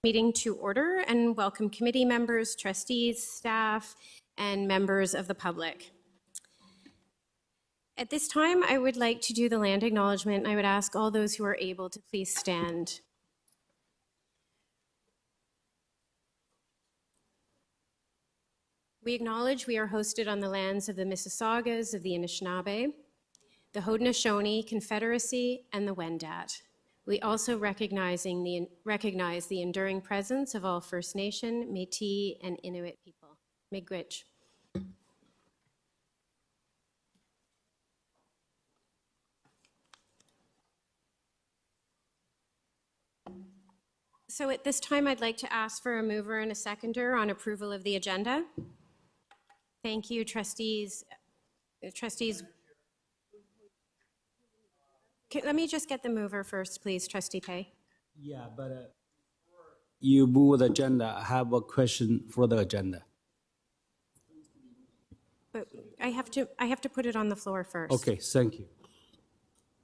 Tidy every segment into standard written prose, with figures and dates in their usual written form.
Meeting to order and welcome committee members, trustees, staff, and members of the public. At this time, I would like to do the land acknowledgement, and I would ask all those who are able to please stand. We acknowledge we are hosted on the lands of the Mississaugas of the Anishinaabe, the Haudenosaunee Confederacy, and the Wendat. We also recognize the enduring presence of all First Nation, Métis, and Inuit people. Miigwech. So at this time, I'd like to ask for a mover and a seconder on approval of the agenda. Thank you, trustees. Let me just get the mover first, please, Trustee Pei. Yeah, but you move the agenda. I have a question for the agenda. But I have to put it on the floor first. Okay, thank you.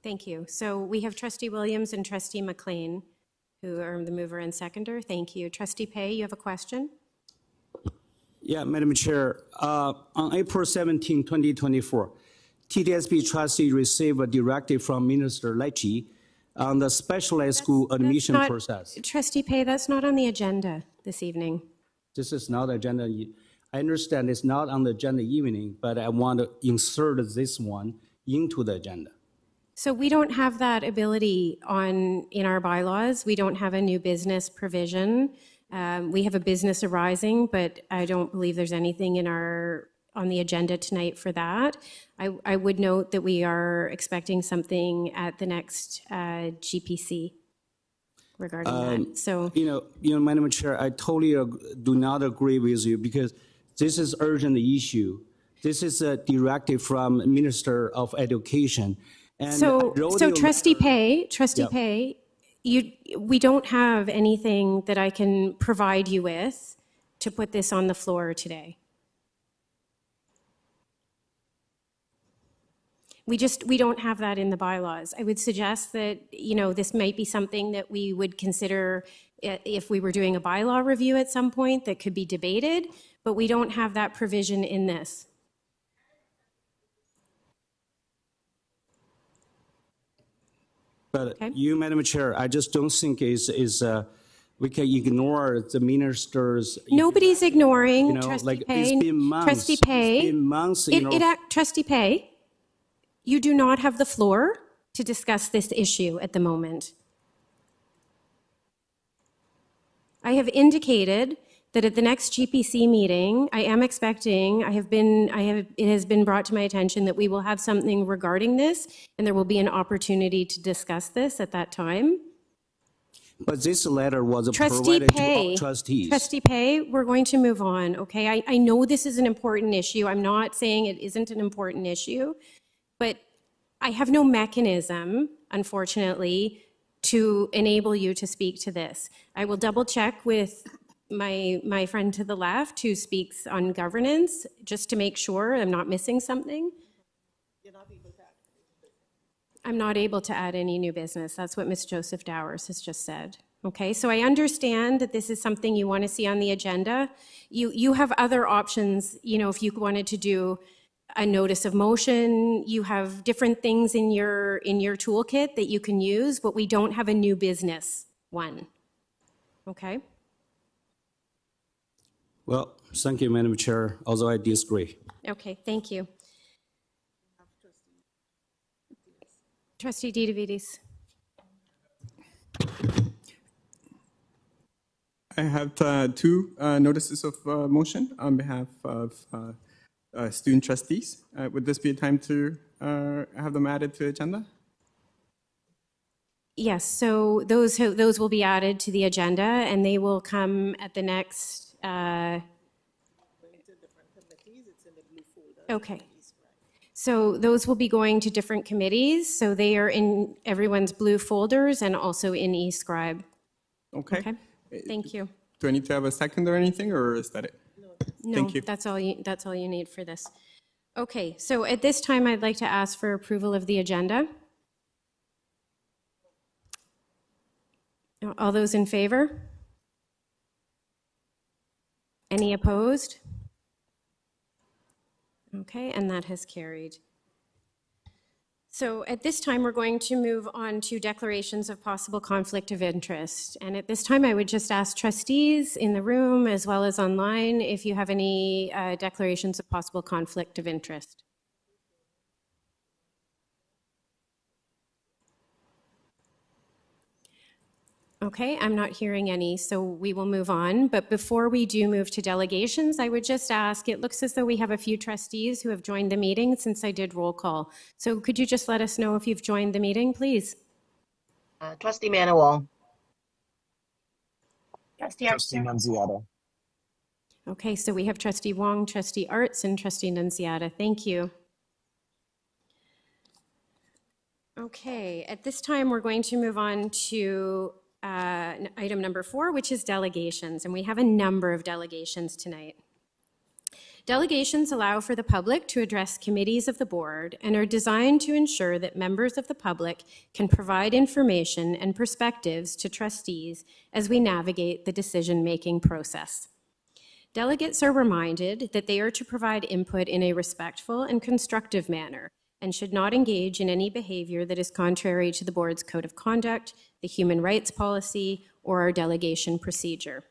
Thank you. So we have Trustee Williams and Trustee McLean, who are the mover and seconder. Thank you. Trustee Pei, you have a question? Yeah, Madam Chair, on April 17, 2024, TDSB trustee received a directive from Minister Lecce on the specialized school admission process. Trustee Pei, that's not on the agenda this evening. This is not agenda. I understand it's not on the agenda evening, but I want to insert this one into the agenda. So we don't have that ability in our bylaws. We don't have a new business provision. We have a business arising, but I don't believe there's anything on the agenda tonight for that. I would note that we are expecting something at the next GPC regarding that. So you know, Madam Chair, I totally do not agree with you because this is urgent issue. This is a directive from Minister of Education. And so Trustee Pei, we don't have anything that I can provide you with to put this on the floor today. We don't have that in the bylaws. I would suggest that, this might be something that we would consider if we were doing a bylaw review at some point that could be debated, but we don't have that provision in this. But okay. You, Madam Chair, I just don't think we can ignore the ministers. Nobody's ignoring, Trustee like Pei. It's been months. Trustee Pei. It's been months. Trustee Pei, you do not have the floor to discuss this issue at the moment. I have indicated that at the next GPC meeting, I am expecting, it has been brought to my attention that we will have something regarding this, and there will be an opportunity to discuss this at that time. But this letter was provided to all trustees. Trustee Pei, we're going to move on, okay? I know this is an important issue. I'm not saying it isn't an important issue, but I have no mechanism, unfortunately, to enable you to speak to this. I will double check with my friend to the left who speaks on governance, just to make sure I'm not missing something. I'm not able to add any new business. That's what Ms. Joseph Dowers has just said. Okay, so I understand that this is something you want to see on the agenda. You have other options, if you wanted to do a notice of motion, you have different things in your toolkit that you can use, but we don't have a new business one. Okay? Well, thank you, Madam Chair, although I disagree. Okay, thank you. Trustee Didavides. I have two notices of motion on behalf of student trustees. Would this be a time to have them added to the agenda? Yes, so those will be added to the agenda, and they will come at the next. Okay. So those will be going to different committees. So they are in everyone's blue folders and also in eScribe. Okay. Thank you. Do I need to have a second or anything, or is that it? No, Thank you. That's all you need for this. Okay, so at this time, I'd like to ask for approval of the agenda. All those in favor? Any opposed? Okay, and that has carried. So at this time, we're going to move on to declarations of possible conflict of interest. And at this time, I would just ask trustees in the room as well as online if you have any declarations of possible conflict of interest. Okay, I'm not hearing any, so we will move on. But before we do move to delegations, I would just ask, it looks as though we have a few trustees who have joined the meeting since I did roll call. So could you just let us know if you've joined the meeting, please? Trustee Manuel. Trustee Trustee Nunziata. Okay, so we have trustee Wong, trustee Arts, and trustee Nunziata. Thank you. Okay, at this time, we're going to move on to item number 4, which is delegations, and we have a number of delegations tonight. Delegations allow for the public to address committees of the board and are designed to ensure that members of the public can provide information and perspectives to trustees as we navigate the decision-making process. Delegates are reminded that they are to provide input in a respectful and constructive manner and should not engage in any behavior that is contrary to the board's code of conduct, the human rights policy, or our delegation procedure.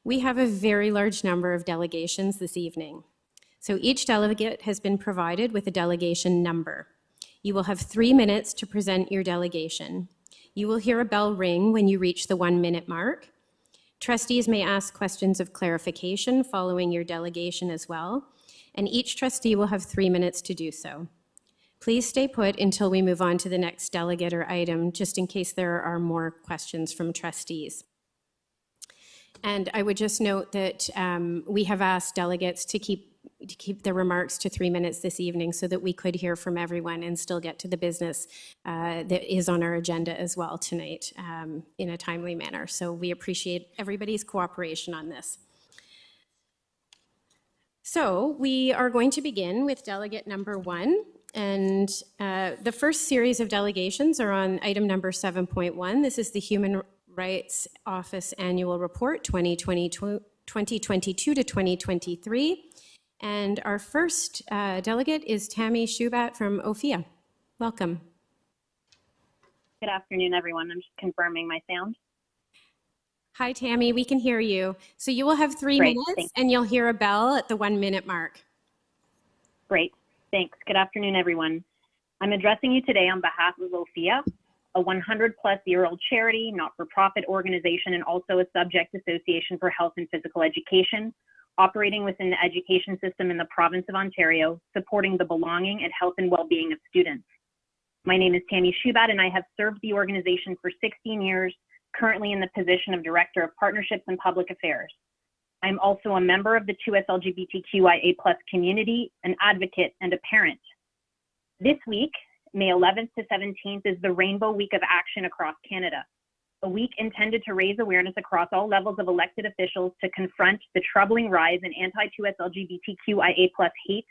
We have a very large number of delegations this evening. So each delegate has been provided with a delegation number. You will have 3 minutes to present your delegation. You will hear a bell ring when you reach the 1-minute mark. Trustees may ask questions of clarification following your delegation as well, and each trustee will have 3 minutes to do so. Please stay put until we move on to the next delegate or item, just in case there are more questions from trustees. And I would just note that we have asked delegates to keep their remarks to 3 minutes this evening so that we could hear from everyone and still get to the business that is on our agenda as well tonight in a timely manner. So we appreciate everybody's cooperation on this. So we are going to begin with delegate number 1. And the first series of delegations are on item number 7.1. This is the Human Rights Office Annual Report 2022 to 2023. And our first delegate is Tammy Shubat from OFIA. Welcome. Good afternoon, everyone. I'm just confirming my sound. Hi, Tammy. We can hear you. So you will have 3 Great, minutes thanks. and you'll hear a bell at the 1-minute mark. Great. Thanks. Good afternoon, everyone. I'm addressing you today on behalf of OFIA, a 100-plus-year-old charity, not-for-profit organization, and also a subject association for health and physical education, operating within the education system in the province of Ontario, supporting the belonging and health and well-being of students. My name is Tammy Shubat, and I have served the organization for 16 years, currently in the position of Director of Partnerships and Public Affairs. I'm also a member of the 2S LGBTQIA+ community, an advocate, and a parent. This week, May 11th to 17th, is the Rainbow Week of Action across Canada, a week intended to raise awareness across all levels of elected officials to confront the troubling rise in anti-2S LGBTQIA+ hate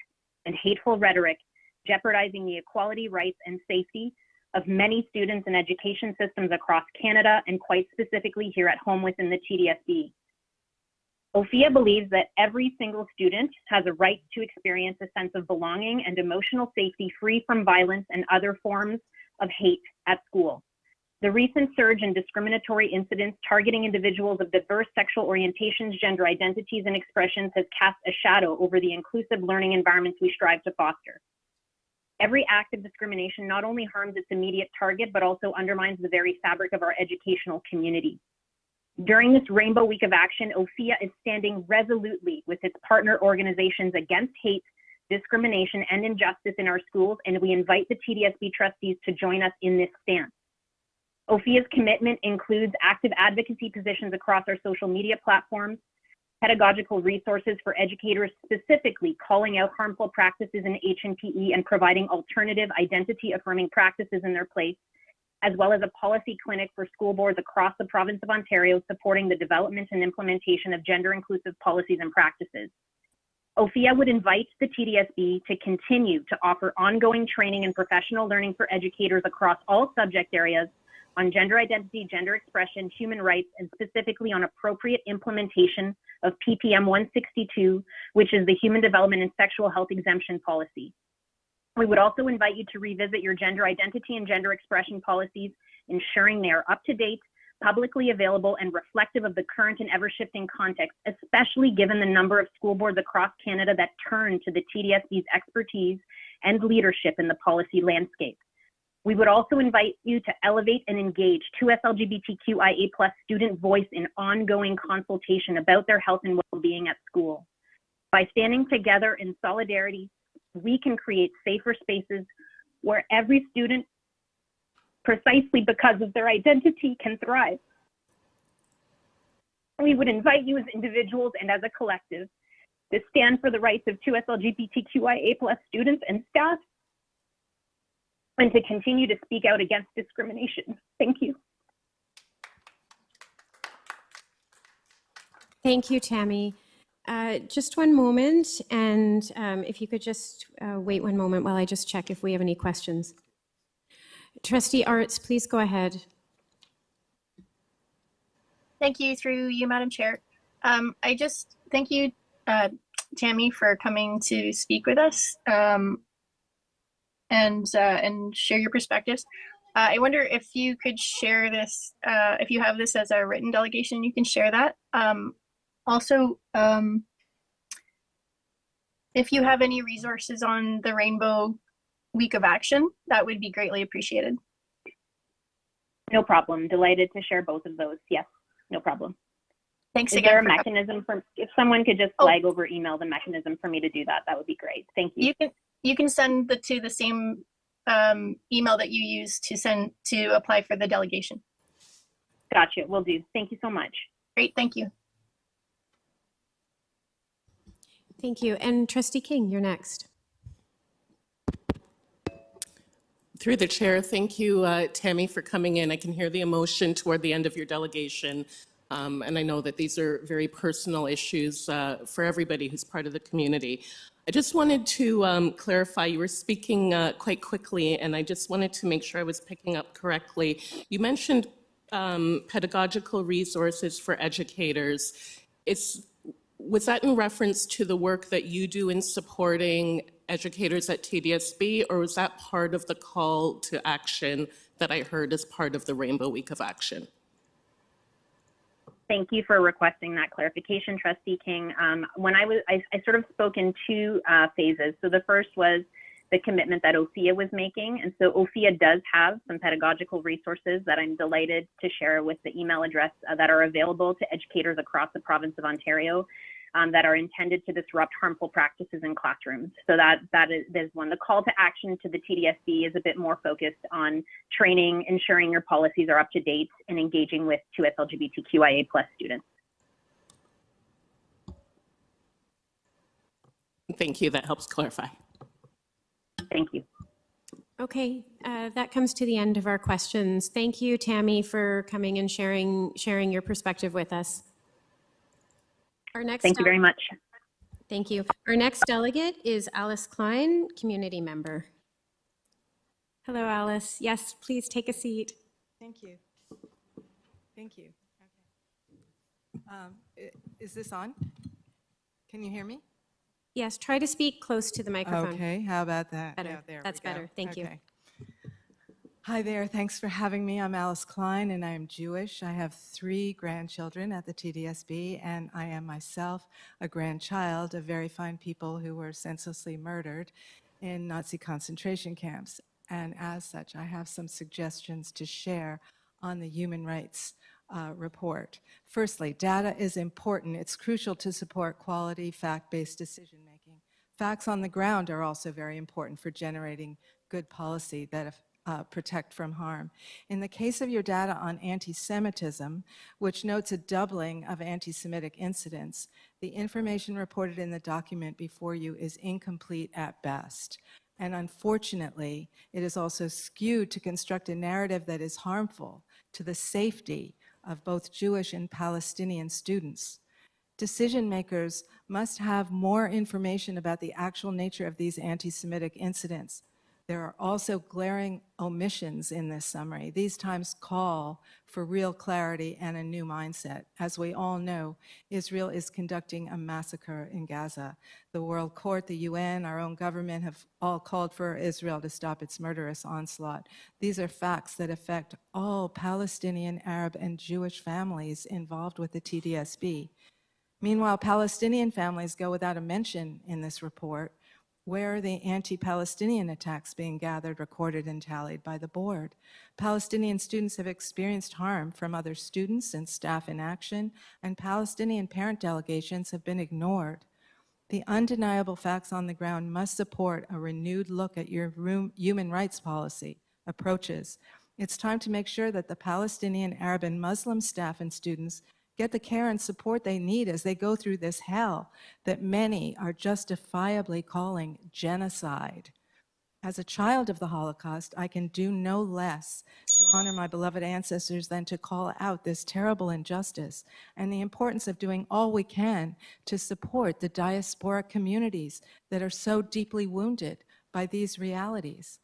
and hateful rhetoric, jeopardizing the equality, rights, and safety of many students and education systems across Canada, and quite specifically here at home within the TDSB. OFIA believes that every single student has a right to experience a sense of belonging and emotional safety free from violence and other forms of hate at school. The recent surge in discriminatory incidents targeting individuals of diverse sexual orientations, gender identities, and expressions has cast a shadow over the inclusive learning environments we strive to foster. Every act of discrimination not only harms its immediate target, but also undermines the very fabric of our educational community. During this Rainbow Week of Action, OFIA is standing resolutely with its partner organizations against hate, discrimination, and injustice in our schools, and we invite the TDSB trustees to join us in this stance. OFIA's commitment includes active advocacy positions across our social media platforms, pedagogical resources for educators specifically calling out harmful practices in HNPE and providing alternative identity-affirming practices in their place, as well as a policy clinic for school boards across the province of Ontario supporting the development and implementation of gender-inclusive policies and practices. OFIA would invite the TDSB to continue to offer ongoing training and professional learning for educators across all subject areas on gender identity, gender expression, human rights, and specifically on appropriate implementation of ppm 162, which is the Human Development and Sexual Health Exemption Policy. We would also invite you to revisit your gender identity and gender expression policies, ensuring they are up to date, publicly available, and reflective of the current and ever-shifting context, especially given the number of school boards across Canada that turn to the TDSB's expertise and leadership in the policy landscape. We would also invite you to elevate and engage 2S LGBTQIA+ student voice in ongoing consultation about their health and well-being at school. By standing together in solidarity, we can create safer spaces where every student, precisely because of their identity, can thrive. We would invite you as individuals and as a collective to stand for the rights of 2S LGBTQIA+ students and staff, and to continue to speak out against discrimination. Thank you. Thank you, Tammy. Just one moment, and if you could just wait one moment while I just check if we have any questions. Trustee Arts, please go ahead. Thank you, through you, Madam Chair. I just thank you, Tammy, for coming to speak with us and share your perspectives. I wonder if you could share this, if you have this as a written delegation, you can share that. Also, if you have any resources on the Rainbow Week of Action, that would be greatly appreciated. No problem. Delighted to share both of those. Yes, no problem. Thanks Is again. there a mechanism for, if someone could just flag over email the mechanism for me to do that, that would be great. Thank you. You can send to the same email that you use to apply for the delegation. Gotcha, will do. Thank you so much. Great, thank you. Thank you. And Trustee King, you're next. Through the chair, thank you, Tammy, for coming in. I can hear the emotion toward the end of your delegation. And I know that these are very personal issues for everybody who's part of the community. I just wanted to clarify, you were speaking quite quickly, and I just wanted to make sure I was picking up correctly. You mentioned pedagogical resources for educators. Was that in reference to the work that you do in supporting educators at TDSB, or was that part of the call to action that I heard as part of the Rainbow Week of Action? Thank you for requesting that clarification, Trustee King. When I sort of spoke in two phases. So the first was the commitment that OFIA was making. And so OFIA does have some pedagogical resources that I'm delighted to share with the email address that are available to educators across the province of Ontario that are intended to disrupt harmful practices in classrooms. So there's one. The call to action to the TDSB is a bit more focused on training, ensuring your policies are up to date, and engaging with 2S LGBTQIA+ students. Thank you, that helps clarify. Thank you. Okay, that comes to the end of our questions. Thank you, Tammy, for coming and sharing your perspective with us. Our next Thank you very much. Thank you. Our next delegate is Alice Klein, community member. Hello, Alice. Yes, please take a seat. Thank you. Thank you. Okay. Is this on? Can you hear me? Yes, try to speak close to the microphone. Okay, how about that? Better. Yeah, there That's we go. better. Thank you. Hi there, thanks for having me. I'm Alice Klein and I'm Jewish. I have 3 grandchildren at the TDSB, and I am myself a grandchild of very fine people who were senselessly murdered in Nazi concentration camps. And as such, I have some suggestions to share on the human rights report. Firstly, data is important. It's crucial to support quality, fact-based decision-making. Facts on the ground are also very important for generating good policy that protect from harm. In the case of your data on anti-Semitism, which notes a doubling of anti-Semitic incidents, the information reported in the document before you is incomplete at best. And unfortunately, it is also skewed to construct a narrative that is harmful to the safety of both Jewish and Palestinian students. Decision makers must have more information about the actual nature of these anti-Semitic incidents. There are also glaring omissions in this summary. These times call for real clarity and a new mindset. As we all know, Israel is conducting a massacre in Gaza. The World Court, the UN, our own government have all called for Israel to stop its murderous onslaught. These are facts that affect all Palestinian, Arab, and Jewish families involved with the TDSB. Meanwhile, Palestinian families go without a mention in this report. Where are the anti-Palestinian attacks being gathered, recorded, and tallied by the board? Palestinian students have experienced harm from other students and staff inaction, and Palestinian parent delegations have been ignored. The undeniable facts on the ground must support a renewed look at your human rights policy approaches. It's time to make sure that the Palestinian, Arab, and Muslim staff and students get the care and support they need as they go through this hell that many are justifiably calling genocide. As a child of the Holocaust, I can do no less to honor my beloved ancestors than to call out this terrible injustice and the importance of doing all we can to support the diasporic communities that are so deeply wounded by these realities.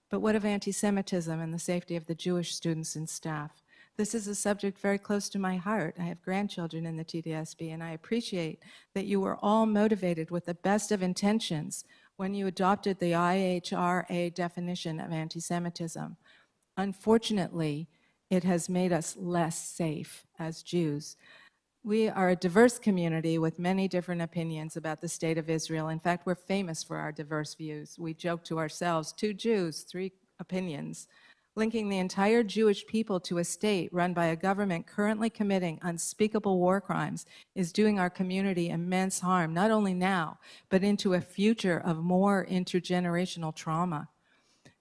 But what of anti-Semitism and the safety of the Jewish students and staff? This is a subject very close to my heart. I have grandchildren in the TDSB, and I appreciate that you were all motivated with the best of intentions when you adopted the IHRA definition of anti-Semitism. Unfortunately, it has made us less safe as Jews. We are a diverse community with many different opinions about the state of Israel. In fact, we're famous for our diverse views. We joke to ourselves, 2 Jews, 3 opinions. Linking the entire Jewish people to a state run by a government currently committing unspeakable war crimes is doing our community immense harm, not only now, but into a future of more intergenerational trauma.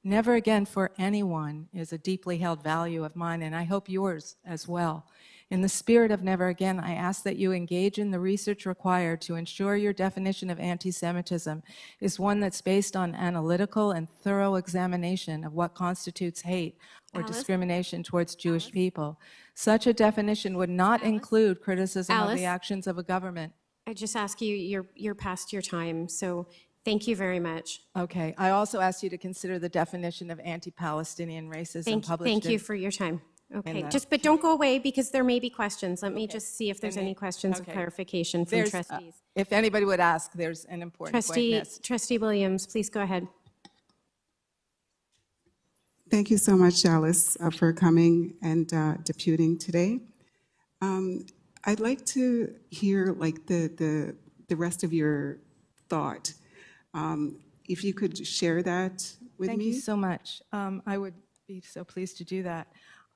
Never again for anyone is a deeply held value of mine, and I hope yours as well. In the spirit of never again, I ask that you engage in the research required to ensure your definition of anti-Semitism is one that's based on analytical and thorough examination of what constitutes hate or discrimination towards Jewish people. Such a definition would not include criticism of the actions of a government. I just ask you, you're past your time, so thank you very much. Okay. I also asked you to consider the definition of anti-Palestinian racism published Thank you in- for your time. Okay, the- but don't go away because there may be questions. Let me just see if there's any questions of okay. clarification from There's, trustees. if anybody would ask, there's an important point missed. Trustee Williams, please go ahead. Thank you so much, Alice, for coming and deputing today. I'd like to hear like the rest of your thought. If you could share that with me. Thank you so much. I would be so pleased to do that.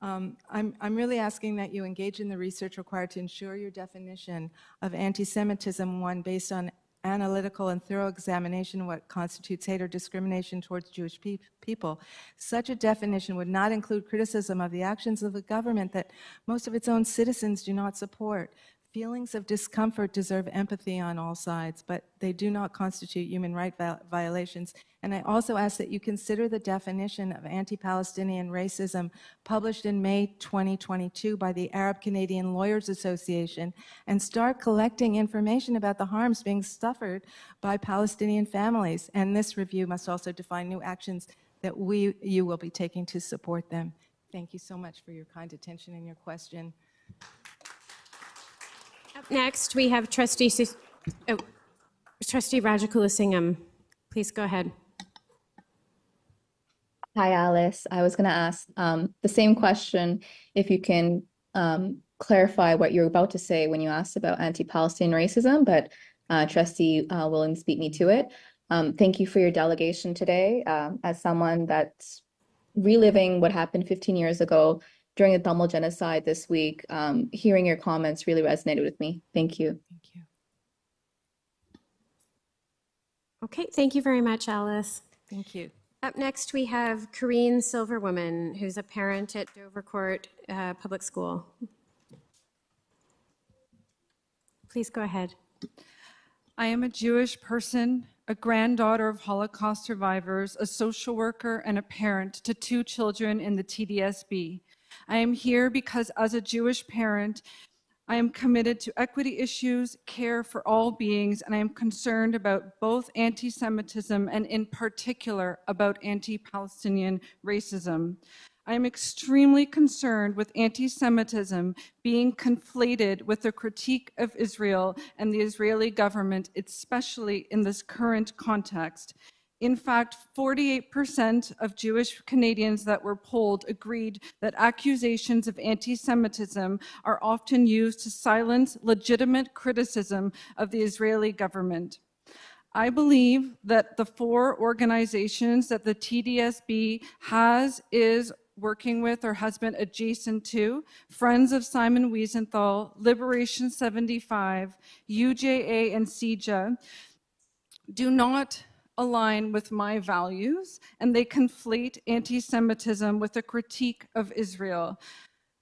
I'm really asking that you engage in the research required to ensure your definition of anti-Semitism, one based on analytical and thorough examination of what constitutes hate or discrimination towards Jewish people. Such a definition would not include criticism of the actions of the government that most of its own citizens do not support. Feelings of discomfort deserve empathy on all sides, but they do not constitute human rights violations. And I also ask that you consider the definition of anti-Palestinian racism published in May 2022 by the Arab Canadian Lawyers Association and start collecting information about the harms being suffered by Palestinian families. And this review must also define new actions that you will be taking to support them. Thank you so much for your kind attention and your question. Next, we have Trustee Rajagulasingham. Please go ahead. Hi, Alice. I was going to ask the same question, if you can clarify what you're about to say when you asked about anti-Palestinian racism, but Trustee Williams beat me to it. Thank you for your delegation today. As someone that's reliving what happened 15 years ago during the Tamil genocide this week, hearing your comments really resonated with me. Thank you. Thank you. Okay, thank you very much, Alice. Thank you. Up next, we have Corrine Silverwoman, who's a parent at Dovercourt Public School. Please go ahead. I am a Jewish person, a granddaughter of Holocaust survivors, a social worker, and a parent to 2 children in the TDSB. I am here because as a Jewish parent, I am committed to equity issues, care for all beings, and I am concerned about both anti-Semitism and in particular about anti-Palestinian racism. I am extremely concerned with anti-Semitism being conflated with a critique of Israel and the Israeli government, especially in this current context. In fact, 48% of Jewish Canadians that were polled agreed that accusations of anti-Semitism are often used to silence legitimate criticism of the Israeli government. I believe that the 4 organizations that the TDSB is working with or has been adjacent to, Friends of Simon Wiesenthal, Liberation 75, UJA, and CJA, do not align with my values, and they conflate anti-Semitism with a critique of Israel.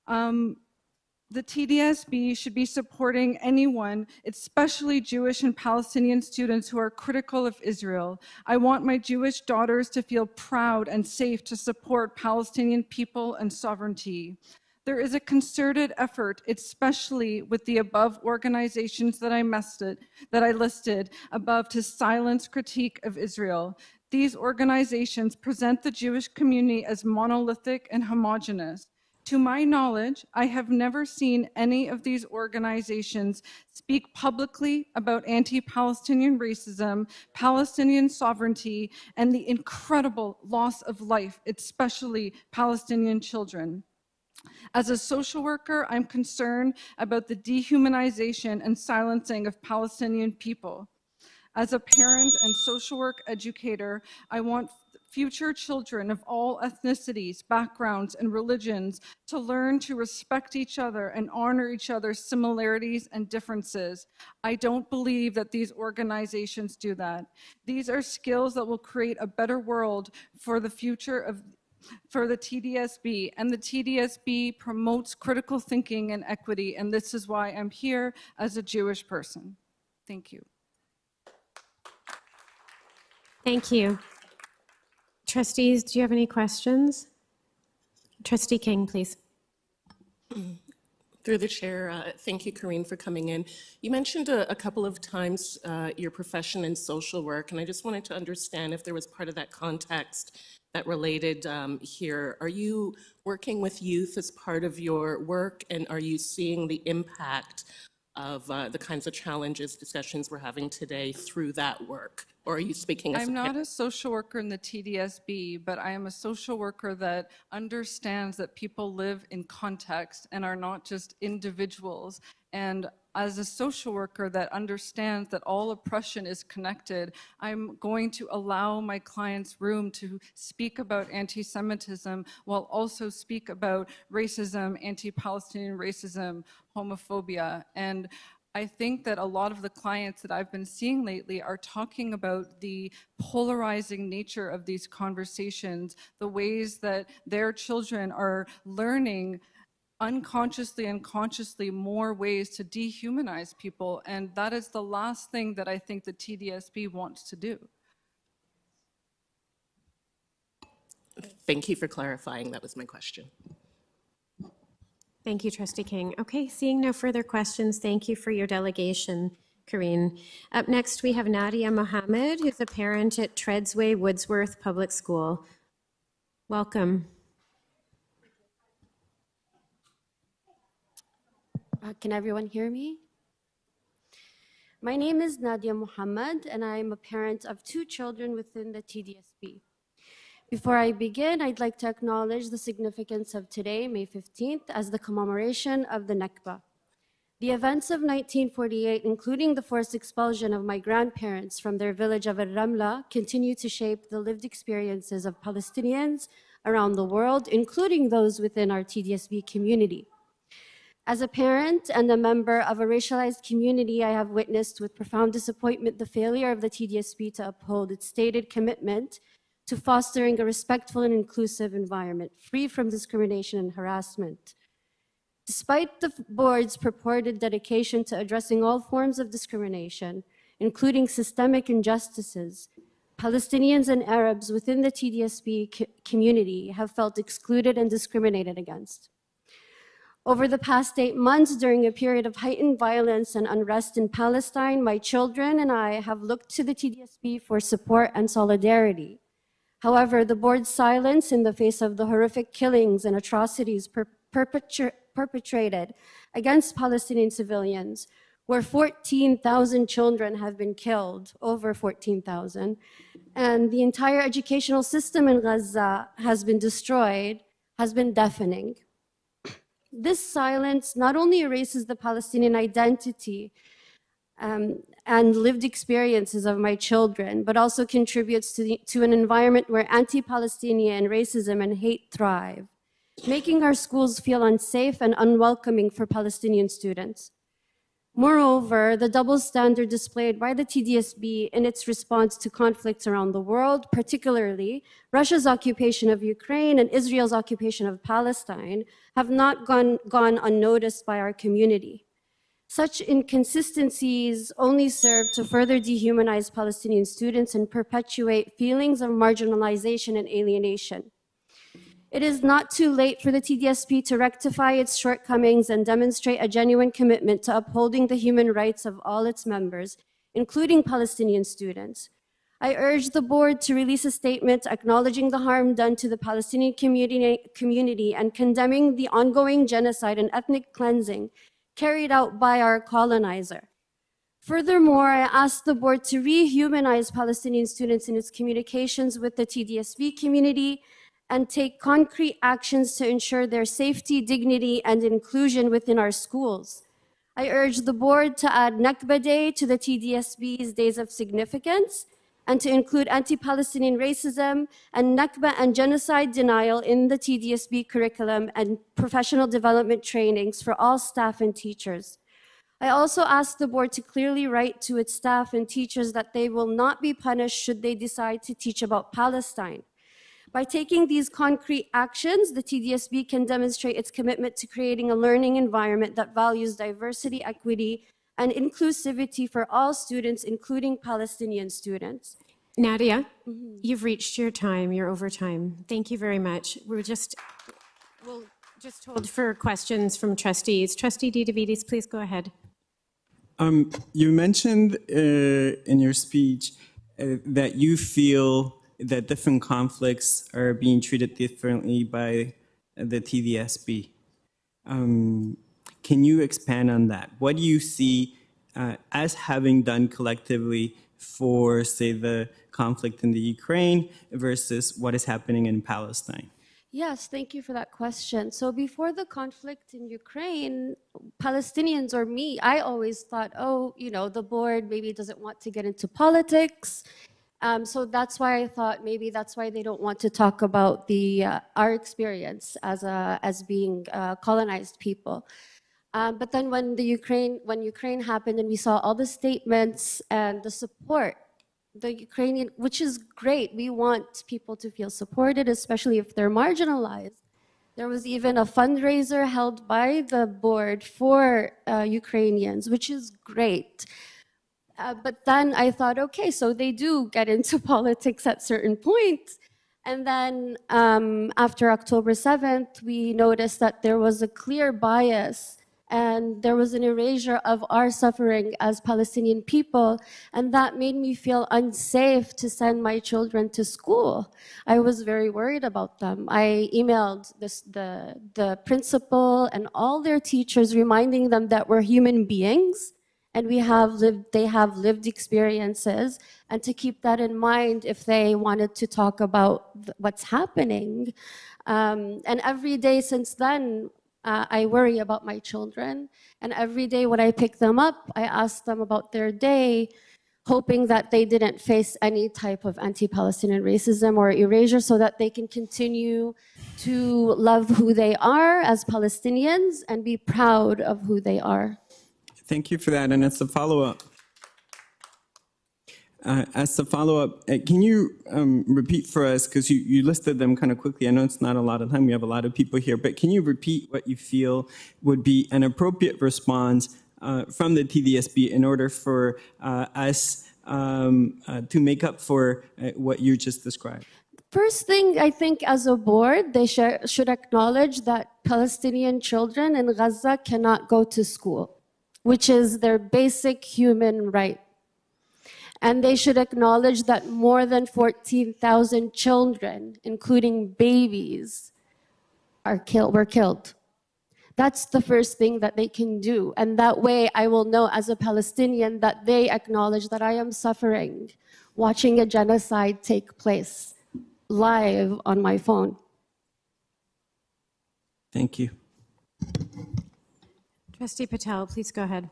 The TDSB should be supporting anyone, especially Jewish and Palestinian students who are critical of Israel. I want my Jewish daughters to feel proud and safe to support Palestinian people and sovereignty. There is a concerted effort, especially with the above organizations that I listed above, to silence critique of Israel. These organizations present the Jewish community as monolithic and homogenous. To my knowledge, I have never seen any of these organizations speak publicly about anti-Palestinian racism, Palestinian sovereignty, and the incredible loss of life, especially Palestinian children. As a social worker, I'm concerned about the dehumanization and silencing of Palestinian people. As a parent and social work educator, I want future children of all ethnicities, backgrounds, and religions to learn to respect each other and honor each other's similarities and differences. I don't believe that these organizations do that. These are skills that will create a better world for the future for the TDSB, and the TDSB promotes critical thinking and equity, and this is why I'm here as a Jewish person. Thank you. Thank you. Trustees, do you have any questions? Trustee King, please. Through the chair, thank you, Corinne, for coming in. You mentioned a couple of times your profession in social work, and I just wanted to understand if there was part of that context that related here. Are you working with youth as part of your work, and are you seeing the impact of the kinds of challenges, discussions we're having today through that work? Or are you speaking as I'm not a social worker in the TDSB, but I am a social worker that understands that people live in context and are not just individuals. And as a social worker that understands that all oppression is connected, I'm going to allow my clients room to speak about anti-Semitism while also speak about racism, anti-Palestinian racism, homophobia. And I think that a lot of the clients that I've been seeing lately are talking about the polarizing nature of these conversations, the ways that their children are learning unconsciously and consciously more ways to dehumanize people, and that is the last thing that I think the TDSB wants to do. Thank you for clarifying. That was my question. Thank you, Trustee King. Okay, seeing no further questions, thank you for your delegation, Corinne. Up next, we have Nadia Mohammed, who's a parent at Treadsway Woodsworth Public School. Welcome. Can everyone hear me? My name is Nadia Mohammed, and I'm a parent of 2 children within the TDSB. Before I begin, I'd like to acknowledge the significance of today, May 15th, as the commemoration of the Nakba. The events of 1948, including the forced expulsion of my grandparents from their village of Al-Ramla, continue to shape the lived experiences of Palestinians around the world, including those within our TDSB community. As a parent and a member of a racialized community, I have witnessed with profound disappointment the failure of the TDSB to uphold its stated commitment to fostering a respectful and inclusive environment, free from discrimination and harassment. Despite the board's purported dedication to addressing all forms of discrimination, including systemic injustices, Palestinians and Arabs within the TDSB community have felt excluded and discriminated against. Over the past 8 months, during a period of heightened violence and unrest in Palestine, my children and I have looked to the TDSB for support and solidarity. However, the board's silence in the face of the horrific killings and atrocities perpetrated against Palestinian civilians, where 14,000 children have been killed, over 14,000, and the entire educational system in Gaza has been destroyed, has been deafening. This silence not only erases the Palestinian identity and lived experiences of my children, but also contributes to an environment where anti-Palestinian racism and hate thrive, making our schools feel unsafe and unwelcoming for Palestinian students. Moreover, the double standard displayed by the TDSB in its response to conflicts around the world, particularly Russia's occupation of Ukraine and Israel's occupation of Palestine, have not gone unnoticed by our community. Such inconsistencies only serve to further dehumanize Palestinian students and perpetuate feelings of marginalization and alienation. It is not too late for the TDSB to rectify its shortcomings and demonstrate a genuine commitment to upholding the human rights of all its members, including Palestinian students. I urge the board to release a statement acknowledging the harm done to the Palestinian community and condemning the ongoing genocide and ethnic cleansing carried out by our colonizer. Furthermore, I ask the board to rehumanize Palestinian students in its communications with the TDSB community and take concrete actions to ensure their safety, dignity, and inclusion within our schools. I urge the board to add Nakba Day to the TDSB's Days of Significance and to include anti-Palestinian racism and Nakba and genocide denial in the TDSB curriculum and professional development trainings for all staff and teachers. I also ask the board to clearly write to its staff and teachers that they will not be punished should they decide to teach about Palestine. By taking these concrete actions, the TDSB can demonstrate its commitment to creating a learning environment that values diversity, equity, and inclusivity for all students, including Palestinian students. Nadia, you've reached your time, your overtime. Thank you very much. We'll just hold for questions from trustees. Trustee Didavides, please go ahead. You mentioned in your speech that you feel that different conflicts are being treated differently by the TDSB. Can you expand on that? What do you see as having done collectively for, say, the conflict in the Ukraine versus what is happening in Palestine? Yes, thank you for that question. So before the conflict in Ukraine, Palestinians or me, I always thought, oh, you know, the board maybe doesn't want to get into politics. So that's why I thought maybe that's why they don't want to talk about our experience as being colonized people. But then when Ukraine happened and we saw all the statements and the support, the Ukrainian, which is great, we want people to feel supported, especially if they're marginalized. There was even a fundraiser held by the board for Ukrainians, which is great. But then I thought, okay, so they do get into politics at certain points. And then after October 7th, we noticed that there was a clear bias and there was an erasure of our suffering as Palestinian people. And that made me feel unsafe to send my children to school. I was very worried about them. I emailed the principal and all their teachers, reminding them that we're human beings and they have lived experiences, and to keep that in mind if they wanted to talk about what's happening. And every day since then, I worry about my children. And every day when I pick them up, I ask them about their day, hoping that they didn't face any type of anti-Palestinian racism or erasure so that they can continue to love who they are as Palestinians and be proud of who they are. Thank you for that. And as a follow-up, can you repeat for us, because you listed them kind of quickly. I know it's not a lot of time. We have a lot of people here. But can you repeat what you feel would be an appropriate response from the TDSB in order for us to make up for what you just described? First thing, I think as a board, they should acknowledge that Palestinian children in Gaza cannot go to school, which is their basic human right. And they should acknowledge that more than 14,000 children, including babies, were killed. That's the first thing that they can do. And that way I will know as a Palestinian that they acknowledge that I am suffering, watching a genocide take place live on my phone. Thank you. Trustee Patel, please go ahead.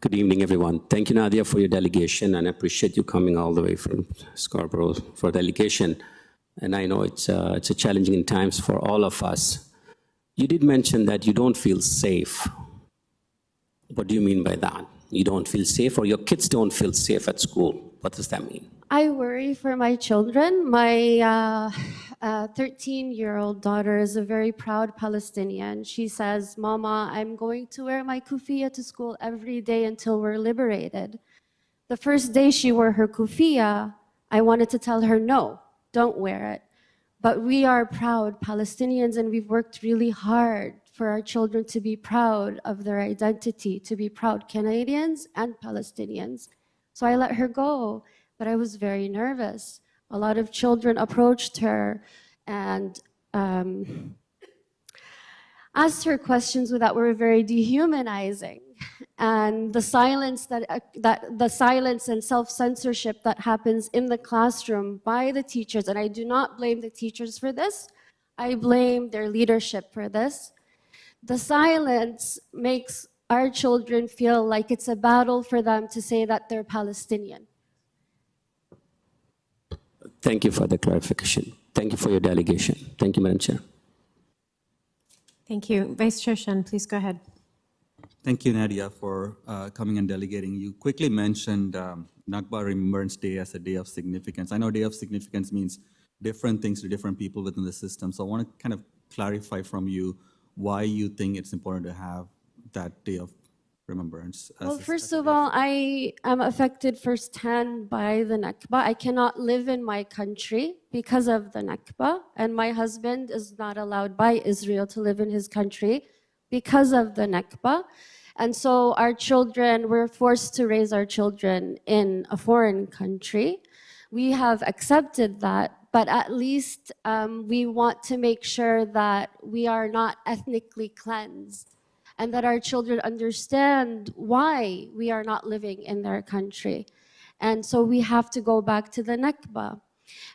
Good evening, everyone. Thank you, Nadia, for your delegation, and I appreciate you coming all the way from Scarborough for delegation. And I know it's a challenging times for all of us. You did mention that you don't feel safe. What do you mean by that? You don't feel safe, or your kids don't feel safe at school? What does that mean? I worry for my children. My 13-year-old daughter is a very proud Palestinian. She says, "Mama, I'm going to wear my kufiya to school every day until we're liberated." The first day she wore her kufiya, I wanted to tell her, no, don't wear it. But we are proud Palestinians, and we've worked really hard for our children to be proud of their identity, to be proud Canadians and Palestinians. So I let her go. But I was very nervous. A lot of children approached her and asked her questions that were very dehumanizing. And the silence the silence and self-censorship that happens in the classroom by the teachers, and I do not blame the teachers for this, I blame their leadership for this. The silence makes our children feel like it's a battle for them to say that they're Palestinian. Thank you for the clarification. Thank you for your delegation. Thank you, Madam Chair. Thank you. Vice Chair Shen, please go ahead. Thank you, Nadia, for coming and delegating. You quickly mentioned Nakba Remembrance Day as a day of significance. I know day of significance means different things to different people within the system. So I want to kind of clarify from you why you think it's important to have that day of remembrance. Well, first of all, I am affected firsthand by the Nakba. I cannot live in my country because of the Nakba, and my husband is not allowed by Israel to live in his country because of the Nakba. And so our children, we're forced to raise our children in a foreign country. We have accepted that, but at least we want to make sure that we are not ethnically cleansed, and that our children understand why we are not living in their country. And so we have to go back to the Nakba.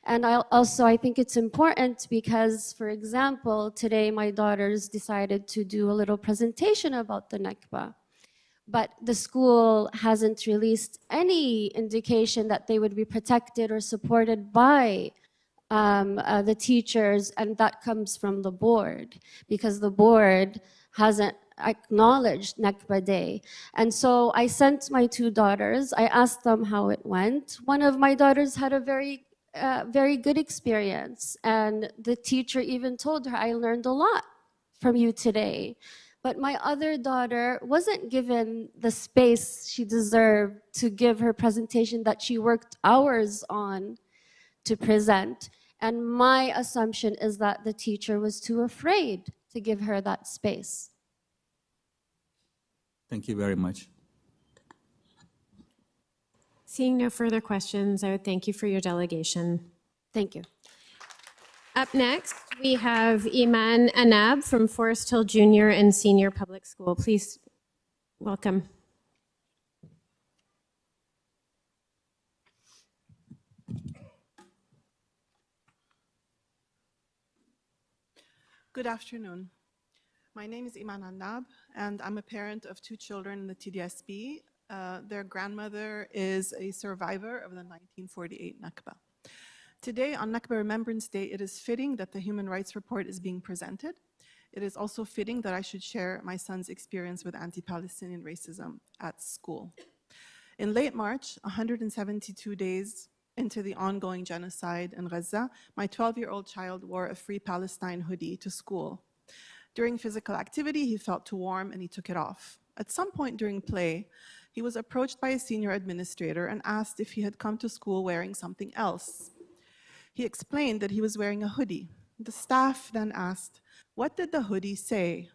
And I think it's important because, for example, today my daughters decided to do a little presentation about the Nakba. But the school hasn't released any indication that they would be protected or supported by the teachers, and that comes from the board, because the board hasn't acknowledged Nakba Day. And so I sent my two daughters, I asked them how it went. One of my daughters had a very good experience, and the teacher even told her, "I learned a lot from you today." But my other daughter wasn't given the space she deserved to give her presentation that she worked hours on to present. And my assumption is that the teacher was too afraid to give her that space. Thank you very much. Seeing no further questions, I would thank you for your delegation. Thank you. Up next, we have Iman Anab from Forest Hill Junior and Senior Public School. Please welcome. Good afternoon. My name is Iman Anab, and I'm a parent of two children in the TDSB. Their grandmother is a survivor of the 1948 Nakba. Today, on Nakba Remembrance Day, it is fitting that the Human Rights Report is being presented. It is also fitting that I should share my son's experience with anti-Palestinian racism at school. In late March, 172 days into the ongoing genocide in Gaza, my 12-year-old child wore a Free Palestine hoodie to school. During physical activity, he felt too warm and he took it off. At some point during play, he was approached by a senior administrator and asked if he had come to school wearing something else. He explained that he was wearing a hoodie. The staff then asked, "What did the hoodie say?"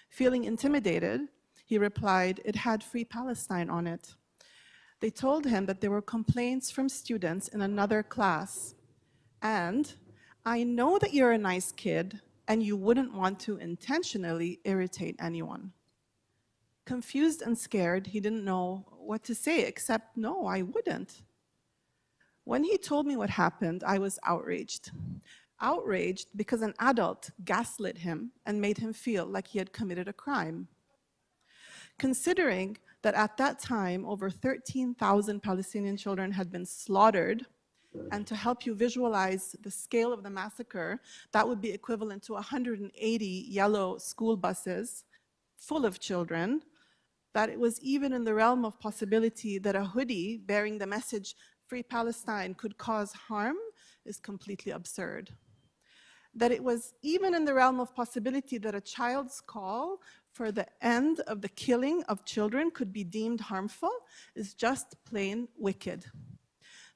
Feeling intimidated, he replied, "It had Free Palestine on it." They told him that there were complaints from students in another class. And, "I know that you're a nice kid and you wouldn't want to intentionally irritate anyone." Confused and scared, he didn't know what to say except, "No, I wouldn't." When he told me what happened, I was outraged. Outraged because an adult gaslit him and made him feel like he had committed a crime. Considering that at that time, over 13,000 Palestinian children had been slaughtered, and to help you visualize the scale of the massacre, that would be equivalent to 180 yellow school buses full of children, that it was even in the realm of possibility that a hoodie bearing the message "Free Palestine" could cause harm is completely absurd. That it was even in the realm of possibility that a child's call for the end of the killing of children could be deemed harmful is just plain wicked.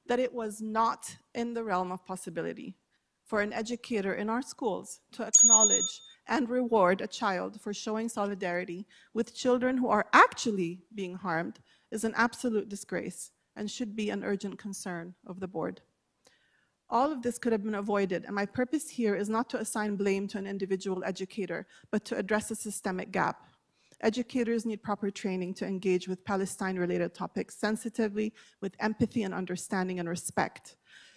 That it was not in the realm of possibility for an educator in our schools to acknowledge and reward a child for showing solidarity with children who are actually being harmed is an absolute disgrace and should be an urgent concern of the board. All of this could have been avoided, and my purpose here is not to assign blame to an individual educator, but to address a systemic gap. Educators need proper training to engage with Palestine-related topics sensitively, with empathy and understanding and respect.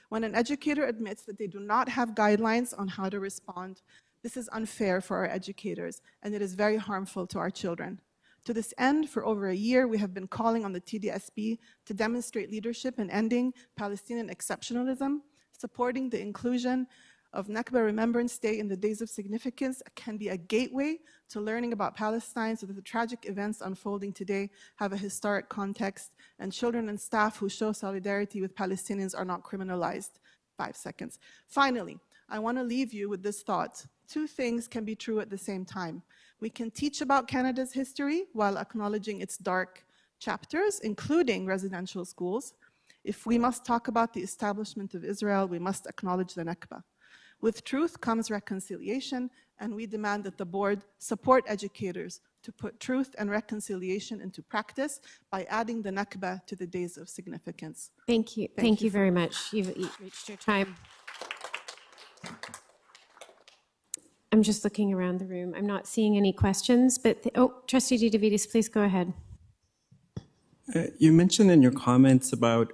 When an educator admits that they do not have guidelines on how to respond, this is unfair for our educators, and it is very harmful to our children. To this end, for over a year, we have been calling on the TDSB to demonstrate leadership in ending Palestinian exceptionalism, supporting the inclusion of Nakba Remembrance Day in the Days of Significance can be a gateway to learning about Palestine so that the tragic events unfolding today have a historic context, and children and staff who show solidarity with Palestinians are not criminalized. 5 seconds. Finally, I want to leave you with this thought. Two things can be true at the same time. We can teach about Canada's history while acknowledging its dark chapters, including residential schools. If we must talk about the establishment of Israel, we must acknowledge the Nakba. With truth comes reconciliation, and we demand that the board support educators to put truth and reconciliation into practice by adding the Nakba to the Days of Significance. Thank you. Thank you very much. You've reached your time. I'm just looking around the room. I'm not seeing any questions, but, Trustee Didavides, please go ahead. You mentioned in your comments about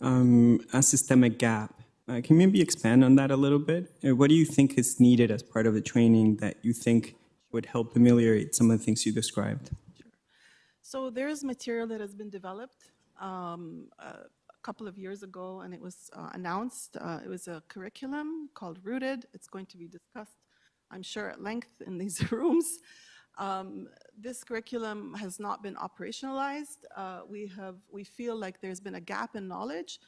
a systemic gap. Can you maybe expand on that a little bit? What do you think is needed as part of the training that you think would help ameliorate some of the things you described? Sure. So there's material that has been developed a couple of years ago, and it was announced. It was a curriculum called Rooted. It's going to be discussed, I'm sure, at length in these rooms. This curriculum has not been operationalized. We feel like there's been a gap in knowledge.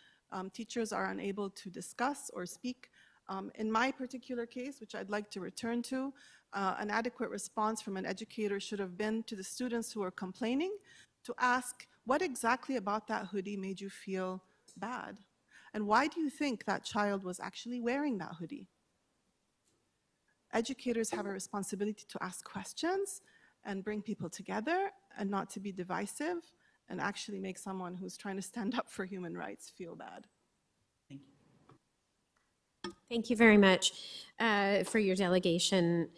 Teachers are unable to discuss or speak. In my particular case, which I'd like to return to, an adequate response from an educator should have been to the students who are complaining to ask, what exactly about that hoodie made you feel bad? And why do you think that child was actually wearing that hoodie? Educators have a responsibility to ask questions and bring people together and not to be divisive and actually make someone who's trying to stand up for human rights feel bad. Thank you. Thank you very much for your delegation,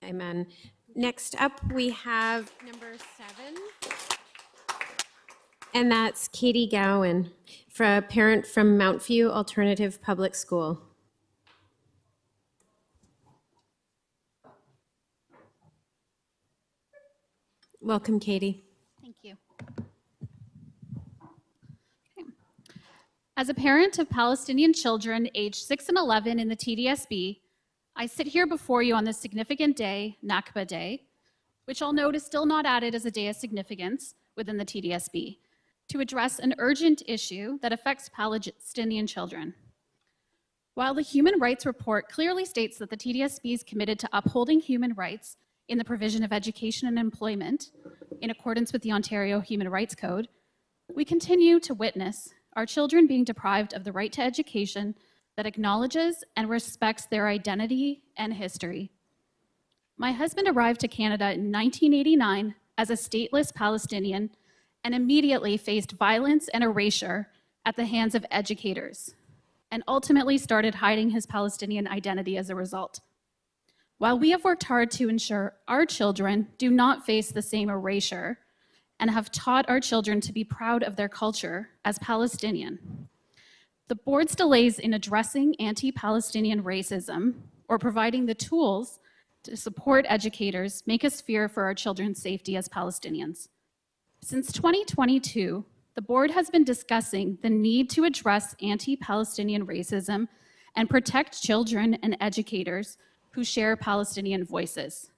Ayman. Next up, we have number 7, and that's Katie Gowan, a parent from Mount View Alternative Public School. Welcome, Katie. Thank you. Okay. As a parent of Palestinian children aged 6 and 11 in the TDSB, I sit here before you on this significant day, Nakba Day, which I'll note is still not added as a day of significance within the TDSB, to address an urgent issue that affects Palestinian children. While the Human Rights Report clearly states that the TDSB is committed to upholding human rights in the provision of education and employment, in accordance with the Ontario Human Rights Code, we continue to witness our children being deprived of the right to education, that acknowledges and respects their identity and history. My husband arrived to Canada in 1989 as a stateless Palestinian and immediately faced violence and erasure at the hands of educators, and ultimately started hiding his Palestinian identity as a result. While we have worked hard to ensure our children do not face the same erasure and have taught our children to be proud of their culture as Palestinian, the board's delays in addressing anti-Palestinian racism or providing the tools to support educators make us fear for our children's safety as Palestinians. Since 2022, the board has been discussing the need to address anti-Palestinian racism and protect children and educators who share Palestinian voices.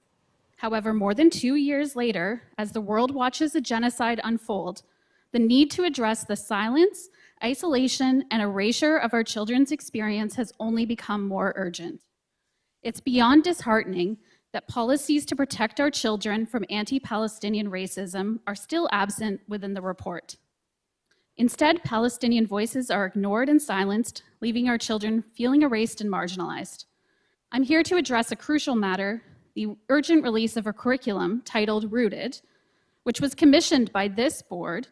However, more than 2 years later, as the world watches a genocide unfold, the need to address the silence, isolation, and erasure of our children's experience has only become more urgent. It's beyond disheartening that policies to protect our children from anti-Palestinian racism are still absent within the report. Instead, Palestinian voices are ignored and silenced, leaving our children feeling erased and marginalized. I'm here to address a crucial matter, the urgent release of a curriculum titled Rooted, which was commissioned by this board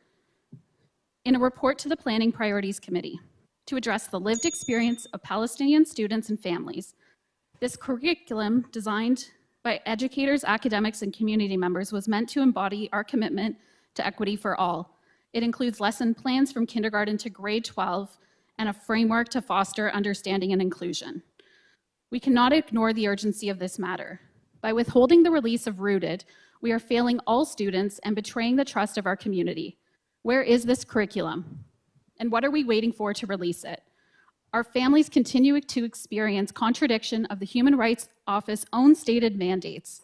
in a report to the Planning Priorities Committee to address the lived experience of Palestinian students and families. This curriculum, designed by educators, academics, and community members, was meant to embody our commitment to equity for all. It includes lesson plans from kindergarten to grade 12 and a framework to foster understanding and inclusion. We cannot ignore the urgency of this matter. By withholding the release of Rooted, we are failing all students and betraying the trust of our community. Where is this curriculum? And what are we waiting for to release it? Our families continue to experience contradiction of the Human Rights Office's own stated mandates.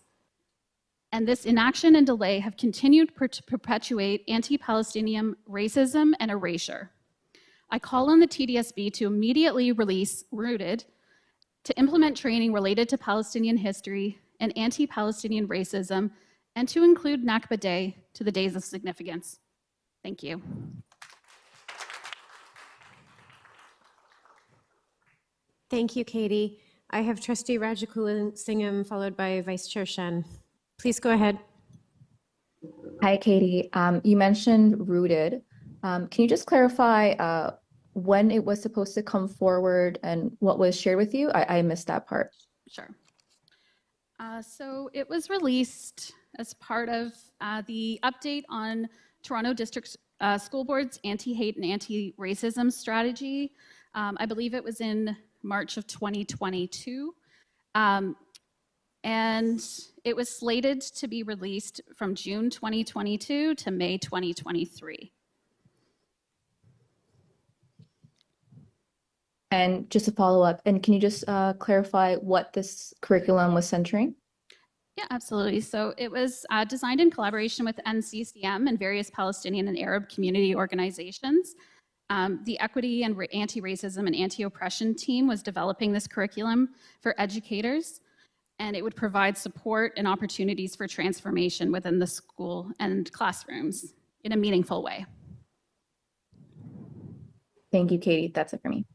And this inaction and delay have continued to perpetuate anti-Palestinian racism and erasure. I call on the TDSB to immediately release Rooted, to implement training related to Palestinian history and anti-Palestinian racism, and to include Nakba Day to the days of significance. Thank you. Thank you, Katie. I have Trustee Rajakulinsingham followed by Vice Chair Shen. Please go ahead. Hi, Katie. You mentioned Rooted. Can you just clarify when it was supposed to come forward and what was shared with you? I missed that part. Sure. So it was released as part of the update on Toronto District School Board's anti-hate and anti-racism strategy. I believe it was in March of 2022. And it was slated to be released from June 2022 to May 2023. And just a follow up, and can you just clarify what this curriculum was centering? Yeah, absolutely. So it was designed in collaboration with NCCM and various Palestinian and Arab community organizations. The Equity and Anti-Racism and Anti-Oppression team was developing this curriculum for educators, and it would provide support and opportunities for transformation within the school and classrooms in a meaningful way. Thank you, Katie. That's it for me.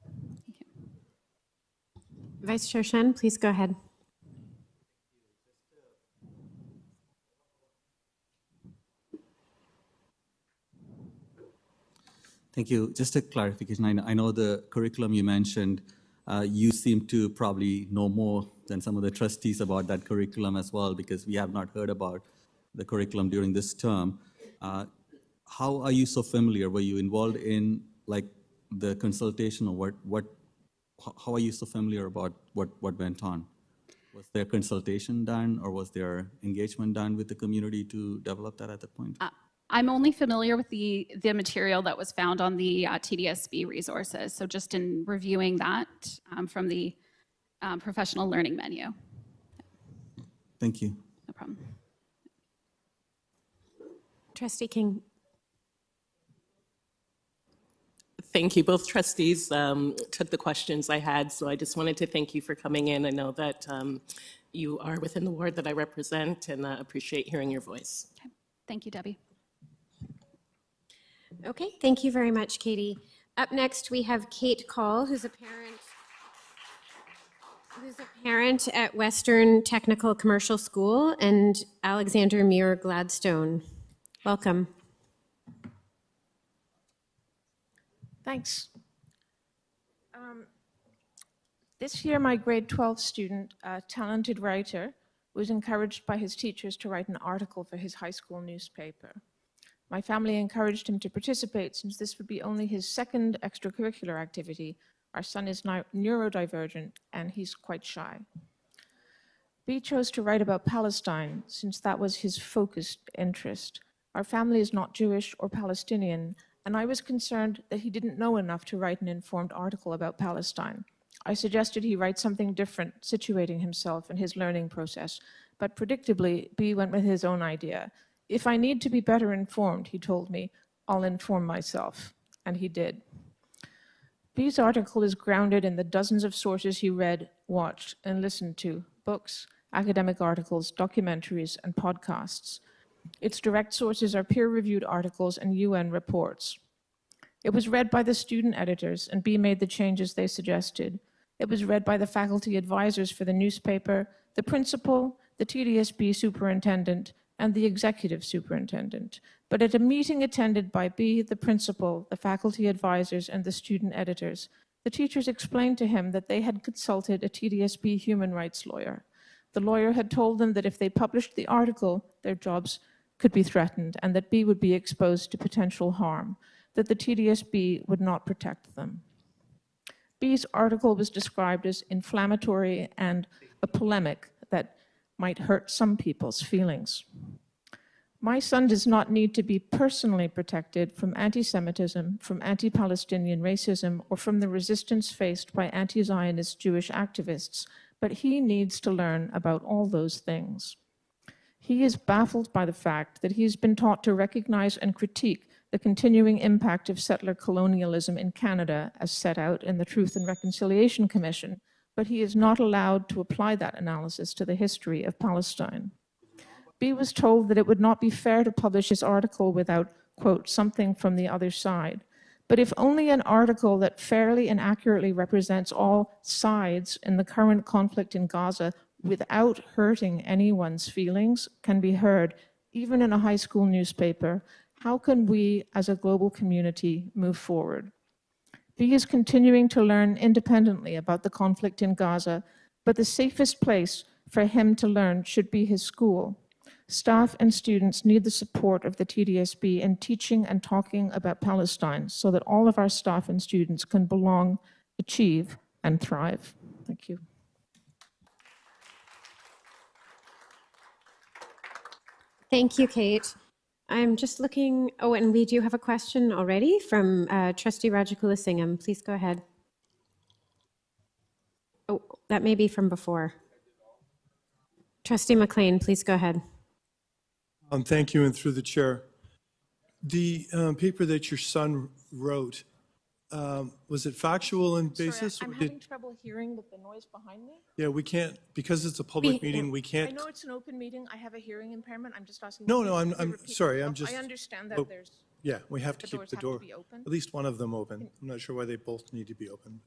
Vice Chair Shen, please go ahead. Thank you. Just a clarification. I know the curriculum you mentioned, you seem to probably know more than some of the trustees about that curriculum as well, because we have not heard about the curriculum during this term. How are you so familiar? Were you involved in like the consultation, or how are you so familiar about what went on? Was there consultation done, or was there engagement done with the community to develop that at that point? I'm only familiar with the material that was found on the TDSB resources. So just in reviewing that from the professional learning menu. Thank you. No problem. Trustee King. Thank you. Both trustees took the questions I had, so I just wanted to thank you for coming in. I know that you are within the ward that I represent, and appreciate hearing your voice. Okay. Thank you, Debbie. Okay, thank you very much, Katie. Up next, we have Kate Call, who's a parent Who's a parent at Western Technical Commercial School, and Alexander Muir Gladstone. Welcome. Thanks. This year, my grade 12 student, a talented writer, was encouraged by his teachers to write an article for his high school newspaper. My family encouraged him to participate since this would be only his second extracurricular activity. Our son is neurodivergent and he's quite shy. B chose to write about Palestine since that was his focused interest. Our family is not Jewish or Palestinian, and I was concerned that he didn't know enough to write an informed article about Palestine. I suggested he write something different, situating himself in his learning process, but predictably, B went with his own idea. If I need to be better informed, he told me, I'll inform myself, and he did. B's article is grounded in the dozens of sources he read, watched, and listened to, books, academic articles, documentaries, and podcasts. Its direct sources are peer-reviewed articles and UN reports. It was read by the student editors, and B made the changes they suggested. It was read by the faculty advisors for the newspaper, the principal, the TDSB superintendent, and the executive superintendent. But at a meeting attended by B, the principal, the faculty advisors, and the student editors, the teachers explained to him that they had consulted a TDSB human rights lawyer. The lawyer had told them that if they published the article, their jobs could be threatened, and that B would be exposed to potential harm, that the TDSB would not protect them. B's article was described as inflammatory and a polemic that might hurt some people's feelings. My son does not need to be personally protected from anti-Semitism, from anti-Palestinian racism, or from the resistance faced by anti-Zionist Jewish activists, but he needs to learn about all those things. He is baffled by the fact that he has been taught to recognize and critique the continuing impact of settler colonialism in Canada as set out in the Truth and Reconciliation Commission, but he is not allowed to apply that analysis to the history of Palestine. B was told that it would not be fair to publish his article without, quote, something from the other side. But if only an article that fairly and accurately represents all sides in the current conflict in Gaza without hurting anyone's feelings can be heard, even in a high school newspaper, how can we as a global community move forward? B is continuing to learn independently about the conflict in Gaza, but the safest place for him to learn should be his school. Staff and students need the support of the TDSB in teaching and talking about Palestine so that all of our staff and students can belong, achieve, and thrive. Thank you. Thank you, Kate. I'm just looking, oh, and we do have a question already from Trustee Rajagula Singham. Please go ahead. Oh, that may be from before. Trustee McLean, please go ahead. Thank you, and through the chair. The paper that your son wrote, was it factual in basis? Sorry, I'm having trouble hearing with the noise behind me. Yeah, we can't, because it's a public meeting, we can't. I know it's an open meeting. I have a hearing impairment. I'm just asking. No, you no, to I'm repeat sorry, yourself. I'm just. I understand that there's. Yeah, we have to keep doors the have to door, be open. at least one of them open. I'm not sure why they both need to be open.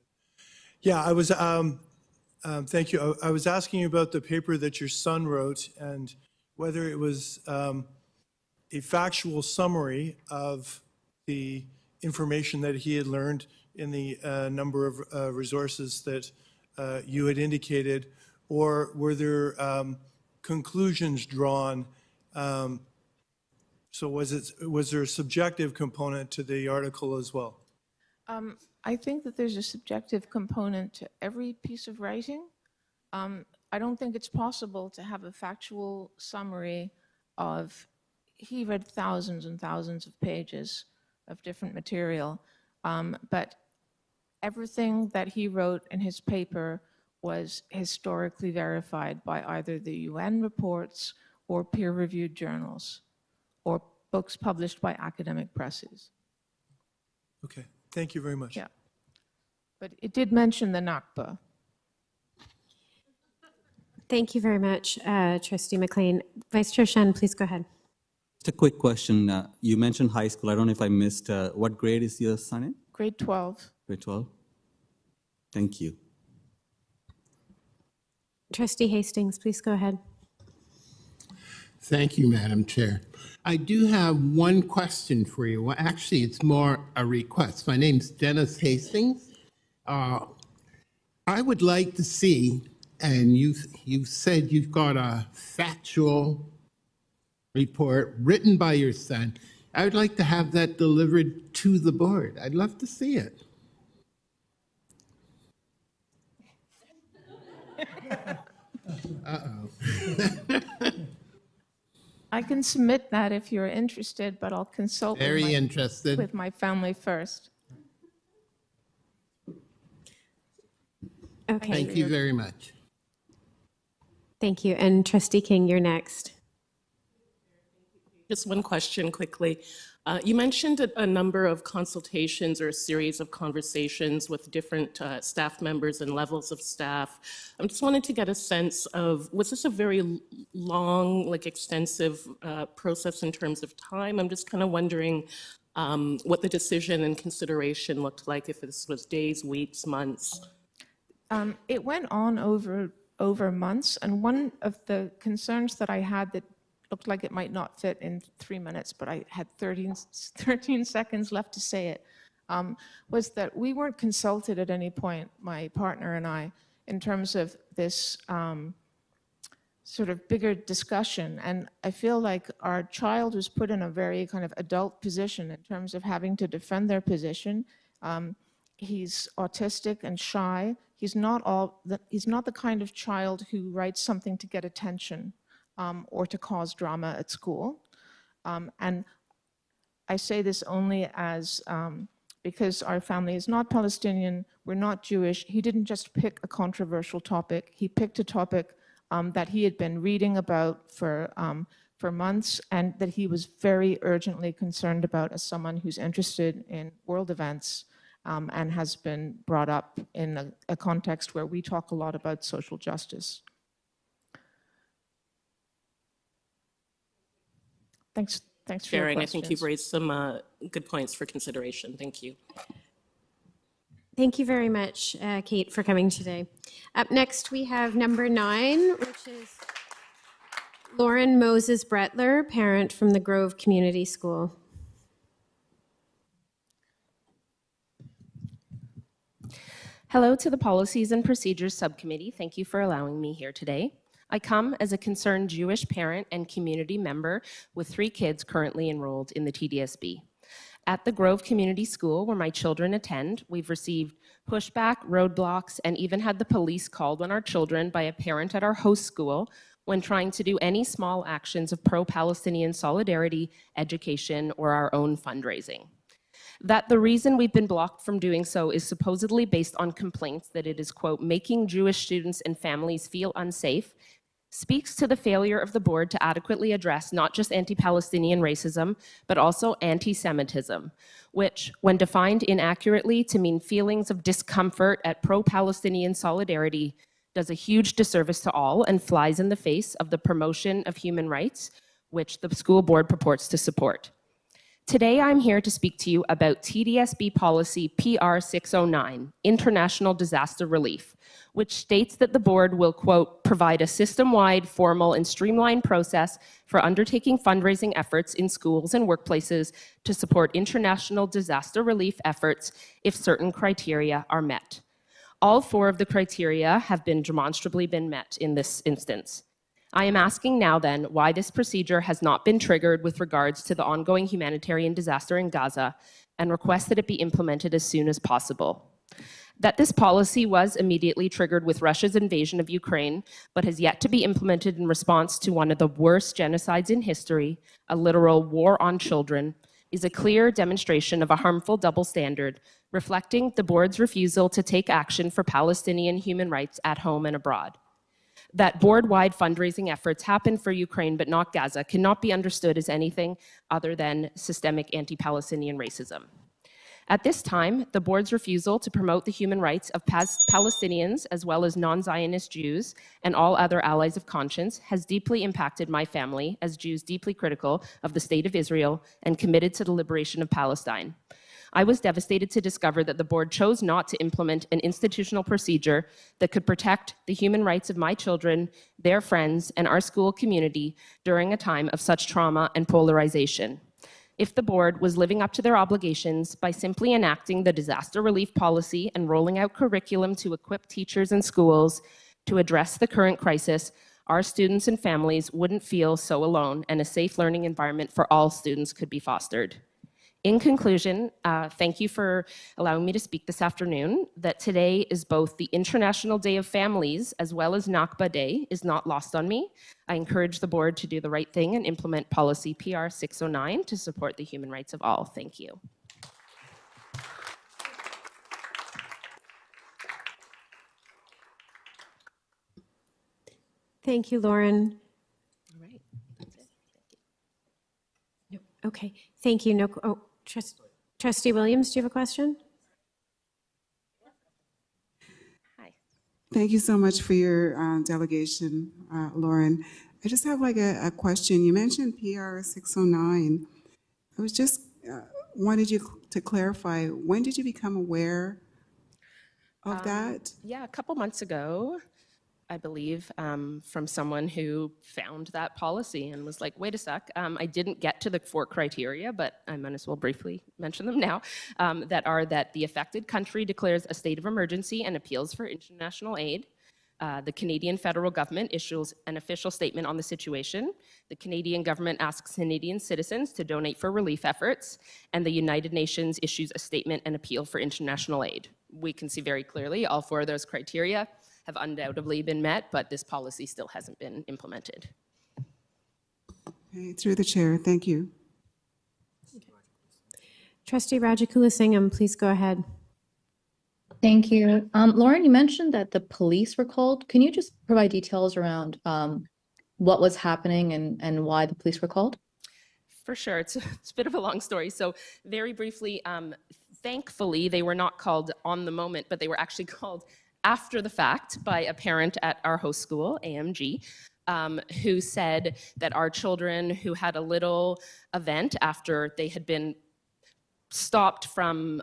Yeah, I was, thank you. I was asking you about the paper that your son wrote and whether it was a factual summary of the information that he had learned in the number of resources that you had indicated, or were there conclusions drawn? So was there a subjective component to the article as well? I think that there's a subjective component to every piece of writing. I don't think it's possible to have a factual summary of, he read thousands and thousands of pages of different material, but everything that he wrote in his paper was historically verified by either the UN reports or peer-reviewed journals or books published by academic presses. Okay, thank you very much. Yeah, but it did mention the Nakba. Thank you very much, Trustee McLean. Vice Chair Shen, please go ahead. Just a quick question. You mentioned high school. I don't know if I missed. What grade is your son in? Grade 12. Grade 12. Thank you. Trustee Hastings, please go ahead. Thank you, Madam Chair. I do have one question for you. Well, actually, it's more a request. My name's Dennis Hastings. I would like to see, and you said you've got a factual report written by your son. I would like to have that delivered to the board. I'd love to see it. Uh-oh. I can submit that if you're interested, but I'll consult Very interested. with my family first. Okay. Thank you very much. Thank you. And Trustee King, you're next. Just one question quickly. You mentioned a number of consultations or a series of conversations with different staff members and levels of staff. I just wanted to get a sense of, was this a very long, extensive process in terms of time? I'm just kind of wondering what the decision and consideration looked like, if this was days, weeks, months. It went on over months, and one of the concerns that I had that looked like it might not fit in 3 minutes, but I had 13 seconds left to say it, was that we weren't consulted at any point, my partner and I, in terms of this sort of bigger discussion. And I feel like our child was put in a very kind of adult position in terms of having to defend their position. He's autistic and shy. He's not the kind of child who writes something to get attention or to cause drama at school. And I say this only as because our family is not Palestinian, we're not Jewish. He didn't just pick a controversial topic. He picked a topic that he had been reading about for months, and that he was very urgently concerned about as someone who's interested in world events and has been brought up in a context where we talk a lot about social justice. Thanks for your Sharing, I questions. think you've raised some good points for consideration. Thank you. Thank you very much, Kate, for coming today. Up next, we have number 9, which is Lauren Moses Bretler, parent from the Grove Community School. Hello to the Policies and Procedures Subcommittee. Thank you for allowing me here today. I come as a concerned Jewish parent and community member with 3 kids currently enrolled in the TDSB. At the Grove Community School, where my children attend, we've received pushback, roadblocks, and even had the police called on our children by a parent at our host school when trying to do any small actions of pro-Palestinian solidarity, education, or our own fundraising. That the reason we've been blocked from doing so is supposedly based on complaints that it is, quote, making Jewish students and families feel unsafe, speaks to the failure of the board to adequately address not just anti-Palestinian racism, but also anti-Semitism, which, when defined inaccurately to mean feelings of discomfort at pro-Palestinian solidarity, does a huge disservice to all and flies in the face of the promotion of human rights, which the school board purports to support. Today, I'm here to speak to you about TDSB policy PR 609, International Disaster Relief, which states that the board will, quote, provide a system-wide, formal, and streamlined process for undertaking fundraising efforts in schools and workplaces to support international disaster relief efforts if certain criteria are met. All 4 of the criteria have been demonstrably met in this instance. I am asking now then why this procedure has not been triggered with regards to the ongoing humanitarian disaster in Gaza, and request that it be implemented as soon as possible. That this policy was immediately triggered with Russia's invasion of Ukraine, but has yet to be implemented in response to one of the worst genocides in history, a literal war on children, is a clear demonstration of a harmful double standard, reflecting the board's refusal to take action for Palestinian human rights at home and abroad. That board-wide fundraising efforts happen for Ukraine but not Gaza cannot be understood as anything other than systemic anti-Palestinian racism. At this time, the board's refusal to promote the human rights of Palestinians as well as non-Zionist Jews and all other allies of conscience has deeply impacted my family as Jews deeply critical of the state of Israel and committed to the liberation of Palestine. I was devastated to discover that the board chose not to implement an institutional procedure that could protect the human rights of my children, their friends, and our school community during a time of such trauma and polarization. If the board was living up to their obligations by simply enacting the disaster relief policy and rolling out curriculum to equip teachers and schools to address the current crisis, our students and families wouldn't feel so alone, and a safe learning environment for all students could be fostered. In conclusion, thank you for allowing me to speak this afternoon. That today is both the International Day of Families as well as Nakba Day is not lost on me. I encourage the board to do the right thing and implement policy PR 609 to support the human rights of all. Thank you. Thank you, Lauren. All right. That's it. No, okay, thank you. No, oh, Trustee Williams, do you have a question? Hi. Thank you so much for your delegation, Lauren. I just have like a question. You mentioned PR 609. I was just wanted you to clarify, when did you become aware of that? Yeah, a couple months ago, I believe, from someone who found that policy and was like, wait a sec, I didn't get to the 4 criteria, but I might as well briefly mention them now, that are that the affected country declares a state of emergency and appeals for international aid. The Canadian federal government issues an official statement on the situation. The Canadian government asks Canadian citizens to donate for relief efforts, and the United Nations issues a statement and appeal for international aid. We can see very clearly all 4 of those criteria have undoubtedly been met, but this policy still hasn't been implemented. Okay, through the chair, thank you. Trustee Rajagulasingham, please go ahead. Thank you. Lauren, you mentioned that the police were called. Can you just provide details around what was happening and why the police were called? For sure, it's a bit of a long story. So very briefly, thankfully, they were not called on the moment, but they were actually called after the fact by a parent at our host school, AMG, who said that our children who had a little event after they had been stopped from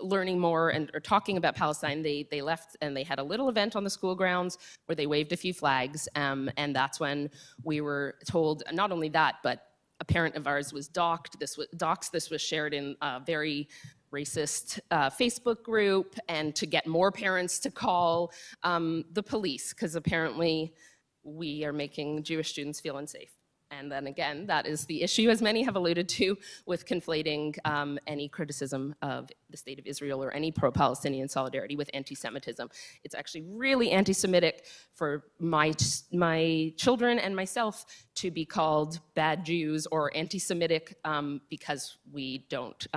learning more or talking about Palestine, they left and they had a little event on the school grounds where they waved a few flags, and that's when we were told, not only that, but a parent of ours was doxxed. This was shared in a very racist Facebook group, and to get more parents to call the police, because apparently we are making Jewish students feel unsafe. And then again, that is the issue, as many have alluded to, with conflating any criticism of the state of Israel or any pro-Palestinian solidarity with anti-Semitism. It's actually really anti-Semitic for my children and myself to be called bad Jews or anti-Semitic because we don't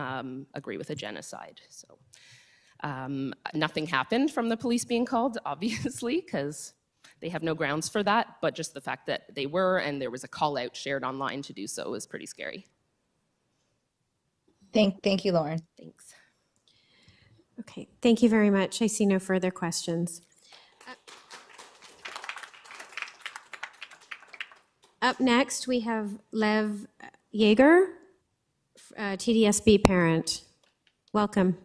agree with a genocide. So nothing happened from the police being called, obviously, because they have no grounds for that, but just the fact that they were and there was a call out shared online to do so is pretty scary. Thank you, Lauren. Thanks. Okay, thank you very much. I see no further questions. Up next, we have Lev Yeager, TDSB parent. Welcome.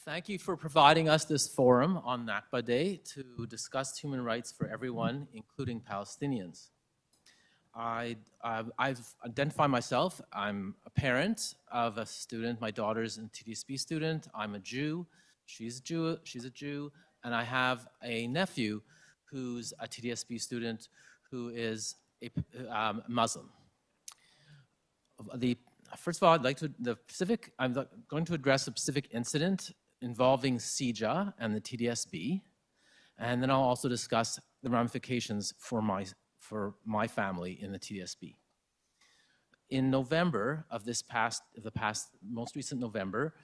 Thank you for providing us this forum on Nakba Day to discuss human rights for everyone, including Palestinians. I've identified myself. I'm a parent of a student. My daughter's a TDSB student. I'm a Jew. She's a Jew. And I have a nephew who's a TDSB student who is a Muslim. First of all, I'm going to address a specific incident involving CJA and the TDSB, and then I'll also discuss the ramifications for my family in the TDSB. In November of most recent November,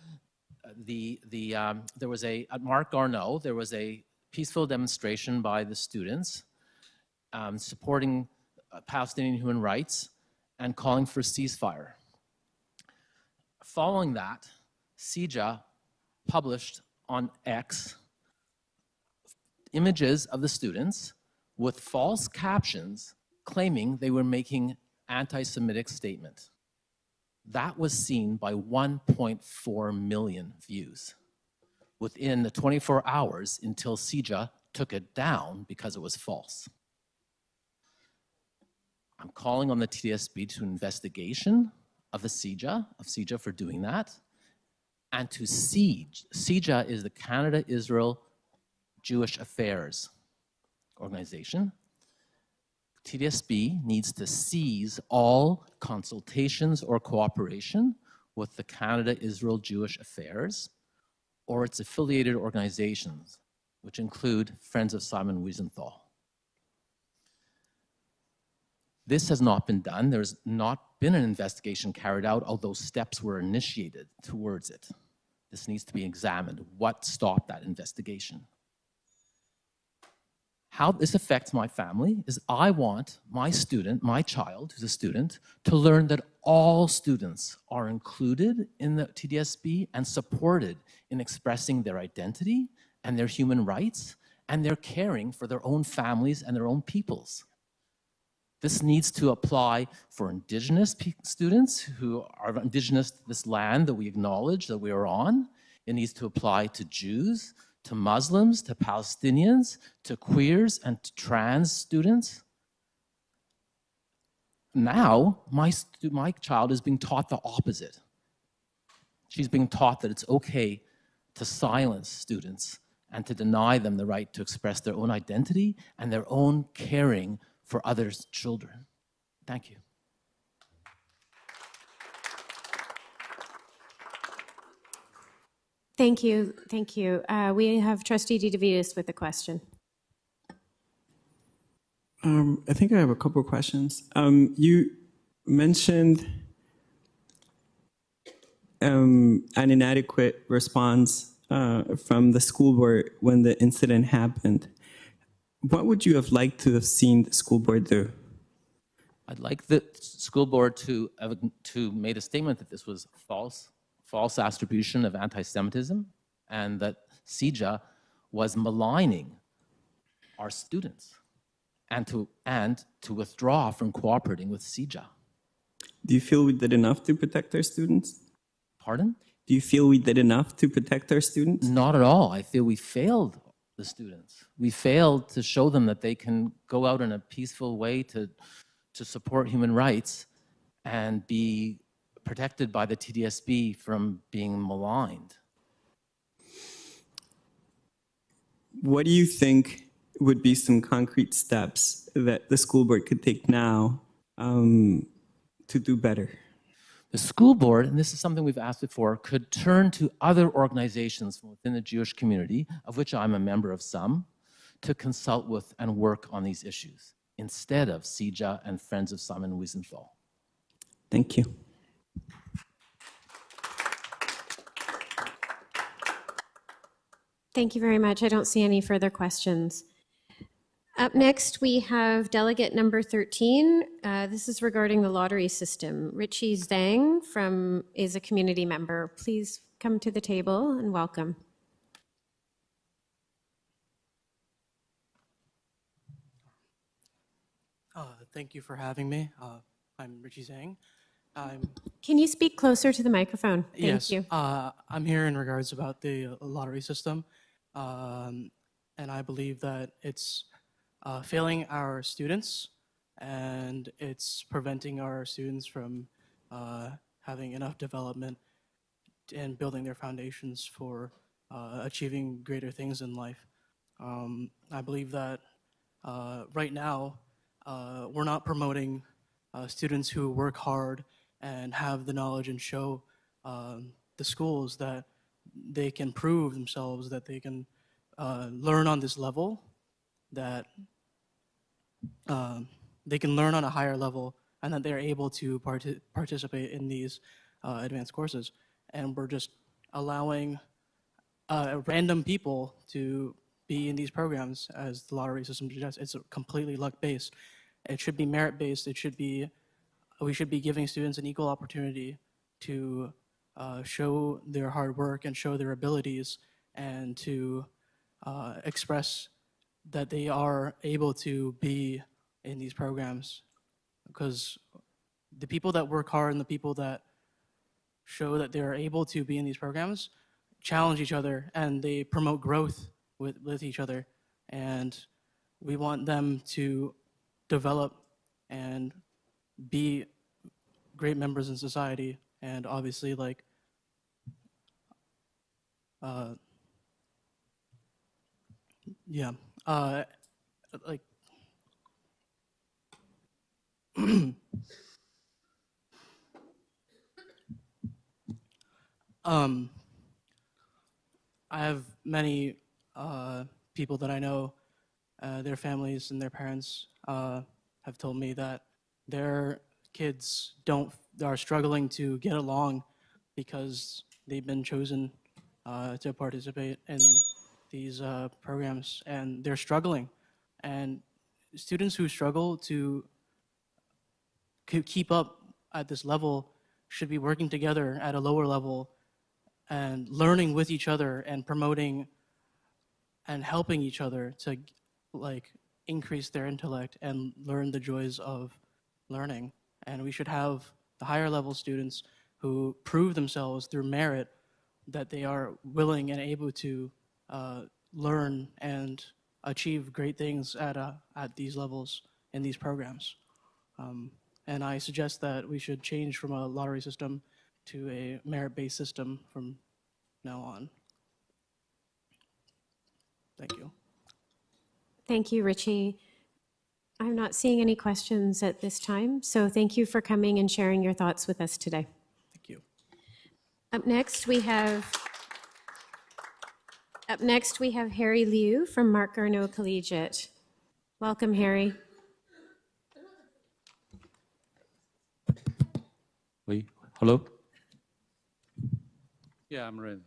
there was at Mark Garneau, there was a peaceful demonstration by the students supporting Palestinian human rights and calling for ceasefire. Following that, CJA published on X images of the students with false captions claiming they were making anti-Semitic statements. That was seen by 1.4 million views within the 24 hours until CJA took it down because it was false. I'm calling on the TDSB to investigation of the CJA for doing that, and to siege. CJA is the Canada-Israel Jewish Affairs organization. TDSB needs to seize all consultations or cooperation with the Canada-Israel Jewish Affairs or its affiliated organizations, which include Friends of Simon Wiesenthal. This has not been done. There's not been an investigation carried out, although steps were initiated towards it. This needs to be examined. What stopped that investigation? How this affects my family is I want my student, my child who's a student, to learn that all students are included in the TDSB and supported in expressing their identity and their human rights, and they're caring for their own families and their own peoples. This needs to apply for Indigenous students who are Indigenous to this land that we acknowledge that we are on. It needs to apply to Jews, to Muslims, to Palestinians, to queers, and to trans students. Now, my child is being taught the opposite. She's being taught that it's okay to silence students and to deny them the right to express their own identity and their own caring for others' children. Thank you. Thank you. Thank you. We have Trustee DeVitis with a question. I think I have a couple of questions. You mentioned an inadequate response from the school board when the incident happened. What would you have liked to have seen the school board do? I'd like the school board to make a statement that this was false attribution of anti-Semitism, and that CJA was maligning our students, and to withdraw from cooperating with CJA. Do you feel we did enough to protect our students? Pardon? Do you feel we did enough to protect our students? Not at all. I feel we failed the students. We failed to show them that they can go out in a peaceful way to support human rights and be protected by the TDSB from being maligned. What do you think would be some concrete steps that the school board could take now to do better? The school board, and this is something we've asked before, could turn to other organizations within the Jewish community, of which I'm a member of some, to consult with and work on these issues, instead of CJA and Friends of Simon Wiesenthal. Thank you. Thank you very much. I don't see any further questions. Up next, we have delegate number 13. This is regarding the lottery system. Richie Zhang is a community member. Please come to the table and welcome. Thank you for having me. I'm Richie Zhang. Can you speak closer to the microphone? Thank yes, you. I'm here in regards about the lottery system, and I believe that it's failing our students, and it's preventing our students from having enough development and building their foundations for achieving greater things in life. I believe that right now we're not promoting students who work hard and have the knowledge and show the schools that they can prove themselves, that they can learn on this level, that they can learn on a higher level, and that they're able to participate in these advanced courses. And we're just allowing random people to be in these programs, as the lottery system suggests. It's completely luck-based. It should be merit-based. We should be giving students an equal opportunity to show their hard work and show their abilities, and to express that they are able to be in these programs. Because the people that work hard and the people that show that they're able to be in these programs challenge each other and they promote growth with each other. And we want them to develop and be great members in society. And obviously, like, yeah, like, I have many people that I know, their families and their parents have told me that their kids are struggling to get along because they've been chosen to participate in these programs, and they're struggling. And students who struggle to keep up at this level should be working together at a lower level and learning with each other and promoting and helping each other to like increase their intellect and learn the joys of learning. And we should have the higher level students who prove themselves through merit that they are willing and able to learn and achieve great things at these levels in these programs. And I suggest that we should change from a lottery system to a merit-based system from now on. Thank you. Thank you, Richie. I'm not seeing any questions at this time, so thank you for coming and sharing your thoughts with us today. Thank you. Up next, we have Harry Liu from Mark Garneau Collegiate. Welcome, Harry. Wait, hello? Yeah, I'm ready.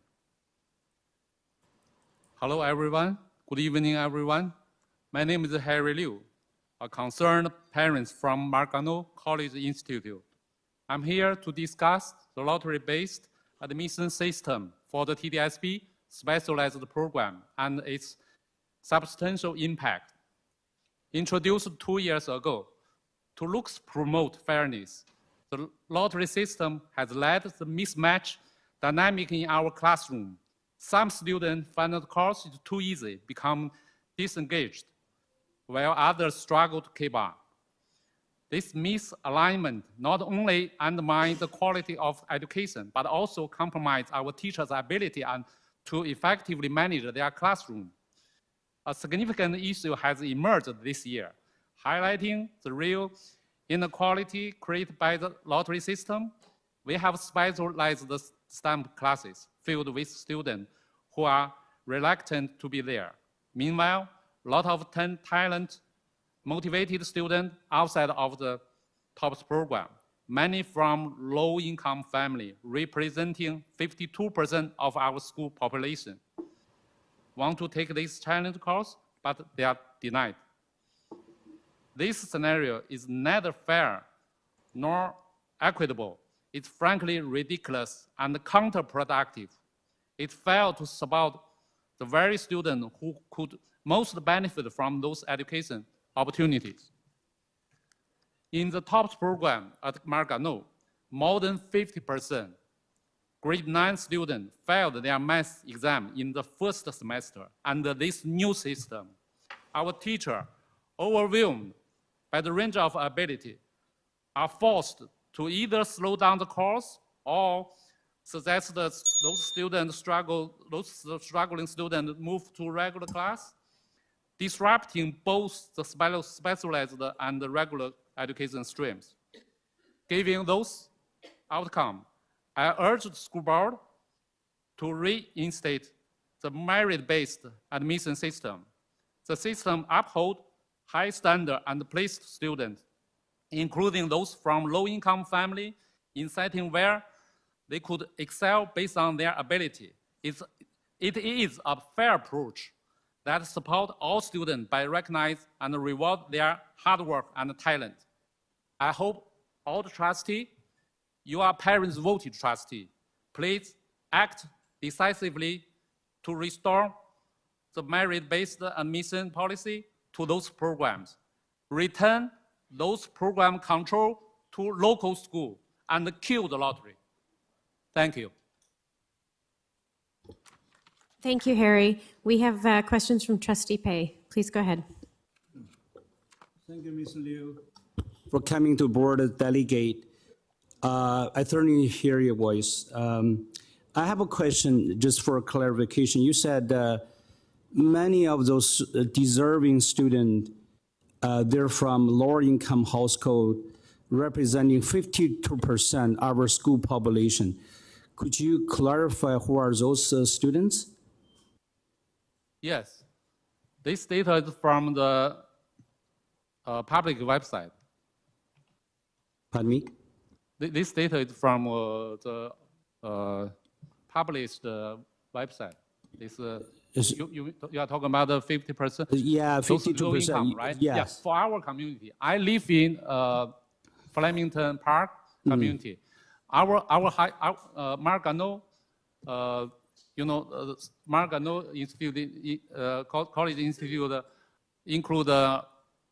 Hello, everyone. Good evening, everyone. My name is Harry Liu, a concerned parent from Mark Garneau College Institute. I'm here to discuss the lottery-based admission system for the TDSB specialized program and its substantial impact. Introduced 2 years ago, to promote fairness, the lottery system has led the mismatch dynamic in our classroom. Some students find the course is too easy, become disengaged, while others struggle to keep up. This misalignment not only undermines the quality of education, but also compromises our teachers' ability to effectively manage their classroom. A significant issue has emerged this year, highlighting the real inequality created by the lottery system. We have specialized STEM classes filled with students who are reluctant to be there. Meanwhile, a lot of talent, motivated students outside of the TOPS program, many from low-income families, representing 52% of our school population, want to take this challenge course, but they are denied. This scenario is neither fair nor equitable. It's frankly ridiculous and counterproductive. It failed to support the very students who could most benefit from those education opportunities. In the TOPS program at Mark Garneau, more than 50% grade 9 students failed their math exam in the first semester under this new system. Our teachers, overwhelmed by the range of ability, are forced to either slow down the course or suggest that those struggling students move to regular class, disrupting both the specialized and the regular education streams. Given those outcomes, I urge the school board to reinstate the merit-based admission system. The system upholds high standard and placed students, including those from low-income families, in settings where they could excel based on their ability. It is a fair approach that supports all students by recognizing and reward their hard work and talent. I hope all the trustees, you are parents voted trustee, please act decisively to restore the merit-based admission policy to those programs. Return those program control to local school and kill the lottery. Thank you. Thank you, Harry. We have questions from Trustee Pei. Please go ahead. Thank you, Ms. Liu, for coming to board as delegate. I thoroughly hear your voice. I have a question just for clarification. You said many of those deserving students, they're from lower income household, representing 52% of our school population. Could you clarify who are those students? Yes. This data is from the public website. Pardon me? This data is from the published website. This, you are talking about the 50%? Yeah, 52%. Low income, right? Yes. Yeah, for our community. I live in Flemington Park community. Our Margano, Margano Institute, College Institute include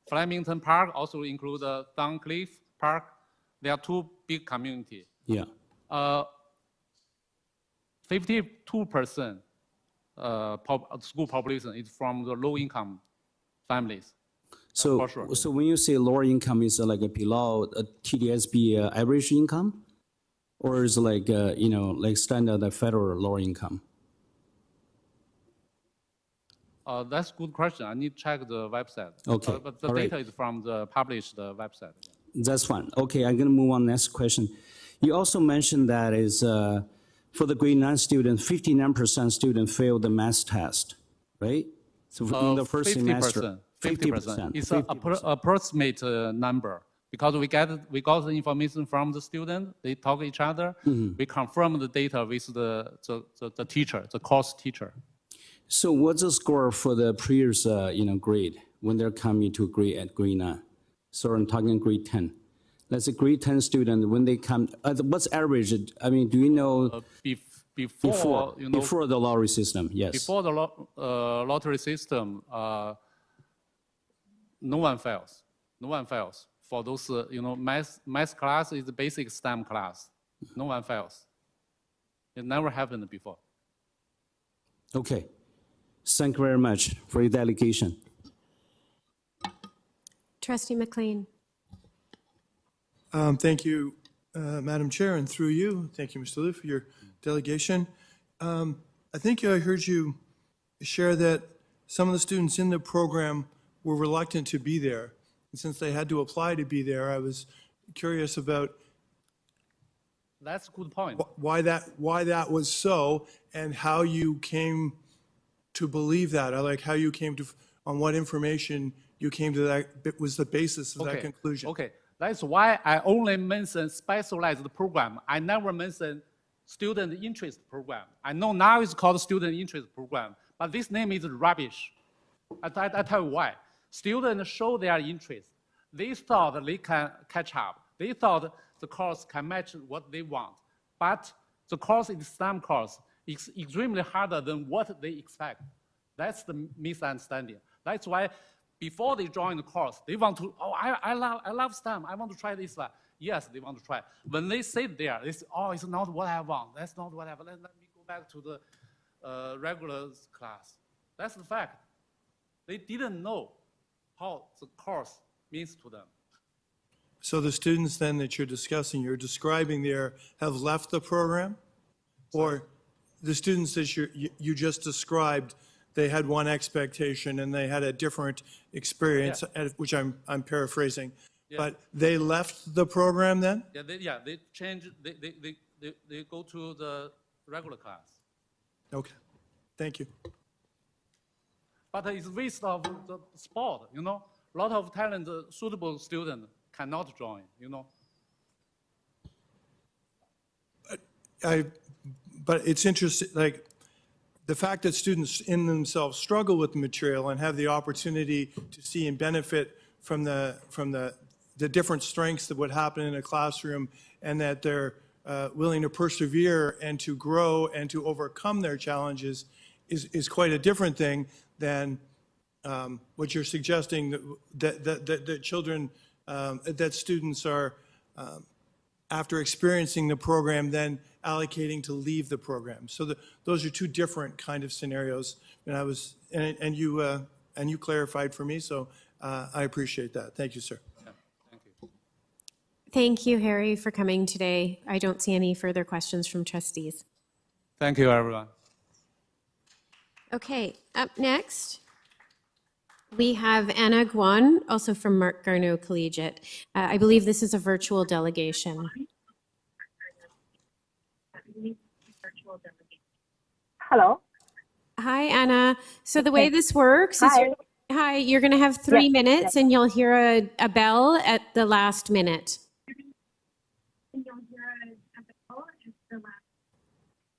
Flemington Park, also include Duncliffe Park. There are two big communities. Yeah. 52% school population is from the low income families. So, sure. so when you say lower income, is like a below a TDSB average income, or is like like standard federal lower income? That's a good question. I need to check the website. Okay. But the All right. data is from the published website. That's fine. Okay, I'm gonna move on next question. You also mentioned that is for the grade 9 student, 59% student failed the math test, right? So in the first 50%, semester, 50%. It's an approximate number because we got the information from the student. They talk each other. We confirm the data with the teacher, the course teacher. So what's the score for the previous grade when they're coming to grade 9? So I'm talking grade 10. Let's say grade 10 student, when they come, what's average? I mean, do you know before the lottery system? Yes. Before the lottery system, no one fails. No one fails. For those, math class is the basic STEM class. No one fails. It never happened before. Okay. Thank you very much for your delegation. Trustee McLean. Thank you, Madam Chair, and through you, thank you, Mr. Liu, for your delegation. I think I heard you share that some of the students in the program were reluctant to be there. And since they had to apply to be there, I was curious about That's a good point. why that was so and how you came to believe that. I like how you came to, on what information you came to that was the basis of that conclusion. Okay, that's why I only mention specialized program. I never mention student interest program. I know now it's called student interest program, but this name is rubbish. I tell you why. Students show their interest. They thought they can catch up. They thought the course can match what they want. But the course is STEM course. It's extremely harder than what they expect. That's the misunderstanding. That's why before they join the course, they want to, I love STEM. I want to try this one. Yes, they want to try. When they sit there, they say, it's not what I want. That's not what I want. Let me go back to the regular class. That's the fact. They didn't know how the course means to them. So the students then that you're discussing, you're describing there, have left the program? Or the students that you just described, they had one expectation and they had a different experience, which I'm paraphrasing. Yeah. But they left the program then? They change, they go to the regular class. Okay, thank you. But it's waste of the sport, A lot of talented, suitable students cannot join, But it's interesting, like, the fact that students in themselves struggle with the material and have the opportunity to see and benefit from the different strengths that would happen in a classroom, and that they're willing to persevere and to grow and to overcome their challenges is quite a different thing than what you're suggesting, that children, that students are, after experiencing the program, then allocating to leave the program. So those are two different kind of scenarios. And you clarified for me, so I appreciate that. Thank you, sir. Thank you, Harry, for coming today. I don't see any further questions from trustees. Thank you, everyone. Okay, up next, we have Anna Guan, also from Mark Garneau Collegiate. I believe this is a virtual delegation. Hello. Hi, Anna. So the way this works is you're going to have 3 minutes and you'll hear a bell at the last minute.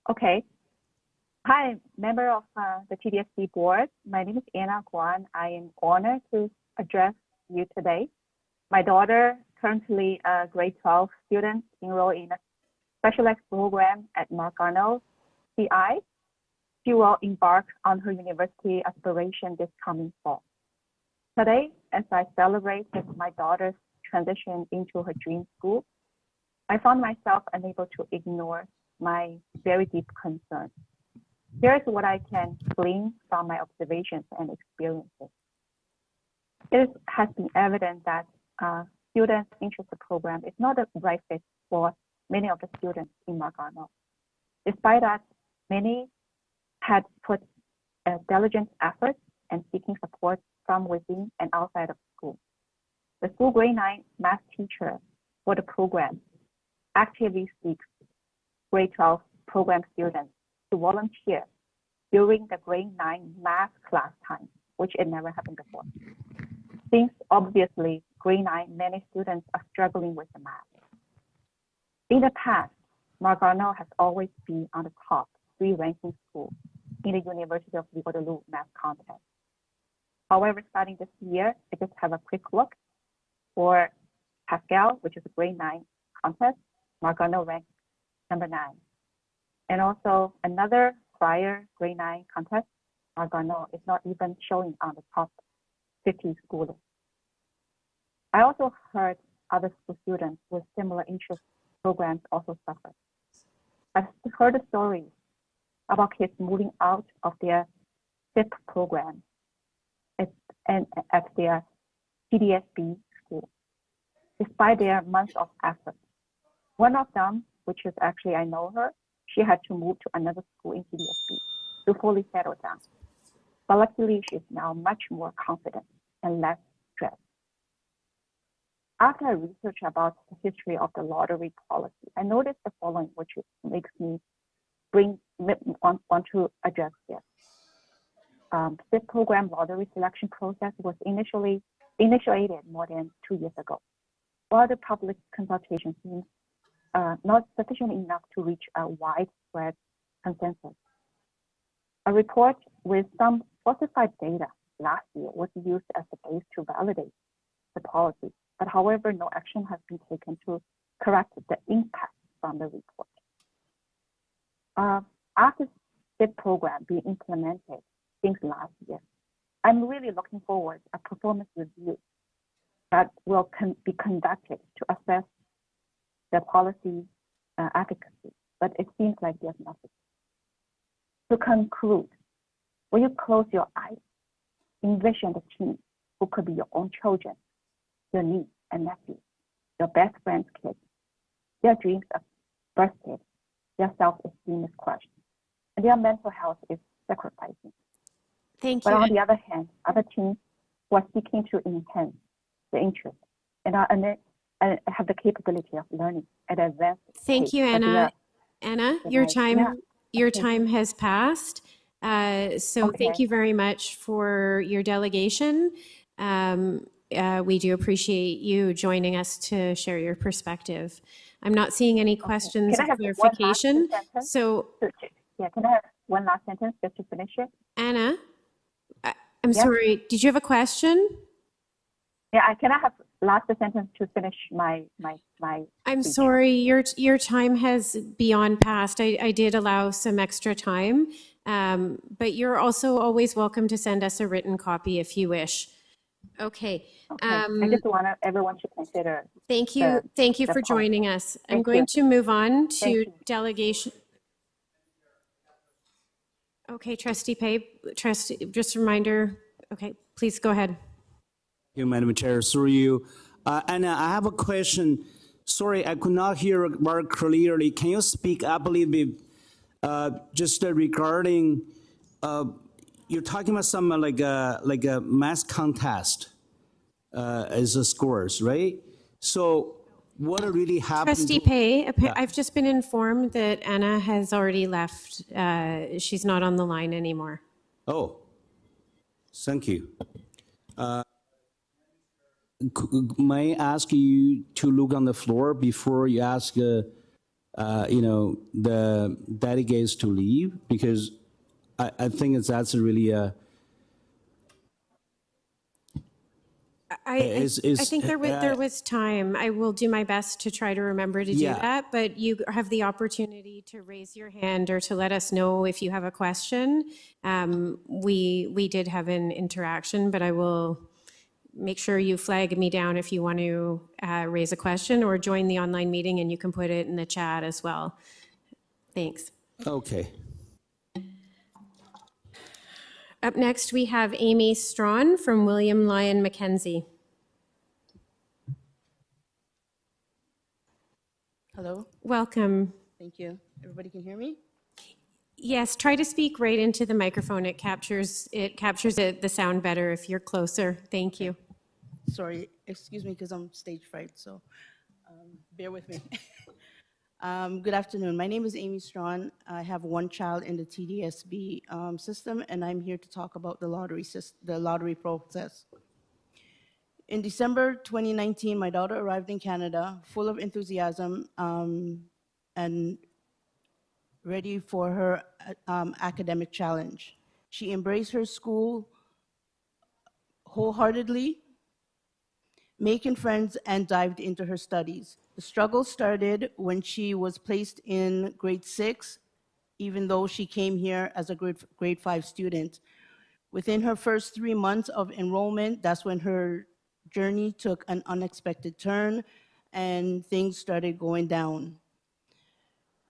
Okay. Hi, member of the TDSB board. My name is Anna Guan. I am honored to address you today. My daughter, currently a grade 12 student, enrolled in a specialized program at Mark Garneau CI. She will embark on her university aspiration this coming fall. Today, as I celebrated my daughter's transition into her dream school, I found myself unable to ignore my very deep concern. Here's what I can glean from my observations and experiences. It has been evident that student interest program is not a right fit for many of the students in Mark Garneau. Despite that, many had put diligent effort and seeking support from within and outside of school. The school grade 9 math teacher for the program actively seeks grade 12 program students to volunteer during the grade 9 math class time, which it never happened before. Since obviously grade 9, many students are struggling with the math. In the past, Mark Garneau has always been on the top 3 ranking school in the University of Waterloo math contest. However, starting this year, I just have a quick look for Pascal, which is a grade 9 contest. Mark Garneau ranked number 9. And also another prior grade 9 contest, Mark Garneau is not even showing on the top 50 school list. I also heard other school students with similar interest programs also suffer. I've heard stories about kids moving out of their SIP program and at their TDSB school, despite their months of effort. One of them, which is actually, I know her, she had to move to another school in TDSB to fully settle down. But luckily, she's now much more confident and less stressed. After I researched about the history of the lottery policy, I noticed the following, which makes me want to address this. This program lottery selection process was initiated more than 2 years ago. While the public consultation seems not sufficient enough to reach a widespread consensus. A report with some falsified data last year was used as the base to validate the policy, but however, no action has been taken to correct the impact from the report. After this program being implemented since last year, I'm really looking forward to a performance review that will be conducted to assess the policy efficacy, but it seems like there's nothing. To conclude, when you close your eyes, envision the team who could be your own children, your niece and nephew, your best friend's kids. Their dreams are bursted, their self-esteem is crushed, and their mental health is sacrificing. Thank But you. on the other hand, other teams who are seeking to enhance the interest and have the capability of learning at an advanced Thank pace, you, but they Anna. are- Anna, but your I- time yeah, your okay. time has passed. So thank Okay. you very much for your delegation. We do appreciate you joining us to share your perspective. I'm not seeing any questions Can I of have one last clarification. sentence? So Yeah, can I have one last sentence just to finish it? Anna, I'm Yeah. sorry, did you have a question? Yeah, can I have last sentence to finish my I'm speech? sorry, your time has beyond passed. I did allow some extra time, but you're also always welcome to send us a written copy if you wish. Okay. Okay. I just want everyone to consider. Thank you. Thank you the for point. joining us. I'm Thank going you. to move on Thank to you. delegation. Okay, Trustee Pei, Trustee, just a reminder. Okay, please go ahead. Thank you, Madam Chair, through you. And I have a question. Sorry, I could not hear very clearly. Can you speak up a little bit? Just regarding, you're talking about some like a math contest as a scores, right? So what really happened? Trustee Pei, I've just been informed that Anna has already left. She's not on the line anymore. Oh, thank you. May I ask you to look on the floor before you ask, the delegates to leave? Because I think that's really a. I think there was time. I will do my best to try to remember to do Yeah. that, but you have the opportunity to raise your hand or to let us know if you have a question. We did have an interaction, but I will make sure you flag me down if you want to raise a question or join the online meeting, and you can put it in the chat as well. Thanks. Okay. Up next, we have Amy Strawn from William Lyon Mackenzie. Hello. Welcome. Thank you. Everybody can hear me? Yes, try to speak right into the microphone. It captures the sound better if you're closer. Thank you. Sorry, excuse me because I'm stage fright, so bear with me. Good afternoon. My name is Amy Strawn. I have one child in the TDSB system, and I'm here to talk about the lottery process. In December 2019, my daughter arrived in Canada full of enthusiasm and ready for her academic challenge. She embraced her school wholeheartedly, making friends, and dived into her studies. The struggle started when she was placed in grade 6, even though she came here as a grade 5 student. Within her first 3 months of enrollment, that's when her journey took an unexpected turn and things started going down.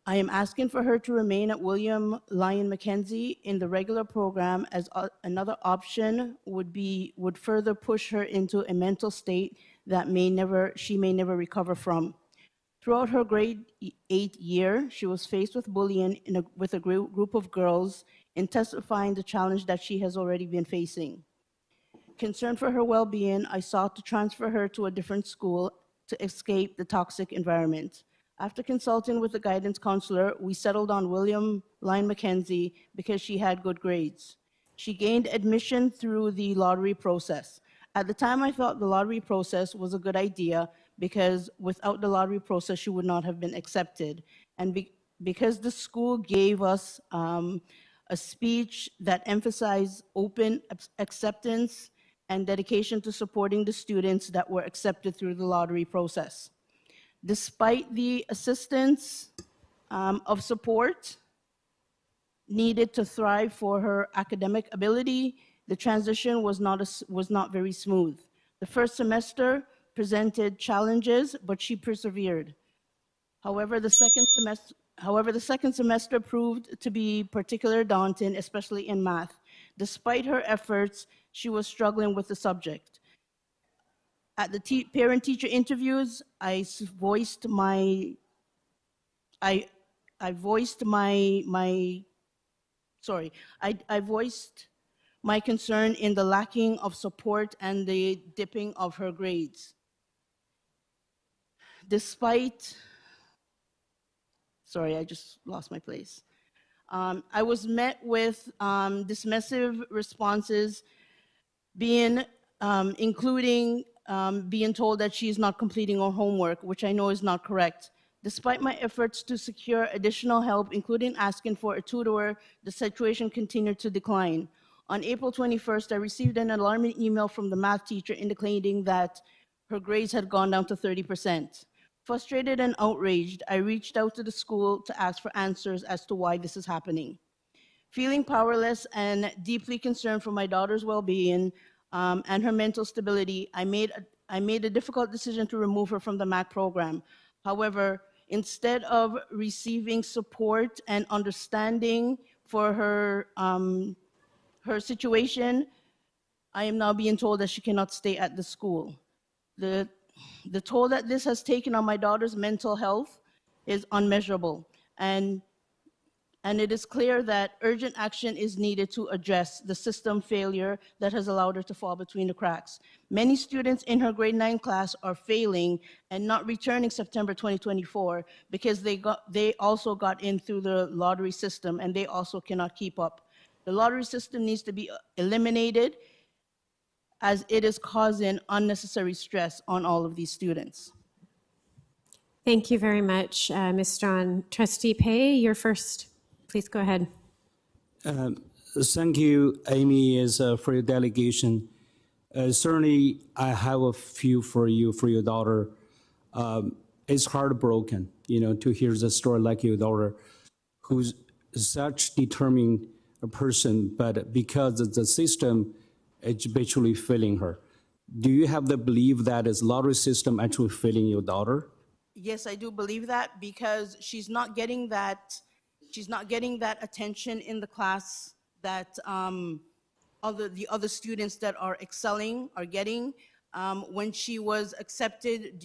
I am asking for her to remain at William Lyon Mackenzie in the regular program, as another option would further push her into a mental state that she may never recover from. Throughout her grade 8 year, she was faced with bullying with a group of girls, intensifying the challenge that she has already been facing. Concerned for her well-being, I sought to transfer her to a different school to escape the toxic environment. After consulting with the guidance counselor, we settled on William Lyon Mackenzie because she had good grades. She gained admission through the lottery process. At the time, I thought the lottery process was a good idea because without the lottery process, she would not have been accepted. And because the school gave us a speech that emphasized open acceptance and dedication to supporting the students that were accepted through the lottery process. Despite the assistance of support needed to thrive for her academic ability, the transition was not very smooth. The first semester presented challenges, but she persevered. However, the second semester proved to be particularly daunting, especially in math. Despite her efforts, she was struggling with the subject. At the parent-teacher interviews, I voiced my concern in the lacking of support and the dipping of her grades. Sorry, I just lost my place. I was met with dismissive responses, including being told that she's not completing her homework, which I know is not correct. Despite my efforts to secure additional help, including asking for a tutor, the situation continued to decline. On April 21st, I received an alarming email from the math teacher indicating that her grades had gone down to 30%. Frustrated and outraged, I reached out to the school to ask for answers as to why this is happening. Feeling powerless and deeply concerned for my daughter's well-being, and her mental stability, I made a difficult decision to remove her from the MAC program. However, instead of receiving support and understanding for her, her situation, I am now being told that she cannot stay at the school. The toll that this has taken on my daughter's mental health is unmeasurable. And it is clear that urgent action is needed to address the system failure that has allowed her to fall between the cracks. Many students in her grade 9 class are failing and not returning September 2024 because they also got in through the lottery system and they also cannot keep up. The lottery system needs to be eliminated as it is causing unnecessary stress on all of these students. Thank you very much, Ms. Strachan. Trustee Pei, you're first. Please go ahead. Thank you, Amy, for your delegation. Certainly, I have a few for you, for your daughter. It's heartbroken, to hear the story like your daughter, who's such determined a person, but because of the system, it's basically failing her. Do you have the belief that is lottery system actually failing your daughter? Yes, I do believe that because she's not getting that attention in the class that the other students that are excelling are getting. When she was accepted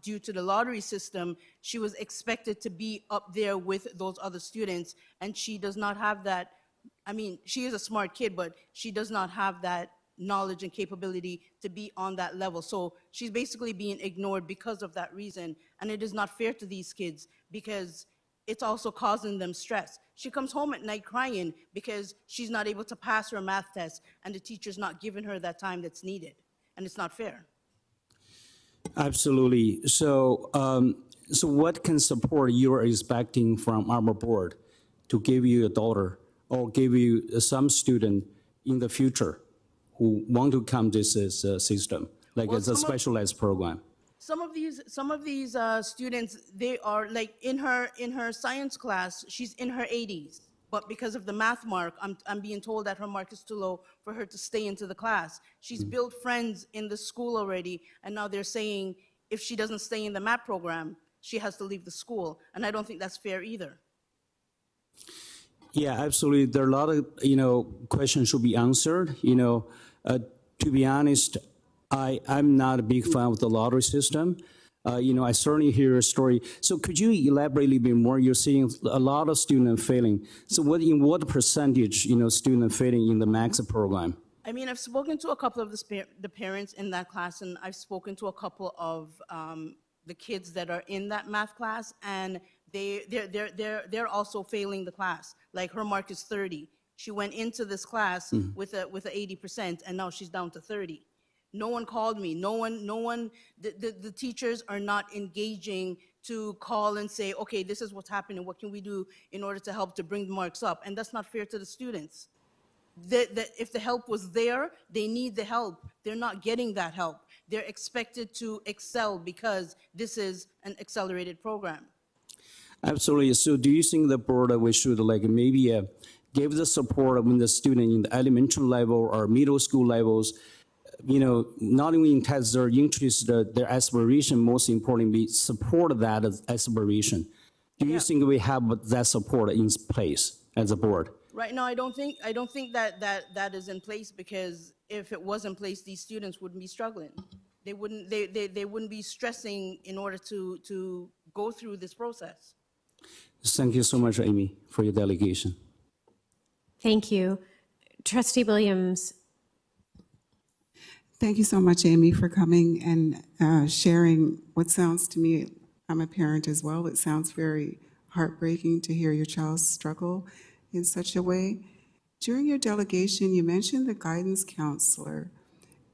due to the lottery system, she was expected to be up there with those other students, and she does not have that. I mean, she is a smart kid, but she does not have that knowledge and capability to be on that level. So she's basically being ignored because of that reason, and it is not fair to these kids because it's also causing them stress. She comes home at night crying because she's not able to pass her math test and the teacher's not giving her that time that's needed, and it's not fair. Absolutely. So, so what can support you are expecting from our board to give you a daughter or give you some student in the future who want to come to this system, like Well, it's a specialized program? Some of these students, they are like in her science class, she's in her 80s, but because of the math mark, I'm being told that her mark is too low for her to stay into the class. She's built friends in the school already, and now they're saying if she doesn't stay in the math program, she has to leave the school, and I don't think that's fair either. Yeah, absolutely. There are a lot of, questions should be answered. To be honest, I'm not a big fan of the lottery system. I certainly hear a story. So could you elaborate a little bit more? You're seeing a lot of students failing. So in what percentage, student failing in the MAX program? I mean, I've spoken to a couple of the parents in that class, and I've spoken to a couple of the kids that are in that math class, and they're also failing the class. Like her mark is 30. She went into this class with a 80%, and now she's down to 30. No one called me. No one. The teachers are not engaging to call and say, okay, this is what's happening. What can we do in order to help to bring the marks up? And that's not fair to the students. If the help was there, they need the help. They're not getting that help. They're expected to excel because this is an accelerated program. Absolutely. So do you think the board we should maybe give the support when the student in the elementary level or middle school levels, not only in test their interest, their aspiration, most importantly, support that aspiration. Do you think we have that support in place as a board? Right now, I don't think that is in place, because if it was in place, these students wouldn't be struggling. They wouldn't be stressing in order to go through this process. Thank you so much, Amy, for your delegation. Thank you. Trustee Williams. Thank you so much, Amy, for coming and sharing what sounds to me, I'm a parent as well, it sounds very heartbreaking to hear your child struggle in such a way. During your delegation, you mentioned the guidance counselor.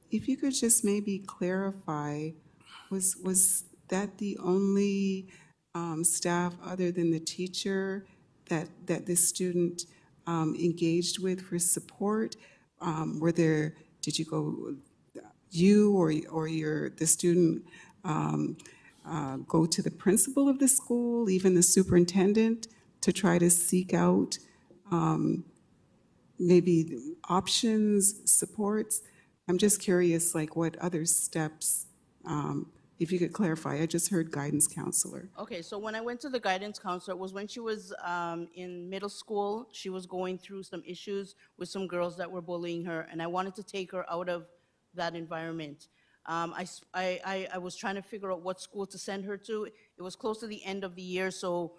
If you could just maybe clarify, was that the only staff other than the teacher that this student engaged with for support? Did you go, you or the student go to the principal of the school, even the superintendent, to try to seek out maybe options, supports? I'm just curious, like what other steps, if you could clarify, I just heard guidance counselor. Okay, so when I went to the guidance counselor, it was when she was in middle school. She was going through some issues with some girls that were bullying her, and I wanted to take her out of that environment. I was trying to figure out what school to send her to. It was close to the end of the year, so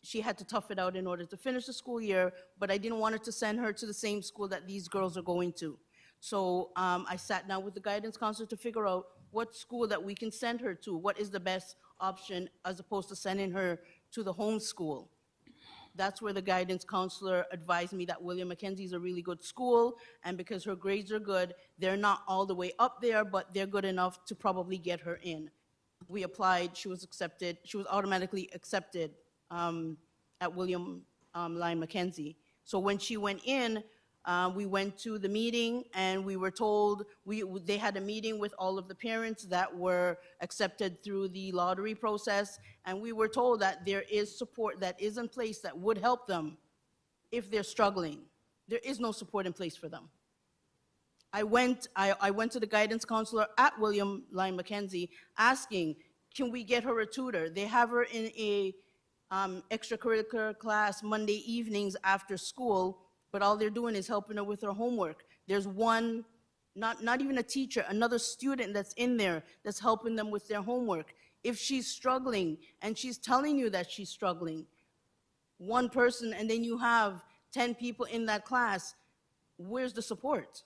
she had to tough it out in order to finish the school year, but I didn't want her to send her to the same school that these girls are going to. So I sat down with the guidance counselor to figure out what school that we can send her to, what is the best option as opposed to sending her to the home school. That's where the guidance counselor advised me that William Mackenzie is a really good school, and because her grades are good, they're not all the way up there, but they're good enough to probably get her in. We applied, she was accepted, she was automatically accepted at William Lyon Mackenzie. So when she went in, we went to the meeting and we were told, they had a meeting with all of the parents that were accepted through the lottery process, and we were told that there is support that is in place that would help them if they're struggling. There is no support in place for them. I went to the guidance counselor at William Lyon Mackenzie asking, can we get her a tutor? They have her in a extracurricular class Monday evenings after school, but all they're doing is helping her with her homework. There's one, not even a teacher, another student that's in there that's helping them with their homework. If she's struggling and she's telling you that she's struggling, one person and then you have 10 people in that class, where's the support?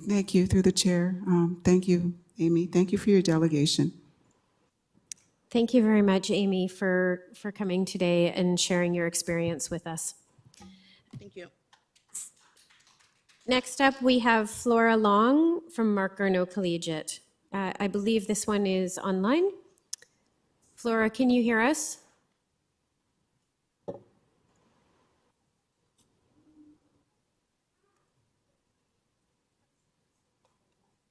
Thank you, through the chair. Thank you, Amy. Thank you for your delegation. Thank you very much, Amy, for coming today and sharing your experience with us. Thank you. Next up, we have Flora Long from Mark Garneau Collegiate. I believe this one is online. Flora, can you hear us?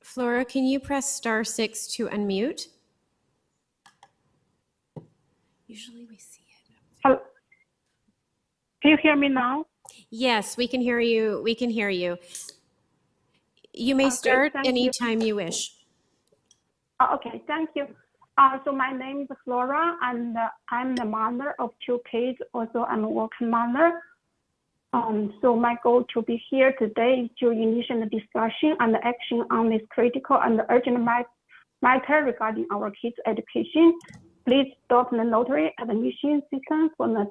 Flora, can you press *6 to unmute? Usually we see it. Hello. Can you hear me now? Yes, we can hear you. We can hear you. You may start anytime you wish. Okay, thank you. So my name is Flora, and I'm the mother of 2 kids. Also, I'm a working mother. So my goal to be here today is to initiate the discussion and action on this critical and urgent matter regarding our kids' education. Please stop the lottery admission system for the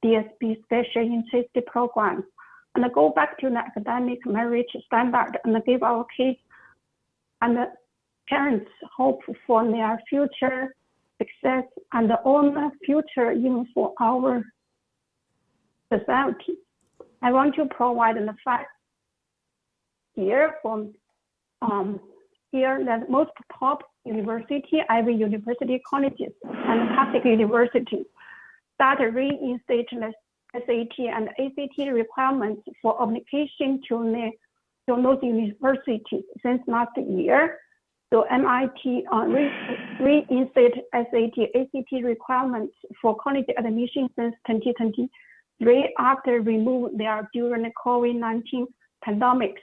TDSB special interest programs and go back to the academic merit standard and give our kids and the parents hope for their future success and own future even for our society. I want to provide the facts here from here that most top university, Ivy University colleges and public universities started reinstating the SAT and ACT requirements for application to those universities since last year. So MIT reinstated SAT, ACT requirements for college admission since 2023 after removing their during the COVID-19 pandemic.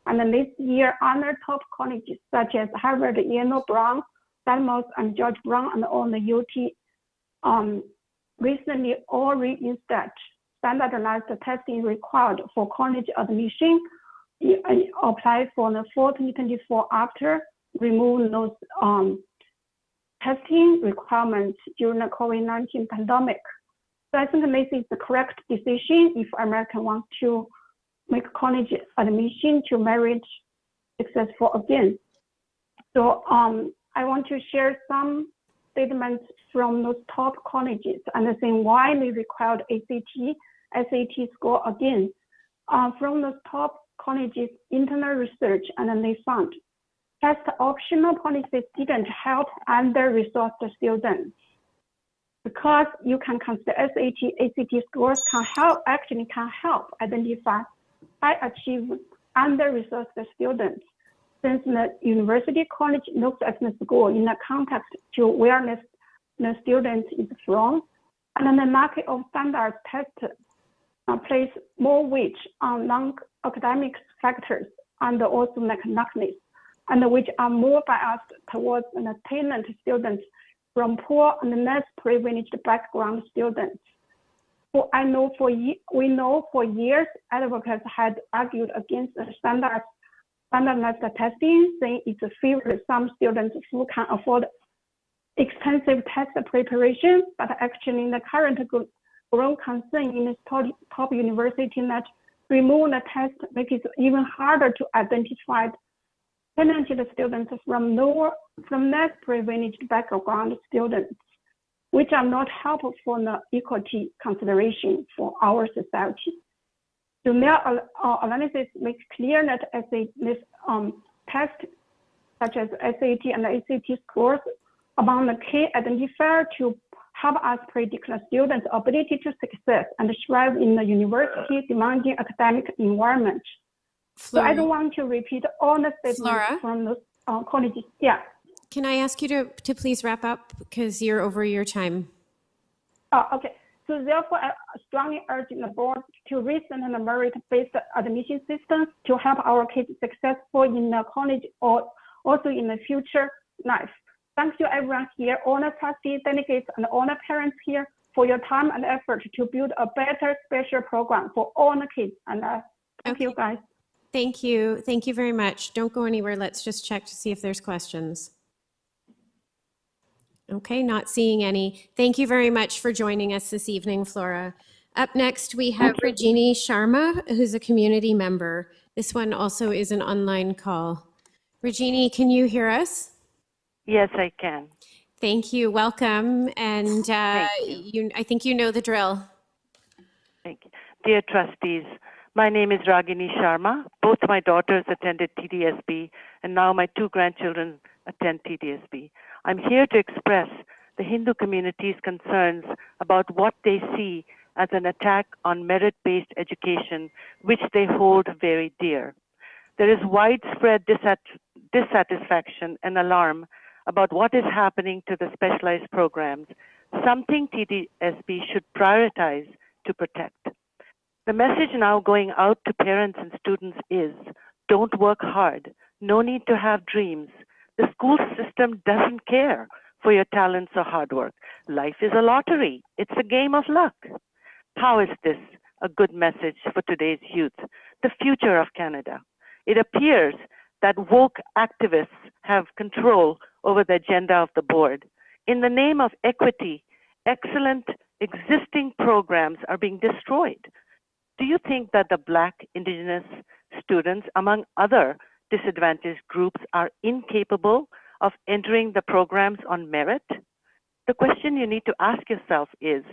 And this year, other top colleges such as Harvard, Yale, Brown, Dartmouth, and George Brown, and all the UT recently all reinstated standardized testing required for college admission. Apply for the fall 2024 after removing those testing requirements during the COVID-19 pandemic. So I think this is the correct decision if America wants to make college admission to merit successful again. So I want to share some statements from those top colleges and saying why they required ACT, SAT score again. From those top colleges, internal research, and then they found test optional policies didn't help under-resourced students. Because you can consider SAT, ACT scores can help identify high achievement under-resourced students. Since the university college looks at the school in the context to where the student is from, and then the market of standard test place more weight on non-academic factors and also academics, and which are more biased towards the talent students from poor and less privileged background students. We know for years advocates had argued against the standardized testing, saying it favors some students who can afford expensive test preparation, but actually the current growing concern in this top university that remove the test makes it even harder to identify talented students from less privileged background students, which are not helpful for the equity consideration for our society. The their analysis makes clear that this test, such as SAT and ACT scores, among the key identifier to help us predict the students' ability to success and thrive in the university demanding academic environment. So I don't want to repeat all the statements from those colleges. Yeah. Can I ask you to please wrap up because you're over your time? Okay. So therefore, I strongly urge the board to reason the merit-based admission systems to help our kids successful in the college or also in the future life. Thank you everyone here, all the trustees, delegates, and all the parents here for your time and effort to build a better special program for all the kids. And thank you guys. Thank you. Thank you very much. Don't go anywhere. Let's just check to see if there's questions. Okay, not seeing any. Thank you very much for joining us this evening, Flora. Up next, we have Rajini Sharma, who's a community member. This one also is an online call. Rajini, can you hear us? Yes, I can. Thank you. Welcome. And Thank I think you know the drill. Thank you. Dear trustees, my name is Ragini Sharma. Both my daughters attended TDSB, and now my 2 grandchildren attend TDSB. I'm here to express the Hindu community's concerns about what they see as an attack on merit-based education, which they hold very dear. There is widespread dissatisfaction and alarm about what is happening to the specialized programs, something TDSB should prioritize to protect. The message now going out to parents and students is, don't work hard, no need to have dreams. The school system doesn't care for your talents or hard work. Life is a lottery, it's a game of luck. How is this a good message for today's youth, the future of Canada? It appears that woke activists have control over the agenda of the board. In the name of equity, excellent existing programs are being destroyed. Do you think that the Black, Indigenous students, among other disadvantaged groups, are incapable of entering the programs on merit? The question you need to ask yourself is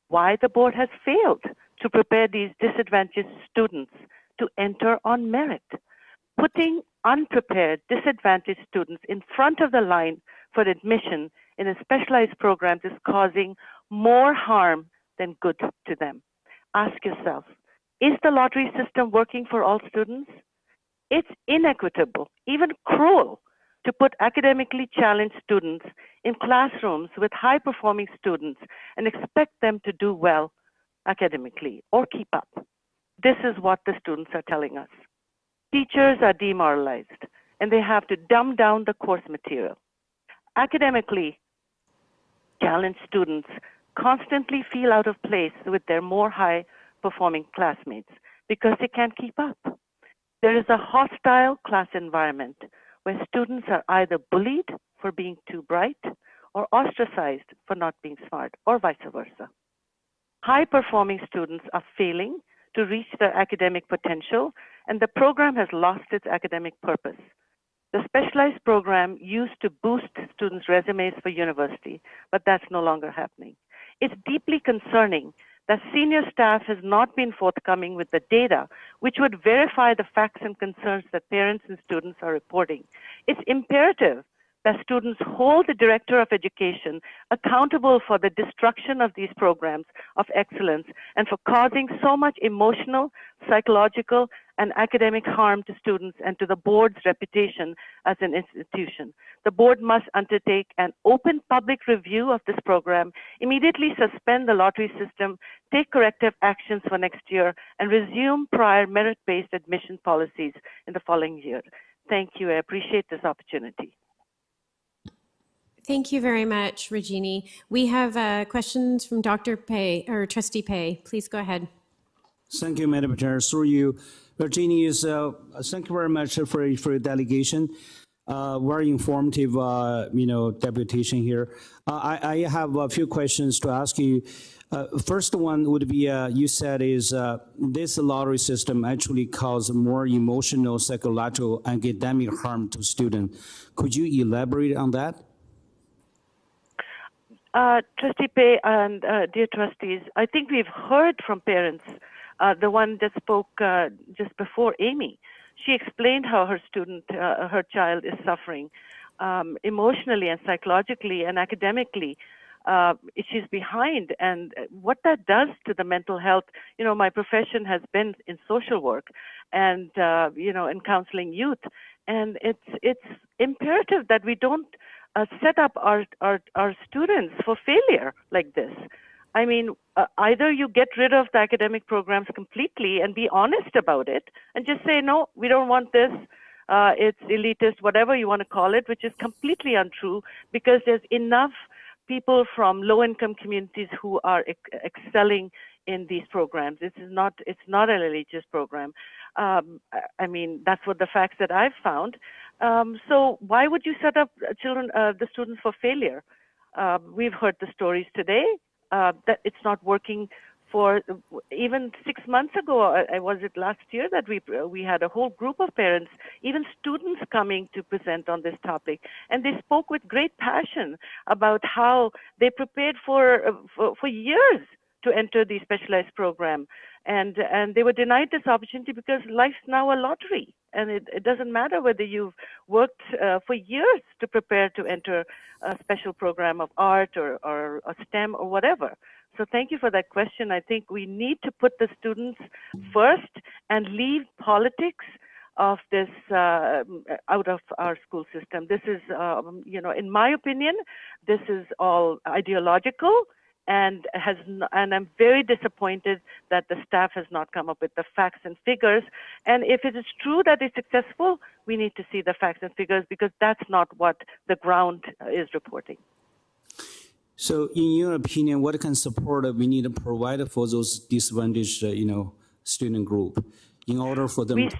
why the board has failed to prepare these disadvantaged students to enter on merit. Putting unprepared, disadvantaged students in front of the line for admission in a specialized programs is causing more harm than good to them. Ask yourself, is the lottery system working for all students? It's inequitable, even cruel, to put academically challenged students in classrooms with high-performing students and expect them to do well academically or keep up. This is what the students are telling us. Teachers are demoralized and they have to dumb down the course material. Academically challenged students constantly feel out of place with their more high-performing classmates because they can't keep up. There is a hostile class environment where students are either bullied for being too bright or ostracized for not being smart, or vice versa. High-performing students are failing to reach their academic potential, and the program has lost its academic purpose. The specialized program used to boost students' resumes for university, but that's no longer happening. It's deeply concerning that senior staff has not been forthcoming with the data which would verify the facts and concerns that parents and students are reporting. It's imperative that students hold the Director of Education accountable for the destruction of these programs of excellence and for causing so much emotional, psychological, and academic harm to students and to the board's reputation as an institution. The board must undertake an open public review of this program, immediately suspend the lottery system, take corrective actions for next year, and resume prior merit-based admission policies in the following year. Thank you. I appreciate this opportunity. Thank you very much, Rajini. We have questions from Dr. Pei, or Trustee Pei. Please go ahead. Thank you, Madam Chair. Through you, Virginia, thank you very much for your delegation. Very informative, deputation here. I have a few questions to ask you. First one would be, you said is this lottery system actually causes more emotional, psychological, academic harm to students. Could you elaborate on that? Trustee Pei and dear trustees, I think we've heard from parents. The one that spoke just before Amy, she explained how her child is suffering emotionally and psychologically and academically. She's behind, and what that does to the mental health. My profession has been in social work and in counseling youth, and it's imperative that we don't set up our students for failure like this. I mean, either you get rid of the academic programs completely and be honest about it and just say, no, we don't want this, it's elitist, whatever you want to call it, which is completely untrue, because there's enough people from low-income communities who are excelling in these programs. It's not an elitist program. I mean, that's what the facts that I've found. So why would you set up the students for failure? We've heard the stories today. That it's not working for even 6 months ago. Was it last year that we had a whole group of parents, even students coming to present on this topic, and they spoke with great passion about how they prepared for years to enter the specialized program, and they were denied this opportunity because life's now a lottery, and it doesn't matter whether you've worked for years to prepare to enter a special program of art or a STEM or whatever. So thank you for that question. I think we need to put the students first and leave politics of this out of our school system. This is, in my opinion, this is all ideological. And I'm very disappointed that the staff has not come up with the facts and figures. And if it is true that it's successful, we need to see the facts and figures, because that's not what the ground is reporting. So, in your opinion, what kind of support we need to provide for those disadvantaged, student group, in order for them to excel?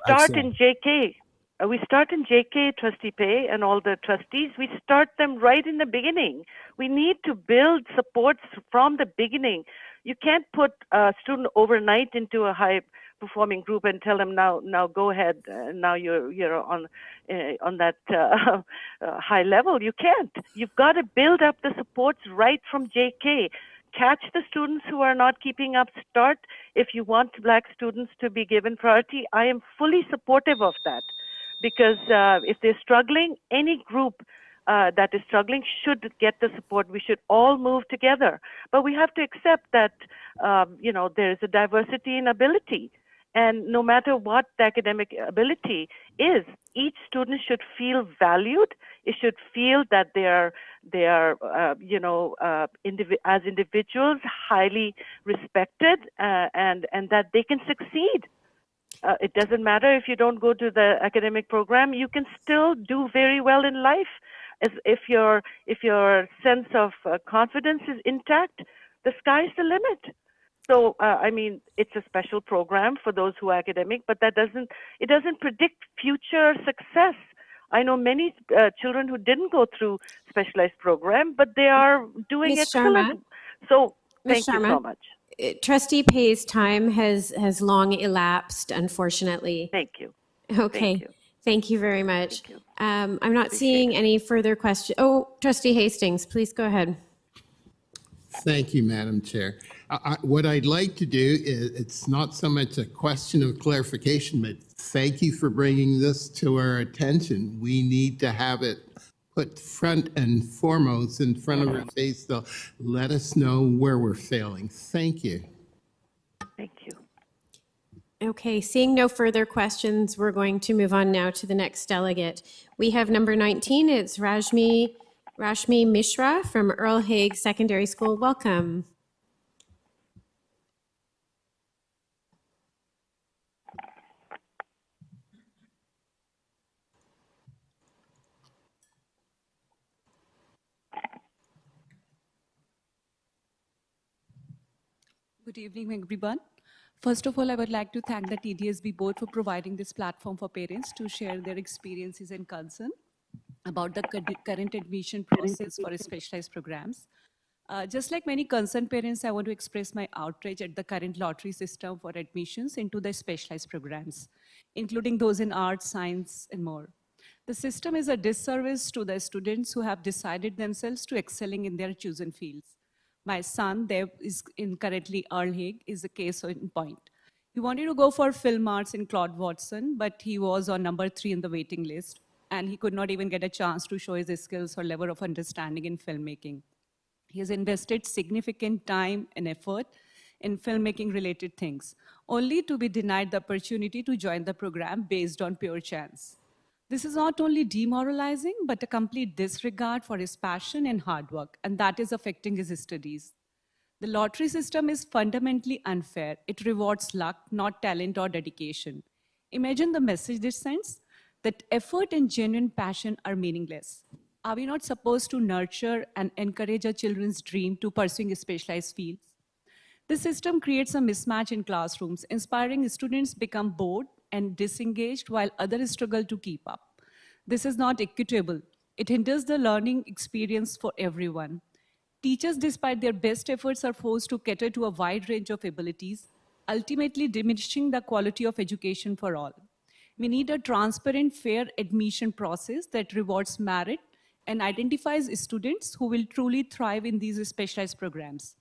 We start in JK, Trustee Pei, and all the trustees. We start them right in the beginning. We need to build supports from the beginning. You can't put a student overnight into a high-performing group and tell them now go ahead. Now you're on that high level. You can't. You've got to build up the supports right from JK. Catch the students who are not keeping up. Start. If you want Black students to be given priority, I am fully supportive of that. Because if they're struggling, any group that is struggling should get the support. We should all move together. But we have to accept that, there is a diversity in ability. And no matter what the academic ability is, each student should feel valued. It should feel that they are as individuals, highly respected, and that they can succeed. It doesn't matter if you don't go to the academic program, you can still do very well in life. If your sense of confidence is intact, the sky's the limit. So, it's a special program for those who are academic, but it doesn't predict future success. I know many children who didn't go through specialized program, but they are doing excellent. So, thank you so much. Trustee Pei's time has long elapsed, unfortunately. Thank you. Okay. Thank you very much. I'm not seeing any further questions. Oh, Trustee Hastings, please go ahead. Thank you, Madam Chair. What I'd like to do is, it's not so much a question of clarification, but thank you for bringing this to our attention. We need to have it put front and foremost in front of our face. So let us know where we're failing. Thank you. Thank you. Okay, seeing no further questions, we're going to move on now to the next delegate. We have number 19. It's Rashmi Mishra from Earl Hague Secondary School. Welcome. Good evening, everyone. First of all, I would like to thank the TDSB board for providing this platform for parents to share their experiences and concern about the current admission process for specialized programs. Just like many concerned parents, I want to express my outrage at the current lottery system for admissions into the specialized programs, including those in arts, science, and more. The system is a disservice to the students who have decided themselves to excelling in their chosen fields. My son, Dev, is currently Earl Hague, is a case in point. He wanted to go for film arts in Claude Watson, but he was on number 3 in the waiting list, and he could not even get a chance to show his skills or level of understanding in filmmaking. He has invested significant time and effort in filmmaking related things, only to be denied the opportunity to join the program based on pure chance. This is not only demoralizing, but a complete disregard for his passion and hard work, and that is affecting his studies. The lottery system is fundamentally unfair. It rewards luck, not talent or dedication. Imagine the message this sends, that effort and genuine passion are meaningless. Are we not supposed to nurture and encourage our children's dream to pursuing specialized fields? The system creates a mismatch in classrooms, inspiring students become bored and disengaged while others struggle to keep up. This is not equitable. It hinders the learning experience for everyone. Teachers, despite their best efforts, are forced to cater to a wide range of abilities, ultimately diminishing the quality of education for all. We need a transparent, fair admission process that rewards merit and identifies students who will truly thrive in these specialized programs.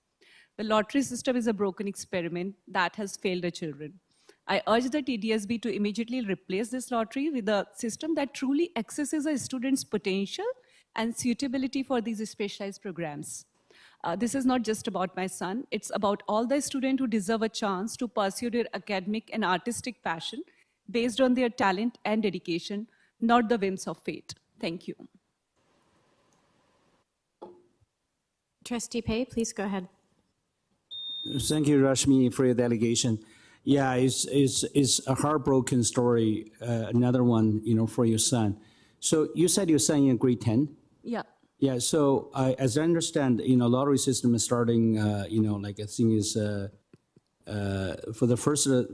The lottery system is a broken experiment that has failed the children. I urge the TDSB to immediately replace this lottery with a system that truly accesses a student's potential and suitability for these specialized programs. This is not just about my son, it's about all the students who deserve a chance to pursue their academic and artistic passion based on their talent and dedication, not the whims of fate. Thank you. Trustee Pei, please go ahead. Thank you, Rashmi, for your delegation. Yeah, it's a heartbroken story, another one, for your son. So you said your son in grade 10? Yeah. Yeah, so as I understand, lottery system is starting, like I think is, for the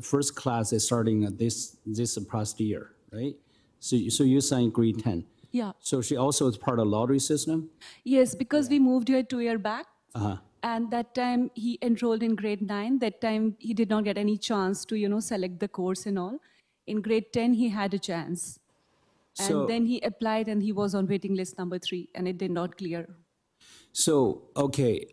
first class is starting this past year, right? So your son in grade 10. Yeah. So she also is part of lottery system? Yes, because we moved here 2 years back. Uh-huh. And that time he enrolled in grade 9. That time he did not get any chance to, select the course and all. In grade 10, he had a chance. And then he applied and he was on waiting list number 3 and it did not clear. So, okay,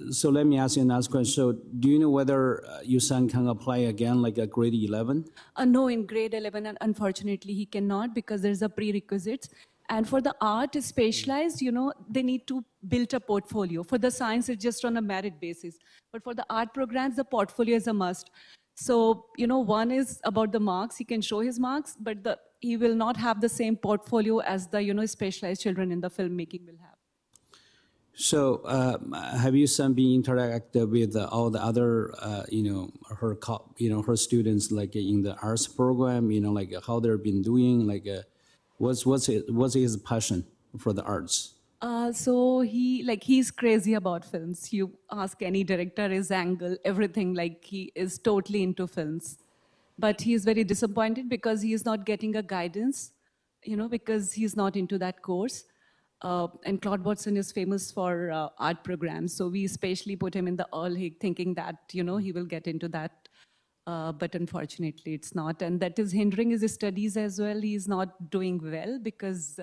so let me ask you another question. So do you know whether your son can apply again like a grade 11? No, in grade 11, and unfortunately he cannot because there's a prerequisites. And for the art specialized, they need to build a portfolio. For the science, it's just on a merit basis. But for the art programs, the portfolio is a must. So, one is about the marks. He can show his marks, but he will not have the same portfolio as the, specialized children in the filmmaking will have. So have your son been interactive with all the other, her students, like in the arts program, like how they've been doing, like what's his passion for the arts? So he's crazy about films. You ask any director, his angle, everything, like he is totally into films. But he is very disappointed because he is not getting a guidance, because he's not into that course. And Claude Watson is famous for art programs. So we especially put him in the Earl Hague thinking that, he will get into that. But unfortunately, it's not. And that is hindering his studies as well. He's not doing well because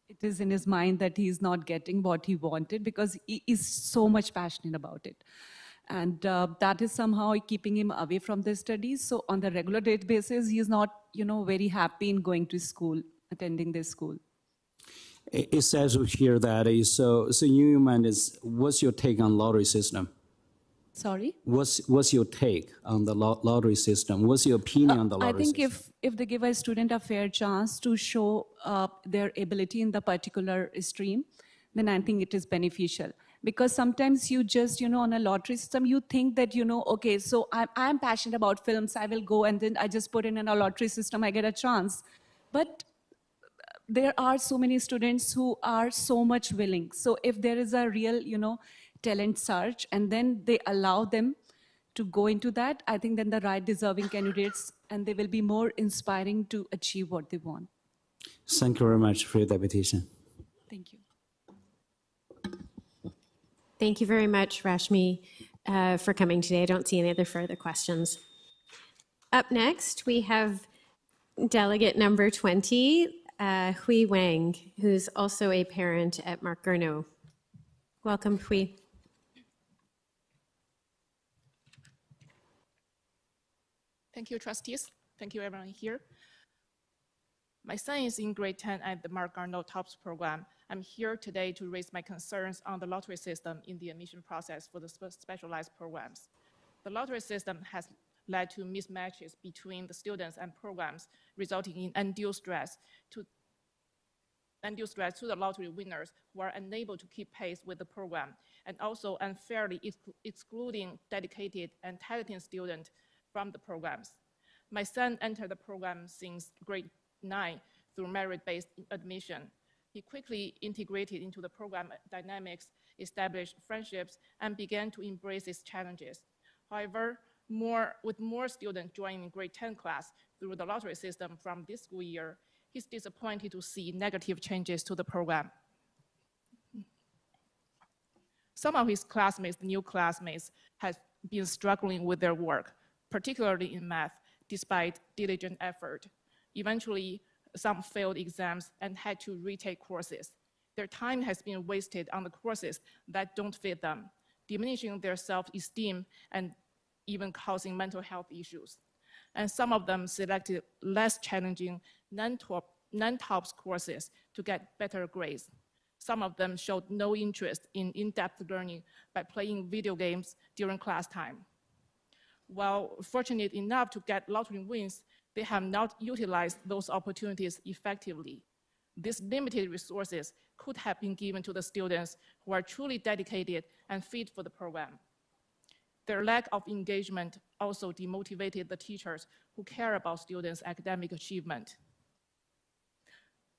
it is in his mind that he's not getting what he wanted because he is so much passionate about it. And that is somehow keeping him away from the studies. So on the regular basis, he is not, very happy in going to school, attending this school. It says here that so you mind is what's your take on lottery system? Sorry? What's your take on the lottery system? What's your opinion on the I lottery think system? if they give a student a fair chance to show their ability in the particular stream, then I think it is beneficial. Because sometimes you just, on a lottery system, you think that, okay, so I'm passionate about films, I will go and then I just put in a lottery system, I get a chance. But there are so many students who are so much willing. So if there is a real, talent search, and then they allow them to go into that, I think then the right deserving candidates, and they will be more inspiring to achieve what they want. Thank you very much for your deputation. Thank you. Thank you very much, Rashmi, for coming today. I don't see any other further questions. Up next, we have delegate number 20, Hui Wang, who's also a parent at Mark Garneau. Welcome, Hui. Thank you, trustees. Thank you, everyone here. My son is in grade 10 at the Mark Garneau TOPS program. I'm here today to raise my concerns on the lottery system in the admission process for the specialized programs. The lottery system has led to mismatches between the students and programs, resulting in undue stress to the lottery winners who are unable to keep pace with the program, and also unfairly excluding dedicated and talented students from the programs. My son entered the program since grade 9 through merit-based admission. He quickly integrated into the program dynamics, established friendships, and began to embrace its challenges. However, with more students joining grade 10 class through the lottery system from this school year, he's disappointed to see negative changes to the program. Some of his classmates, the new classmates, have been struggling with their work, particularly in math, despite diligent effort. Eventually, some failed exams and had to retake courses. Their time has been wasted on the courses that don't fit them, diminishing their self-esteem and even causing mental health issues. And some of them selected less challenging non-TOPS courses to get better grades. Some of them showed no interest in-depth learning by playing video games during class time. While fortunate enough to get lottery wins, they have not utilized those opportunities effectively. These limited resources could have been given to the students who are truly dedicated and fit for the program. Their lack of engagement also demotivated the teachers who care about students' academic achievement.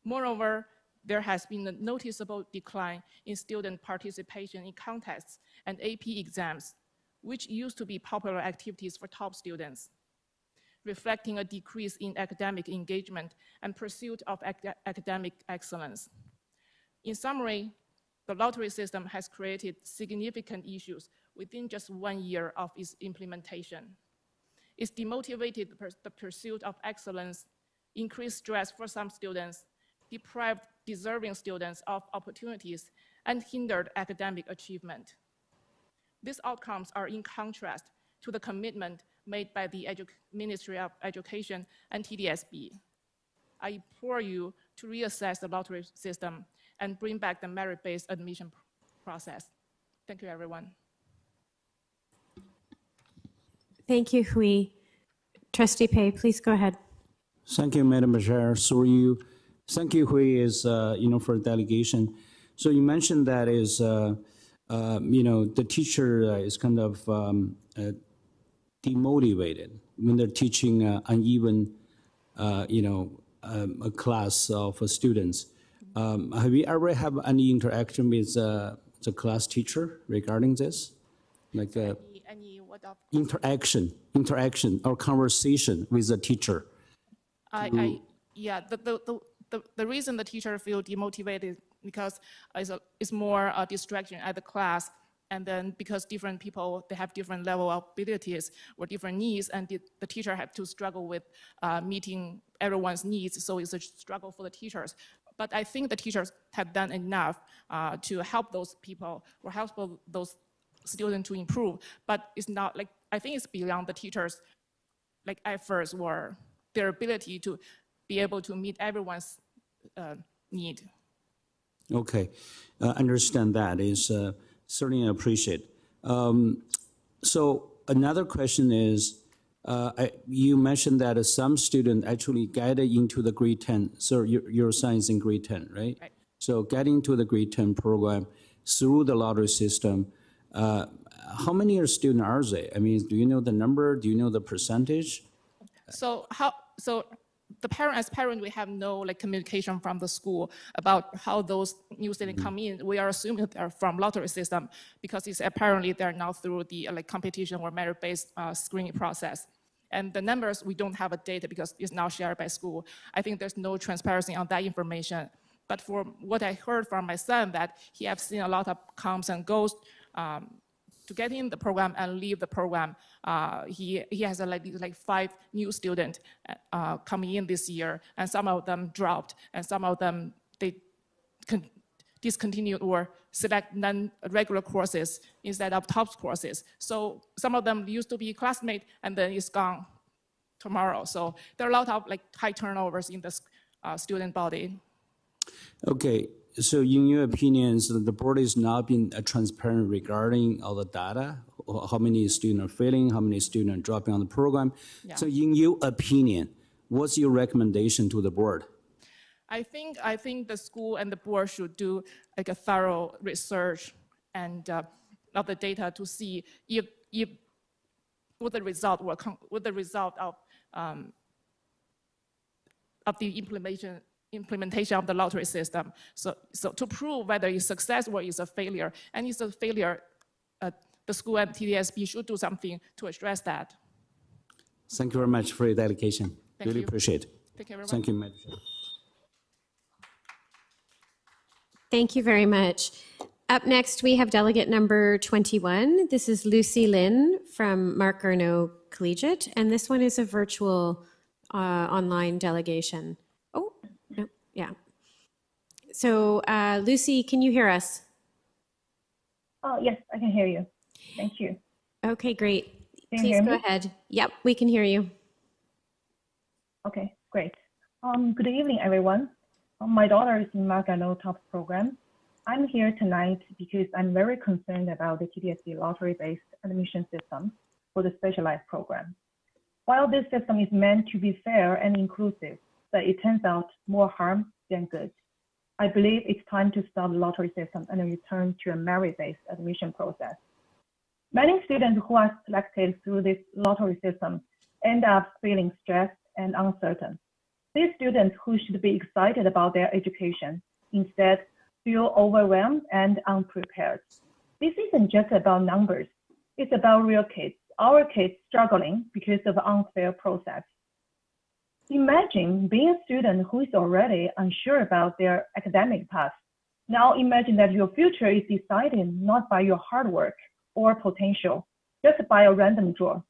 Moreover, there has been a noticeable decline in student participation in contests and AP exams, which used to be popular activities for top students, reflecting a decrease in academic engagement and pursuit of academic excellence. In summary, the lottery system has created significant issues within just 1 year of its implementation. It's demotivated the pursuit of excellence, increased stress for some students, deprived deserving students of opportunities, and hindered academic achievement. These outcomes are in contrast to the commitment made by the Ministry of Education and TDSB. I implore you to reassess the lottery system and bring back the merit-based admission process. Thank you, everyone. Thank you, Hui. Trustee Pei, please go ahead. Thank you, Madam Chair. Through you, thank you, Hui, for delegation. So you mentioned that the teacher is kind of demotivated when they're teaching uneven, a class of students. Have you ever had any interaction with the class teacher regarding this? Like interaction or conversation with the teacher? Yeah, the reason the teacher feel demotivated because it's more a distraction at the class, and then because different people, they have different level of abilities or different needs, and the teacher have to struggle with meeting everyone's needs, so it's a struggle for the teachers. But I think the teachers have done enough to help those people or help those students to improve, but it's not like, I think it's beyond the teachers' efforts or their ability to be able to meet everyone's need. Okay, understand that is certainly appreciate. So another question is, you mentioned that some student actually get into the grade 10. So your son is in grade 10, right? Right. So getting to the grade 10 program through the lottery system, how many students are they? I mean, do you know the number? Do you know the percentage? So the parent, as parent, we have no like communication from the school about how those new students come in. We are assuming they're from lottery system because it's apparently they're now through the like competition or merit-based screening process. And the numbers, we don't have a data because it's now shared by school. I think there's no transparency on that information. But for what I heard from my son, that he has seen a lot of comes and goes to get in the program and leave the program. He has like 5 new students coming in this year, and some of them dropped, and some of them they discontinued or select non-regular courses instead of top courses. So some of them used to be classmates, and then it's gone tomorrow. So there are a lot of like high turnovers in the student body. Okay, so in your opinions, the board is not being transparent regarding all the data, how many students are failing, how many students are dropping on the program. Yeah. So in your opinion, what's your recommendation to the board? I think the school and the board should do like a thorough research and of the data to see if what the result will come, what the result of the implementation of the lottery system. So to prove whether it's success or it's a failure, and it's a failure, the school and TDSB should do something to address that. Thank you very much for your dedication. Thank Really you. appreciate it. Thank you very much. Thank you, Madam Chair. Thank you very much. Up next, we have delegate number 21. This is Lucy Lin from Mark Garneau Collegiate, and this one is a virtual online delegation. Oh, no, yeah. So Lucy, can you hear us? Oh, yes, I can hear you. Thank you. Okay, great. Can you Please hear go me? ahead. Yep, we can hear you. Okay, great. Good evening, everyone. My daughter is in Mark Garneau TOPS program. I'm here tonight because I'm very concerned about the TDSB lottery-based admission system for the specialized program. While this system is meant to be fair and inclusive, but it turns out more harm than good. I believe it's time to stop the lottery system and return to a merit-based admission process. Many students who are selected through this lottery system end up feeling stressed and uncertain. These students who should be excited about their education instead feel overwhelmed and unprepared. This isn't just about numbers. It's about real kids, our kids struggling because of unfair process. Imagine being a student who is already unsure about their academic path. Now imagine that your future is decided not by your hard work or potential, just by a random draw.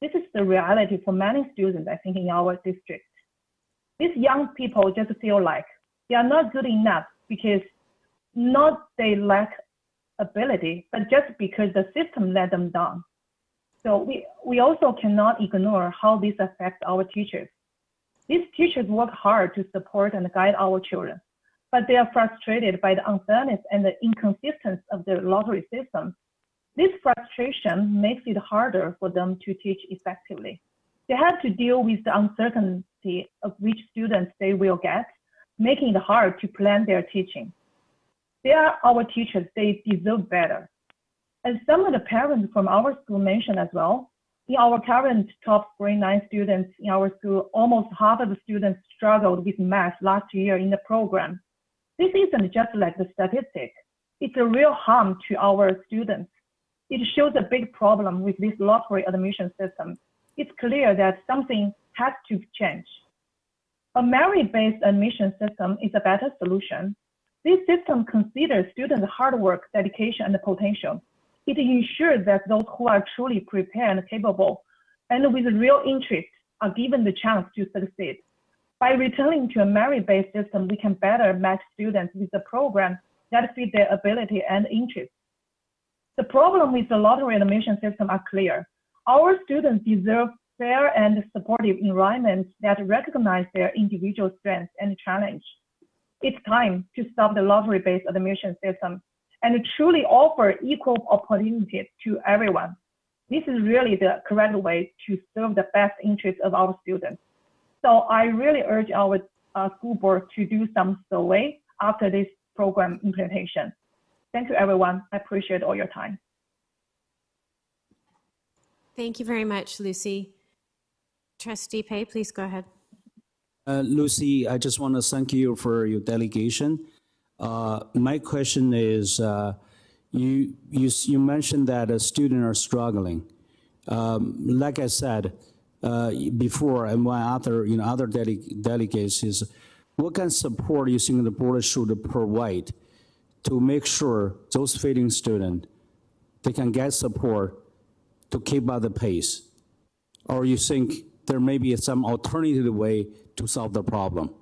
This is the reality for many students, I think, in our district. These young people just feel like they are not good enough because not they lack ability, but just because the system let them down. So we also cannot ignore how this affects our teachers. These teachers work hard to support and guide our children, but they are frustrated by the unfairness and the inconsistency of the lottery system. This frustration makes it harder for them to teach effectively. They have to deal with the uncertainty of which students they will get, making it hard to plan their teaching. They are our teachers, they deserve better. As some of the parents from our school mentioned as well, in our current top grade 9 students in our school, almost half of the students struggled with math last year in the program. This isn't just like the statistic, it's a real harm to our students. It shows a big problem with this lottery admission system. It's clear that something has to change. A merit-based admission system is a better solution. This system considers students' hard work, dedication, and potential. It ensures that those who are truly prepared and capable and with real interest are given the chance to succeed. By returning to a merit-based system, we can better match students with the program that fit their ability and interest. The problem with the lottery admission system are clear. Our students deserve fair and supportive environments that recognize their individual strengths and challenge. it's time to stop the lottery-based admission system and truly offer equal opportunities to everyone. This is really the correct way to serve the best interests of our students. So I really urge our school board to do some survey after this program implementation. Thank you, everyone. I appreciate all your time. Thank you very much, Lucy. Trustee Pei, please go ahead. Lucy, I just want to thank you for your delegation. My question is, you mentioned that students are struggling. Like I said before, and one other other delegates is, what kind of support you think the board should provide to make sure those failing students they can get support to keep up the pace, or you think there may be some alternative way to solve the problem?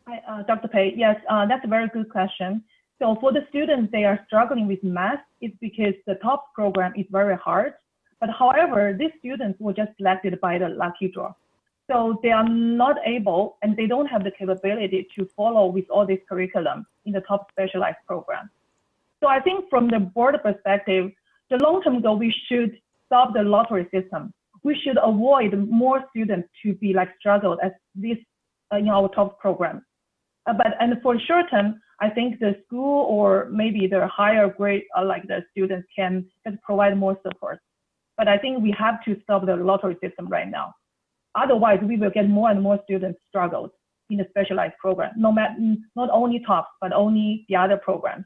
Hi, Dr. Pei. Yes, that's a very good question. So for the students, they are struggling with math. It's because the TOPS program is very hard. But however, these students were just selected by the lucky draw. So they are not able and they don't have the capability to follow with all this curriculum in the TOPS specialized program. So I think from the board perspective, the long-term goal, we should stop the lottery system. We should avoid more students to be like struggled as this in our TOPS program. And for short term, I think the school or maybe the higher grade, like the students can provide more support. But I think we have to stop the lottery system right now. Otherwise, we will get more and more students struggled in the specialized program, not only TOPS, but only the other programs.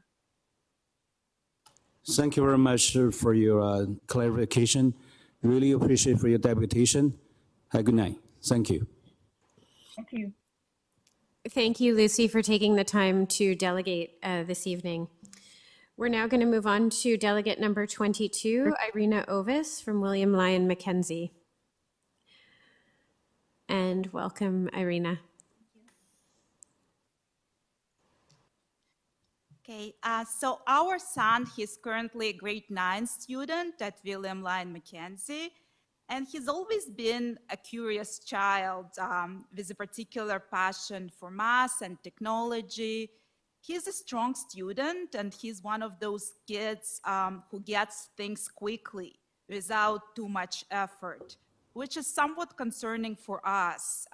Thank you very much for your clarification. Really appreciate for your deputation. Have a good night. Thank you. Thank you. Thank you, Lucy, for taking the time to delegate this evening. We're now going to move on to delegate number 22, Irina Ovis from William Lyon Mackenzie. And welcome, Irina. Okay, so our son, he's currently a grade 9 student at William Lyon Mackenzie, and he's always been a curious child with a particular passion for math and technology. He's a strong student, and he's one of those kids who gets things quickly without too much effort, which is somewhat concerning for us.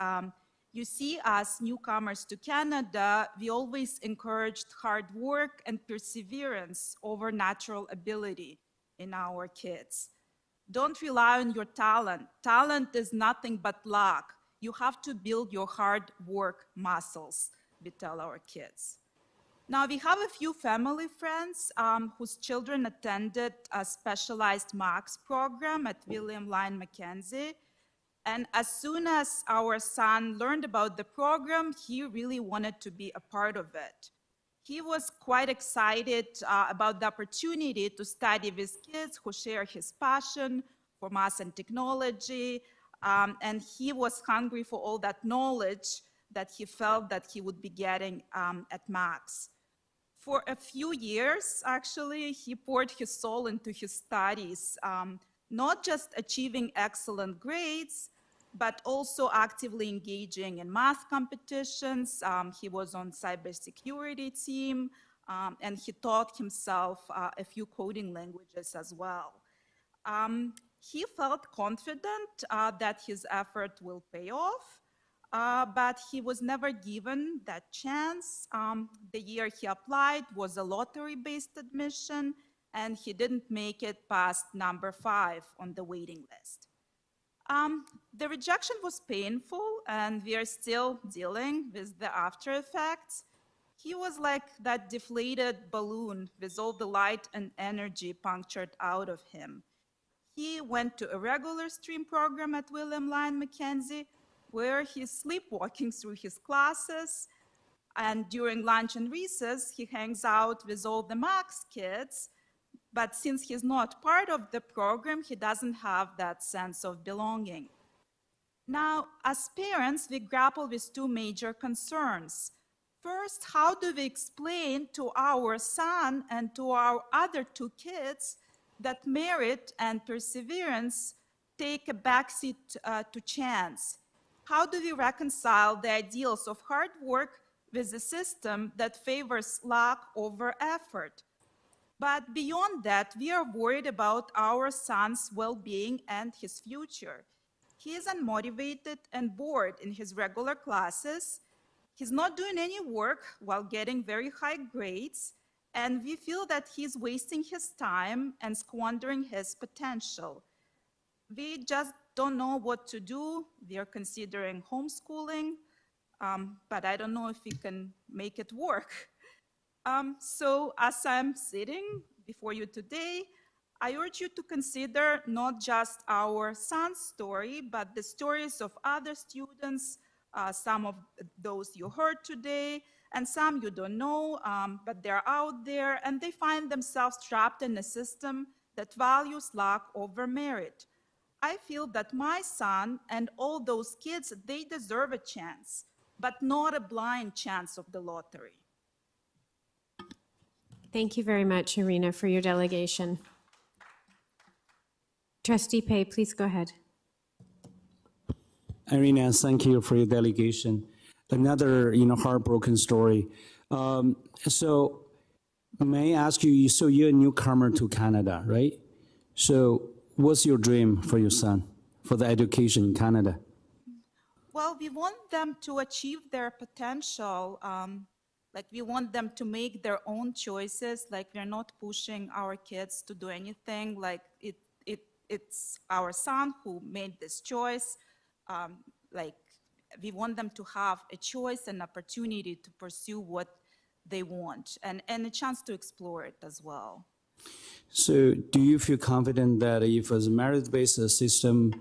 You see, as newcomers to Canada, we always encouraged hard work and perseverance over natural ability in our kids. Don't rely on your talent. Talent is nothing but luck. You have to build your hard work muscles, we tell our kids. Now, we have a few family friends whose children attended a specialized maths program at William Lyon Mackenzie. And as soon as our son learned about the program, he really wanted to be a part of it. He was quite excited about the opportunity to study with kids who share his passion for math and technology. And he was hungry for all that knowledge that he felt that he would be getting at Max. For a few years, actually, he poured his soul into his studies, not just achieving excellent grades, but also actively engaging in math competitions. He was on cybersecurity team, and he taught himself a few coding languages as well. He felt confident that his effort will pay off, but he was never given that chance. The year he applied was a lottery-based admission, and he didn't make it past number 5 on the waiting list. The rejection was painful, and we are still dealing with the after effects. He was like that deflated balloon with all the light and energy punctured out of him. He went to a regular stream program at William Lyon Mackenzie, where he's sleepwalking through his classes, and during lunch and recess, he hangs out with all the Max kids. But since he's not part of the program, he doesn't have that sense of belonging. Now, as parents, we grapple with 2 major concerns. First, how do we explain to our son and to our other 2 kids that merit and perseverance take a backseat to chance? How do we reconcile the ideals of hard work with a system that favors luck over effort? But beyond that, we are worried about our son's well-being and his future. He is unmotivated and bored in his regular classes. He's not doing any work while getting very high grades, and we feel that he's wasting his time and squandering his potential. We just don't know what to do. We are considering homeschooling, but I don't know if we can make it work. So as I'm sitting before you today, I urge you to consider not just our son's story, but the stories of other students, some of those you heard today, and some you don't know, but they're out there, and they find themselves trapped in a system that values luck over merit. I feel that my son and all those kids, they deserve a chance, but not a blind chance of the lottery. Thank you very much, Irina, for your delegation. Trustee Pei, please go ahead. Irina, thank you for your delegation. Another, heartbroken story. So may I ask you, so you're a newcomer to Canada, right? So what's your dream for your son, for the education in Canada? Well, we want them to achieve their potential. Like we want them to make their own choices. Like we're not pushing our kids to do anything. Like it's our son who made this choice. Like we want them to have a choice and opportunity to pursue what they want and a chance to explore it as well. So do you feel confident that if it's a merit-based system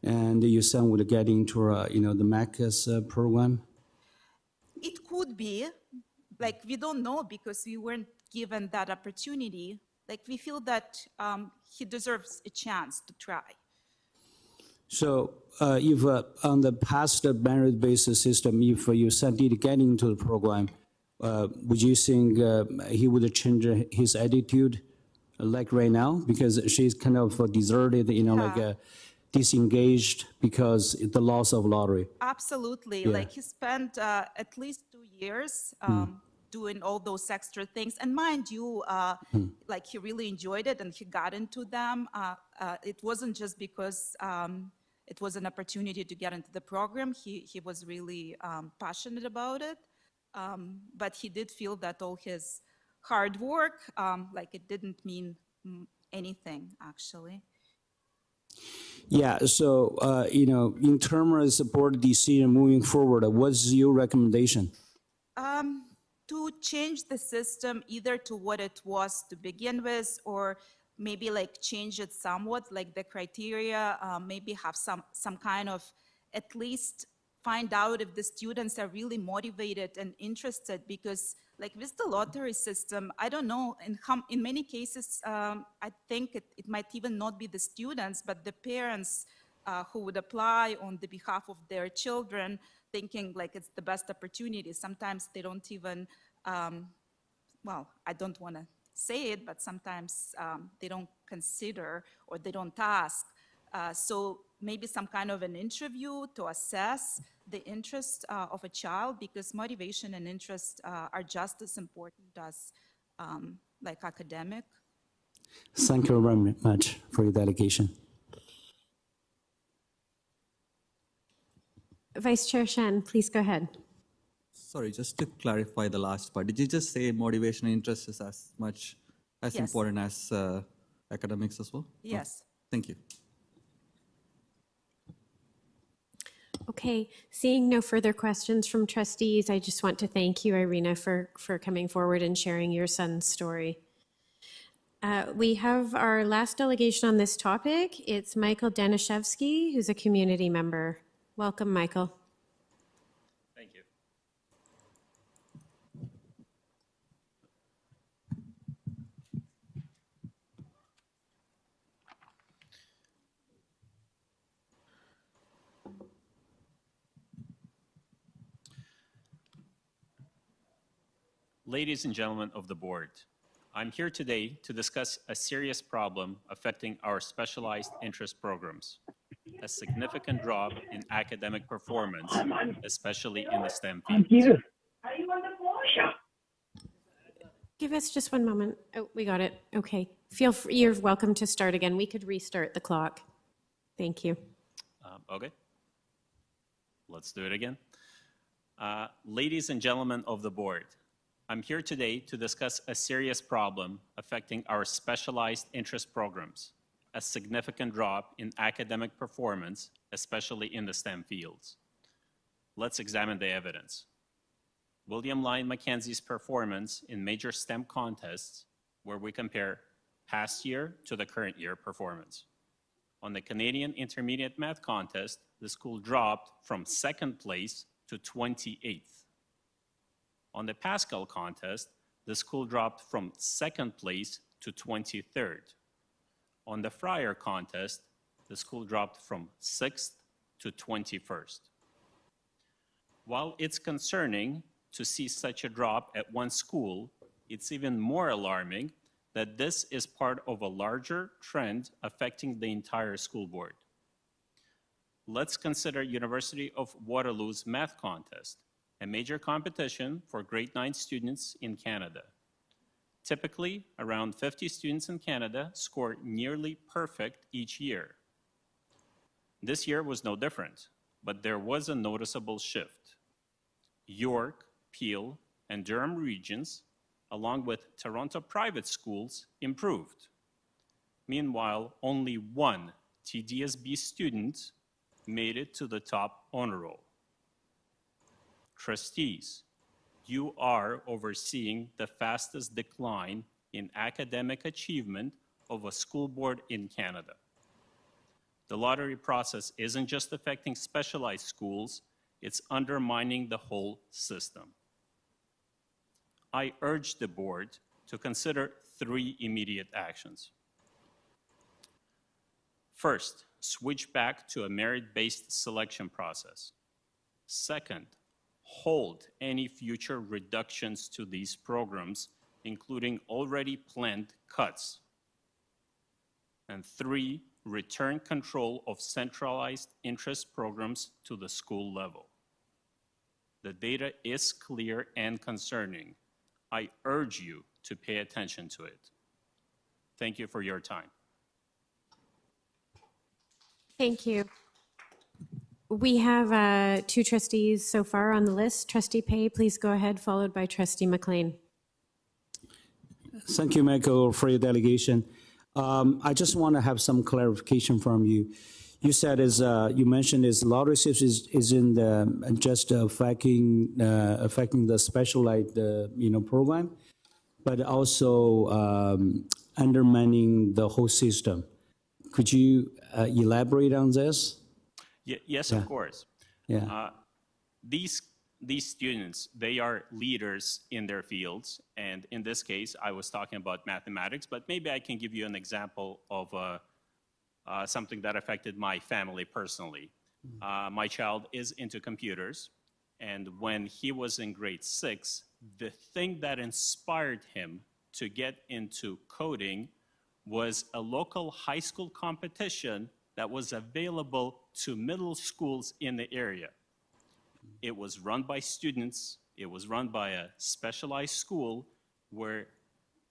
and your son would get into, the MACAS program? It could be. Like, we don't know because we weren't given that opportunity. Like, we feel that he deserves a chance to try. So if on the past merit-based system, if your son did get into the program, would you think he would change his attitude like right now? Because she's kind of deserted, like disengaged because the loss of lottery. Absolutely. Yeah. Like, he spent at least 2 years doing all those extra things. And mind you, like he really enjoyed it and he got into them. It wasn't just because it was an opportunity to get into the program. He was really passionate about it. But he did feel that all his hard work, like it didn't mean anything actually. Yeah, so, in terms of board decision moving forward, what's your recommendation? To change the system either to what it was to begin with, or maybe like change it somewhat, like the criteria, maybe have some kind of, at least find out if the students are really motivated and interested, because like with the lottery system, I don't know, in many cases, I think it might even not be the students, but the parents who would apply on the behalf of their children, thinking like it's the best opportunity. Sometimes they don't even, well, I don't want to say it, but sometimes they don't consider or they don't ask. So maybe some kind of an interview to assess the interest of a child, because motivation and interest are just as important as like academic. Thank you very much for your delegation. Vice Chair Shen, please go ahead. Sorry, just to clarify the last part, did you just say motivation and interest is as much as Yes. important as academics as well? Yes. Oh, thank you. Okay, seeing no further questions from trustees, I just want to thank you, Irina, for coming forward and sharing your son's story. We have our last delegation on this topic. It's Michael Danishevsky, who's a community member. Welcome, Michael. Thank you. Ladies and gentlemen of the board, I'm here today to discuss a serious problem affecting our specialized interest programs. a significant drop in academic performance, especially in the STEM fields. Give us just one moment. Oh, we got it. Okay. Feel free, you're welcome to start again. We could restart the clock. Thank you. Okay, let's do it again. Ladies and gentlemen of the board, I'm here today to discuss a serious problem affecting our specialized interest programs, a significant drop in academic performance, especially in the STEM fields. Let's examine the evidence. William Lyon Mackenzie's performance in major STEM contests, where we compare past year to the current year performance. On the Canadian Intermediate Math Contest, the school dropped from 2nd place to 28th. On the Pascal Contest, the school dropped from 2nd place to 23rd. On the Fryer Contest, the school dropped from 6th to 21st. While it's concerning to see such a drop at one school, it's even more alarming that this is part of a larger trend affecting the entire school board. Let's consider University of Waterloo's math contest, a major competition for grade 9 students in Canada. Typically, around 50 students in Canada score nearly perfect each year. This year was no different, but there was a noticeable shift. York, Peel, and Durham regions, along with Toronto private schools, improved. Meanwhile, only one TDSB student made it to the top honor roll. Trustees, you are overseeing the fastest decline in academic achievement of a school board in Canada. The lottery process isn't just affecting specialized schools, it's undermining the whole system. I urge the board to consider 3 immediate actions. First, switch back to a merit-based selection process. Second, hold any future reductions to these programs, including already planned cuts. And 3, return control of centralized interest programs to the school level. The data is clear and concerning. I urge you to pay attention to it. Thank you for your time. Thank you. We have 2 trustees so far on the list. Trustee Pay, please go ahead, followed by Trustee McLean. Thank you, Michael, for your delegation. I just want to have some clarification from you. You said you mentioned lottery system is in the just affecting the specialized program, but also undermining the whole system. Could you elaborate on this? Yes, Yeah. of course. Yeah. These students, they are leaders in their fields. And in this case, I was talking about mathematics, but maybe I can give you an example of something that affected my family personally. My child is into computers. And when he was in grade 6, the thing that inspired him to get into coding was a local high school competition that was available to middle schools in the area. It was run by students. It was run by a specialized school where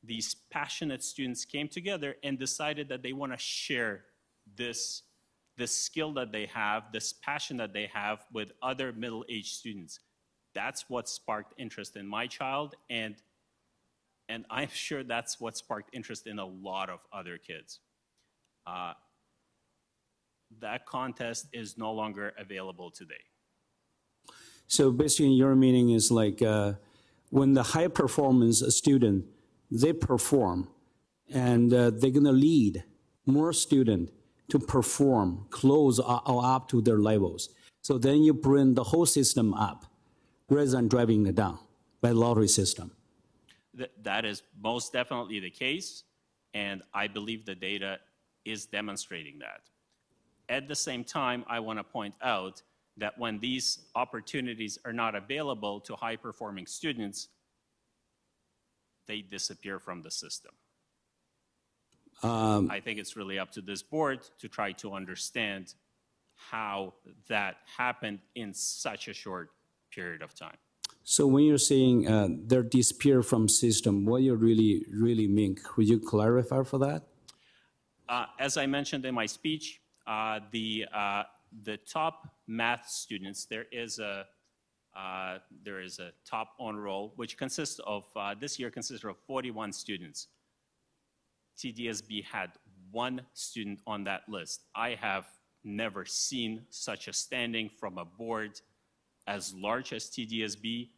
these passionate students came together and decided that they want to share this skill that they have, this passion that they have with other middle-aged students. That's what sparked interest in my child, and I'm sure that's what sparked interest in a lot of other kids. That contest is no longer available today. So basically, your meaning is like when the high performance student, they perform, and they're gonna lead more student to perform close or up to their levels. So then you bring the whole system up rather than driving it down by lottery system. That is most definitely the case, and I believe the data is demonstrating that. At the same time, I want to point out that when these opportunities are not available to high-performing students, they disappear from the system. I think it's really up to this board to try to understand how that happened in such a short period of time. So when you're saying they're disappear from system, what you really mean? Could you clarify for that? As I mentioned in my speech, the top math students, there is a top honor roll, which consists of, this year consists of 41 students. TDSB had 1 student on that list. I have never seen such a standing from a board as large as TDSB.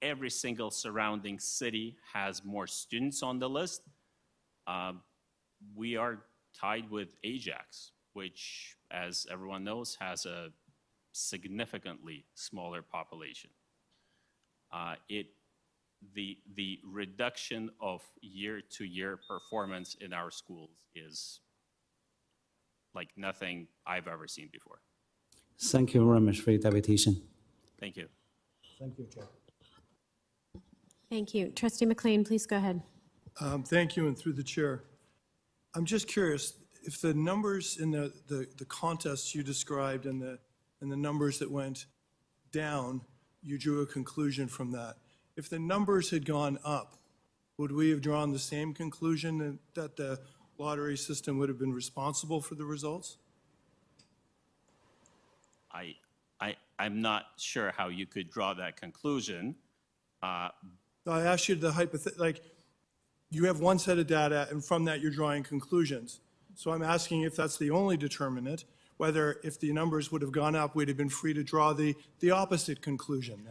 Every single surrounding city has more students on the list. We are tied with Ajax, which, as everyone knows, has a significantly smaller population. The reduction of year-to-year performance in our schools is like nothing I've ever seen before. Thank you very much for your invitation. Thank you. Thank you, Chair. Thank you. Trustee McLean, please go ahead. Thank you, and through the chair. I'm just curious, if the numbers in the contests you described and the numbers that went down, you drew a conclusion from that. If the numbers had gone up, would we have drawn the same conclusion that the lottery system would have been responsible for the results? I'm not sure how you could draw that conclusion. I asked you the hypothetical, like, you have one set of data, and from that you're drawing conclusions. So I'm asking if that's the only determinant, whether if the numbers would have gone up, we'd have been free to draw the opposite conclusion.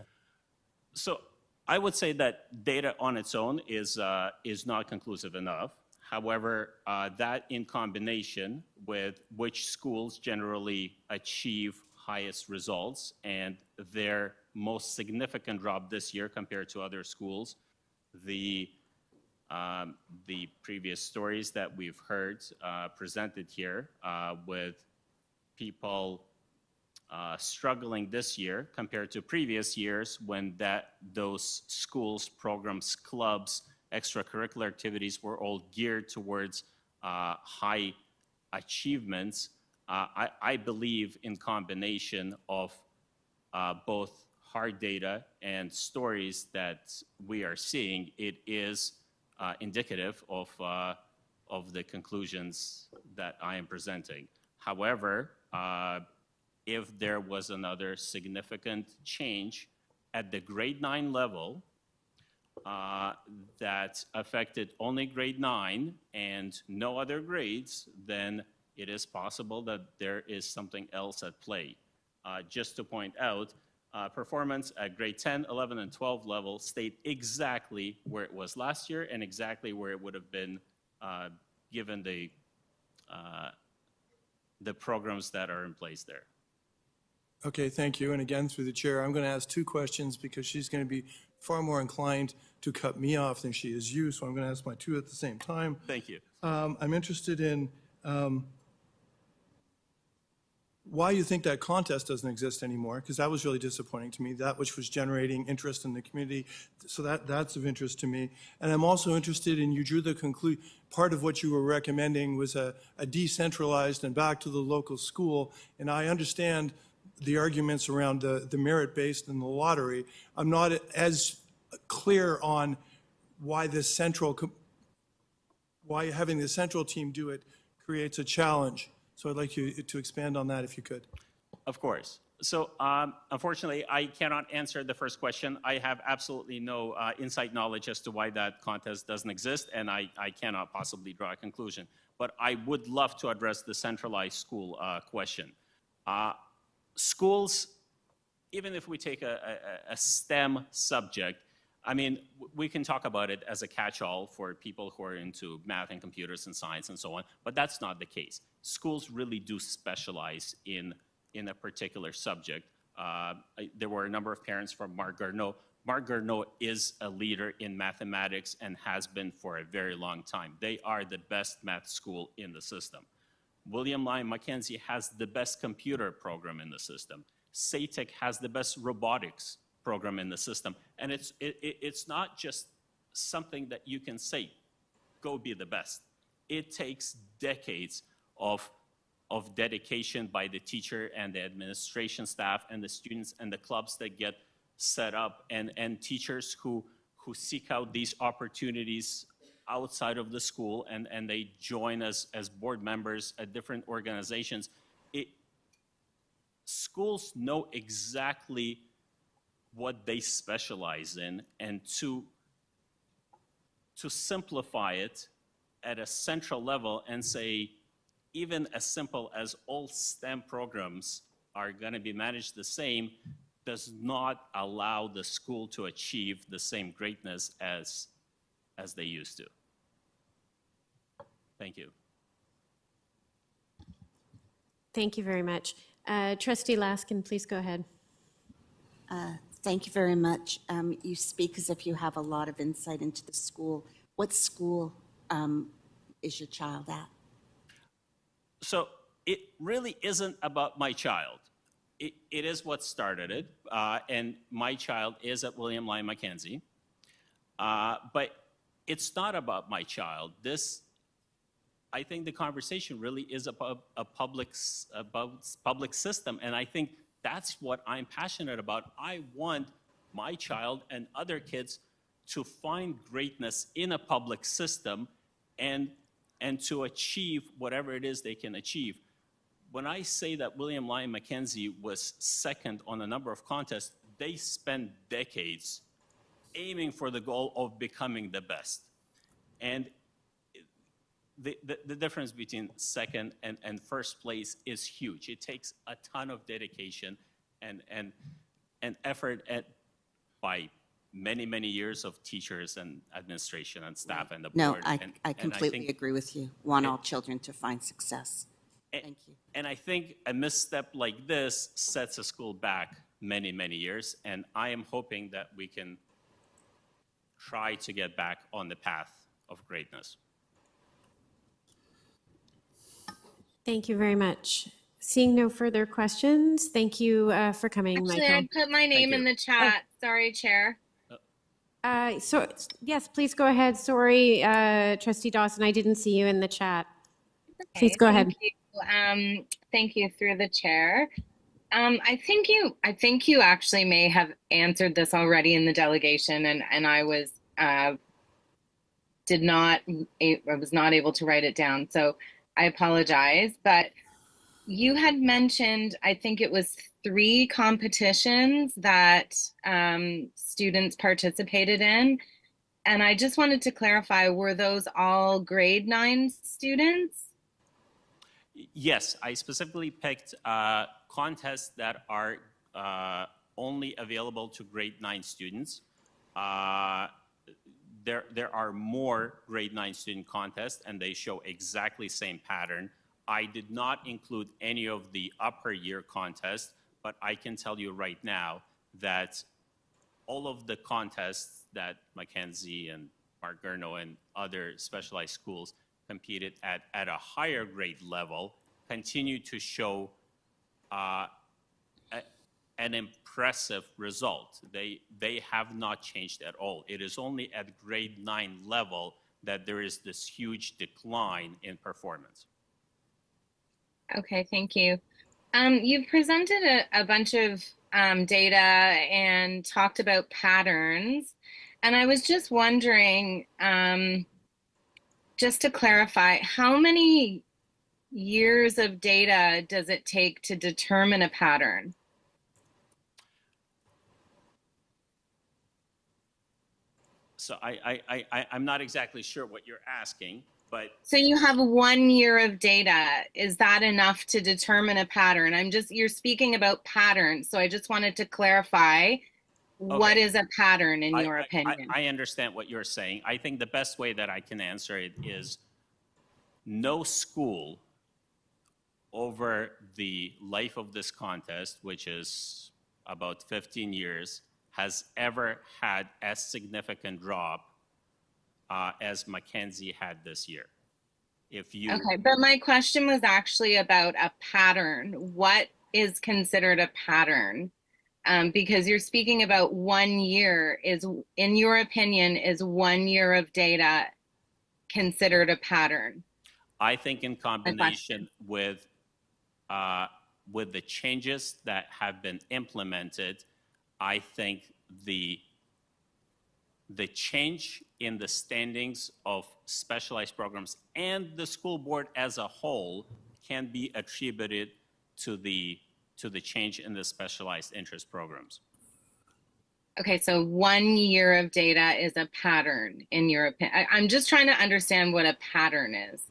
So I would say that data on its own is not conclusive enough. However, that in combination with which schools generally achieve highest results and their most significant drop this year compared to other schools, the previous stories that we've heard presented here with people struggling this year compared to previous years when those schools, programs, clubs, extracurricular activities were all geared towards high achievements. I believe in combination of both hard data and stories that we are seeing, it is indicative of the conclusions that I am presenting. However, if there was another significant change at the grade 9 level that affected only grade 9 and no other grades, then it is possible that there is something else at play. Just to point out, performance at grade 10, 11, and 12 level stayed exactly where it was last year and exactly where it would have been given the programs that are in place there. Okay, thank you. And again, through the chair, I'm going to ask 2 questions because she's going to be far more inclined to cut me off than she is you, so I'm going to ask my 2 at the same time. Thank you. I'm interested in why you think that contest doesn't exist anymore, because that was really disappointing to me, that which was generating interest in the community. So that's of interest to me. And I'm also interested in, you drew the conclusion, part of what you were recommending was a decentralized and back to the local school. And I understand the arguments around the merit-based and the lottery. I'm not as clear on why why having the central team do it creates a challenge. So I'd like you to expand on that if you could. Of course. So unfortunately, I cannot answer the first question. I have absolutely no inside knowledge as to why that contest doesn't exist, and I cannot possibly draw a conclusion. But I would love to address the centralized school question. Schools, even if we take a STEM subject, I mean, we can talk about it as a catch-all for people who are into math and computers and science and so on, but that's not the case. Schools really do specialize in a particular subject. There were a number of parents from Marc Garneau. Marc Garneau is a leader in mathematics and has been for a very long time. They are the best math school in the system. William Lyon Mackenzie has the best computer program in the system. SATEC has the best robotics program in the system. And it's not just something that you can say, go be the best. It takes decades of of dedication by the teacher and the administration staff and the students and the clubs that get set up, and teachers who seek out these opportunities outside of the school, and they join us as board members at different organizations. Schools know exactly what they specialize in, and to simplify it at a central level and say, even as simple as all STEM programs are going to be managed the same, does not allow the school to achieve the same greatness as they used to. Thank you. Thank you very much. Trustee Laskin, please go ahead. Thank you very much. You speak as if you have a lot of insight into the school. What school is your child at? So it really isn't about my child. It is what started it, and my child is at William Lyon Mackenzie. But it's not about my child. I think the conversation really is about public system, and I think that's what I'm passionate about. I want my child and other kids to find greatness in a public system and to achieve whatever it is they can achieve. When I say that William Lyon Mackenzie was second on a number of contests, they spent decades aiming for the goal of becoming the best. And the difference between second and first place is huge. It takes a ton of dedication and effort by many, many years of teachers and administration and staff and the board. No, I completely agree with you. Want all children to find success. Thank you. And I think a misstep like this sets a school back many, many years. And I am hoping that we can try to get back on the path of greatness. Thank you very much. Seeing no further questions, thank you for coming, Actually, Michael. I put my name in the chat. Sorry, Chair. So, yes, please go ahead. Sorry, Trustee Dawson, I didn't see you in the chat. Please go ahead. Thank you through the chair. I think you actually may have answered this already in the delegation, and I was not able to write it down, so I apologize. But you had mentioned, I think it was 3 competitions that students participated in, and I just wanted to clarify: were those all grade 9 students? Yes, I specifically picked contests that are only available to grade 9 students. There are more grade 9 student contests, and they show exactly same pattern. I did not include any of the upper year contests, but I can tell you right now that all of the contests that Mackenzie and Mark Gurno and other specialized schools competed at a higher grade level continue to show an impressive result. They have not changed at all. It is only at grade 9 level that there is this huge decline in performance. Okay, thank you. You've presented a bunch of data and talked about patterns, and I was just wondering, just to clarify, how many years of data does it take to determine a pattern? So I'm not exactly sure what you're asking, but. So you have 1 year of data. Is that enough to determine a pattern? You're speaking about patterns, so I just wanted to clarify. What is a pattern in your opinion? I understand what you're saying. I think the best way that I can answer it is no school over the life of this contest, which is about 15 years, has ever had as significant drop as Mackenzie had this year. Okay, but my question was actually about a pattern. What is considered a pattern? Because you're speaking about 1 year. In your opinion, is 1 year of data considered a pattern? I think in combination with with the changes that have been implemented, I think the change in the standings of specialized programs and the school board as a whole can be attributed to the change in the specialized interest programs. Okay, so 1 year of data is a pattern in your opinion. I'm just trying to understand what a pattern is.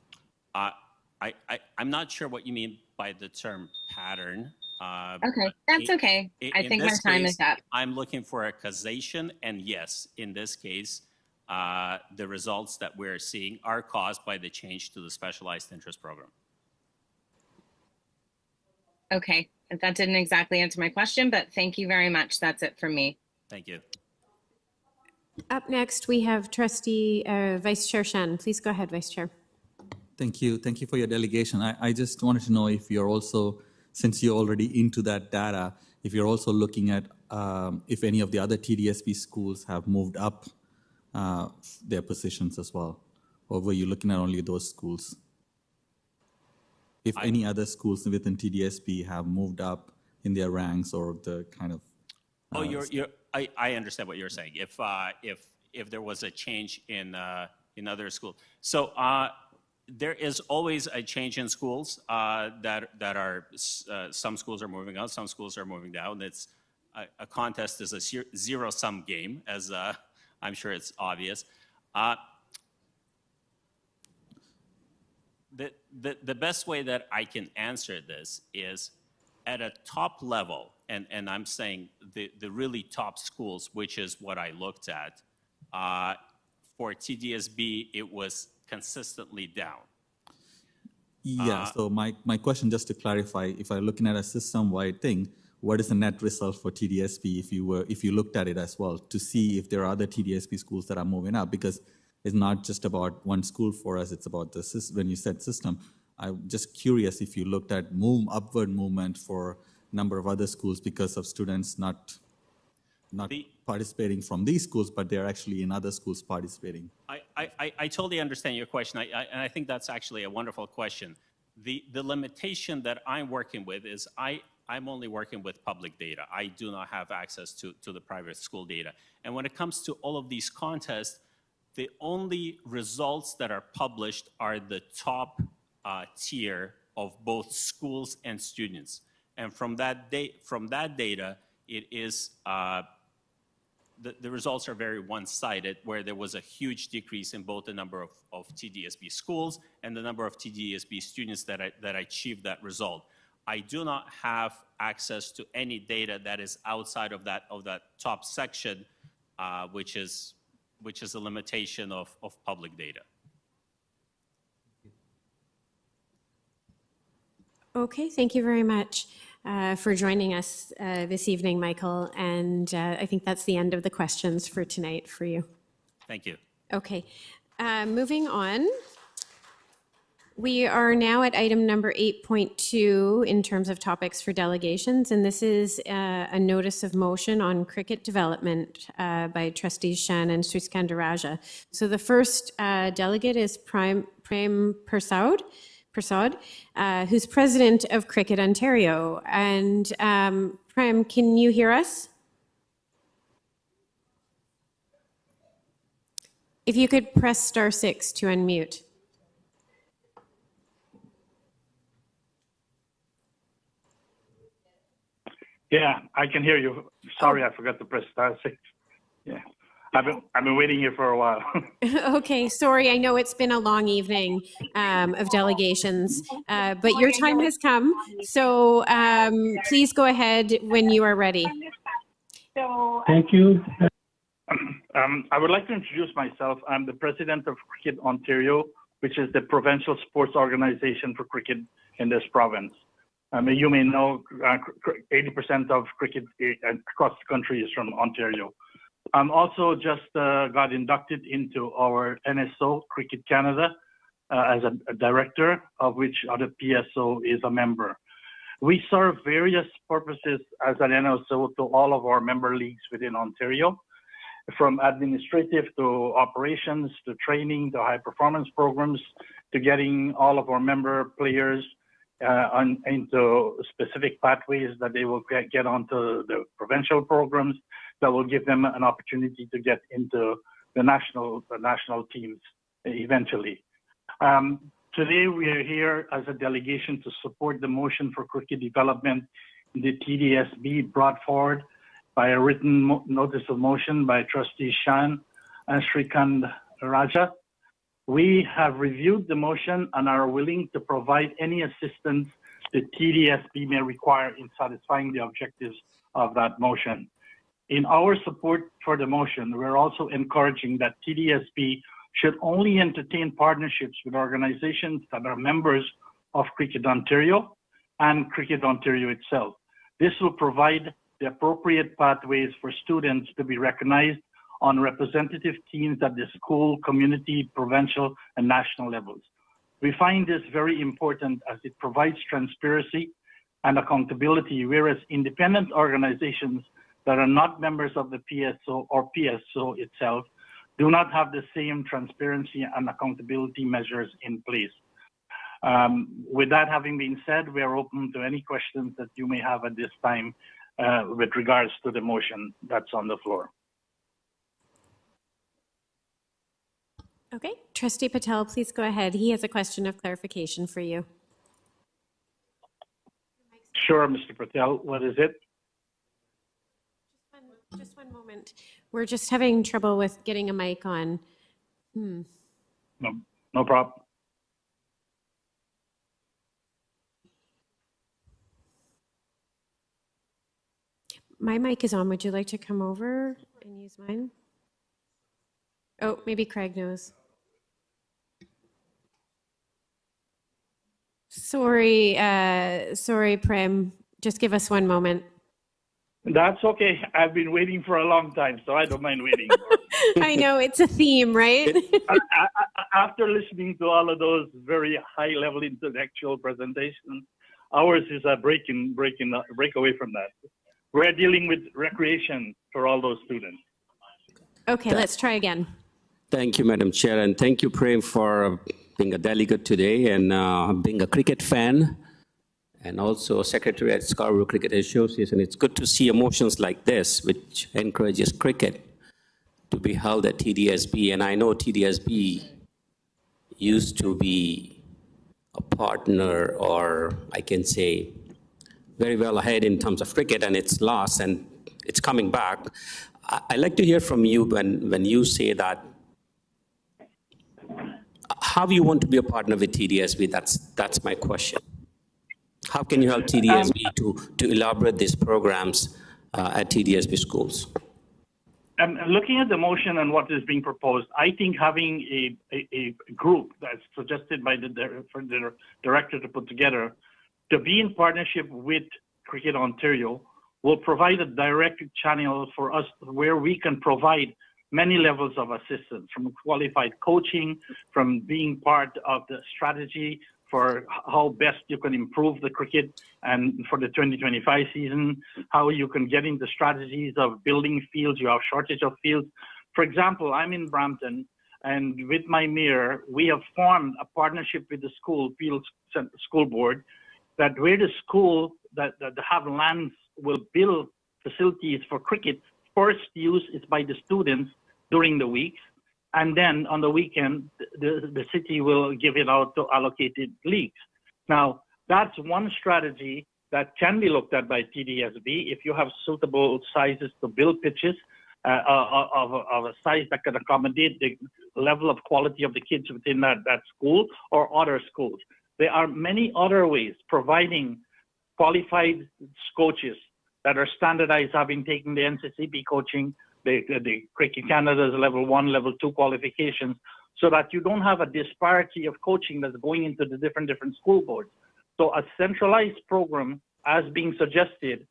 I'm not sure what you mean by the term pattern. Okay, that's okay. I think my time is up. I'm looking for a causation, and yes, in this case, the results that we're seeing are caused by the change to the specialized interest program. Okay, that didn't exactly answer my question, but thank you very much. That's it from me. Thank you. Up next, we have Trustee Vice Chair Shen. Please go ahead, Vice Chair. Thank you. Thank you for your delegation. I just wanted to know if you're also, since you're already into that data, if you're also looking at if any of the other TDSB schools have moved up their positions as well, or were you looking at only those schools? If any other schools within TDSB have moved up in their ranks or the kind of. I understand what you're saying. If there was a change in other schools, so there is always a change in schools that are some schools are moving up, some schools are moving down. It's a contest is a zero-sum game, as I'm sure it's obvious. The best way that I can answer this is at a top level, and I'm saying the really top schools, which is what I looked at. For TDSB, it was consistently down. Yeah, so my question, just to clarify, if I'm looking at a system-wide thing, what is the net result for TDSB if you looked at it as well, to see if there are other TDSB schools that are moving up? Because it's not just about one school for us, it's about the system. When you said system, I'm just curious if you looked at upward movement for a number of other schools because of students not participating from these schools, but they're actually in other schools participating. I totally understand your question, and I think that's actually a wonderful question. The limitation that I'm working with is I'm only working with public data. I do not have access to the private school data. And when it comes to all of these contests, the only results that are published are the top tier of both schools and students. And from that data, it is the results are very one-sided, where there was a huge decrease in both the number of TDSB schools and the number of TDSB students that achieved that result. I do not have access to any data that is outside of that top section, which is a limitation of public data. Okay, thank you very much for joining us this evening, Michael. And I think that's the end of the questions for tonight for you. Thank you. Okay, moving on. We are now at item number 8.2 in terms of topics for delegations, and this is a notice of motion on cricket development by Trustees Shan and Sriskandaraja. So the first delegate is Prem Prasad, who's president of Cricket Ontario. And Prem, can you hear us? If you could press *6 to unmute. Yeah, I can hear you. Sorry, I forgot to press *6. Yeah, I've been waiting here for a while. Okay, sorry. I know it's been a long evening of delegations, but your time has come. So please go ahead when you are ready. Thank you. I would like to introduce myself. I'm the president of Cricket Ontario, which is the provincial sports organization for cricket in this province. You may know 80% of cricket across the country is from Ontario. I'm also just got inducted into our NSO, Cricket Canada, as a director, of which the PSO is a member. We serve various purposes as an NSO to all of our member leagues within Ontario, from administrative to operations to training to high performance programs to getting all of our member players into specific pathways that they will get onto the provincial programs that will give them an opportunity to get into the national teams eventually. Today we are here as a delegation to support the motion for cricket development in the TDSB brought forward by a written notice of motion by Trustee Shan and Srikand Raja. We have reviewed the motion and are willing to provide any assistance the TDSB may require in satisfying the objectives of that motion. In our support for the motion, we're also encouraging that TDSB should only entertain partnerships with organizations that are members of Cricket Ontario and Cricket Ontario itself. This will provide the appropriate pathways for students to be recognized on representative teams at the school, community, provincial, and national levels. We find this very important as it provides transparency and accountability, whereas independent organizations that are not members of the PSO or PSO itself do not have the same transparency and accountability measures in place. With that having been said, we are open to any questions that you may have at this time with regards to the motion that's on the floor. Okay, Trustee Patel, please go ahead. He has a question of clarification for you. Sure, Mr. Patel, what is it? Just one moment. We're just having trouble with getting a mic on. No problem. My mic is on. Would you like to come over and use mine? Oh, maybe Craig knows. Sorry, Prem. Just give us one moment. That's okay. I've been waiting for a long time, so I don't mind waiting. I know, it's a theme, right? After listening to all of those very high-level intellectual presentations, ours is a breakaway from that. We're dealing with recreation for all those students. Okay, let's try again. Thank you, Madam Chair, and thank you, Prem, for being a delegate today and being a cricket fan, and also Secretary at Scarborough Cricket Association. It's good to see emotions like this, which encourages cricket to be held at TDSB. And I know TDSB used to be a partner, or I can say very well ahead in terms of cricket, and it's lost and it's coming back. I'd like to hear from you when you say that, how you want to be a partner with TDSB. That's my question. How can you help TDSB to elaborate these programs at TDSB schools? Looking at the motion and what is being proposed, I think having a group that's suggested by the director to put together to be in partnership with Cricket Ontario will provide a direct channel for us where we can provide many levels of assistance, from qualified coaching, from being part of the strategy for how best you can improve the cricket and for the 2025 season, how you can get into strategies of building fields. You have shortage of fields. For example, I'm in Brampton, and with my mayor, we have formed a partnership with the school board, that where the school that have lands will build facilities for cricket. First use is by the students during the week, and then on the weekend, the city will give it out to allocated leagues. Now, that's one strategy that can be looked at by TDSB if you have suitable sizes to build pitches of a size that can accommodate the level of quality of the kids within that school or other schools. There are many other ways, providing qualified coaches that are standardized, having taken the NCCB coaching, the Cricket Canada's level 1, level 2 qualifications, so that you don't have a disparity of coaching that's going into the different school boards. So a centralized program, as being suggested,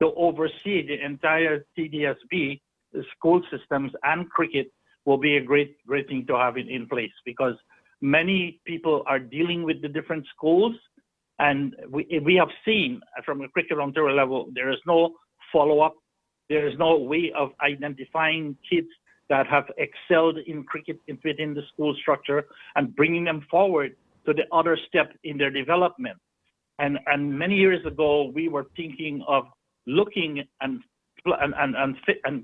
to oversee the entire TDSB, the school systems and cricket, will be a great thing to have it in place, because many people are dealing with the different schools, and we have seen from a Cricket Ontario level, there is no follow-up. There is no way of identifying kids that have excelled in cricket within the school structure and bringing them forward to the other step in their development. And many years ago, we were thinking of looking and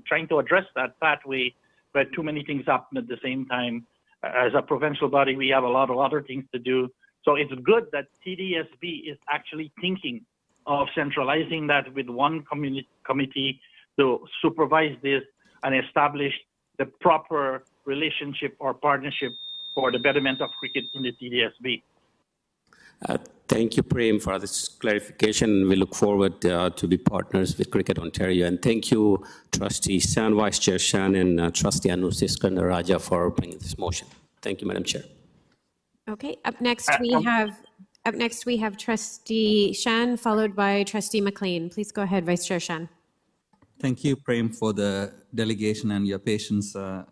trying to address that pathway, but too many things happen at the same time. As a provincial body, we have a lot of other things to do. So it's good that TDSB is actually thinking of centralizing that with one committee to supervise this and establish the proper relationship or partnership for the betterment of cricket in the TDSB. Thank you, Prem, for this clarification. We look forward to be partners with Cricket Ontario. And thank you, Trustee San, Vice Chair Shan, and Trustee Anusis Raja for bringing this motion. Thank you, Madam Chair. Okay, up next we have Trustee Shan, followed by Trustee McLean. Please go ahead, Vice Chair Shan. Thank you, Prem, for the delegation and your patience. I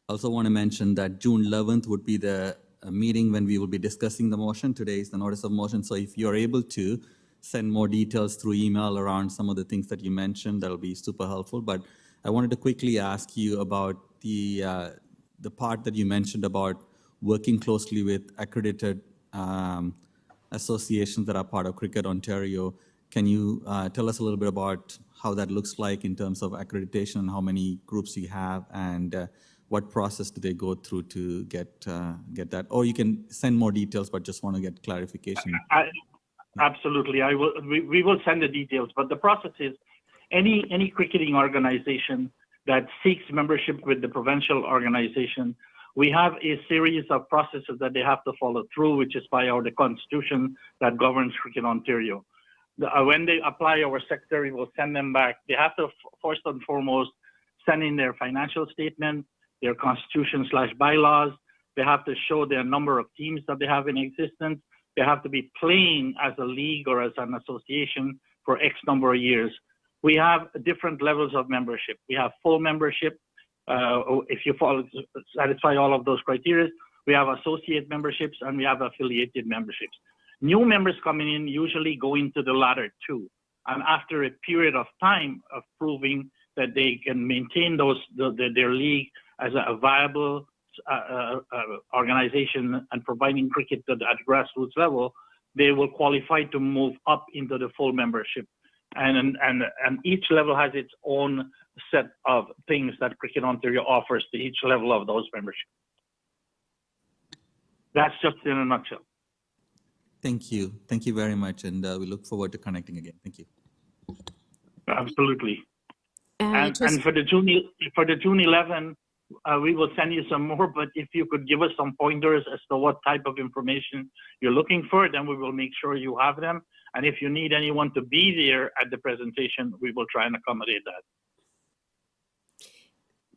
also want to mention that June 11th would be the meeting when we will be discussing the motion. Today is the notice of motion. So if you're able to send more details through email around some of the things that you mentioned, that'll be super helpful. But I wanted to quickly ask you about the part that you mentioned about working closely with accredited associations that are part of Cricket Ontario. Can you tell us a little bit about how that looks like in terms of accreditation and how many groups you have, and what process do they go through to get that? Or you can send more details, but just want to get clarification. Absolutely, we will send the details, but the process is any cricketing organization that seeks membership with the provincial organization, we have a series of processes that they have to follow through, which is by the constitution that governs Cricket Ontario. When they apply, our secretary will send them back. They have to first and foremost send in their financial statement, their constitution/bylaws. They have to show their number of teams that they have in existence. They have to be playing as a league or as an association for X number of years. We have different levels of membership. We have full membership. If you satisfy all of those criteria, we have associate memberships and we have affiliated memberships. New members coming in usually go into the latter two. And after a period of time of proving that they can maintain their league as a viable organization and providing cricket at grassroots level, they will qualify to move up into the full membership. And each level has its own set of things that Cricket Ontario offers to each level of those memberships. That's just in a nutshell. Thank you. Thank you very much. And we look forward to connecting again. Thank you. Absolutely. And for the June 11, we will send you some more, but if you could give us some pointers as to what type of information you're looking for, then we will make sure you have them. And if you need anyone to be there at the presentation, we will try and accommodate that.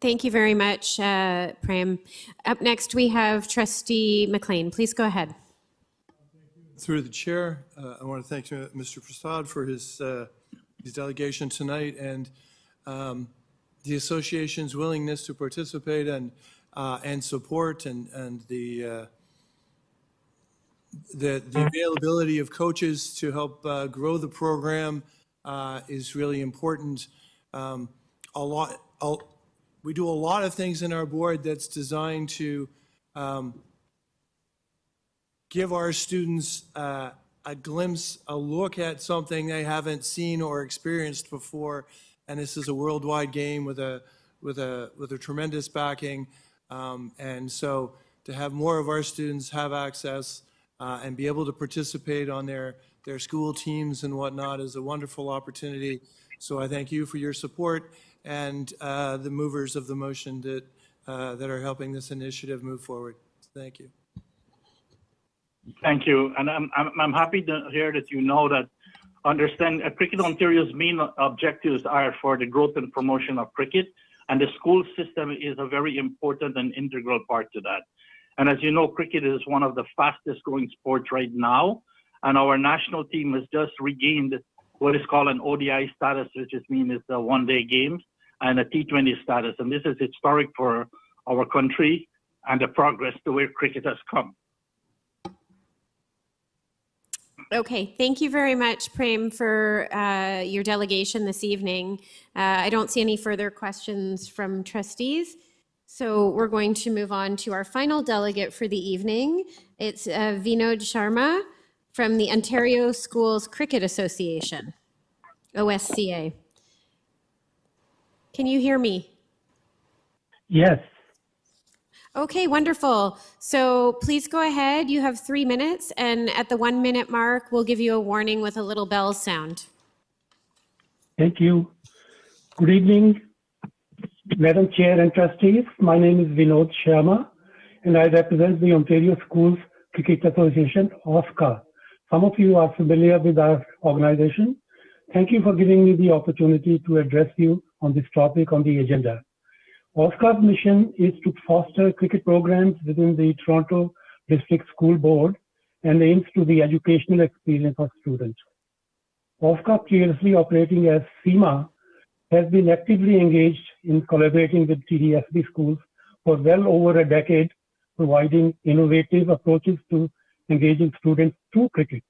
Thank you very much, Prem. Up next, we have Trustee McLean. Please go ahead. Through the chair, I want to thank Mr. Prasad for his delegation tonight and the association's willingness to participate and support and the availability of coaches to help grow the program is really important. We do a lot of things in our board that's designed to give our students a glimpse, a look at something they haven't seen or experienced before. And this is a worldwide game with a tremendous backing. And so to have more of our students have access and be able to participate on their school teams and whatnot is a wonderful opportunity. So I thank you for your support and the movers of the motion that are helping this initiative move forward. Thank you. Thank you. And I'm happy to hear that you know that understand Cricket Ontario's main objectives are for the growth and promotion of cricket, and the school system is a very important and integral part to that. And as you know, cricket is one of the fastest growing sports right now, and our national team has just regained what is called an ODI status, which means it's a one-day games, and a T20 status. And this is historic for our country and the progress to where cricket has come. Okay, thank you very much, Prem, for your delegation this evening. I don't see any further questions from trustees, so we're going to move on to our final delegate for the evening. It's Vinod Sharma from the Ontario Schools Cricket Association, OSCA. Can you hear me? Yes. Okay, wonderful. So please go ahead. You have 3 minutes, and at the 1 minute mark, we'll give you a warning with a little bell sound. Thank you. Good evening, Madam Chair and Trustees. My name is Vinod Sharma, and I represent the Ontario Schools Cricket Association, OSCA. Some of you are familiar with our organization. Thank you for giving me the opportunity to address you on this topic on the agenda. OSCA's mission is to foster cricket programs within the Toronto District School Board and aims to the educational experience of students. OSCA, previously operating as CIMA, has been actively engaged in collaborating with TDSB schools for well over a decade, providing innovative approaches to engaging students through cricket.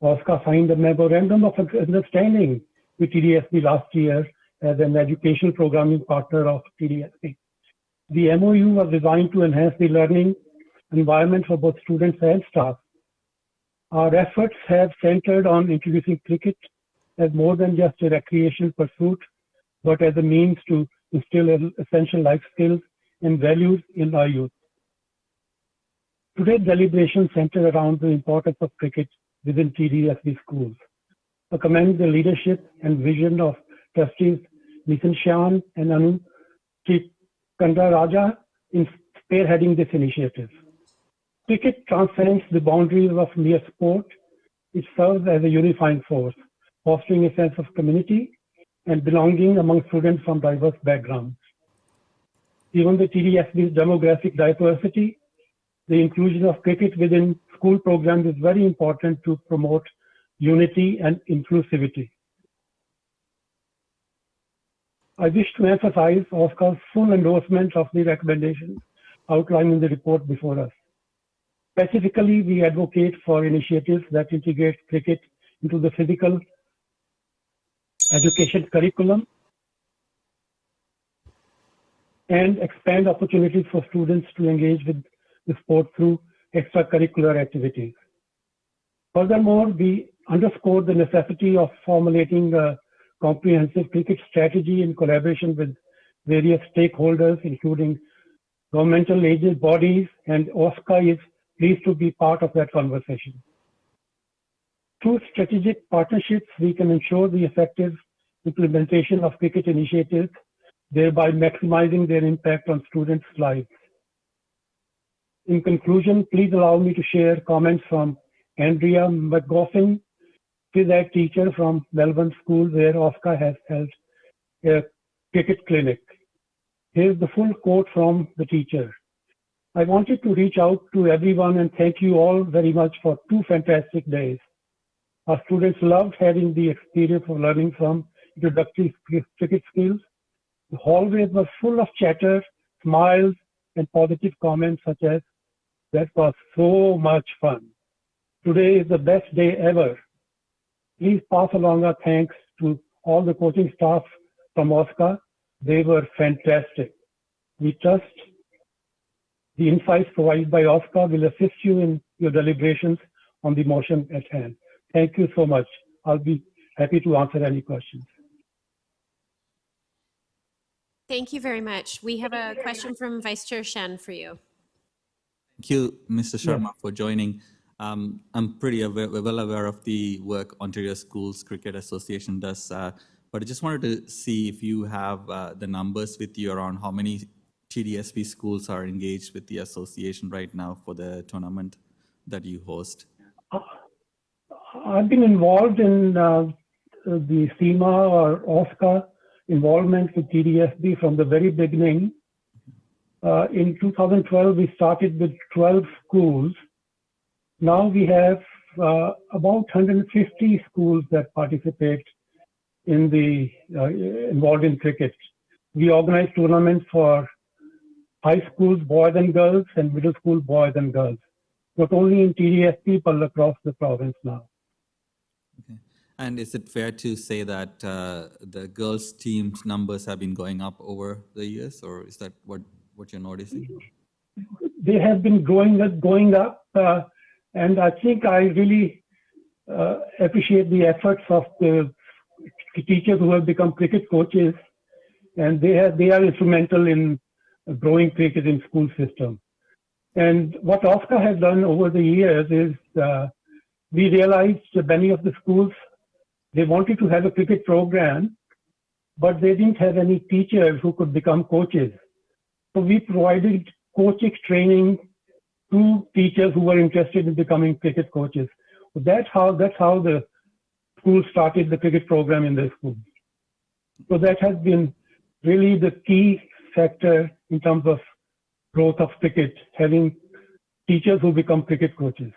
OSCA signed a memorandum of understanding with TDSB last year as an educational programming partner of TDSB. The MOU was designed to enhance the learning environment for both students and staff. Our efforts have centered on introducing cricket as more than just a recreational pursuit, but as a means to instill essential life skills and values in our youth. Today's deliberations center around the importance of cricket within TDSB schools. I commend the leadership and vision of trustees Nitin Shan and Anu Raja in spearheading this initiative. Cricket transcends the boundaries of mere sport. It serves as a unifying force, fostering a sense of community and belonging among students from diverse backgrounds. Given the TDSB's demographic diversity, the inclusion of cricket within school programs is very important to promote unity and inclusivity. I wish to emphasize OSCA's full endorsement of the recommendations outlined in the report before us. Specifically, we advocate for initiatives that integrate cricket into the physical education curriculum and expand opportunities for students to engage with the sport through extracurricular activities. Furthermore, we underscore the necessity of formulating a comprehensive cricket strategy in collaboration with various stakeholders, including governmental agencies, bodies, and OSCA is pleased to be part of that conversation. Through strategic partnerships, we can ensure the effective implementation of cricket initiatives, thereby maximizing their impact on students' lives. In conclusion, please allow me to share comments from Andrea McGoffin, phys ed teacher from Melbourne School, where OSCA has held a cricket clinic. Here's the full quote from the teacher. I wanted to reach out to everyone and thank you all very much for 2 fantastic days. Our students loved having the experience of learning some introductory cricket skills. The hallways were full of chatter, smiles, and positive comments such as, "That was so much fun. Today is the best day ever." Please pass along our thanks to all the coaching staff from OSCA. They were fantastic. We trust the insights provided by OSCA will assist you in your deliberations on the motion at hand. Thank you so much. I'll be happy to answer any questions. Thank you very much. We have a question from Vice Chair Shen for you. Thank you, Mr. Sharma, for joining. I'm pretty well aware of the work Ontario Schools Cricket Association does, but I just wanted to see if you have the numbers with you around how many TDSB schools are engaged with the association right now for the tournament that you host. I've been involved in the CIMA or OSCA involvement with TDSB from the very beginning. In 2012, we started with 12 schools. Now we have about 150 schools that participate in the involved in cricket. We organize tournaments for high schools, boys and girls, and middle school boys and girls, not only in TDSB, but across the province now. Okay. And is it fair to say that the girls' team's numbers have been going up over the years, or is that what you're noticing? They have been going up, and I think I really appreciate the efforts of the teachers who have become cricket coaches, and they are instrumental in growing cricket in school system. And what Oscar has done over the years is we realized that many of the schools, they wanted to have a cricket program, but they didn't have any teachers who could become coaches. So we provided coaching training to teachers who were interested in becoming cricket coaches. So that's how the school started the cricket program in their schools. So that has been really the key factor in terms of growth of cricket, having teachers who become cricket coaches.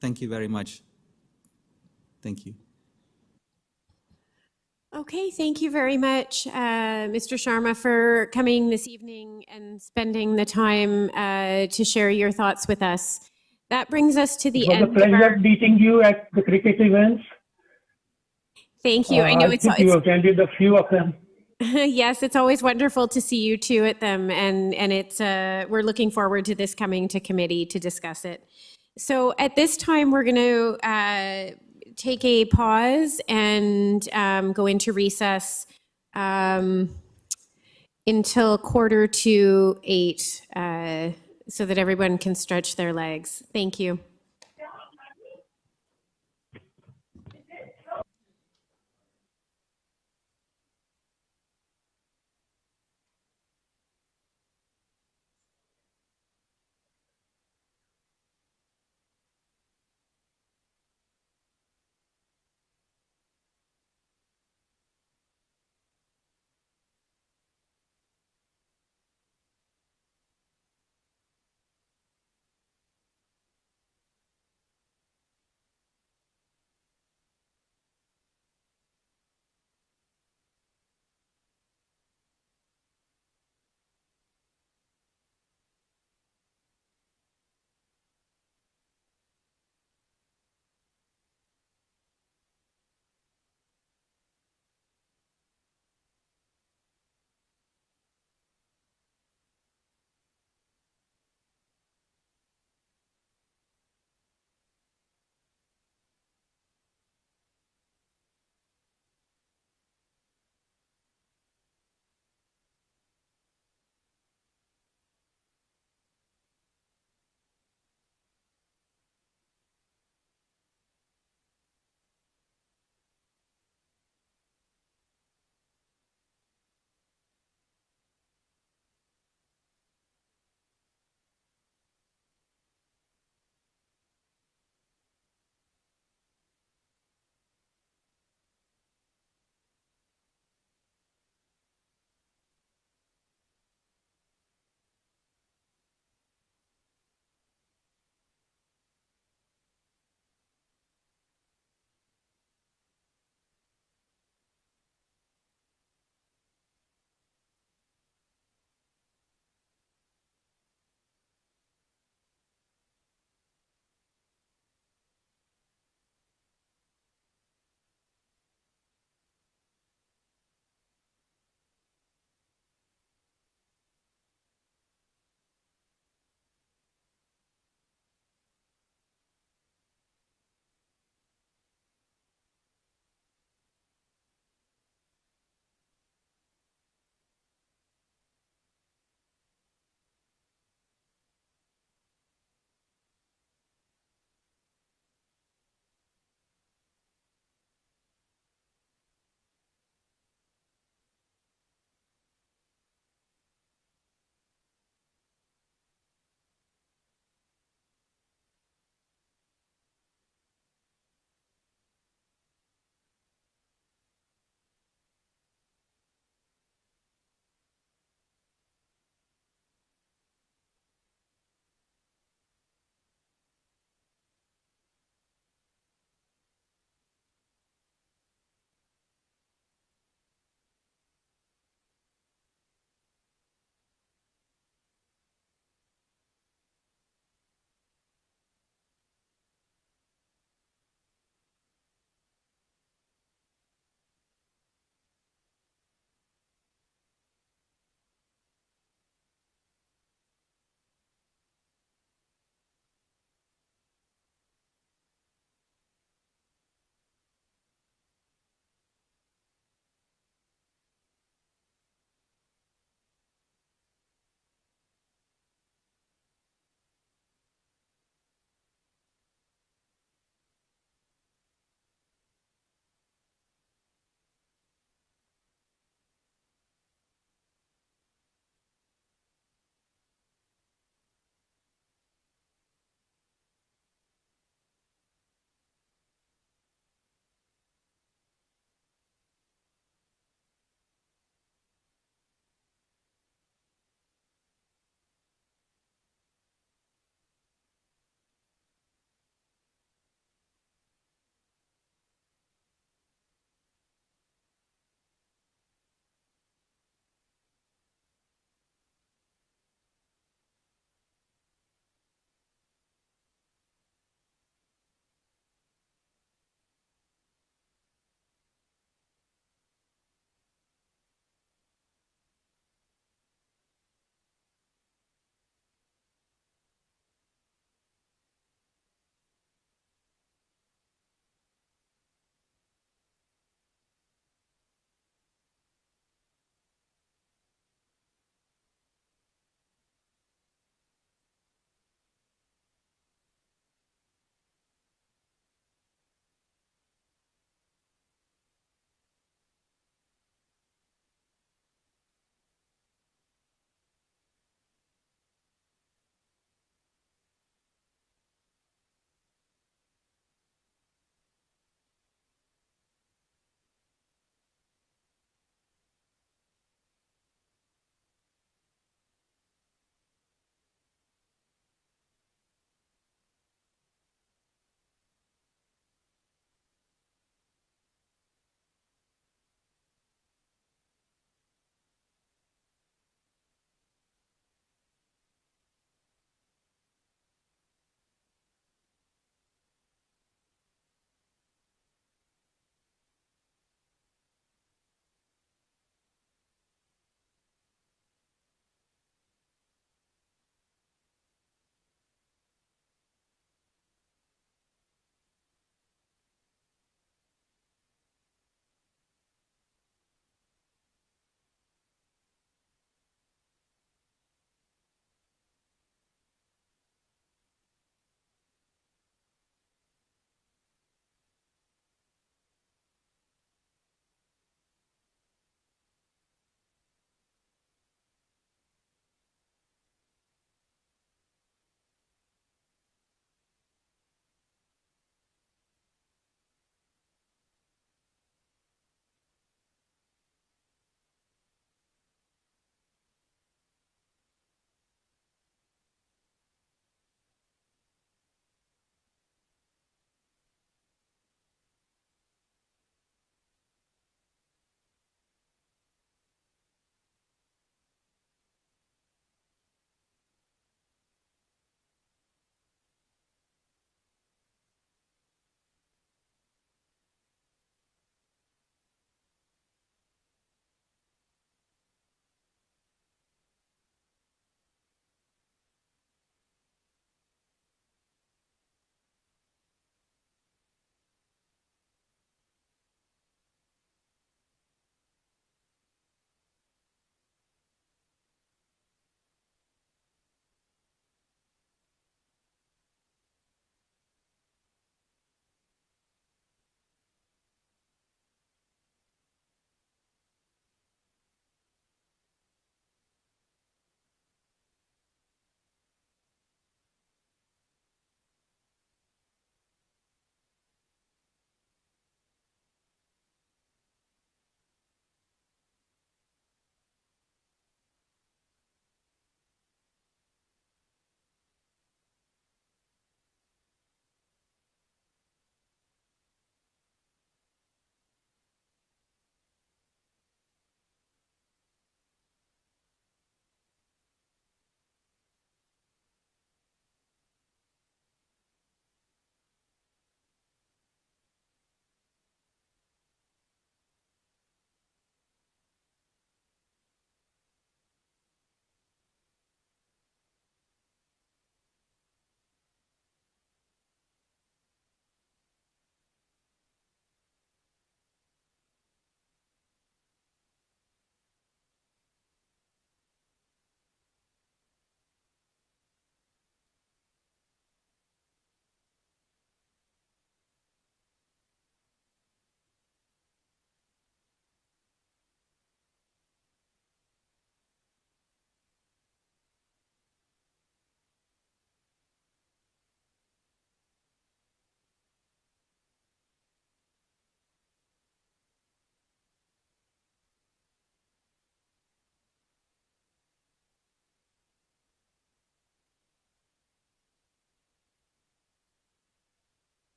Thank you very much. Thank you. Okay, thank you very much, Mr. Sharma, for coming this evening and spending the time to share your thoughts with us. That brings us to the end. It was a pleasure meeting you at the cricket events. Thank you. I know I think you attended a few of them. Yes, it's always wonderful to see you too at them, and it's we're looking forward to this coming to committee to discuss it. So at this time, we're going to take a pause and go into recess until 7:45, so that everyone can stretch their legs. Thank you.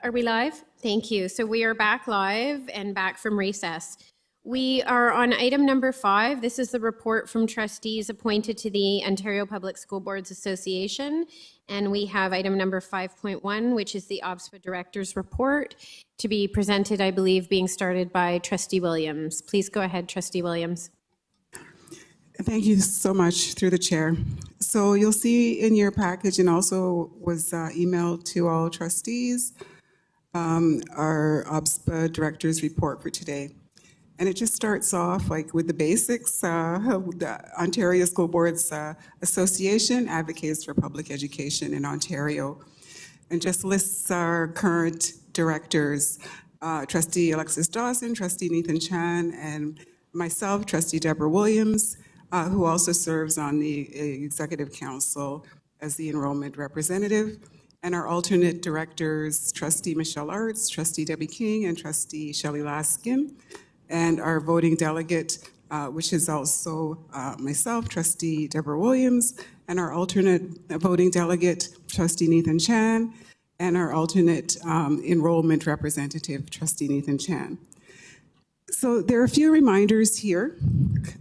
Are we live? Thank you. So we are back live and back from recess. We are on item number 5. This is the report from trustees appointed to the Ontario Public School Boards Association. And we have item number 5.1, which is the OBSPA Director's Report, to be presented, I believe, being started by Trustee Williams. Please go ahead, Trustee Williams. Thank you so much, through the chair. So you'll see in your package, and also was emailed to all trustees, our OBSPA Director's Report for today. And it just starts off like with the basics. The Ontario School Boards Association advocates for public education in Ontario, and just lists our current directors, Trustee Alexis Dawson, Trustee Nathan Chan, and myself, Trustee Deborah Williams, who also serves on the Executive Council as the enrollment representative, and our alternate directors, Trustee Michelle Arts, Trustee Debbie King, and Trustee Shelley Laskin, and our voting delegate, which is also myself, Trustee Deborah Williams, and our alternate voting delegate, Trustee Nathan Chan, and our alternate enrollment representative, Trustee Nathan Chan. So there are a few reminders here.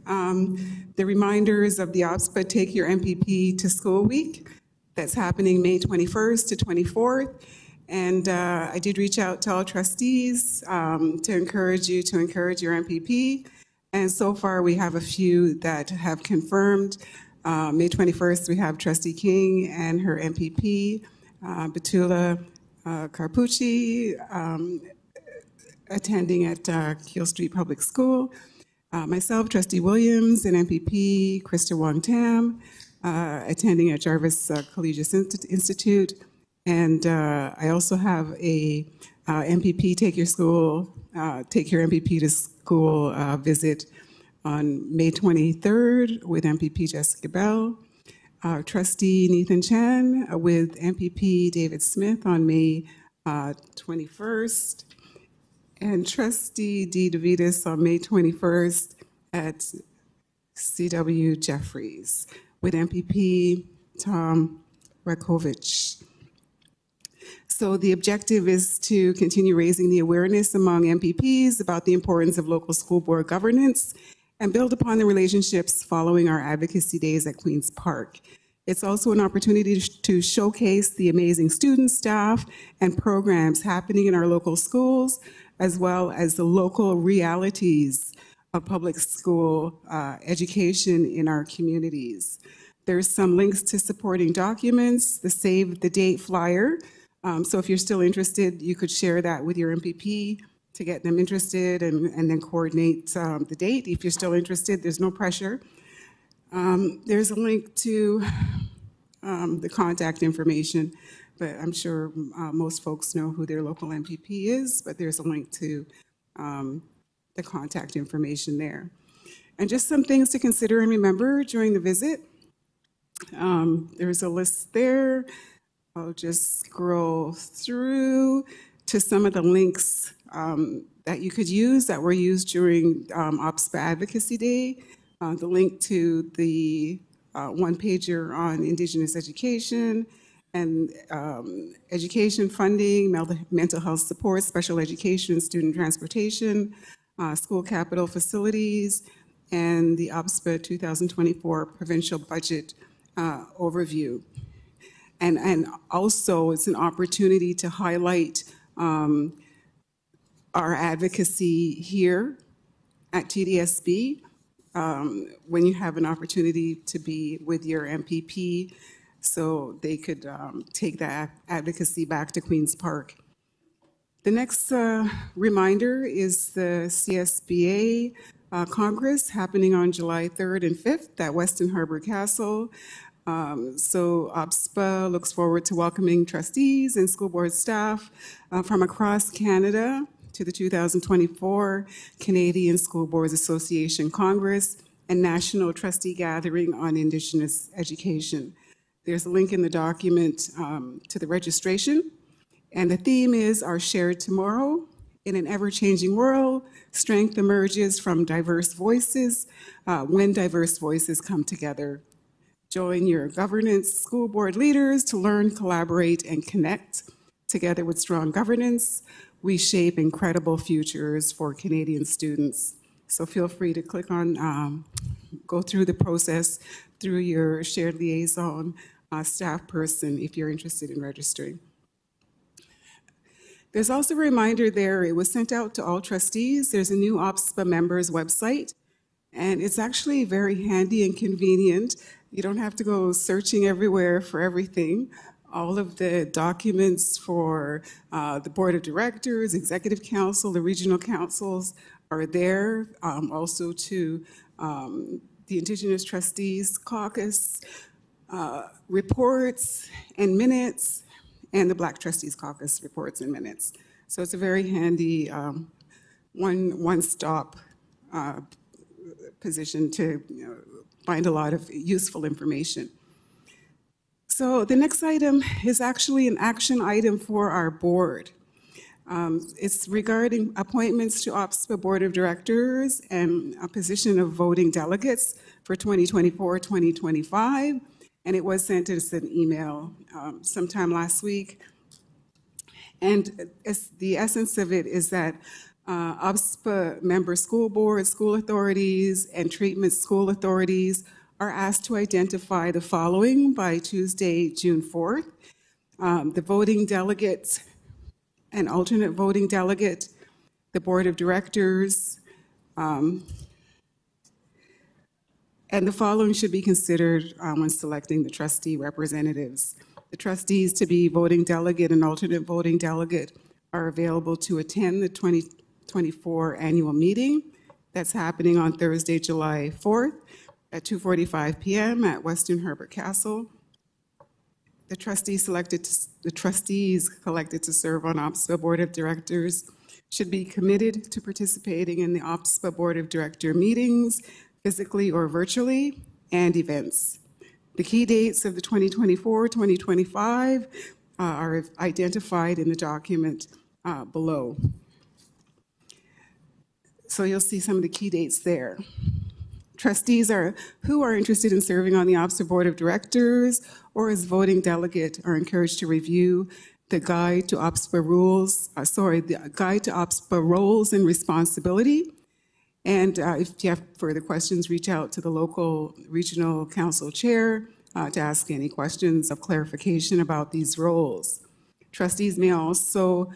The reminders of the OBSPA Take Your MPP to School Week that's happening May 21st to 24th. And I did reach out to all trustees to encourage you to encourage your MPP. And so far we have a few that have confirmed. May 21st, we have Trustee King and her MPP, Betula Carpucci, attending at Keel Street Public School. Myself, Trustee Williams, and MPP Krista Wong Tam, attending at Jarvis Collegiate Institute. And I also have a MPP Take Your MPP to School visit on May 23rd with MPP Jessica Bell. Trustee Nathan Chan with MPP David Smith on May 21st. And Trustee D. DeVitas on May 21st at CW Jeffries with MPP Tom Rakovich. So the objective is to continue raising the awareness among MPPs about the importance of local school board governance and build upon the relationships following our advocacy days at Queen's Park. It's also an opportunity to showcase the amazing student, staff, and programs happening in our local schools, as well as the local realities of public school education in our communities. There's some links to supporting documents, the Save the Date flyer. So if you're still interested, you could share that with your MPP to get them interested and then coordinate the date. If you're still interested, there's no pressure. There's a link to the contact information, but I'm sure most folks know who their local MPP is, but there's a link to the contact information there. And just some things to consider and remember during the visit. There's a list there. I'll just scroll through to some of the links that you could use that were used during OBSPA Advocacy Day. The link to the one-pager on Indigenous education and education funding, mental health support, special education, student transportation, school capital facilities, and the OBSPA 2024 provincial budget overview. And also, it's an opportunity to highlight our advocacy here at TDSB when you have an opportunity to be with your MPP, so they could take that advocacy back to Queen's Park. The next reminder is the CSBA Congress happening on July 3rd and 5th at Weston Harbor Castle. So OBSPA looks forward to welcoming trustees and school board staff from across Canada to the 2024 Canadian School Boards Association Congress and National Trustee Gathering on Indigenous Education. There's a link in the document to the registration, and the theme is Our Shared Tomorrow. In an ever-changing world, strength emerges from diverse voices when diverse voices come together. Join your governance school board leaders to learn, collaborate, and connect Together with strong governance, we shape incredible futures for Canadian students. So feel free to click on, go through the process through your shared liaison staff person if you're interested in registering. There's also a reminder there, it was sent out to all trustees. There's a new OPSPA members website, and it's actually very handy and convenient. You don't have to go searching everywhere for everything. All of the documents for the board of directors, executive council, the regional councils are there. Also to the Indigenous Trustees Caucus reports and minutes, and the Black Trustees Caucus reports and minutes. So it's a very handy one-stop position to find a lot of useful information. So the next item is actually an action item for our board. It's regarding appointments to OPSPA Board of Directors and a position of voting delegates for 2024-2025. And it was sent as an email sometime last week. And the essence of it is that OPSPA member school boards, school authorities, and treatment school authorities are asked to identify the following by Tuesday, June 4th. The voting delegates and alternate voting delegate, the board of directors, and the following should be considered when selecting the trustee representatives. The trustees to be voting delegate and alternate voting delegate are available to attend the 2024 annual meeting. That's happening on Thursday, July 4th at 2:45 p.m. at Western Herbert Castle. The trustees collected to serve on OPSPA Board of Directors should be committed to participating in the OPSPA Board of Director meetings, physically or virtually, and events. The key dates of the 2024-2025 are identified in the document below. So you'll see some of the key dates there. Trustees who are interested in serving on the OPSPA Board of Directors or as voting delegate are encouraged to review the Guide to OPSPA the Guide to OPSPA Roles and Responsibility. And if you have further questions, reach out to the local regional council chair to ask any questions of clarification about these roles. Trustees may also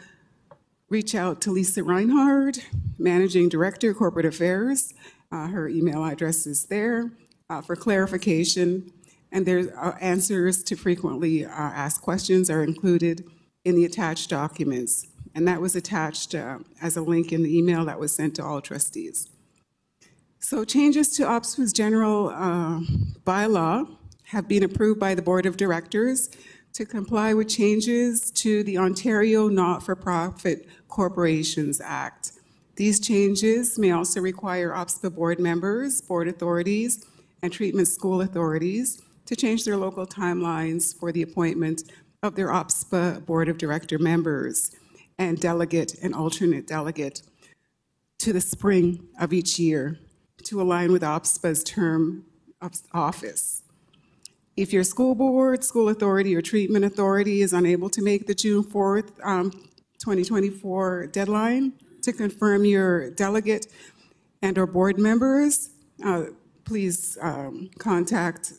reach out to Lisa Reinhard, Managing Director, Corporate Affairs. Her email address is there for clarification, and their answers to frequently asked questions are included in the attached documents. And that was attached as a link in the email that was sent to all trustees. So changes to OPSPA's general bylaw have been approved by the Board of Directors to comply with changes to the Ontario Not-for-Profit Corporations Act. These changes may also require OPSPA board members, board authorities, and treatment school authorities to change their local timelines for the appointment of their OPSPA Board of Director members and delegate and alternate delegate to the spring of each year to align with OPSPA's term of office. If your school board, school authority, or treatment authority is unable to make the June 4th, 2024 deadline to confirm your delegate and or board members, please contact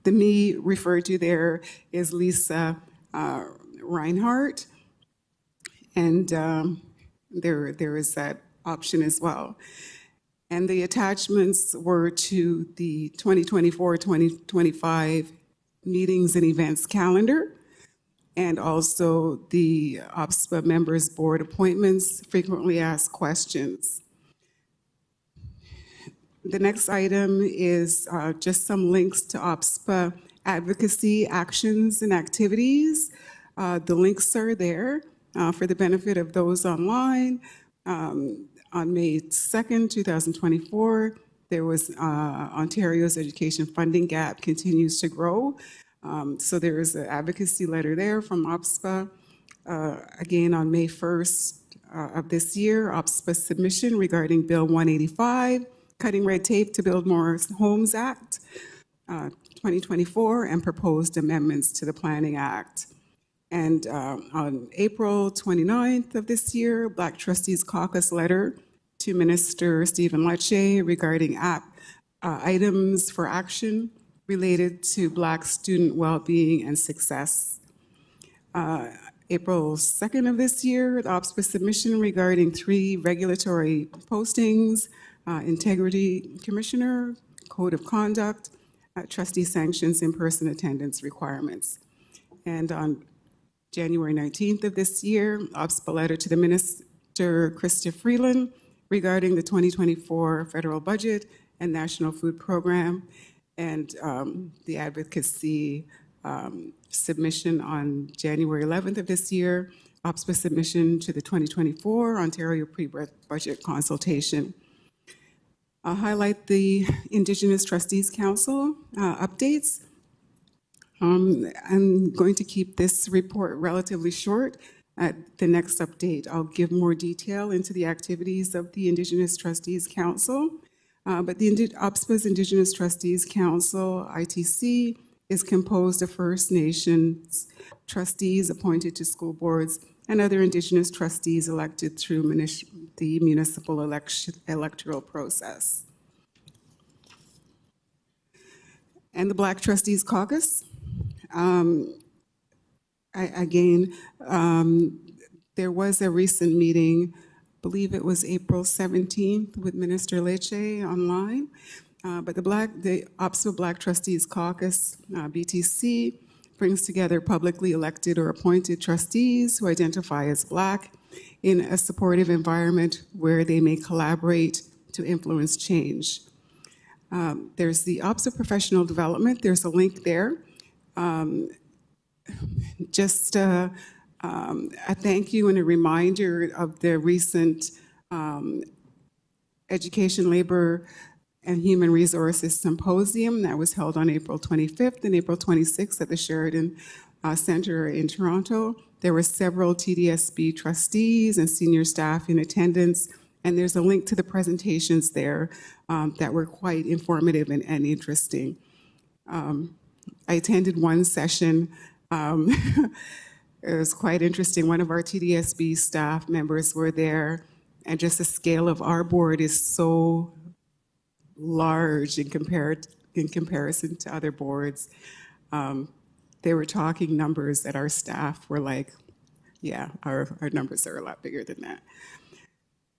me referred to there is Lisa Reinhardt, and there is that option as well. And the attachments were to the 2024-2025 meetings and events calendar, and also the OPSPA members board appointments, frequently asked questions. The next item is just some links to OPSPA advocacy actions and activities. The links are there for the benefit of those online. On May 2nd, 2024, there was Ontario's education funding gap continues to grow. So there is an advocacy letter there from OPSPA. Again, on May 1st of this year, OPSPA submission regarding Bill 185, Cutting Red Tape to Build More Homes Act, 2024, and proposed amendments to the Planning Act. And on April 29th of this year, Black Trustees Caucus letter to Minister Stephen Lecce regarding items for action related to Black student well-being and success. April 2nd of this year, the OPSPA submission regarding 3 regulatory postings, Integrity Commissioner, Code of Conduct, Trustee Sanctions, in-person attendance requirements. And on January 19th of this year, OPSPA letter to the Minister Chrystia Freeland regarding the 2024 federal budget and National Food Program, and the advocacy submission on January 11th of this year, OPSPA submission to the 2024 Ontario Pre-Budget Consultation. I'll highlight the Indigenous Trustees Council updates. I'm going to keep this report relatively short. At the next update, I'll give more detail into the activities of the Indigenous Trustees Council. But the OPSPA's Indigenous Trustees Council, ITC, is composed of First Nations trustees appointed to school boards and other Indigenous trustees elected through the municipal electoral process. And the Black Trustees Caucus. There was a recent meeting, I believe it was April 17th, with Minister Lecce online. But the OPSPA Black Trustees Caucus, BTC, brings together publicly elected or appointed trustees who identify as Black in a supportive environment where they may collaborate to influence change. There's the OPSPA Professional Development. There's a link there. Just a thank you and a reminder of the recent Education, Labor, and Human Resources Symposium that was held on April 25th and April 26th at the Sheridan Center in Toronto. There were several TDSB trustees and senior staff in attendance, and there's a link to the presentations there that were quite informative and interesting. I attended one session. It was quite interesting. One of our TDSB staff members were there, and just the scale of our board is so large in comparison to other boards. They were talking numbers that our staff were like, yeah, our numbers are a lot bigger than that.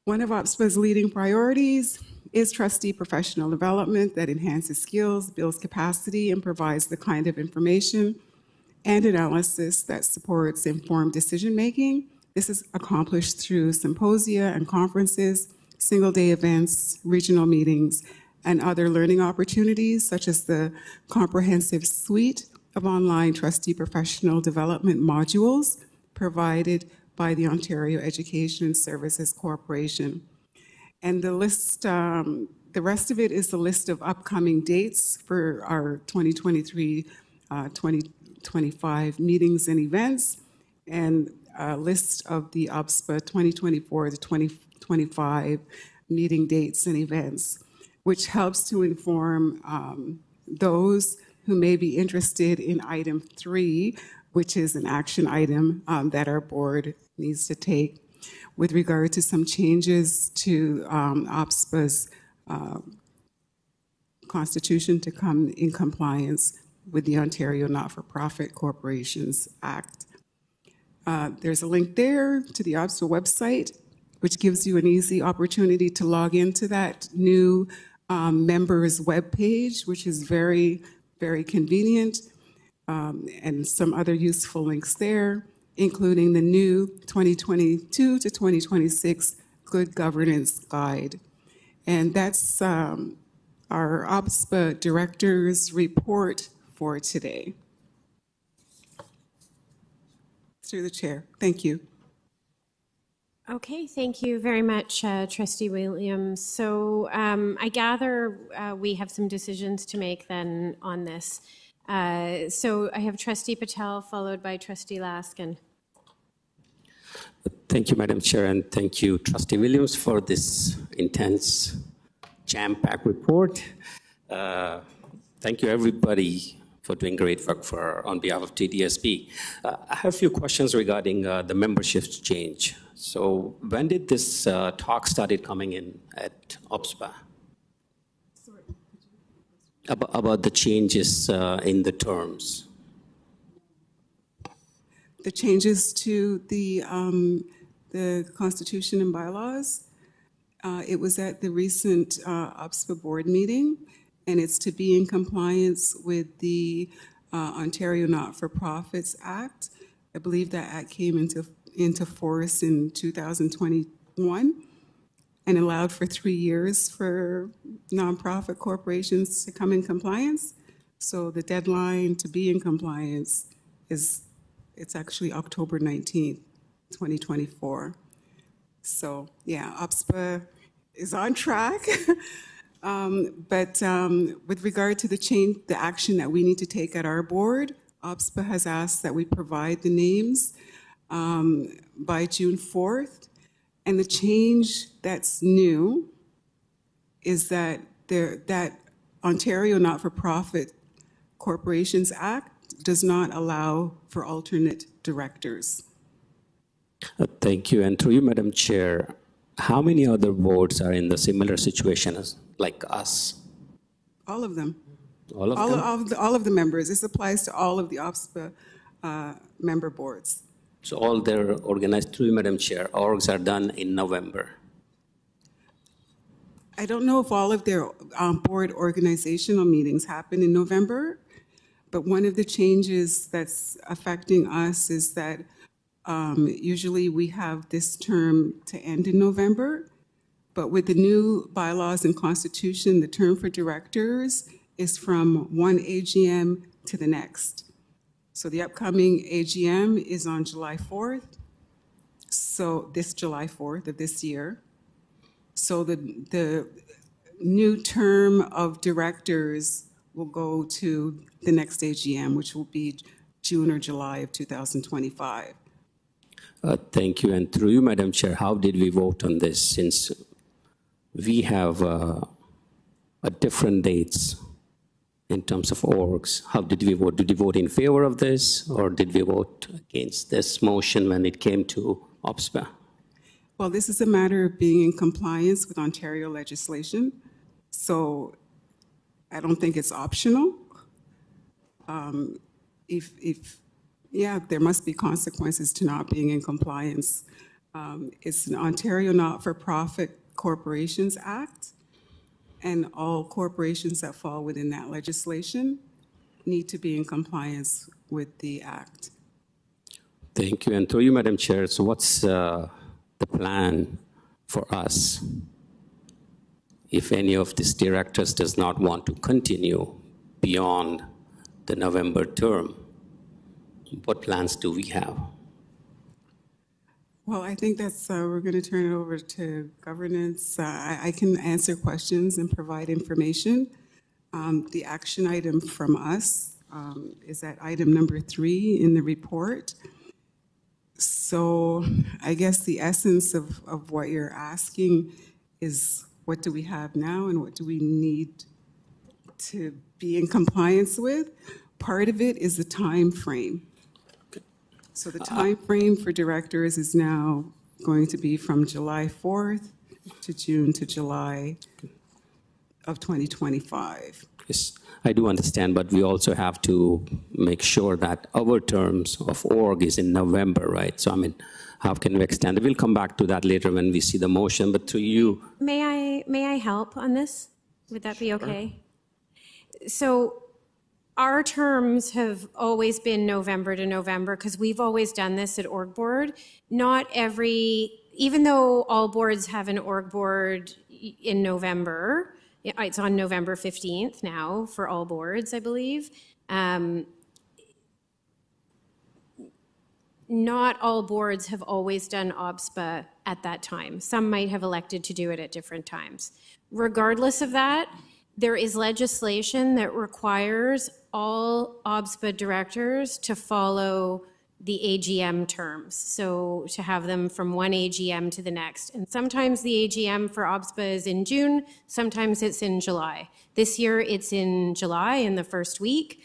One of OPSPA's leading priorities is trustee professional development that enhances skills, builds capacity, and provides the kind of information and analysis that supports informed decision-making. This is accomplished through symposia and conferences, single-day events, regional meetings, and other learning opportunities, such as the comprehensive suite of online trustee professional development modules provided by the Ontario Education Services Corporation. And the list, the rest of it is the list of upcoming dates for our 2023-2025 meetings and events, and a list of the OPSPA 2024 to 2025 meeting dates and events, which helps to inform those who may be interested in item 3, which is an action item that our board needs to take with regard to some changes to OPSPA's constitution to come in compliance with the Ontario Not-for-Profit Corporations Act. There's a link there to the OPSPA website, which gives you an easy opportunity to log into that new members webpage, which is very, very convenient, and some other useful links there, including the new 2022 to 2026 Good Governance Guide. And that's our OPSPA Director's report for today. Through the chair. Thank you. Okay, thank you very much, Trustee Williams. So I gather we have some decisions to make then on this. So I have Trustee Patel followed by Trustee Laskin. Thank you, Madam Chair, and thank you, Trustee Williams, for this intense, jam-packed report. Thank you, everybody, for doing great work on behalf of TDSB. I have a few questions regarding the membership change. So when did this talk started coming in at OPSPA? About the changes in the terms. The changes to the Constitution and bylaws, it was at the recent OPSPA board meeting, and it's to be in compliance with the Ontario Not-for-Profits Act. I believe that act came into force in 2021 and allowed for 3 years for nonprofit corporations to come in compliance. So the deadline to be in compliance it's actually October 19th, 2024. So yeah, OPSPA is on track. But with regard to the action that we need to take at our board, OPSPA has asked that we provide the names by June 4th. And the change that's new is that that Ontario Not-for-Profit Corporations Act does not allow for alternate directors. Thank you. And through you, Madam Chair, how many other boards are in the similar situation as like us? All of them. All of them? All of the members. This applies to all of the OPSPA member boards. So all their organized, through you, Madam Chair, orgs are done in November. I don't know if all of their board organizational meetings happen in November, but one of the changes that's affecting us is that usually we have this term to end in November, but with the new bylaws and constitution, the term for directors is from one AGM to the next. So the upcoming AGM is on July 4th, so this July 4th of this year. So the new term of directors will go to the next AGM, which will be June or July of 2025. Thank you. And through you, Madam Chair, how did we vote on this since we have different dates in terms of orgs? How did we vote? Did we vote in favor of this, or did we vote against this motion when it came to OPSPA? Well, this is a matter of being in compliance with Ontario legislation, so I don't think it's optional. There must be consequences to not being in compliance. It's an Ontario Not-for-Profit Corporations Act, and all corporations that fall within that legislation need to be in compliance with the act. Thank you. And through you, Madam Chair, so what's the plan for us if any of these directors does not want to continue beyond the November term? What plans do we have? Well, I think that's, we're going to turn it over to governance. I can answer questions and provide information. The action item from us is at item number 3 in the report. So I guess the essence of what you're asking is what do we have now and what do we need to be in compliance with? Part of it is the time frame. So the time frame for directors is now going to be from July 4th to June to July of 2025. Yes, I do understand, but we also have to make sure that our terms of org is in November, right? So, I mean, how can we extend it? We'll come back to that later when we see the motion, but to you. May I help on this? Would that be okay? So our terms have always been November to November because we've always done this at org board. Not every, even though all boards have an org board in November, it's on November 15th now for all boards, I believe. Not all boards have always done OBSPA at that time. Some might have elected to do it at different times. Regardless of that, there is legislation that requires all OBSPA directors to follow the AGM terms, so to have them from one AGM to the next. And sometimes the AGM for OBSPA is in June, sometimes it's in July. This year it's in July in the first week,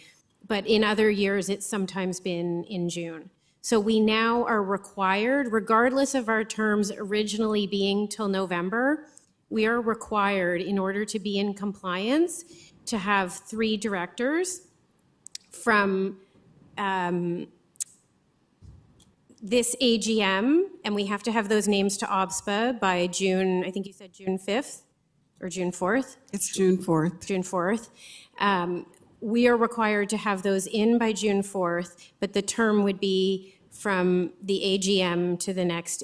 but in other years, it's sometimes been in June. So we now are required, regardless of our terms originally being till November, we are required, in order to be in compliance, to have 3 directors from this AGM, and we have to have those names to OBSPA by June, I think you said June 5th or June 4th? It's June 4th. June 4th. We are required to have those in by June 4th, but the term would be from the AGM to the next,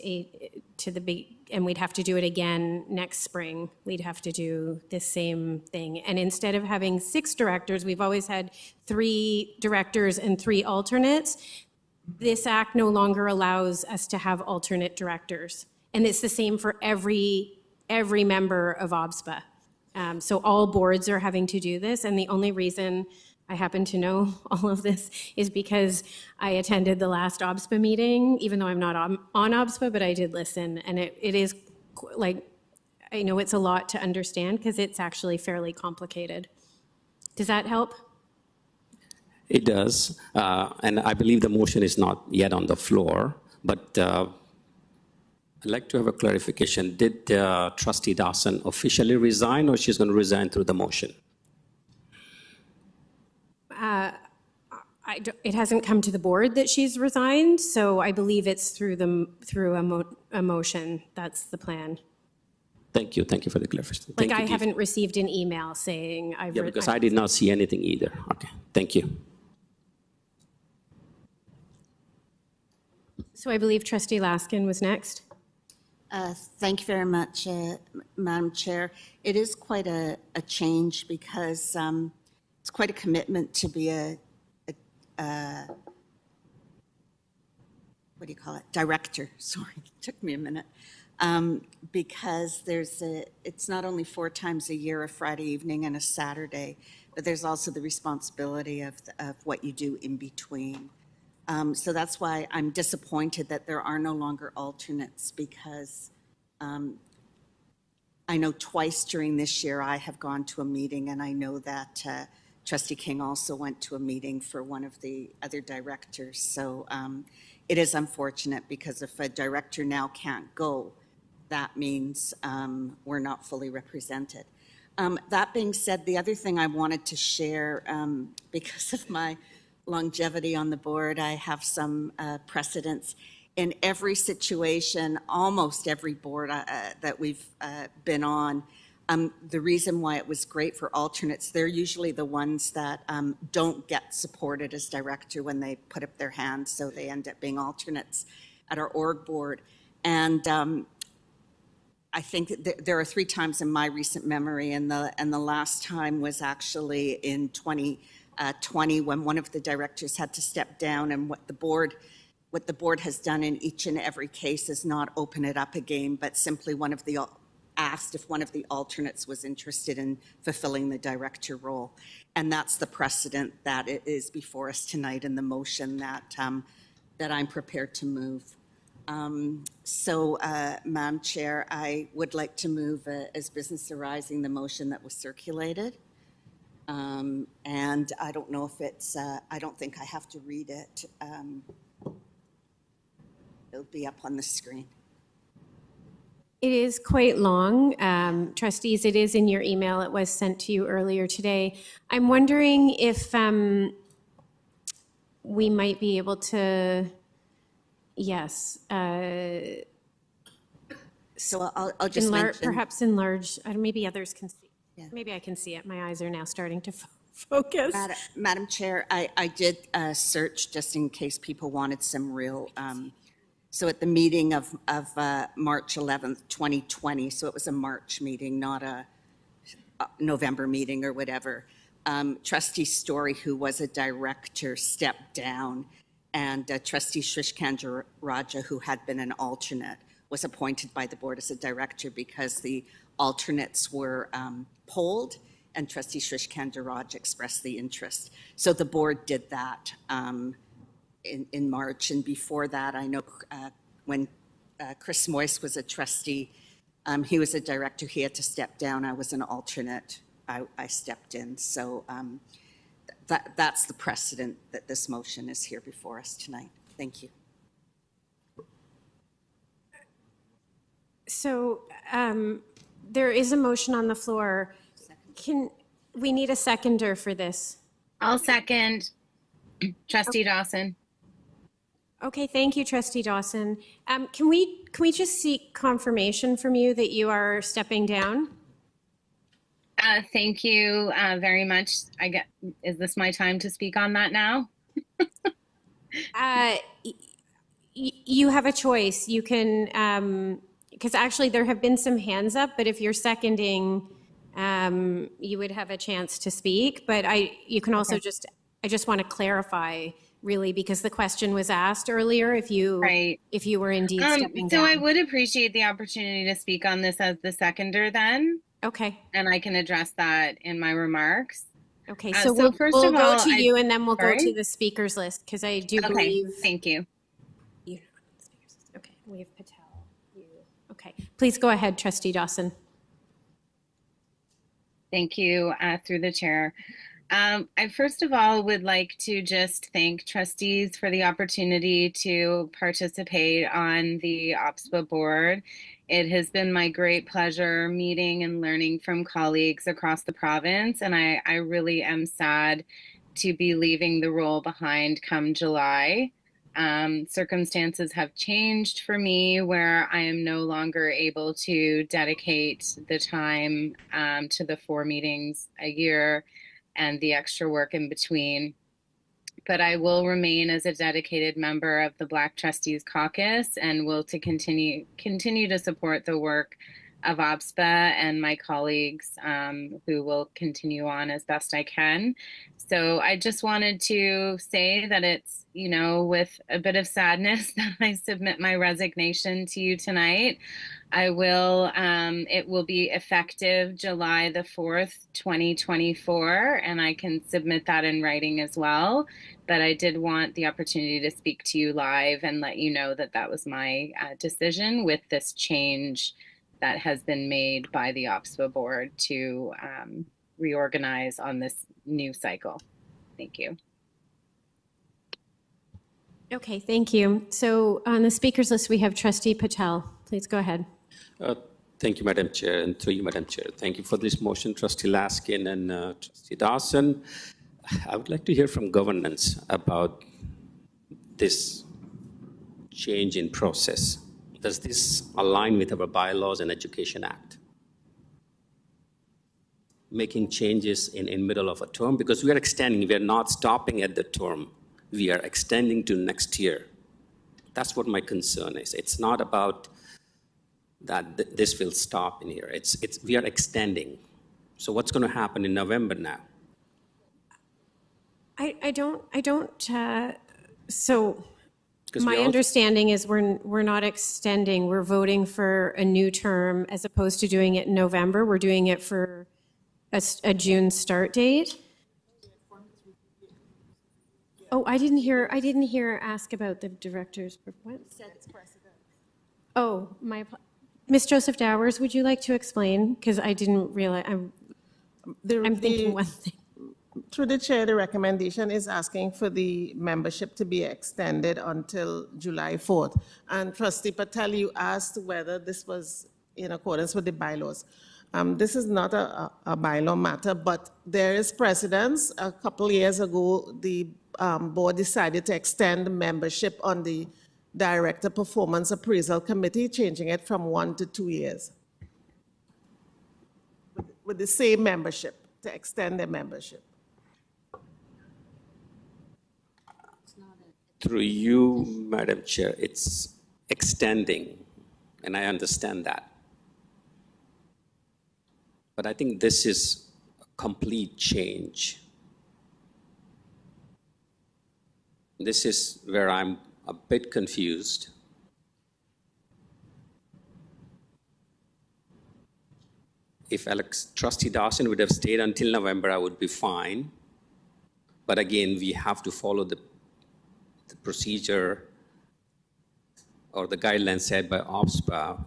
and we'd have to do it again next spring. We'd have to do this same thing. And instead of having 6 directors, we've always had 3 directors and 3 alternates. This act no longer allows us to have alternate directors. And it's the same for every member of OBSPA. So all boards are having to do this, and the only reason I happen to know all of this is because I attended the last OBSPA meeting, even though I'm not on OBSPA, but I did listen, and it is, like, I know it's a lot to understand because it's actually fairly complicated. Does that help? It does, and I believe the motion is not yet on the floor, but I'd like to have a clarification. Did Trustee Dawson officially resign, or she's going to resign through the motion? It hasn't come to the board that she's resigned, so I believe it's through a motion. That's the plan. Thank you for the clarification. Like, Thank you, I Keith. haven't received an email saying I've... Yeah, because I did not see anything either. Okay, thank you. So I believe Trustee Laskin was next. Thank you very much, Madam Chair. It is quite a change because it's quite a commitment to be a what do you call it? Director. Sorry, it took me a minute. Because it's not only 4 times a year, a Friday evening and a Saturday, but there's also the responsibility of what you do in between. So that's why I'm disappointed that there are no longer alternates, because I know twice during this year I have gone to a meeting, and I know that Trustee King also went to a meeting for one of the other directors. So it is unfortunate, because if a director now can't go, that means we're not fully represented. That being said, the other thing I wanted to share, because of my longevity on the board, I have some precedents. In every situation, almost every board that we've been on, the reason why it was great for alternates, they're usually the ones that don't get supported as director when they put up their hands, so they end up being alternates at our org board. And I think that there are 3 times in my recent memory, and the last time was actually in 2020 when one of the directors had to step down, and what the board has done in each and every case is not open it up again, but simply asked if one of the alternates was interested in fulfilling the director role. And that's the precedent that it is before us tonight in the motion that I'm prepared to move. Madam Chair, I would like to move as business arising the motion that was circulated. And I don't know if it's, I don't think I have to read it. It'll be up on the screen. It is quite long. Trustees, it is in your email. It was sent to you earlier today. I'm wondering if we might be able to, yes. So I'll just mention. Perhaps enlarge, maybe others can see. Yeah. Maybe I can see it. My eyes are now starting to focus. Madam Chair, I did search just in case people wanted some real, so at the meeting of March 11th, 2020, so it was a March meeting, not a November meeting or whatever, Trustee Story, who was a director, stepped down, and Trustee Shrishkandra Raja, who had been an alternate, was appointed by the board as a director because the alternates were polled, and Trustee Shrishkandra Raja expressed the interest. So the board did that in March, and before that, I know when Chris Moyse was a trustee, he was a director, he had to step down. I was an alternate, I stepped in. So that's the precedent that this motion is here before us tonight. Thank you. So there is a motion on the floor. We need a seconder for this? I'll second. Trustee Dawson. Okay, thank you, Trustee Dawson. Can we just seek confirmation from you that you are stepping down? Thank you very much. Is this my time to speak on that now? You have a choice. You can, because actually there have been some hands up, but if you're seconding, you would have a chance to speak. But you can also I just want to clarify, really, because the question was asked earlier if you were indeed stepping down. So I would appreciate the opportunity to speak on this as the seconder then. Okay. And I can address that in my remarks. Okay, so we'll go to you and then we'll go to the speakers list, because I do believe. Thank you. Okay, we have Patel. Okay, please go ahead, Trustee Dawson. Thank you, through the chair. I first of all would like to just thank trustees for the opportunity to participate on the OPSPA board. It has been my great pleasure meeting and learning from colleagues across the province, and I really am sad to be leaving the role behind come July. Circumstances have changed for me where I am no longer able to dedicate the time to the 4 meetings a year and the extra work in between. But I will remain as a dedicated member of the Black Trustees Caucus and will continue to support the work of OPSPA and my colleagues who will continue on as best I can. So I just wanted to say that it's, with a bit of sadness that I submit my resignation to you tonight. It will be effective July the 4th, 2024, and I can submit that in writing as well. But I did want the opportunity to speak to you live and let you know that that was my decision with this change that has been made by the OPSPA board to reorganize on this new cycle. Thank you. Okay, thank you. So on the speakers list, we have Trustee Patel. Please go ahead. Thank you, Madam Chair, and through you, Madam Chair. Thank you for this motion, Trustee Laskin and Trustee Dawson. I would like to hear from governance about this change in process. Does this align with our bylaws and Education Act? Making changes in middle of a term, because we are extending, we are not stopping at the term. We are extending to next year. That's what my concern is. It's not about that this will stop in here. We are extending. So what's going to happen in November now? So my understanding is we're not extending, we're voting for a new term as opposed to doing it in November. We're doing it for a June start date. Oh, I didn't hear ask about the director's, what? Oh, Ms. Joseph Dowers, would you like to explain? Because I didn't realize, I'm thinking one thing. Through the chair, the recommendation is asking for the membership to be extended until July 4th. And Trustee Patel, you asked whether this was in accordance with the bylaws. This is not a bylaw matter, but there is precedence. A couple years ago, the board decided to extend membership on the Director Performance Appraisal Committee, changing it from 1 to 2 years. With the same membership, to extend their membership. Through you, Madam Chair, it's extending, and I understand that. But I think this is a complete change. This is where I'm a bit confused. If Trustee Dawson would have stayed until November, I would be fine. But again, we have to follow the procedure or the guidelines set by OPSPA,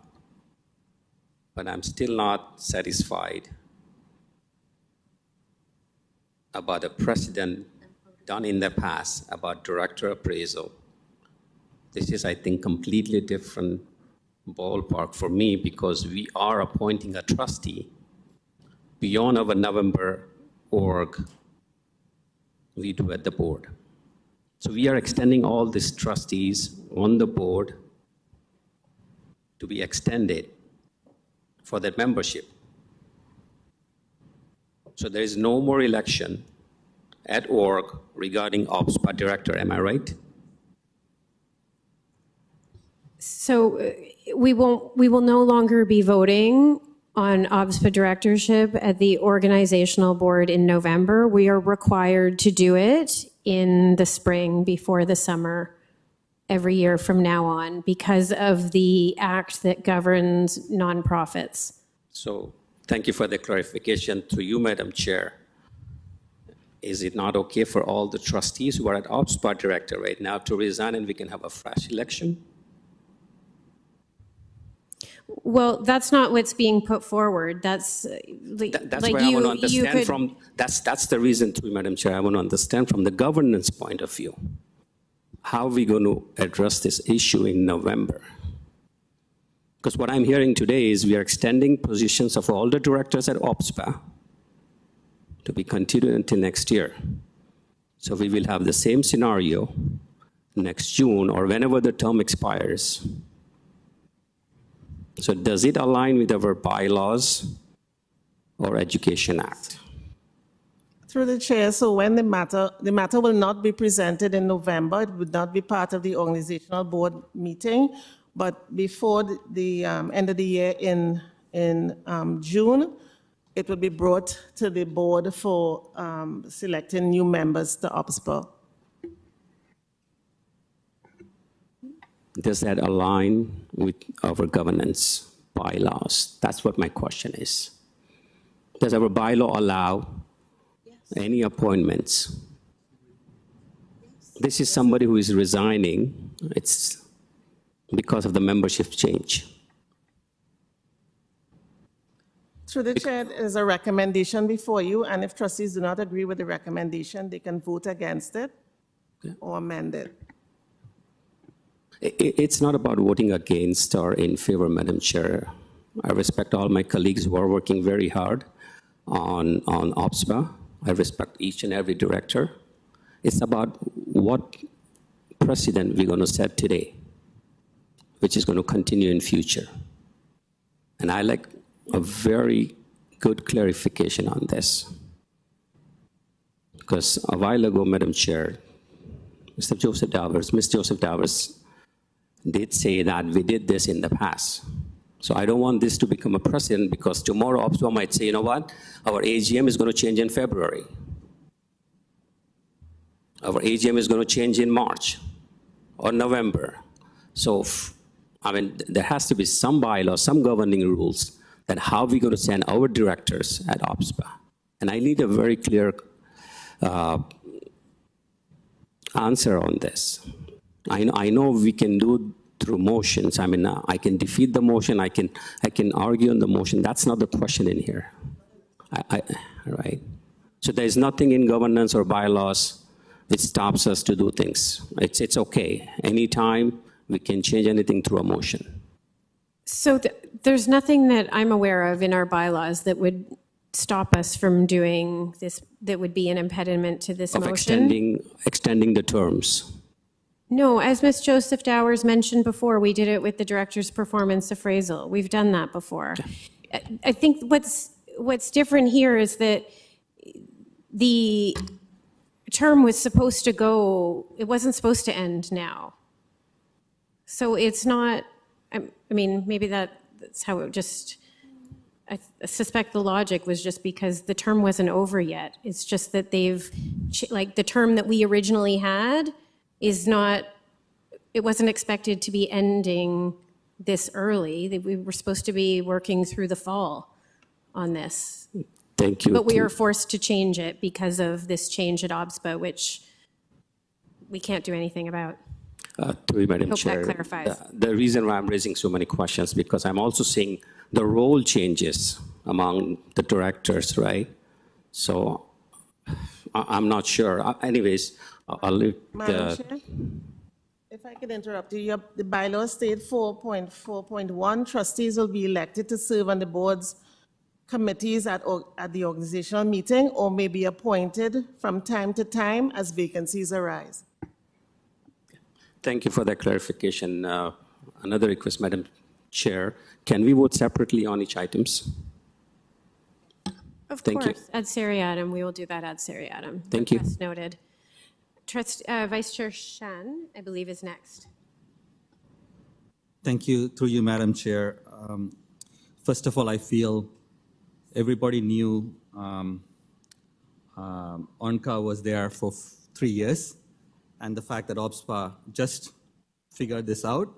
but I'm still not satisfied about a precedent done in the past about director appraisal. This is, I think, completely different ballpark for me because we are appointing a trustee beyond our November org we do at the board. So we are extending all these trustees on the board to be extended for that membership. So there is no more election at org regarding OPSPA director, am I right? So we will no longer be voting on OBSPA directorship at the organizational board in November. We are required to do it in the spring before the summer every year from now on because of the act that governs nonprofits. So thank you for the clarification. To you, Madam Chair, is it not okay for all the trustees who are at OPSPA director right now to resign and we can have a fresh election? Well, that's not what's being put forward. That's That's why I want to understand from, that's the reason too, Madam Chair, I want to understand from the governance point of view, how are we going to address this issue in November? Because what I'm hearing today is we are extending positions of all the directors at OPSPA to be continued until next year. So we will have the same scenario next June or whenever the term expires. So does it align with our bylaws or Education Act? Through the chair, so when the matter will not be presented in November, it would not be part of the organizational board meeting, but before the end of the year in June, it will be brought to the board for selecting new members to OPSPA. Does that align with our governance bylaws? That's what my question is. Does our bylaw allow any appointments? This is somebody who is resigning. It's because of the membership change. Through the chair, there's a recommendation before you, and if trustees do not agree with the recommendation, they can vote against it or amend it. It's not about voting against or in favor, Madam Chair. I respect all my colleagues who are working very hard on OPSPA. I respect each and every director. It's about what precedent we're going to set today, which is going to continue in future. And I like a very good clarification on this. Because a while ago, Madam Chair, Ms. Joseph Davers did say that we did this in the past. So I don't want this to become a precedent because tomorrow OPSPA might say, you know what, our AGM is going to change in February. Our AGM is going to change in March or November. So, I mean, there has to be some bylaw, some governing rules that how we're going to send our directors at OPSPA. And I need a very clear answer on this. I know we can do through motions. I mean, I can defeat the motion. I can argue on the motion. That's not the question in here. Right? So there's nothing in governance or bylaws which stops us to do things. It's okay. Anytime we can change anything through a motion. So there's nothing that I'm aware of in our bylaws that would stop us from doing this, that would be an impediment to this Of motion. extending the terms. No, as Ms. Joseph Dowers mentioned before, we did it with the director's performance appraisal. We've done that before. I think what's different here is that the term was supposed to go, it wasn't supposed to end now. So it's not, I mean, maybe that's how it just, I suspect the logic was just because the term wasn't over yet. It's just that like the term that we originally had is not, it wasn't expected to be ending this early. We were supposed to be working through the fall on this. Thank you. But we are forced to change it because of this change at OBSPA, which we can't do anything about. To you, Madam Hope Chair. that clarifies. The reason why I'm raising so many questions, because I'm also seeing the role changes among the directors, right? So I'm not sure. Anyways, I'll leave Madam the, Chair, if I could interrupt you, the bylaw state 4.4.1, trustees will be elected to serve on the board's committees at the organizational meeting or may be appointed from time to time as vacancies arise. thank you for that clarification. Another request, Madam Chair, can we vote separately on each items? Of Thank you. course, ad seriatim, we will do that ad seriatim. Thank you. Request noted. Vice Chair Shen, I believe, is next. Thank you, through you, Madam Chair. First of all, I feel everybody knew ONCA was there for 3 years, and the fact that OBSPA just figured this out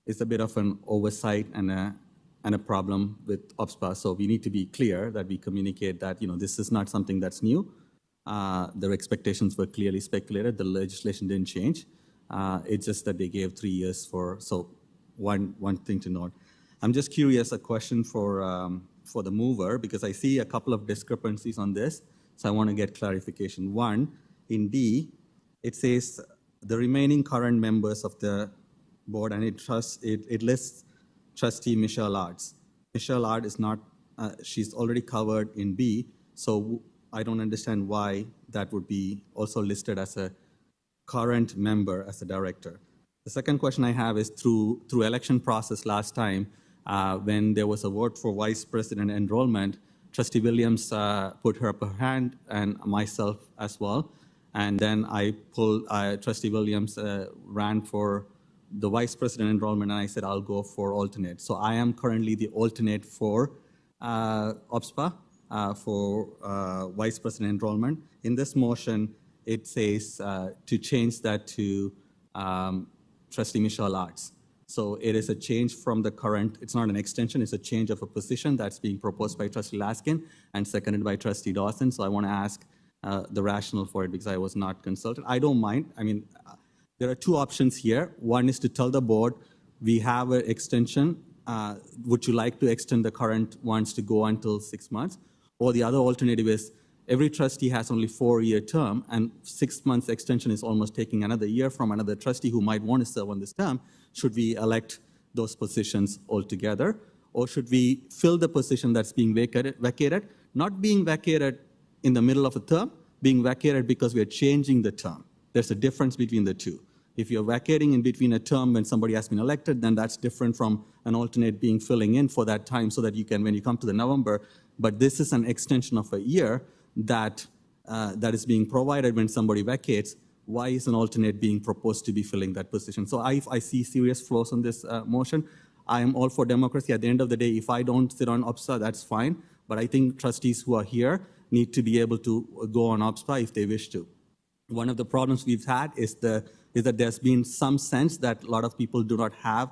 is a bit of an oversight and a problem with OBSPA. So we need to be clear that we communicate that this is not something that's new. Their expectations were clearly speculated. The legislation didn't change. It's just that they gave 3 years for. So one thing to note. I'm just curious, a question for the mover, because I see a couple of discrepancies on this. So I want to get clarification. One, in D, it says the remaining current members of the board, and it lists Trustee Michelle Arts. Michelle Art is not, she's already covered in B, so I don't understand why that would be also listed as a current member as a director. The second question I have is through election process last time, when there was a vote for vice president enrollment, Trustee Williams put her up her hand and myself as well. And then I pulled, Trustee Williams ran for the vice president enrollment, and I said, I'll go for alternate. So I am currently the alternate for OBSPA for vice president enrollment. In this motion, it says to change that to Trustee Michelle Arts. So it is a change from the current, it's not an extension, it's a change of a position that's being proposed by Trustee Laskin and seconded by Trustee Dawson. So I want to ask the rationale for it because I was not consulted. I don't mind. I mean, there are two options here. One is to tell the board, we have an extension. Would you like to extend the current ones to go until 6 months? Or the other alternative is every trustee has only 4-year term, and 6 months extension is almost taking another year from another trustee who might want to serve on this term. Should we elect those positions altogether? Or should we fill the position that's being vacated, not being vacated in the middle of a term, being vacated because we are changing the term? There's a difference between the two. If you're vacating in between a term when somebody has been elected, then that's different from an alternate being filling in for that time so that you can, when you come to the November, but this is an extension of a year that is being provided when somebody vacates. Why is an alternate being proposed to be filling that position? So I see serious flaws on this motion. I am all for democracy. At the end of the day, if I don't sit on OBSPA, that's fine. But I think trustees who are here need to be able to go on OBSPA if they wish to. One of the problems we've had is that there's been some sense that a lot of people do not have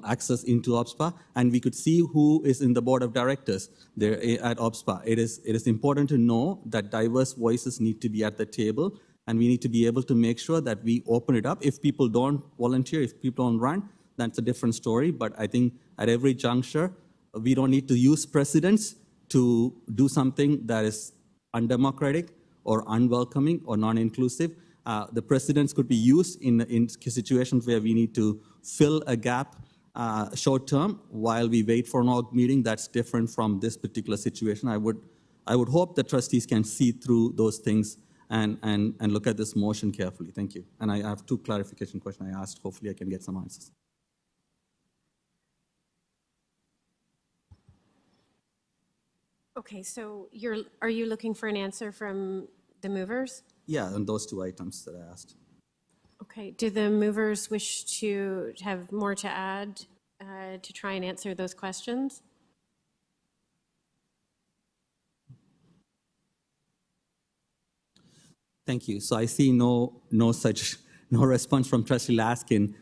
access into OBSPA, and we could see who is in the board of directors there at OBSPA. It is important to know that diverse voices need to be at the table, and we need to be able to make sure that we open it up. If people don't volunteer, if people don't run, that's a different story. But I think at every juncture, we don't need to use precedents to do something that is undemocratic or unwelcoming or non-inclusive. The precedents could be used in situations where we need to fill a gap short term while we wait for an org meeting. That's different from this particular situation. I would hope that trustees can see through those things and look at this motion carefully. Thank you. And I have two clarification questions I asked. Hopefully I can get some answers. Okay, so are you looking for an answer from the movers? Yeah, on those two items that I asked. Okay, do the movers wish to have more to add to try and answer those questions? Thank you. So I see no response from Trustee Laskin.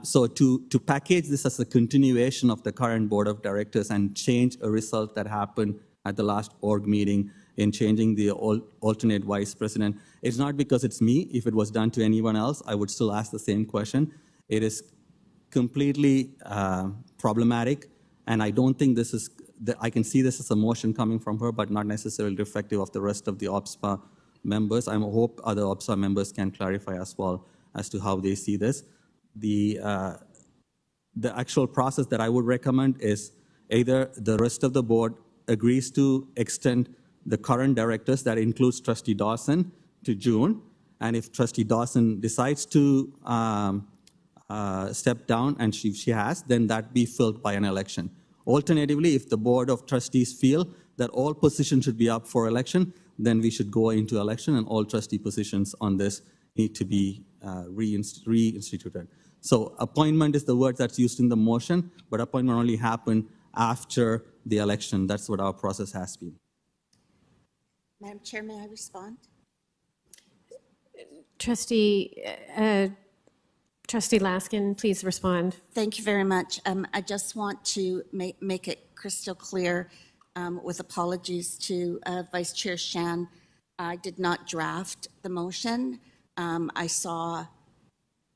So to package this as a continuation of the current board of directors and change a result that happened at the last org meeting in changing the alternate vice president, it's not because it's me. If it was done to anyone else, I would still ask the same question. It is completely problematic, and I don't think I can see this as a motion coming from her, but not necessarily reflective of the rest of the OBSPA members. I hope other OPSA members can clarify as well as to how they see this. The actual process that I would recommend is either the rest of the board agrees to extend the current directors, that includes Trustee Dawson, to June, and if Trustee Dawson decides to step down, and she has, then that be filled by an election. Alternatively, if the Board of Trustees feel that all positions should be up for election, then we should go into election, and all trustee positions on this need to be reinstituted. So appointment is the word that's used in the motion, but appointment only happened after the election. That's what our process has been. Madam Chair, may I respond? Trustee Laskin, please respond. Thank you very much. I just want to make it crystal clear, with apologies to Vice Chair Shan. I did not draft the motion. I saw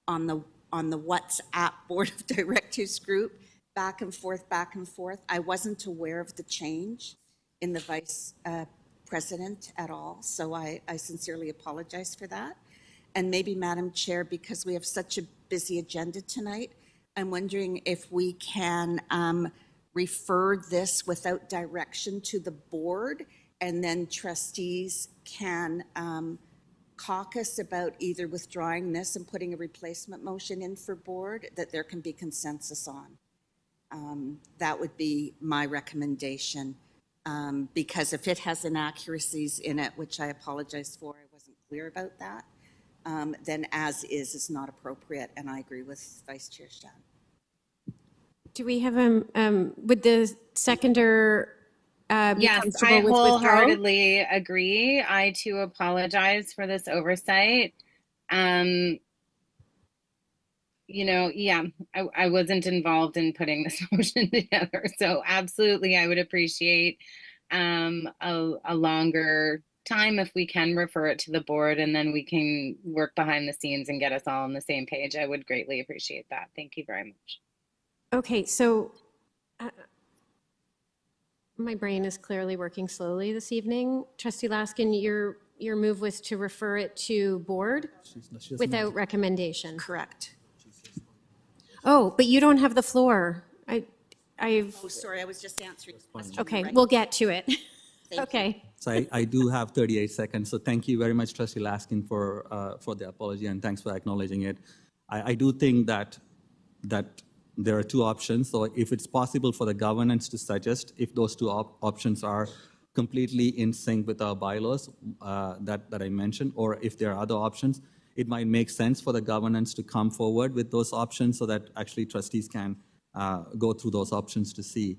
on the WhatsApp Board of Directors group back and forth. I wasn't aware of the change in the Vice President at all, so I sincerely apologize for that. And maybe, Madam Chair, because we have such a busy agenda tonight, I'm wondering if we can refer this without direction to the board, and then trustees can caucus about either withdrawing this and putting a replacement motion in for board that there can be consensus on. That would be my recommendation, because if it has inaccuracies in it, which I apologize for, I wasn't clear about that, then as is not appropriate, and I agree with Vice Chair Shan. Do we have would the seconder be Yes, comfortable I with withdrawal? wholeheartedly agree. I too apologize for this oversight. You know, yeah, I wasn't involved in putting this motion together, so absolutely I would appreciate a longer time if we can refer it to the board, and then we can work behind the scenes and get us all on the same page. I would greatly appreciate that. Thank you very much. Okay, so my brain is clearly working slowly this evening. Trustee Laskin, your move was to refer it to board without recommendation. Correct. Oh, but you don't have the floor. I've. Oh, sorry, I was just answering the question. Okay, we'll get to it. Okay. So I do have 38 seconds. So thank you very much, Trustee Laskin, for the apology, and thanks for acknowledging it. I do think that there are two options. So if it's possible for the governance to suggest, if those two options are completely in sync with our bylaws that I mentioned, or if there are other options, it might make sense for the governance to come forward with those options so that actually trustees can go through those options to see.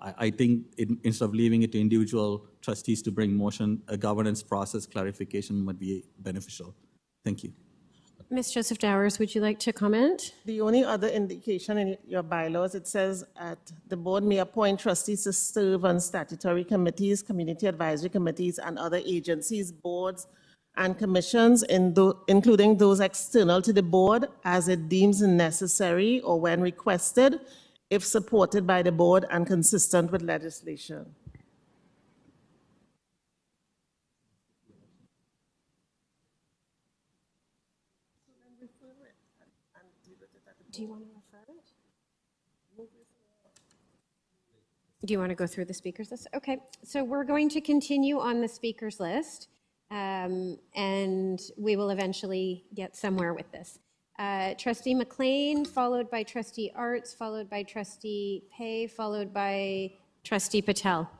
I think instead of leaving it to individual trustees to bring motion, a governance process clarification would be beneficial. Thank you. Ms. Joseph Dowers, would you like to comment? The only other indication in your bylaws, it says that the board may appoint trustees to serve on statutory committees, community advisory committees, and other agencies, boards, and commissions, including those external to the board, as it deems necessary or when requested, if supported by the board and consistent with legislation. Do you want to refer it? Do you want to go through the speakers list? Okay, so we're going to continue on the speakers list, and we will eventually get somewhere with this. Trustee McLean, followed by Trustee Arts, followed by Trustee Pei, followed by Trustee Patel.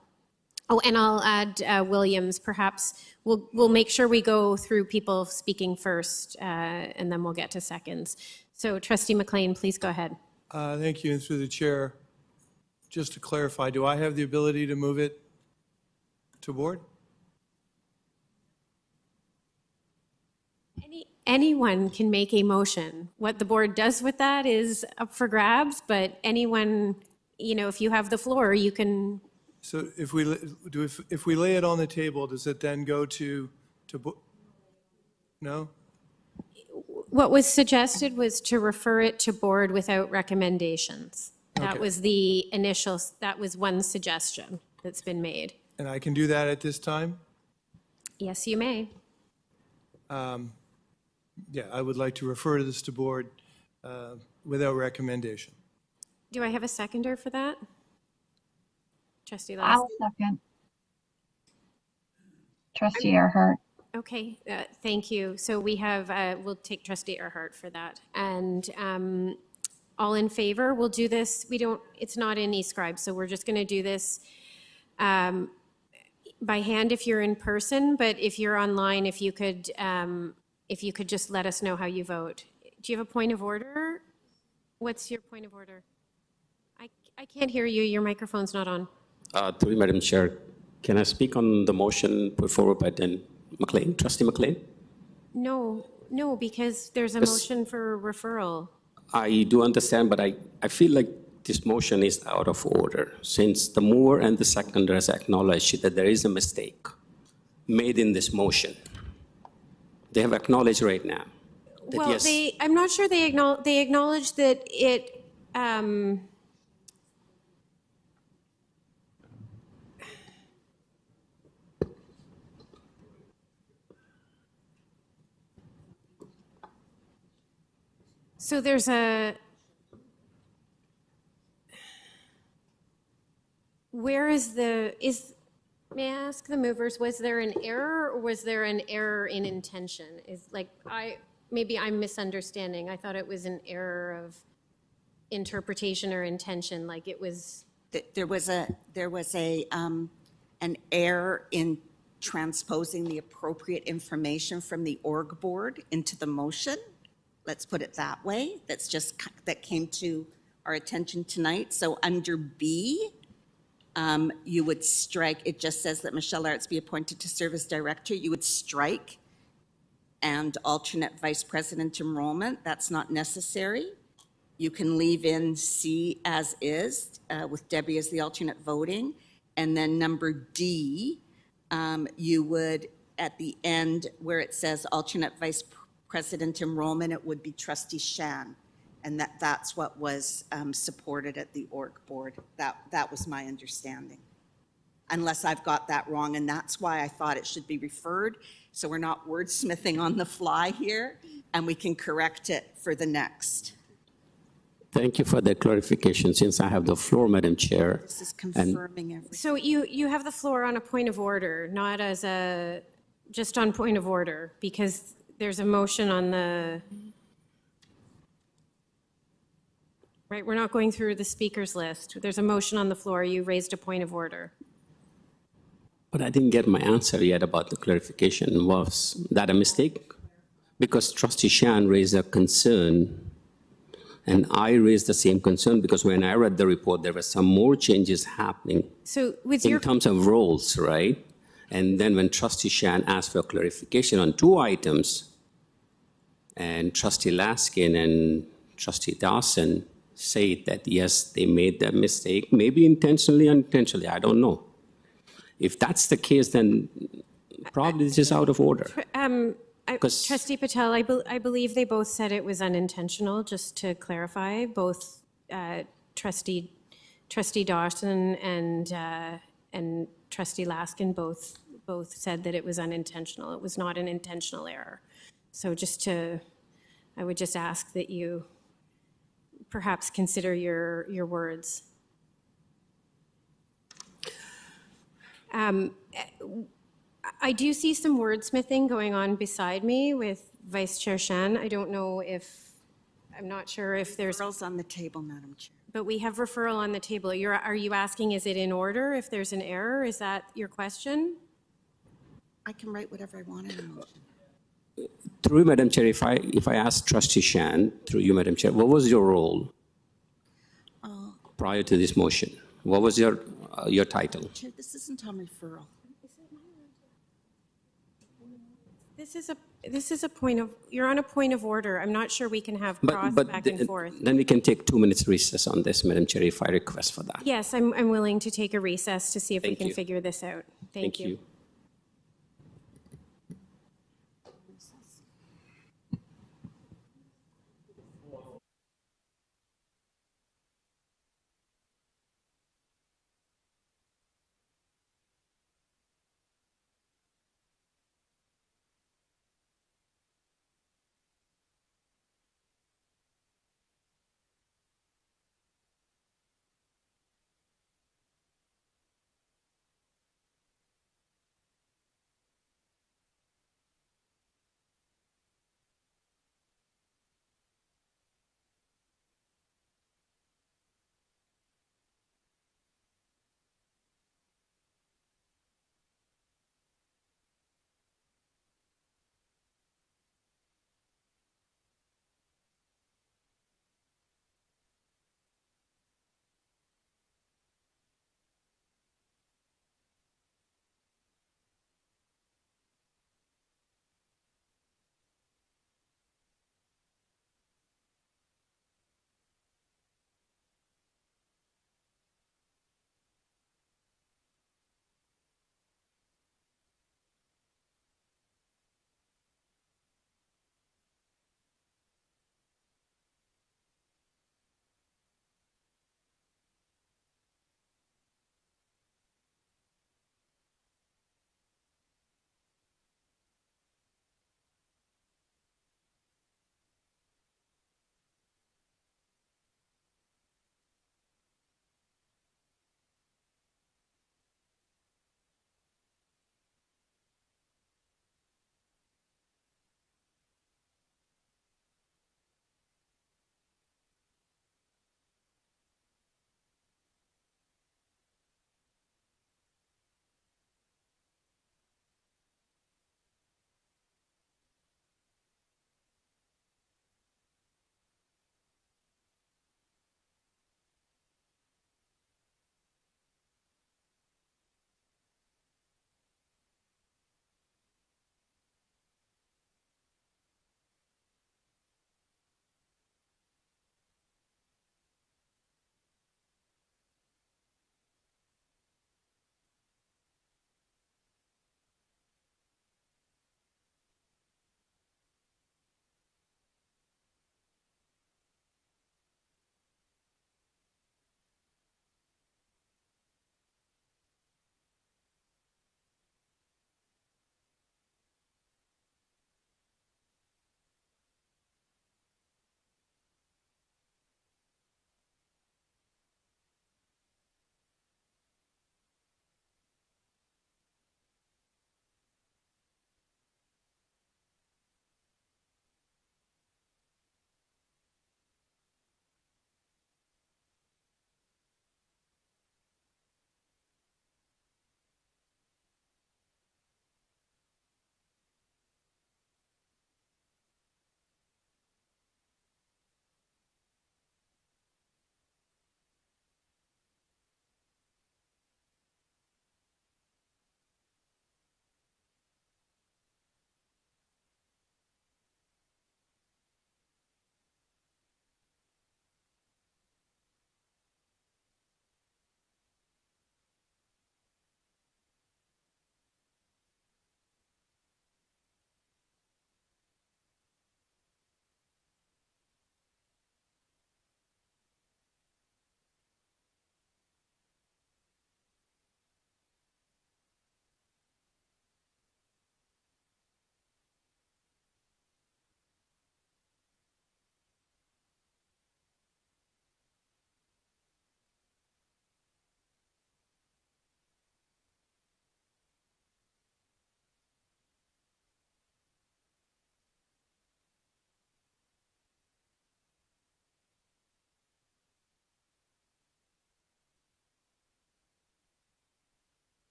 Oh, and I'll add Williams, perhaps. We'll make sure we go through people speaking first, and then we'll get to seconds. So Trustee McLean, please go ahead. Thank you, and through the chair, just to clarify, do I have the ability to move it to board? Anyone can make a motion. What the board does with that is up for grabs, but anyone, if you have the floor, you can. So if we lay it on the table, does it then go to no? What was suggested was to refer it to board without recommendations. That Okay. was the initial, that was one suggestion that's been made. And I can do that at this time? Yes, you may. Yeah, I would like to refer this to board without recommendation. Do I have a seconder for that? Trustee I'll Lasky? second. Trustee Earhart. Okay, thank you. So we have, we'll take trustee Earhart for that. And all in favor, we'll do this, it's not in eScribe, so we're just going to do this by hand if you're in person, but if you're online, if you could just let us know how you vote. Do you have a point of order? What's your point of order? I can't hear you. Your microphone's not on. Through you, Madam Chair, can I speak on the motion put forward by McLean, Trustee McLean? No, because there's a Yes. motion for referral. I do understand, but I feel like this motion is out of order since the mover and the seconder has acknowledged that there is a mistake made in this motion. They have acknowledged right now that Well, yes. I'm not sure they acknowledge that it, so there's may I ask the movers, was there an error or was there an error in intention? Maybe I'm misunderstanding. I thought it was an error of interpretation or intention, like it was. There was an error in transposing the appropriate information from the org board into the motion. Let's put it that way. That came to our attention tonight. So under B, you would strike, it just says that Michelle Arts be appointed to serve as director. You would strike and alternate vice president enrollment. That's not necessary. You can leave in C as is with Debbie as the alternate voting. And then number D, you would, at the end where it says alternate vice president enrollment, it would be Trustee Shan. And that's what was supported at the org board. That was my understanding. Unless I've got that wrong, and that's why I thought it should be referred, so we're not wordsmithing on the fly here, and we can correct it for the next. Thank you for that clarification. Since I have the floor, Madam Chair. This is confirming everything. So you have the floor on a point of order, not as just on point of order, because there's a motion on the, right, we're not going through the speakers list. There's a motion on the floor. You raised a point of order. But I didn't get my answer yet about the clarification. Was that a mistake? Because Trustee Shan raised a concern, and I raised the same concern because when I read the report, there were some more changes happening So with in terms of roles, right? And then when Trustee Shan asked for clarification on 2 items, and Trustee Laskin and Trustee Dawson said that, yes, they made that mistake, maybe intentionally, unintentionally, I don't know. If that's the case, then probably this is out of order. Trustee Patel, I believe they both said it was unintentional, just to clarify. Both Trustee Dawson and Trustee Laskin both said that it was unintentional. It was not an intentional error. So I would just ask that you perhaps consider your words. I do see some wordsmithing going on beside me with Vice Chair Shan. I don't know if, I'm not sure if there's. Referrals on the table, Madam Chair. But we have referral on the table. Are you asking, is it in order if there's an error? Is that your question? I can write whatever I want in a motion. Through you, Madam Chair, if I ask Trustee Shan, through you, Madam Chair, what was your role prior to this motion? What was your title? Chair, this isn't on referral. This is a point of, you're on a point of order. I'm not sure we can have cross back and forth. Then we can take 2 minutes recess on this, Madam Chair, if I request for that. Yes, I'm willing to take a recess to see if we Thank can you. figure this out. Thank you.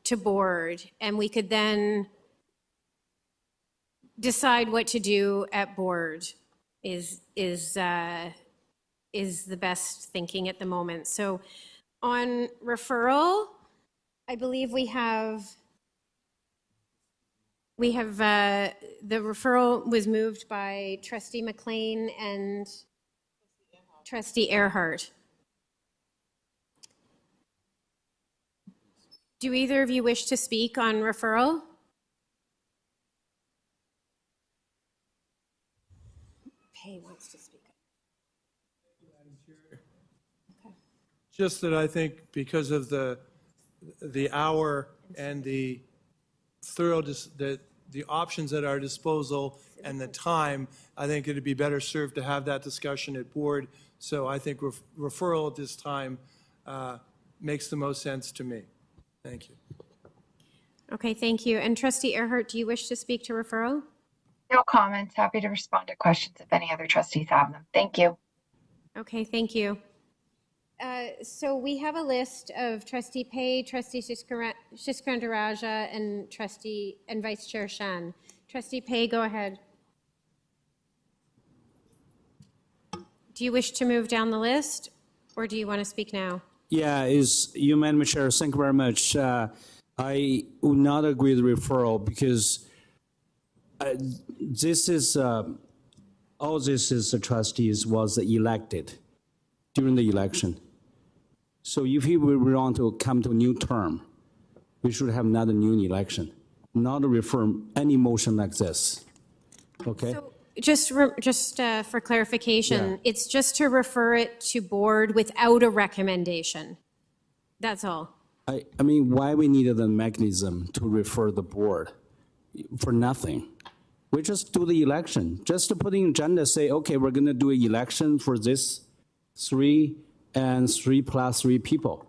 to board, and we could then decide what to do at board is the best thinking at the moment. So on referral, I believe we have the referral was moved by Trustee McLean and Trustee Earhart. Do either of you wish to speak on referral? Pay wants to speak. Just that I think because of the hour and the thorough, the options at our disposal and the time, I think it'd be better served to have that discussion at board. So I think referral at this time makes the most sense to me. Thank you. Okay, thank you. And Trustee Earhart, do you wish to speak to referral? No comments. Happy to respond to questions if any other trustees have them. Thank you. Okay, thank you. So we have a list of Trustee Pei, Trustee Shiskrandaraja, and Vice Chair Shan. Trustee Pei, go ahead. Do you wish to move down the list, or do you want to speak now? Yeah, Madam Chair, thank you very much. I would not agree with referral because this is, all this is the trustees was elected during the election. So if he will want to come to a new term, we should have another new election, not refer any motion like this, okay? So just for clarification, Yeah. it's just to refer it to board without a recommendation. That's all. I mean, why we needed a mechanism to refer the board for nothing? We just do the election, just to put in agenda, say, okay, we're gonna do an election for this 3 and 3 plus 3 people.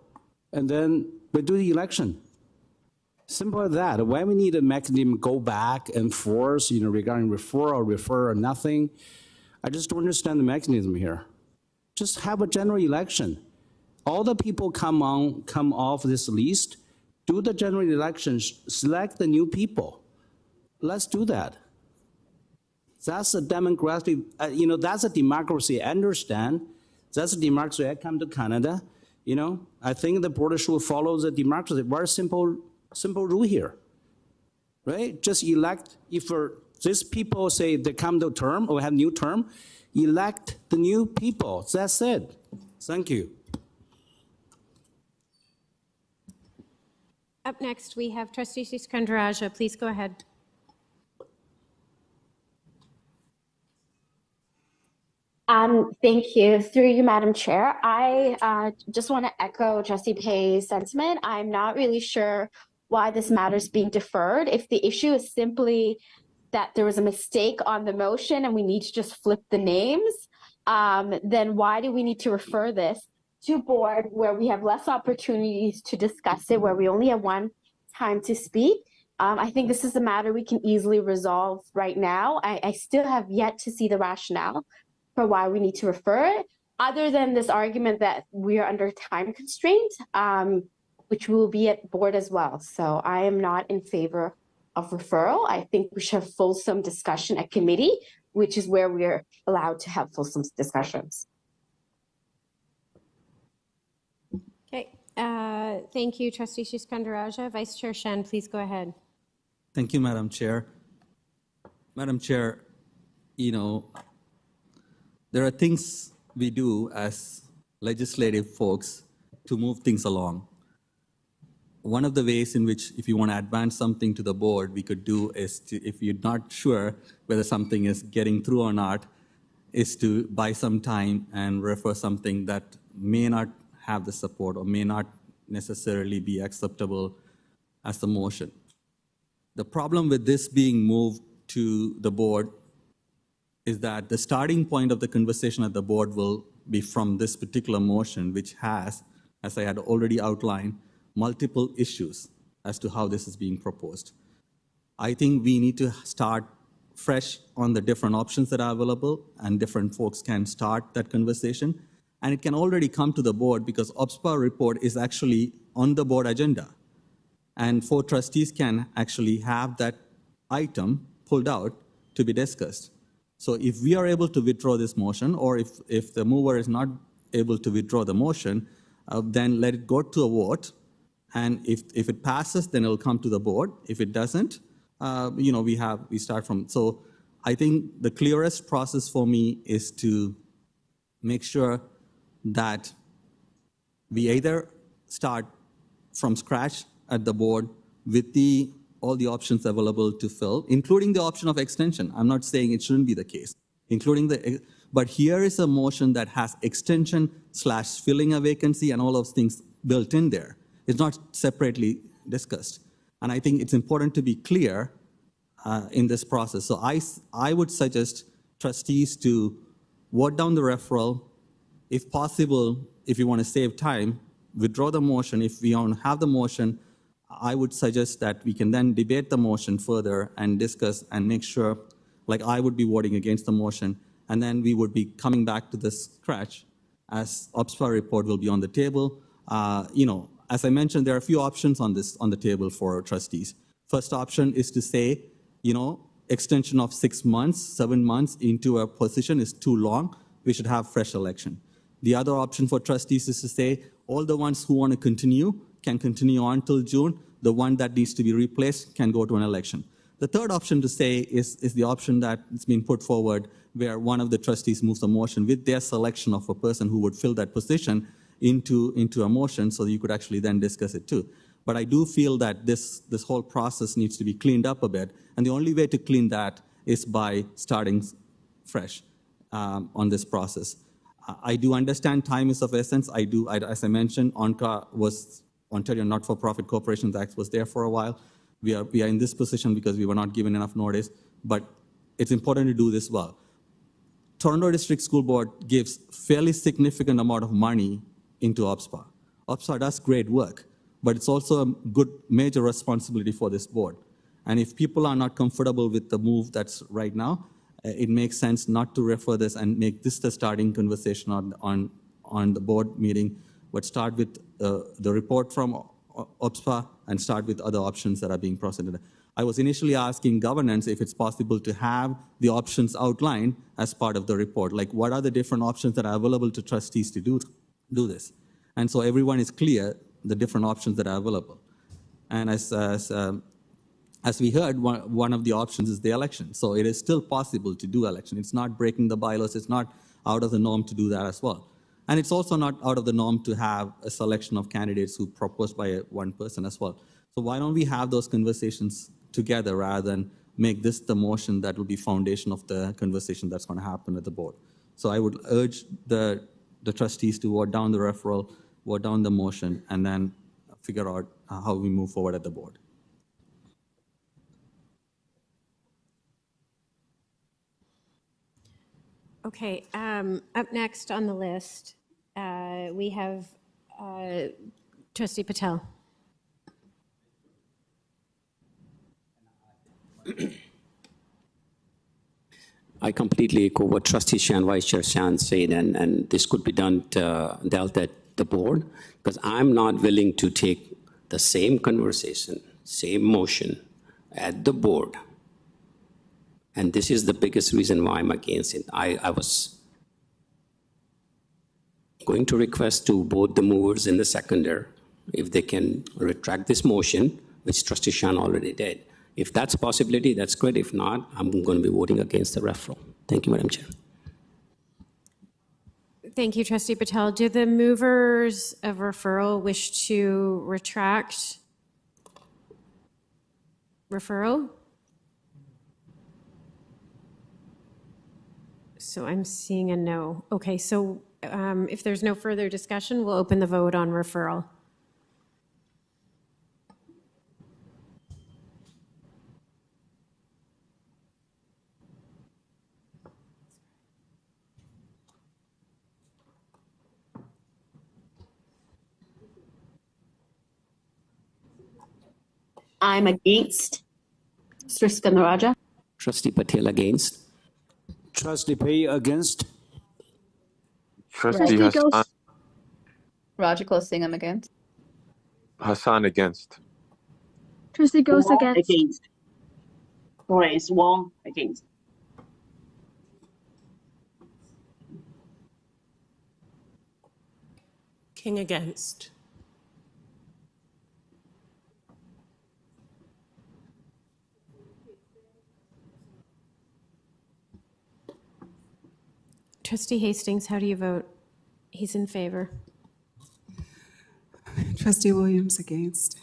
And then we do the election. Simple as that. Why we need a mechanism go back and forth, regarding refer or nothing? I just don't understand the mechanism here. Just have a general election. All the people come off this list, do the general elections, select the new people. Let's do that. That's a democratic, that's a democracy, I understand. That's a democracy, I come to Canada, I think the board should follow the democracy, very simple rule here, right? Just elect, if these people say they come to term or have new term, elect the new people, that's it. Thank you. Up next, we have Trustee Siskandarajah. Please go ahead. Thank you. Through you, Madam Chair, I just want to echo Trustee Pei's sentiment. I'm not really sure why this matter is being deferred. If the issue is simply that there was a mistake on the motion and we need to just flip the names, then why do we need to refer this to board where we have less opportunities to discuss it, where we only have one time to speak? I think this is a matter we can easily resolve right now. I still have yet to see the rationale for why we need to refer it, other than this argument that we are under time constraint, which will be at board as well. So I am not in favor of referral. I think we should have fulsome discussion at committee, which is where we're allowed to have fulsome discussions. Okay, thank you, Trustee Siskandarajah. Vice Chair Shan, please go ahead. Thank you, Madam Chair. Madam Chair, there are things we do as legislative folks to move things along. One of the ways in which, if you want to advance something to the board, we could do is to, if you're not sure whether something is getting through or not, is to buy some time and refer something that may not have the support or may not necessarily be acceptable as a motion. The problem with this being moved to the board is that the starting point of the conversation at the board will be from this particular motion, which has, as I had already outlined, multiple issues as to how this is being proposed. I think we need to start fresh on the different options that are available, and different folks can start that conversation. And it can already come to the board because OPSPA report is actually on the board agenda. And 4 trustees can actually have that item pulled out to be discussed. So if we are able to withdraw this motion, or if the mover is not able to withdraw the motion, then let it go to a vote. And if it passes, then it'll come to the board. If it doesn't, we start from. So I think the clearest process for me is to make sure that we either start from scratch at the board with all the options available to fill, including the option of extension. I'm not saying it shouldn't be the case, but here is a motion that has extension / filling a vacancy and all those things built in there. It's not separately discussed. And I think it's important to be clear in this process. So I would suggest trustees to vote down the referral. If possible, if you want to save time, withdraw the motion. If we don't have the motion, I would suggest that we can then debate the motion further and discuss and make sure, like I would be voting against the motion, and then we would be coming back to the scratch as OPSPA report will be on the table. As I mentioned, there are a few options on the table for trustees. First option is to say, extension of 6 months, 7 months into a position is too long. We should have fresh election. The other option for trustees is to say all the ones who want to continue can continue on till June. The one that needs to be replaced can go to an election. The third option to say is the option that is being put forward, where one of the trustees moves a motion with their selection of a person who would fill that position into a motion, so that you could actually then discuss it too. But I do feel that this whole process needs to be cleaned up a bit, and the only way to clean that is by starting fresh on this process. I do understand time is of essence. As I mentioned, Ontario Not-for-Profit Corporations Act was there for a while. We are in this position because we were not given enough notice, but it's important to do this well. Toronto District School Board gives fairly significant amount of money into OPSPA. OPSPA does great work, but it's also a good major responsibility for this board. And if people are not comfortable with the move that's right now, it makes sense not to refer this and make this the starting conversation on the board meeting, but start with the report from OPSPA and start with other options that are being presented. I was initially asking governance if it's possible to have the options outlined as part of the report, like what are the different options that are available to trustees to do this. And so everyone is clear the different options that are available. And as we heard, one of the options is the election. So it is still possible to do election. It's not breaking the bylaws. It's not out of the norm to do that as well. And it's also not out of the norm to have a selection of candidates who proposed by one person as well. So why don't we have those conversations together rather than make this the motion that will be foundation of the conversation that's going to happen at the board. So I would urge the trustees to vote down the referral, vote down the motion, and then figure out how we move forward at the board. Okay, up next on the list, we have Trustee Patel. I completely echo what Trustee Shan, Vice Chair Shan said, and this could be dealt at the board, because I'm not willing to take the same conversation, same motion at the board. And this is the biggest reason why I'm against it. I was going to request to both the movers and the seconder if they can retract this motion, which Trustee Shan already did. If that's a possibility, that's great. If not, I'm going to be voting against the referral. Thank you, Madam Chair. Thank you, Trustee Patel. Do the movers of referral wish to retract referral? So I'm seeing a no. Okay, so if there's no further discussion, we'll open the vote on referral. I'm against. Sriska Naraja. Trustee Patel against. Trustee Pay against. Trustee Hassan, Raja Singham against. Hassan against. Trustee goes Wong against. against. Sorry, it's Wong against. King against. Trustee Hastings, how do you vote? He's in favor. Trustee Williams against.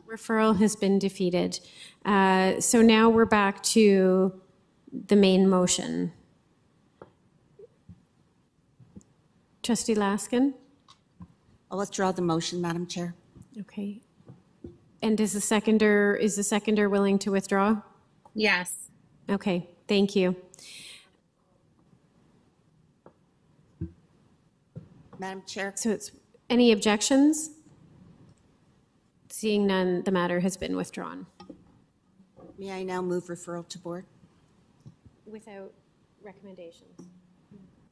Referral has been defeated. So now we're back to the main motion. Trustee Laskin? I'll withdraw the motion, Madam Chair. Okay. And is the seconder willing to withdraw? Yes. Okay, thank you. Madam Chair. So it's, any objections? Seeing none, the matter has been withdrawn. May I now move referral to board? Without recommendations?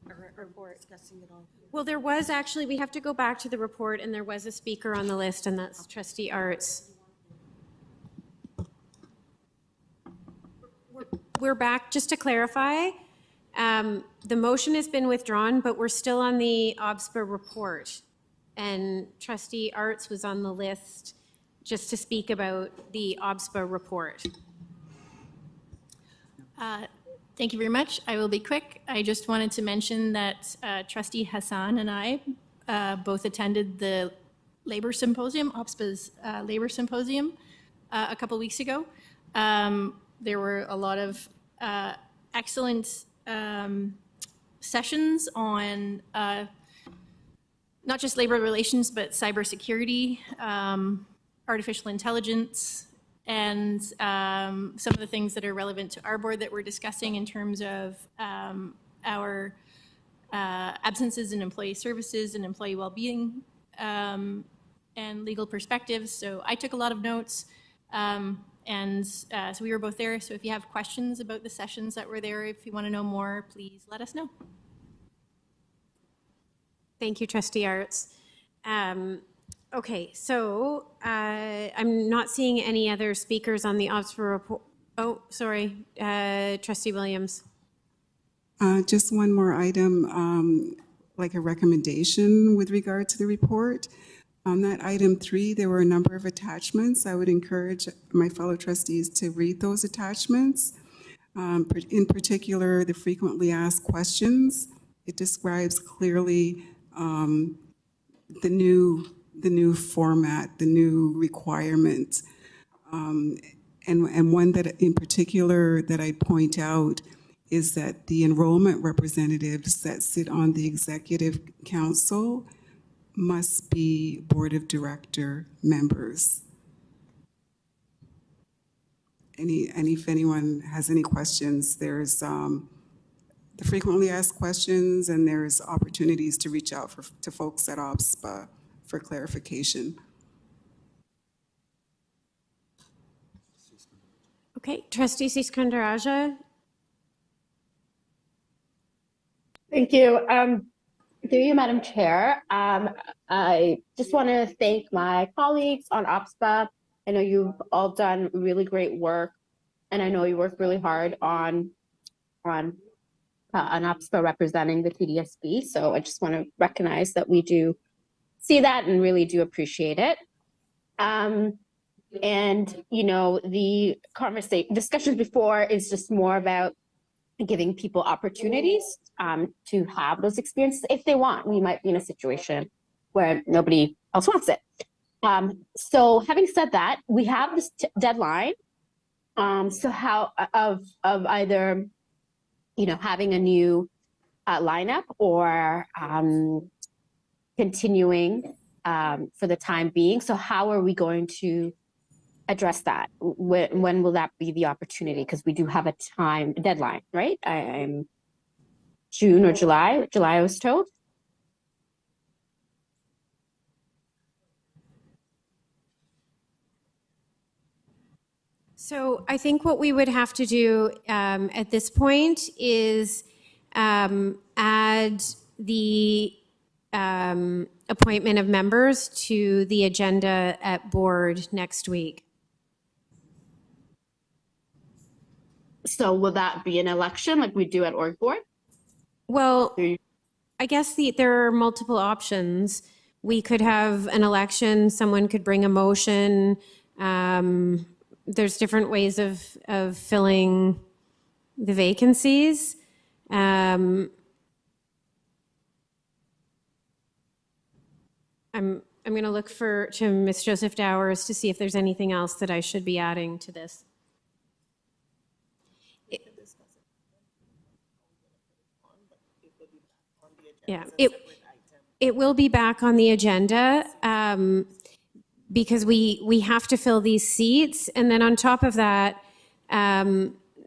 Or report? Discussing it all. Well, there was actually, we have to go back to the report, and there was a speaker on the list, and that's Trustee Arts. We're back, just to clarify, the motion has been withdrawn, but we're still on the OBSPA report. And Trustee Arts was on the list just to speak about the OBSPA report. Thank you very much. I will be quick. I just wanted to mention that Trustee Hassan and I both attended the labor symposium, OBSPA's labor symposium, a couple weeks ago. There were a lot of excellent sessions on not just labor relations, but cybersecurity, artificial intelligence, and some of the things that are relevant to our board that we're discussing in terms of our absences in employee services and employee well-being and legal perspectives. So I took a lot of notes, so we were both there. So if you have questions about the sessions that were there, if you want to know more, please let us know. Thank you, Trustee Arts. Okay, so I'm not seeing any other speakers on the OBSPA report. Oh, sorry, Trustee Williams. Just one more item, like a recommendation with regard to the report. On that item 3, there were a number of attachments. I would encourage my fellow trustees to read those attachments. In particular, the frequently asked questions. It describes clearly the new format, the new requirement. And one that in particular that I'd point out is that the enrollment representatives that sit on the executive council must be board of director members. And if anyone has any questions, there's the frequently asked questions, and there's opportunities to reach out to folks at OBSPA for clarification. Okay, Trustee Siskandarajah. Thank you. Through you, Madam Chair, I just want to thank my colleagues on OBSPA. I know you've all done really great work, and I know you work really hard on OBSPA representing the TDSB. So I just want to recognize that we do see that and really do appreciate it. And you know, the discussions before is just more about giving people opportunities to have those experiences if they want. We might be in a situation where nobody else wants it. So having said that, we have this deadline. So how of either, you know, having a new lineup or continuing for the time being. So how are we going to address that? When will that be the opportunity? Because we do have a deadline, right? I'm June or July. July, I was told. So I think what we would have to do at this point is add the appointment of members to the agenda at board next week. So will that be an election like we do at org board? Well, I guess there are multiple options. We could have an election, someone could bring a motion. There's different ways of filling the vacancies. I'm going to look to Ms. Joseph Dowers to see if there's anything else that I should be adding to this. Yeah, it will be back on the agenda because we have to fill these seats. And then on top of that,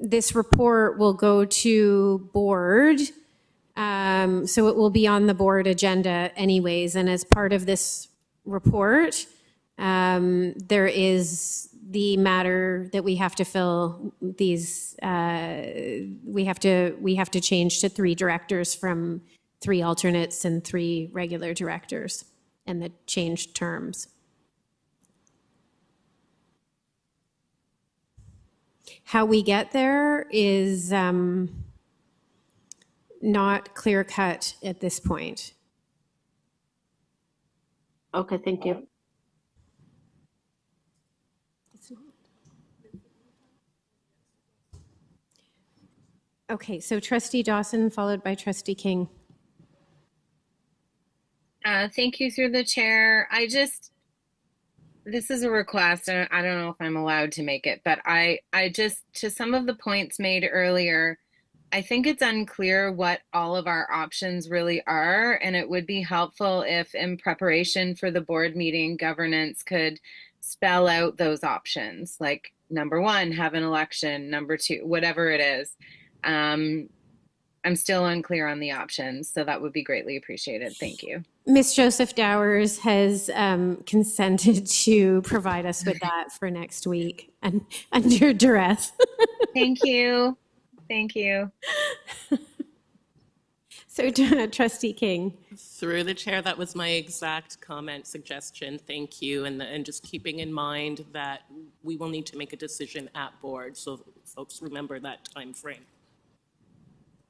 this report will go to board. So it will be on the board agenda anyways. And as part of this report, there is the matter that we have to fill these, we have to change to 3 directors from 3 alternates and 3 regular directors, and the changed terms. How we get there is not clear cut at this point. Okay, thank you. Okay, so Trustee Dawson followed by Trustee King. Thank you through the chair. This is a request. I don't know if I'm allowed to make it, but I just, to some of the points made earlier, I think it's unclear what all of our options really are. And it would be helpful if in preparation for the board meeting, governance could spell out those options. Like number 1, have an election, number 2, whatever it is. I'm still unclear on the options, so that would be greatly appreciated. Thank you. Ms. Joseph Dowers has consented to provide us with that for next week, and under duress. Thank you. Thank you. So, Trustee King. Through the chair, that was my exact comment suggestion. Thank you. And just keeping in mind that we will need to make a decision at board, so folks remember that time frame.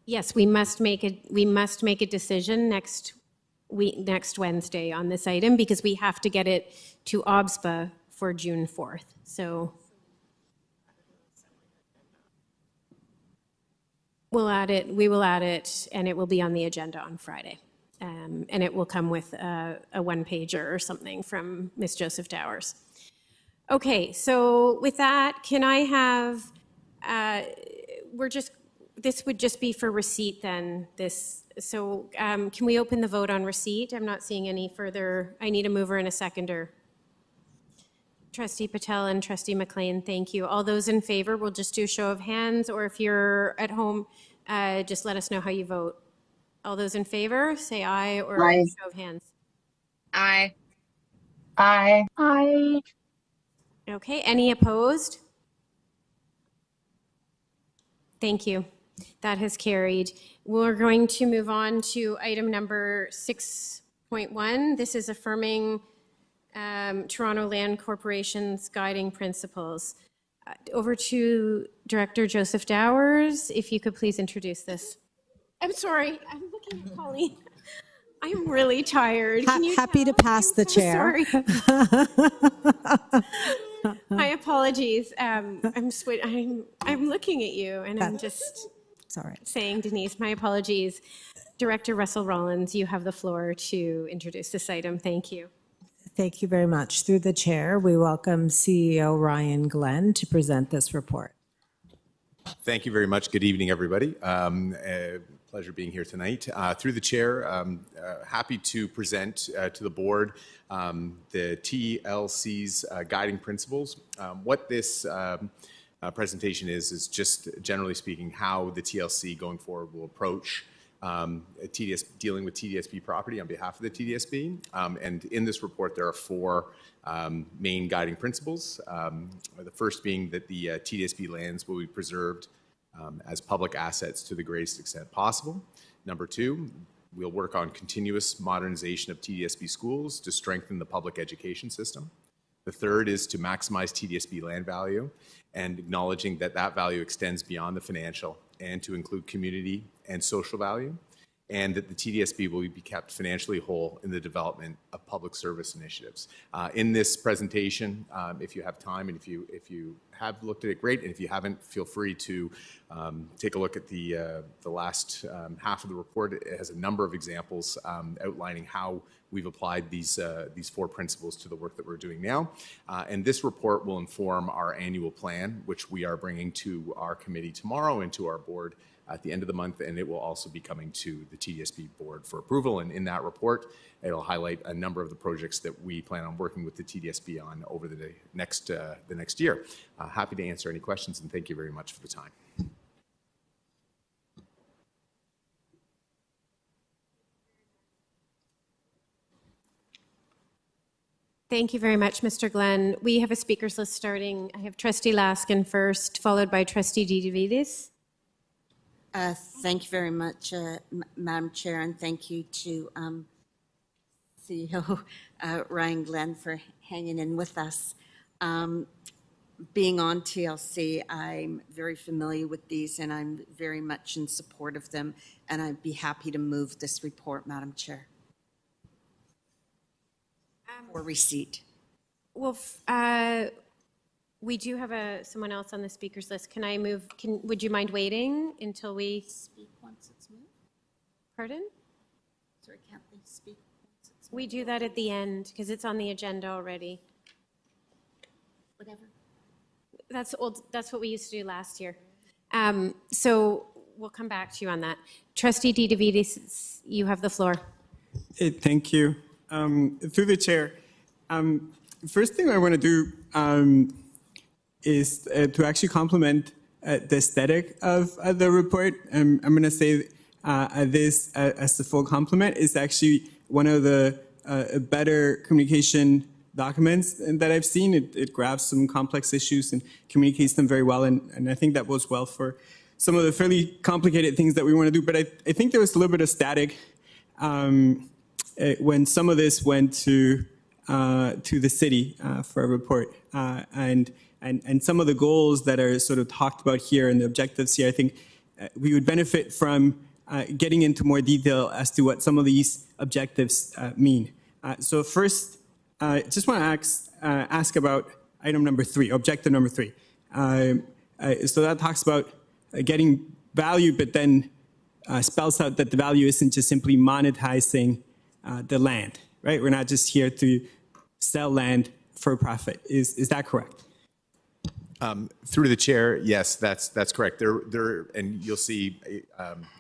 Yes, we must make a decision next Wednesday on this item because we have to get it to OBSPA for June 4th. So we will add it, and it will be on the agenda on Friday. And it will come with a 1-pager or something from Ms. Joseph Dowers. Okay, so with that, can I have, this would just be for receipt then, so can we open the vote on receipt? I'm not seeing any further, I need a mover and a seconder. Trustee Patel and Trustee McLean, thank you. All those in favor, we'll just do a show of hands, or if you're at home, just let us know how you vote. All those in favor, say aye, or Aye. show of hands. Aye. Aye. Aye. Okay, any opposed? Thank you. That has carried. We're going to move on to item number 6.1. This is affirming Toronto Land Corporation's guiding principles. Over to Director Joseph Dowers, if you could please introduce this. I'm sorry, I'm looking at Colleen. I'm really tired. Can you Happy to pass the chair. Sorry. My apologies. I'm looking at you, and I'm just saying, Denise, my apologies. Director Russell Rollins, you have the floor to introduce this item. Thank you. Thank you very much. Through the chair, we welcome CEO Ryan Glenn to present this report. Thank you very much. Good evening, everybody. Pleasure being here tonight. Through the chair, happy to present to the board the TLC's guiding principles. What this presentation is just generally speaking how the TLC going forward will approach dealing with TDSB property on behalf of the TDSB. And in this report, there are 4 main guiding principles. The first being that the TDSB lands will be preserved as public assets to the greatest extent possible. Number 2, We'll work on continuous modernization of TDSB schools to strengthen the public education system. The third is to maximize TDSB land value and acknowledging that that value extends beyond the financial and to include community and social value, and that the TDSB will be kept financially whole in the development of public service initiatives. In this presentation, if you have time and if you have looked at it, great, and if you haven't, feel free to take a look at the last half of the report. It has a number of examples outlining how we've applied these four principles to the work that we're doing now. And this report will inform our annual plan, which we are bringing to our committee tomorrow and to our board at the end of the month, and it will also be coming to the TDSB board for approval. And in that report, it'll highlight a number of the projects that we plan on working with the TDSB on over the next year. Happy to answer any questions, and thank you very much for the time. Thank you very much, Mr. Glenn. We have a speakers list starting. I have Trustee Laskin first, followed by Trustee Didividis. Thank you very much, Madam Chair, and thank you to CEO Ryan Glenn for hanging in with us. Being on TLC, I'm very familiar with these, and I'm very much in support of them, and I'd be happy to move this report, Madam Chair, for receipt. Well, we do have someone else on the speakers list. Can I move? Would you mind waiting until we speak once it's moved? Pardon? Sorry, can't they speak once it's moved? We do that at the end because it's on the agenda already. Whatever. That's old. That's what we used to do last year. So we'll come back to you on that. Trustee Didividis, you have the floor. Thank you. Through the chair, first thing I want to do is to actually compliment the aesthetic of the report. I'm going to say this as the full compliment is actually one of the better communication documents that I've seen. It grabs some complex issues and communicates them very well, and I think that bodes well for some of the fairly complicated things that we want to do. But I think there was a little bit of static when some of this went to the city for a report, and some of the goals that are sort of talked about here and the objectives here, I think we would benefit from getting into more detail as to what some of these objectives mean. So first, I just want to ask about item number 3, objective number 3. So that talks about getting value, but then spells out that the value isn't just simply monetizing the land, right? We're not just here to sell land for profit. Is that correct? Through the chair, yes, that's correct. There, and you'll see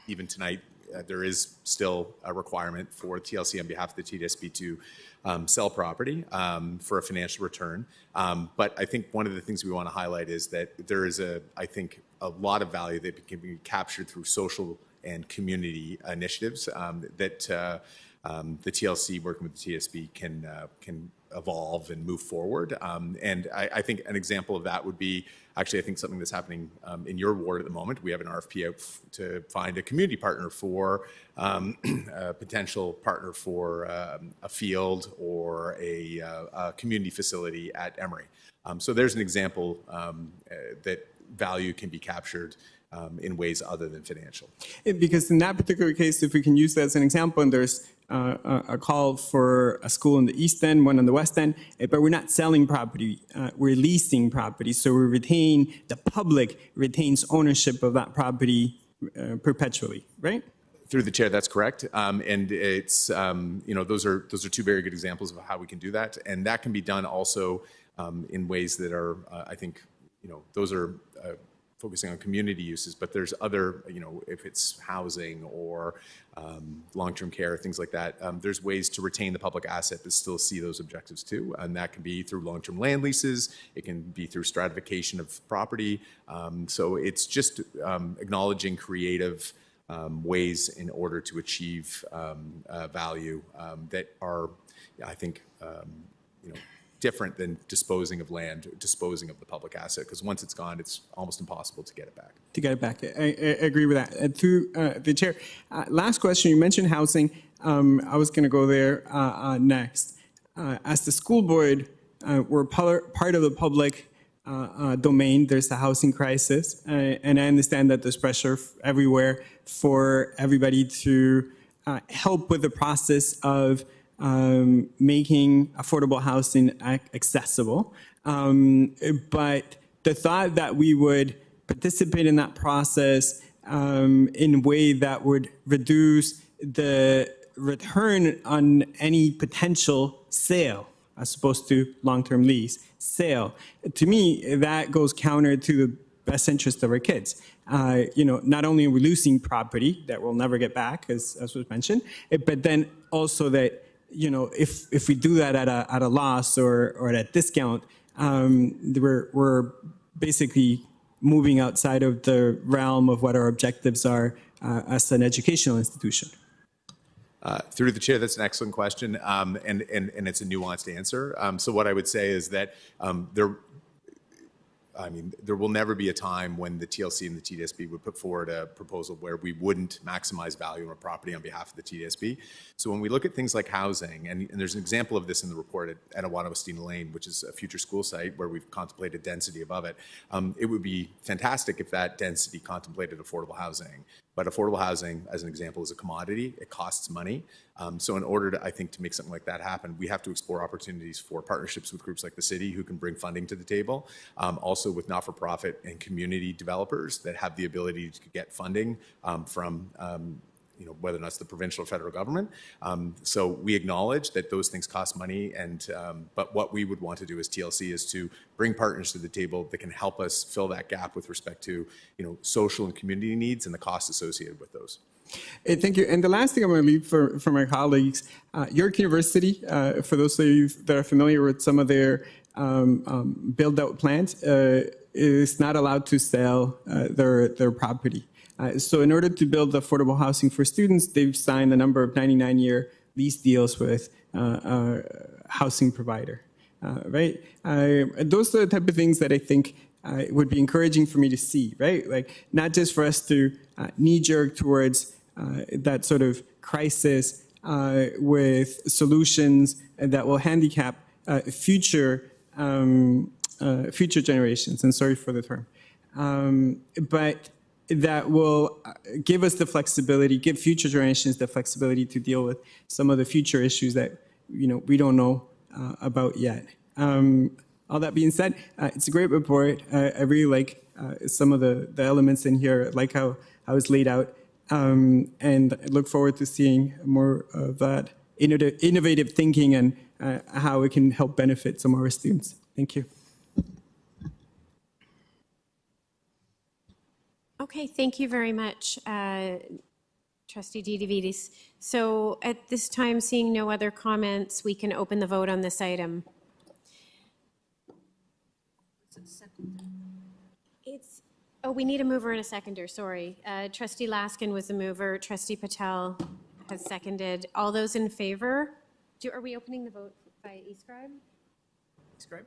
even tonight, there is still a requirement for TLC on behalf of the TDSB to sell property for a financial return. But I think one of the things we want to highlight is that there is I think a lot of value that can be captured through social and community initiatives that the TLC working with the TDSB can evolve and move forward. And I think an example of that would be actually, I think something that's happening in your ward at the moment. We have an RFP out to find a community partner for a potential partner for a field or a community facility at Emory. So there's an example that value can be captured in ways other than financial. Because in that particular case, if we can use that as an example, and there's a call for a school in the East End, one in the West End, but we're not selling property, we're leasing property. So the public retains ownership of that property perpetually, right? Through the chair, that's correct. And it's, those are two very good examples of how we can do that. And that can be done also in ways that are, I think, those are focusing on community uses, but there's other, if it's housing or long-term care, things like that, there's ways to retain the public asset but still see those objectives too. And that can be through long-term land leases. It can be through stratification of property. So it's just acknowledging creative ways in order to achieve value that are, I think, different than disposing of land, disposing of the public asset, because once it's gone, it's almost impossible to get it back. I agree with that. Through the chair, last question, you mentioned housing. I was going to go there next. As the school board, we're part of the public domain. There's the housing crisis, and I understand that there's pressure everywhere for everybody to help with the process of making affordable housing accessible. But the thought that we would participate in that process in a way that would reduce the return on any potential sale as opposed to long-term lease sale, to me, that goes counter to the best interest of our kids. Not only are we losing property that we'll never get back, as was mentioned, but then also that, if we do that at a loss or at a discount, we're basically moving outside of the realm of what our objectives are as an educational institution. Through the chair, that's an excellent question, and it's a nuanced answer. So what I would say is that there will never be a time when the TLC and the TDSB would put forward a proposal where we wouldn't maximize value in a property on behalf of the TDSB. So when we look at things like housing, and there's an example of this in the report at Anawanawastina Lane, which is a future school site where we've contemplated density above it, it would be fantastic if that density contemplated affordable housing. But affordable housing, as an example, is a commodity. It costs money. So in order to, I think, to make something like that happen, we have to explore opportunities for partnerships with groups like the city who can bring funding to the table. Also with not-for-profit and community developers that have the ability to get funding from whether or not it's the provincial or federal government. So we acknowledge that those things cost money, but what we would want to do as TLC is to bring partners to the table that can help us fill that gap with respect to social and community needs and the costs associated with those. Thank you. And the last thing I'm going to leave for my colleagues, York University, for those of you that are familiar with some of their build-out plans, is not allowed to sell their property. So in order to build affordable housing for students, they've signed a number of 99-year lease deals with a housing provider, right? Those are the type of things that I think would be encouraging for me to see, right? Like not just for us to knee-jerk towards that sort of crisis with solutions that will handicap future generations, and sorry for the term, but that will give us the flexibility, give future generations the flexibility to deal with some of the future issues that we don't know about yet. All that being said, it's a great report. I really like some of the elements in here. I like how it's laid out, and I look forward to seeing more of that innovative thinking and how it can help benefit some of our students. Thank you. Okay, thank you very much, Trustee DeVitis. So at this time, seeing no other comments, we can open the vote on this item. We need a mover and a seconder, sorry. Trustee Laskin was the mover, Trustee Patel has seconded. All those in favor? Are we opening the vote by e-scribe? E-scribe?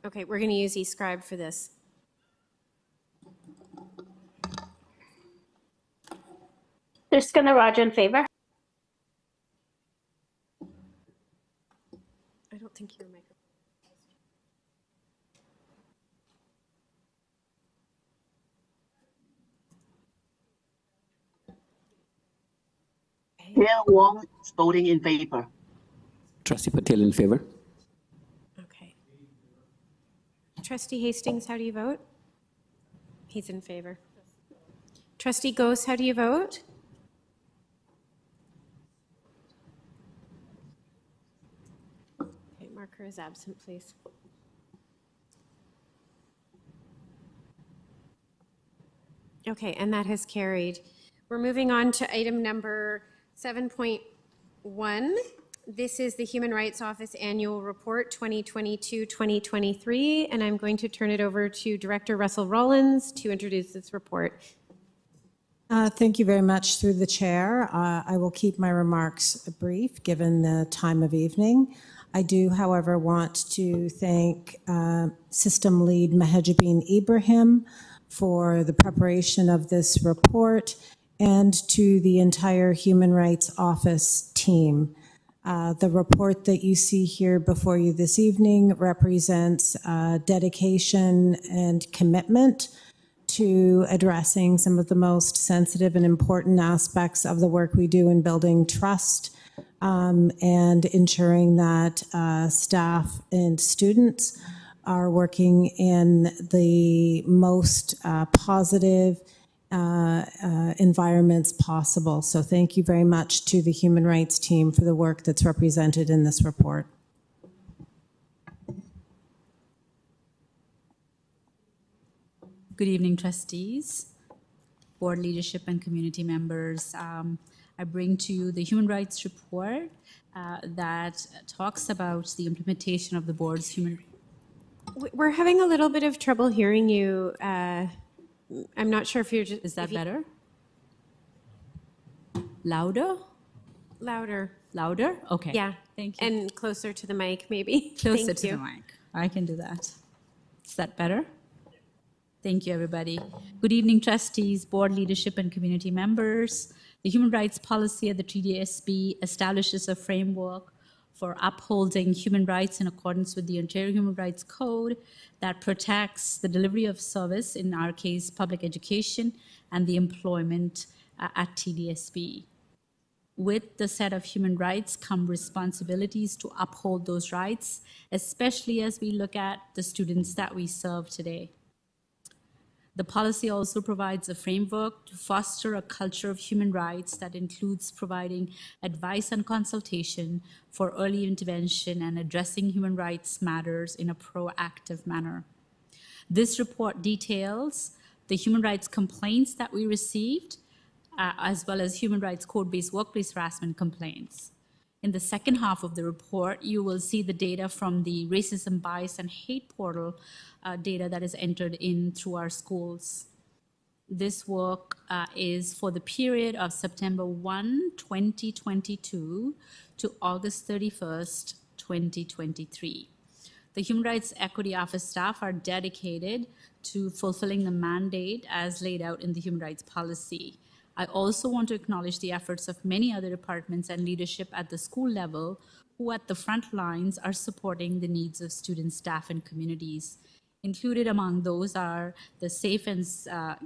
Okay, we're going to use e-scribe for this. There's Raj in favor. I don't think your microphone. Chair Wong is voting in favor. Trustee Patel in favor. Okay. Trustee Hastings, how do you vote? He's in favor. Trustee Gose, how do you vote? Okay, marker is absent, please. Okay, and that has carried. We're moving on to item number 7.1. This is the Human Rights Office Annual Report 2022-2023, and I'm going to turn it over to Director Russell Rollins to introduce this report. Thank you very much through the chair. I will keep my remarks brief given the time of evening. I do, however, want to thank System Lead Mahajabeen Ibrahim for the preparation of this report and to the entire Human Rights Office team. The report that you see here before you this evening represents dedication and commitment to addressing some of the most sensitive and important aspects of the work we do in building trust and ensuring that staff and students are working in the most positive environments possible. So thank you very much to the Human Rights team for the work that's represented in this report. Good evening, trustees, board leadership, and community members. I bring to you the Human Rights Report that talks about the implementation of the board's human. We're having a little bit of trouble hearing you. I'm not sure if you're just. Is that better? Louder? Louder. Louder? Okay. Yeah. Thank you. And closer to the mic, maybe. Closer Thank to you. the mic. I can do that. Is that better? Thank you, everybody. Good evening, trustees, board leadership, and community members. The human rights policy at the TDSB establishes a framework for upholding human rights in accordance with the Ontario Human Rights Code that protects the delivery of service, in our case, public education, and the employment at TDSB. With the set of human rights come responsibilities to uphold those rights, especially as we look at the students that we serve today. The policy also provides a framework to foster a culture of human rights that includes providing advice and consultation for early intervention and addressing human rights matters in a proactive manner. This report details the human rights complaints that we received, as well as human rights code-based workplace harassment complaints. In the second half of the report, you will see the data from the racism, bias, and hate portal data that is entered in through our schools. This work is for the period of September 1, 2022 to August 31st, 2023. The Human Rights Equity Office staff are dedicated to fulfilling the mandate as laid out in the Human Rights Policy. I also want to acknowledge the efforts of many other departments and leadership at the school level who at the front lines are supporting the needs of students, staff, and communities. Included among those are the Safe and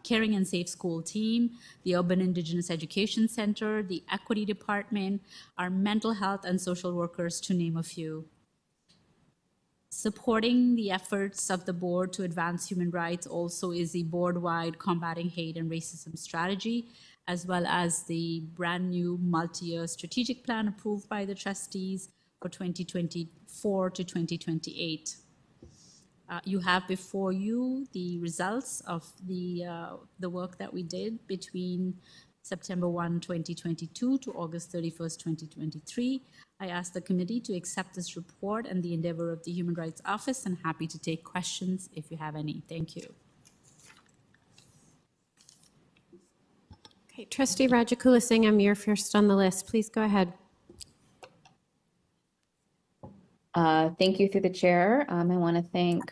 Caring and Safe School team, the Urban Indigenous Education Center, the Equity Department, our mental health and social workers, to name a few. Supporting the efforts of the board to advance human rights also is the board-wide Combating Hate and Racism strategy, as well as the brand new multi-year strategic plan approved by the trustees for 2024 to 2028. You have before you the results of the work that we did between September 1, 2022 to August 31st, 2023. I ask the committee to accept this report and the endeavor of the Human Rights Office, and happy to take questions if you have any. Thank you. Okay, Trustee Rajakulasingam, you're first on the list. Please go ahead. Thank you through the chair. I want to thank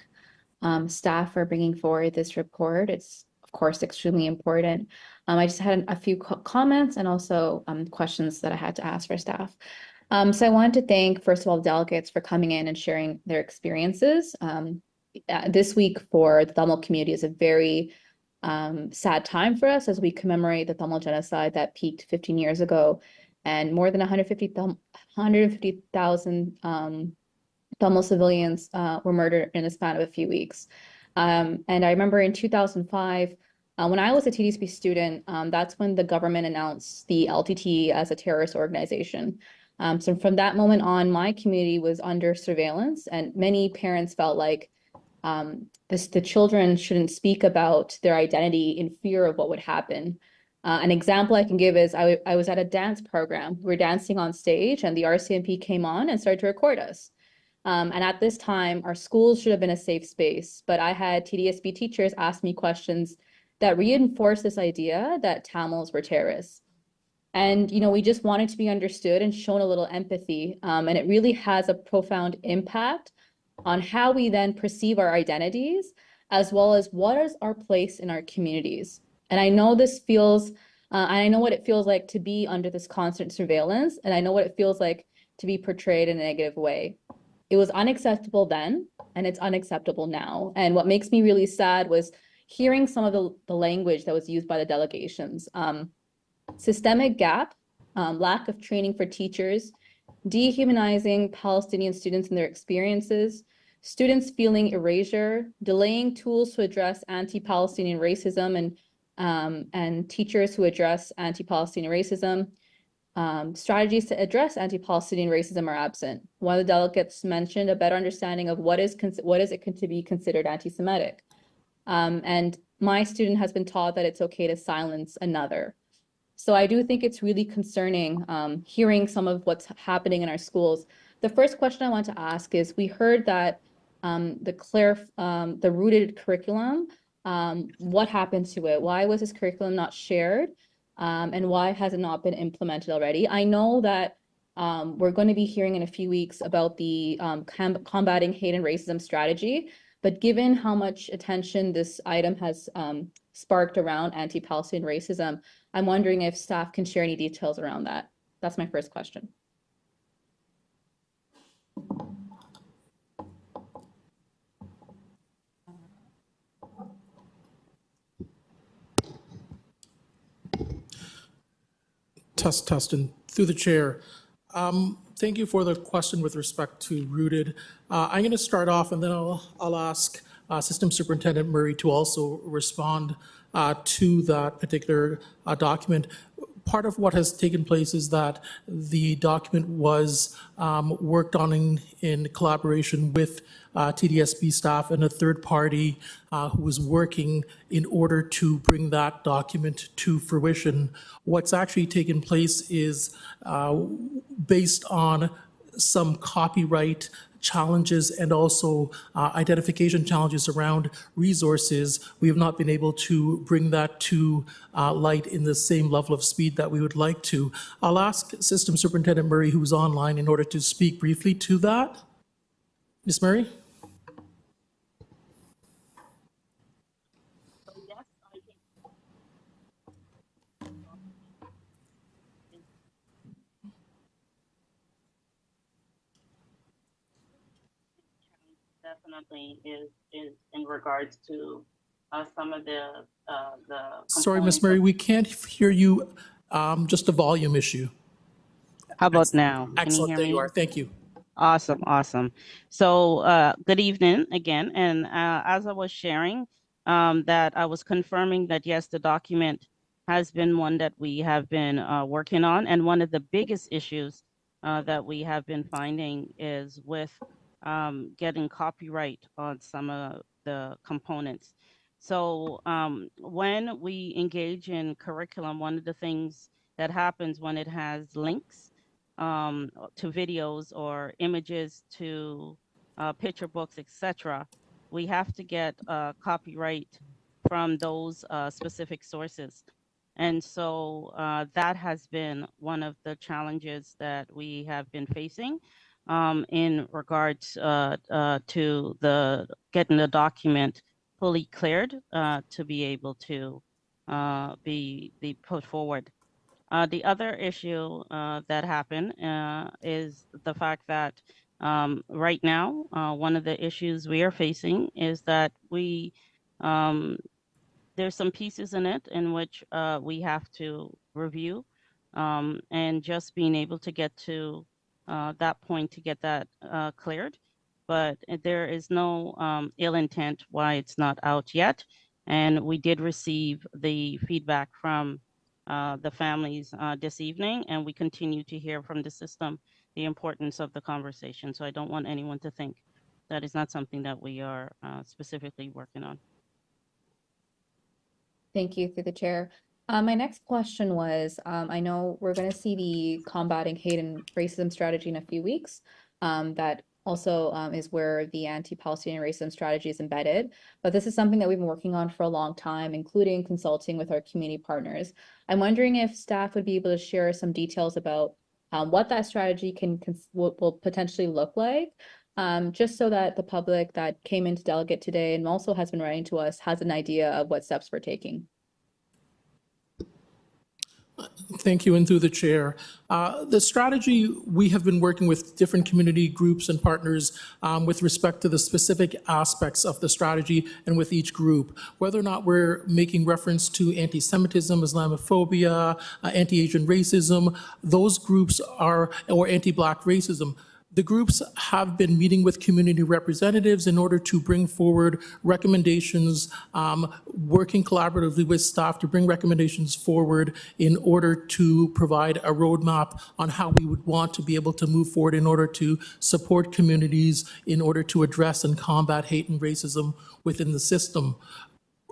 staff for bringing forward this report. It's, of course, extremely important. I just had a few comments and also questions that I had to ask for staff. So I wanted to thank, first of all, delegates for coming in and sharing their experiences. This week for the Tamil community is a very sad time for us as we commemorate the Tamil genocide that peaked 15 years ago, and more than 150,000 Tamil civilians were murdered in a span of a few weeks. And I remember in 2005, when I was a TDSB student, that's when the government announced the LTT as a terrorist organization. So from that moment on, my community was under surveillance, and many parents felt like the children shouldn't speak about their identity in fear of what would happen. An example I can give is I was at a dance program. We were dancing on stage, and the RCMP came on and started to record us. And at this time, our schools should have been a safe space, but I had TDSB teachers ask me questions that reinforced this idea that Tamils were terrorists. And, we just wanted to be understood and shown a little empathy. And it really has a profound impact on how we then perceive our identities, as well as what is our place in our communities. And I know this feels, I know what it feels like to be under this constant surveillance, and I know what it feels like to be portrayed in a negative way. It was unacceptable then, and it's unacceptable now. And what makes me really sad was hearing some of the language that was used by the delegations. Systemic gap, lack of training for teachers, dehumanizing Palestinian students and their experiences, students feeling erasure, delaying tools to address anti-Palestinian racism and teachers who address anti-Palestinian racism. Strategies to address anti-Palestinian racism are absent. One of the delegates mentioned a better understanding of what is it to be considered anti-Semitic. And my student has been taught that it's okay to silence another. So I do think it's really concerning hearing some of what's happening in our schools. The first question I want to ask is, we heard that the rooted curriculum, what happened to it? Why was this curriculum not shared? And why has it not been implemented already? I know that we're going to be hearing in a few weeks about the combating hate and racism strategy, but given how much attention this item has sparked around anti-Palestinian racism, I'm wondering if staff can share any details around that. That's my first question. Test, and through the chair. Thank you for the question with respect to Rooted. I'm going to start off, and then I'll ask System Superintendent Murray to also respond to that particular document. Part of what has taken place is that the document was worked on in collaboration with TDSB staff and a third party who was working in order to bring that document to fruition. What's actually taken place is based on some copyright challenges and also identification challenges around resources. We have not been able to bring that to light in the same level of speed that we would like to. I'll ask System Superintendent Murray, who's online, in order to speak briefly to that. Ms. Murray? Definitely is in regards to some of the Sorry, Ms. Murray, we can't hear you. Just a volume issue. How about now? Can Excellent, you hear there me? you are. Thank you. Awesome. So good evening again. And as I was sharing, that I was confirming that yes, the document has been one that we have been working on. And one of the biggest issues that we have been finding is with getting copyright on some of the components. So when we engage in curriculum, one of the things that happens when it has links to videos or images to picture books, etc., we have to get copyright from those specific sources. And so that has been one of the challenges that we have been facing in regards to getting the document fully cleared to be able to be put forward. The other issue that happened is the fact that right now, one of the issues we are facing is that there's some pieces in it in which we have to review, and just being able to get to that point to get that cleared. But there is no ill intent why it's not out yet. And we did receive the feedback from the families this evening, and we continue to hear from the system the importance of the conversation. So I don't want anyone to think that is not something that we are specifically working on. Thank you, through the chair. My next question was, I know we're going to see the combating hate and racism strategy in a few weeks that also is where the anti-Palestinian racism strategy is embedded. But this is something that we've been working on for a long time, including consulting with our community partners. I'm wondering if staff would be able to share some details about what that strategy will potentially look like, just so that the public that came into Delegate today and also has been writing to us has an idea of what steps we're taking. Thank you, and through the chair. The strategy, we have been working with different community groups and partners with respect to the specific aspects of the strategy and with each group. Whether or not we're making reference to anti-Semitism, Islamophobia, anti-Asian racism, those groups are, or anti-Black racism, the groups have been meeting with community representatives in order to bring forward recommendations, working collaboratively with staff to bring recommendations forward in order to provide a roadmap on how we would want to be able to move forward in order to support communities, in order to address and combat hate and racism within the system.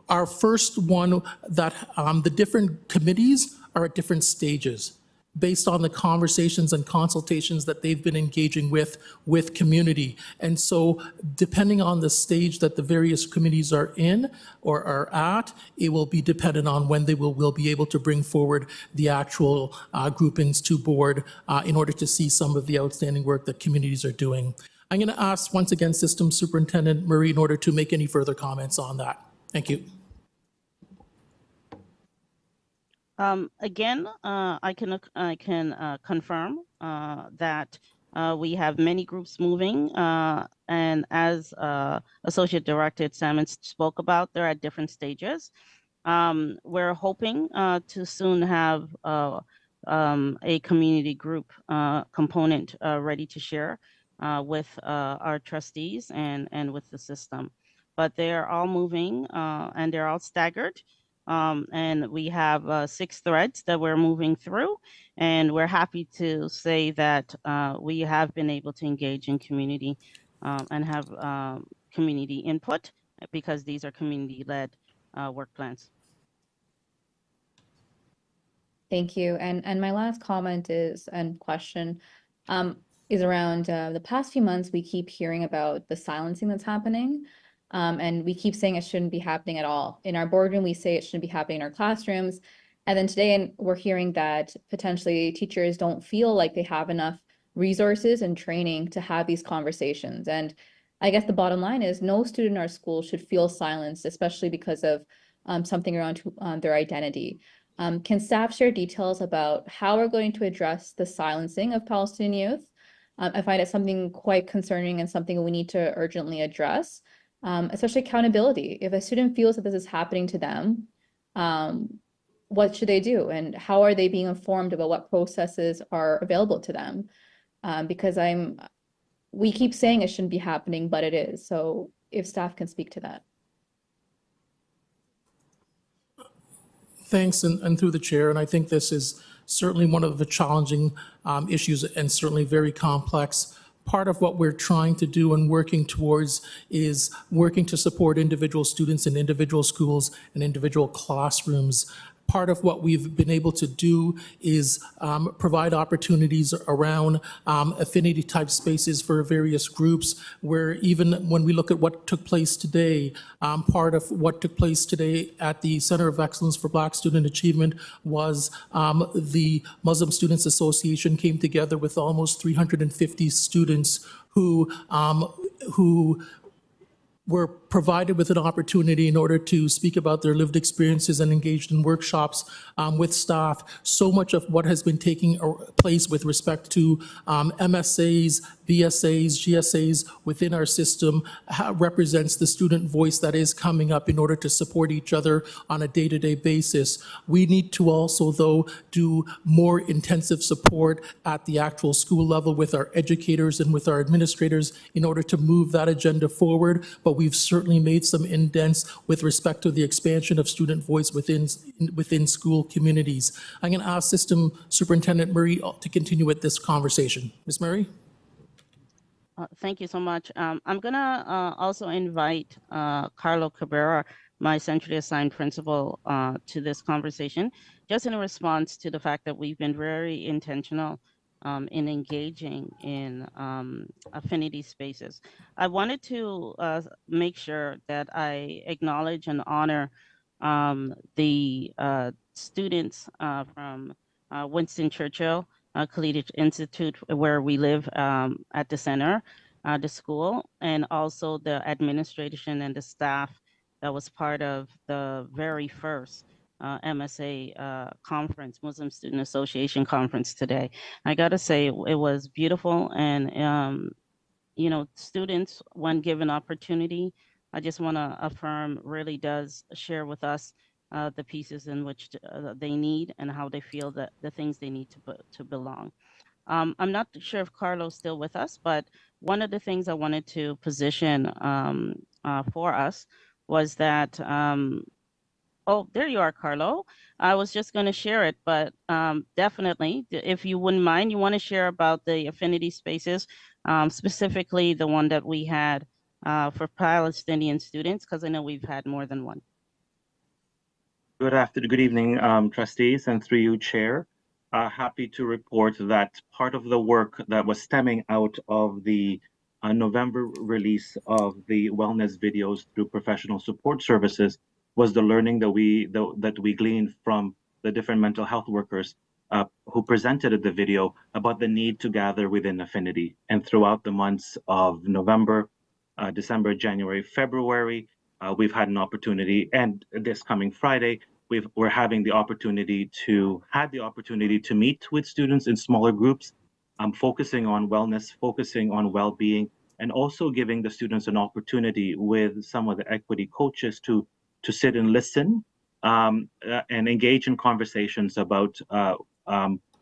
Our first one that the different committees are at different stages, based on the conversations and consultations that they've been engaging with community. And so depending on the stage that the various committees are in or are at, it will be dependent on when they will be able to bring forward the actual groupings to board in order to see some of the outstanding work that communities are doing. I'm going to ask once again System Superintendent Murray in order to make any further comments on that. Thank you. Again, I can confirm that we have many groups moving, and as Associate Director Salmon spoke about, they're at different stages. We're hoping to soon have a community group component ready to share with our trustees and with the system. But they're all moving and they're all staggered. And we have 6 threads that we're moving through, and we're happy to say that we have been able to engage in community and have community input, because these are community-led work plans. Thank you. And my last comment is, and question, is around the past few months, we keep hearing about the silencing that's happening. And we keep saying it shouldn't be happening at all. In our boardroom, we say it shouldn't be happening in our classrooms. And then today, we're hearing that potentially teachers don't feel like they have enough resources and training to have these conversations. And I guess the bottom line is no student in our school should feel silenced, especially because of something around their identity. Can staff share details about how we're going to address the silencing of Palestinian youth? I find it something quite concerning and something we need to urgently address. Especially accountability. If a student feels that this is happening to them, what should they do? And how are they being informed about what processes are available to them? Because we keep saying it shouldn't be happening, but it is. So if staff can speak to that. Thanks, and through the chair, and I think this is certainly one of the challenging issues and certainly very complex. Part of what we're trying to do and working towards is working to support individual students in individual schools and individual classrooms. Part of what we've been able to do is provide opportunities around affinity type spaces for various groups, where even when we look at what took place today, part of what took place today at the Center of Excellence for Black Student Achievement was the Muslim Students Association came together with almost 350 students who were provided with an opportunity in order to speak about their lived experiences and engaged in workshops with staff. So much of what has been taking place with respect to MSAs, BSAs, GSAs within our system represents the student voice that is coming up in order to support each other on a day-to-day basis. We need to also, though, do more intensive support at the actual school level with our educators and with our administrators in order to move that agenda forward. But we've certainly made some indents with respect to the expansion of student voice within school communities. I'm going to ask System Superintendent Murray to continue with this conversation. Ms. Murray? Thank you so much. I'm going to also invite Carlo Cabrera, my centrally assigned principal, to this conversation, just in response to the fact that we've been very intentional in engaging in affinity spaces. I wanted to make sure that I acknowledge and honor the students from Winston Churchill Collegiate Institute, where we live at the center, the school, and also the administration and the staff that was part of the very first MSA conference, Muslim Student Association conference today. I got to say, it was beautiful. And, you know, students, when given opportunity, I just want to affirm, really does share with us the pieces in which they need and how they feel that the things they need to belong. I'm not sure if Carlo's still with us, but one of the things I wanted to position for us was that oh, there you are, Carlo. I was just going to share it, but definitely, if you wouldn't mind, you want to share about the affinity spaces, specifically the one that we had for Palestinian students, because I know we've had more than one. Good evening, trustees, and through you, Chair. Happy to report that part of the work that was stemming out of the November release of the wellness videos through professional support services was the learning that we gleaned from the different mental health workers who presented the video about the need to gather within affinity. And throughout the months of November, December, January, February, we've had an opportunity, and this coming Friday, we're having the opportunity to meet with students in smaller groups, focusing on wellness, focusing on well-being, and also giving the students an opportunity with some of the equity coaches to sit and listen and engage in conversations about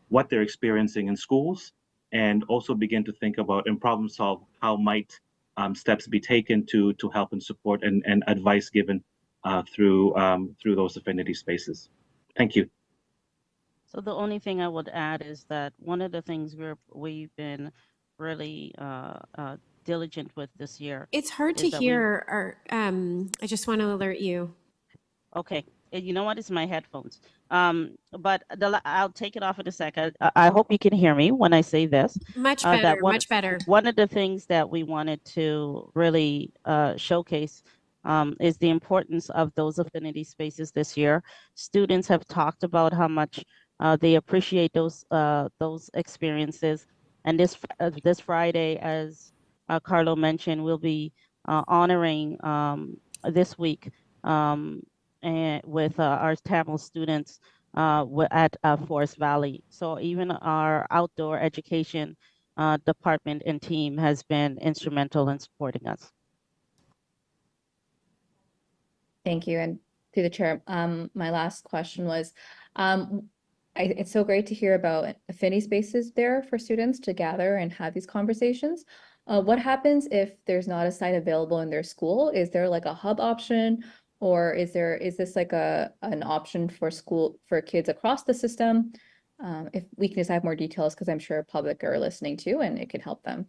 what they're experiencing in schools, and also begin to think about and problem solve how might steps be taken to help and support and advice given through those affinity spaces. Thank you. So the only thing I would add is that one of the things we've been really diligent with this year. It's hard to hear, I just want to alert you. Okay, you know what? It's my headphones. But I'll take it off in a second. I hope you can hear me when I say this. Much better, much better. One of the things that we wanted to really showcase is the importance of those affinity spaces this year. Students have talked about how much they appreciate those experiences. And this Friday, as Carlo mentioned, we'll be honoring this week and with our Tamil students at Forest Valley. So even our outdoor education department and team has been instrumental in supporting us. Thank you. And through the chair, my last question was, it's so great to hear about affinity spaces there for students to gather and have these conversations. What happens if there's not a site available in their school? Is there like a hub option, or is this like an option for kids across the system? If we can just have more details, because I'm sure public are listening too, and it can help them.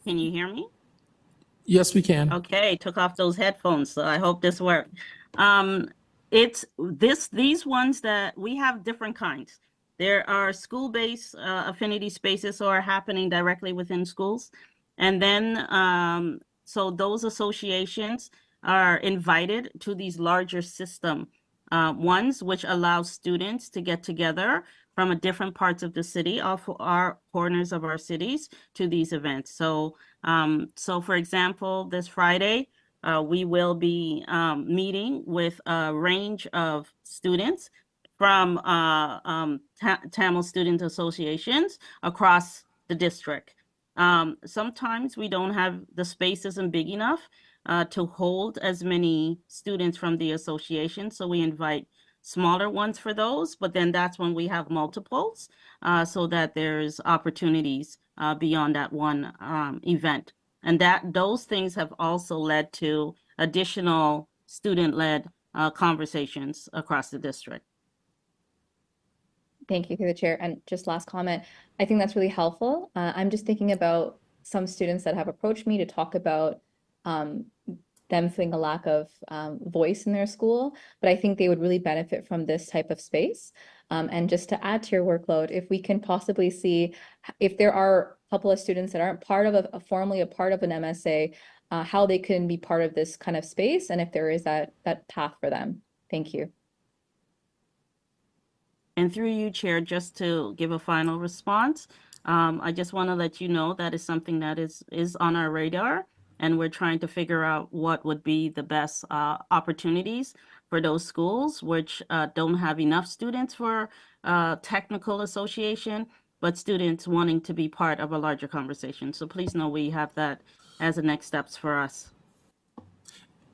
Can you hear me? Yes, we can. Okay, took off those headphones, so I hope this worked. These ones that we have different kinds. There are school-based affinity spaces that are happening directly within schools. And then, so those associations are invited to these larger system ones, which allow students to get together from different parts of the city, all our corners of our cities, to these events. So, for example, this Friday, we will be meeting with a range of students from Tamil student associations across the district. Sometimes we don't have, the space isn't big enough to hold as many students from the association, so we invite smaller ones for those, but then that's when we have multiples so that there's opportunities beyond that one event. And those things have also led to additional student-led conversations across the district. Thank you, through the chair. And just last comment, I think that's really helpful. I'm just thinking about some students that have approached me to talk about them them feeling a lack of voice in their school. But I think they would really benefit from this type of space. And just to add to your workload, if we can possibly see if there are a couple of students that aren't part of formally a part of an MSA, how they can be part of this kind of space, and if there is that path for them. Thank you. And through you, Chair, just to give a final response, I just want to let you know that is something that is on our radar, and we're trying to figure out what would be the best opportunities for those schools which don't have enough students for technical association, but students wanting to be part of a larger conversation. So please know we have that as the next steps for us.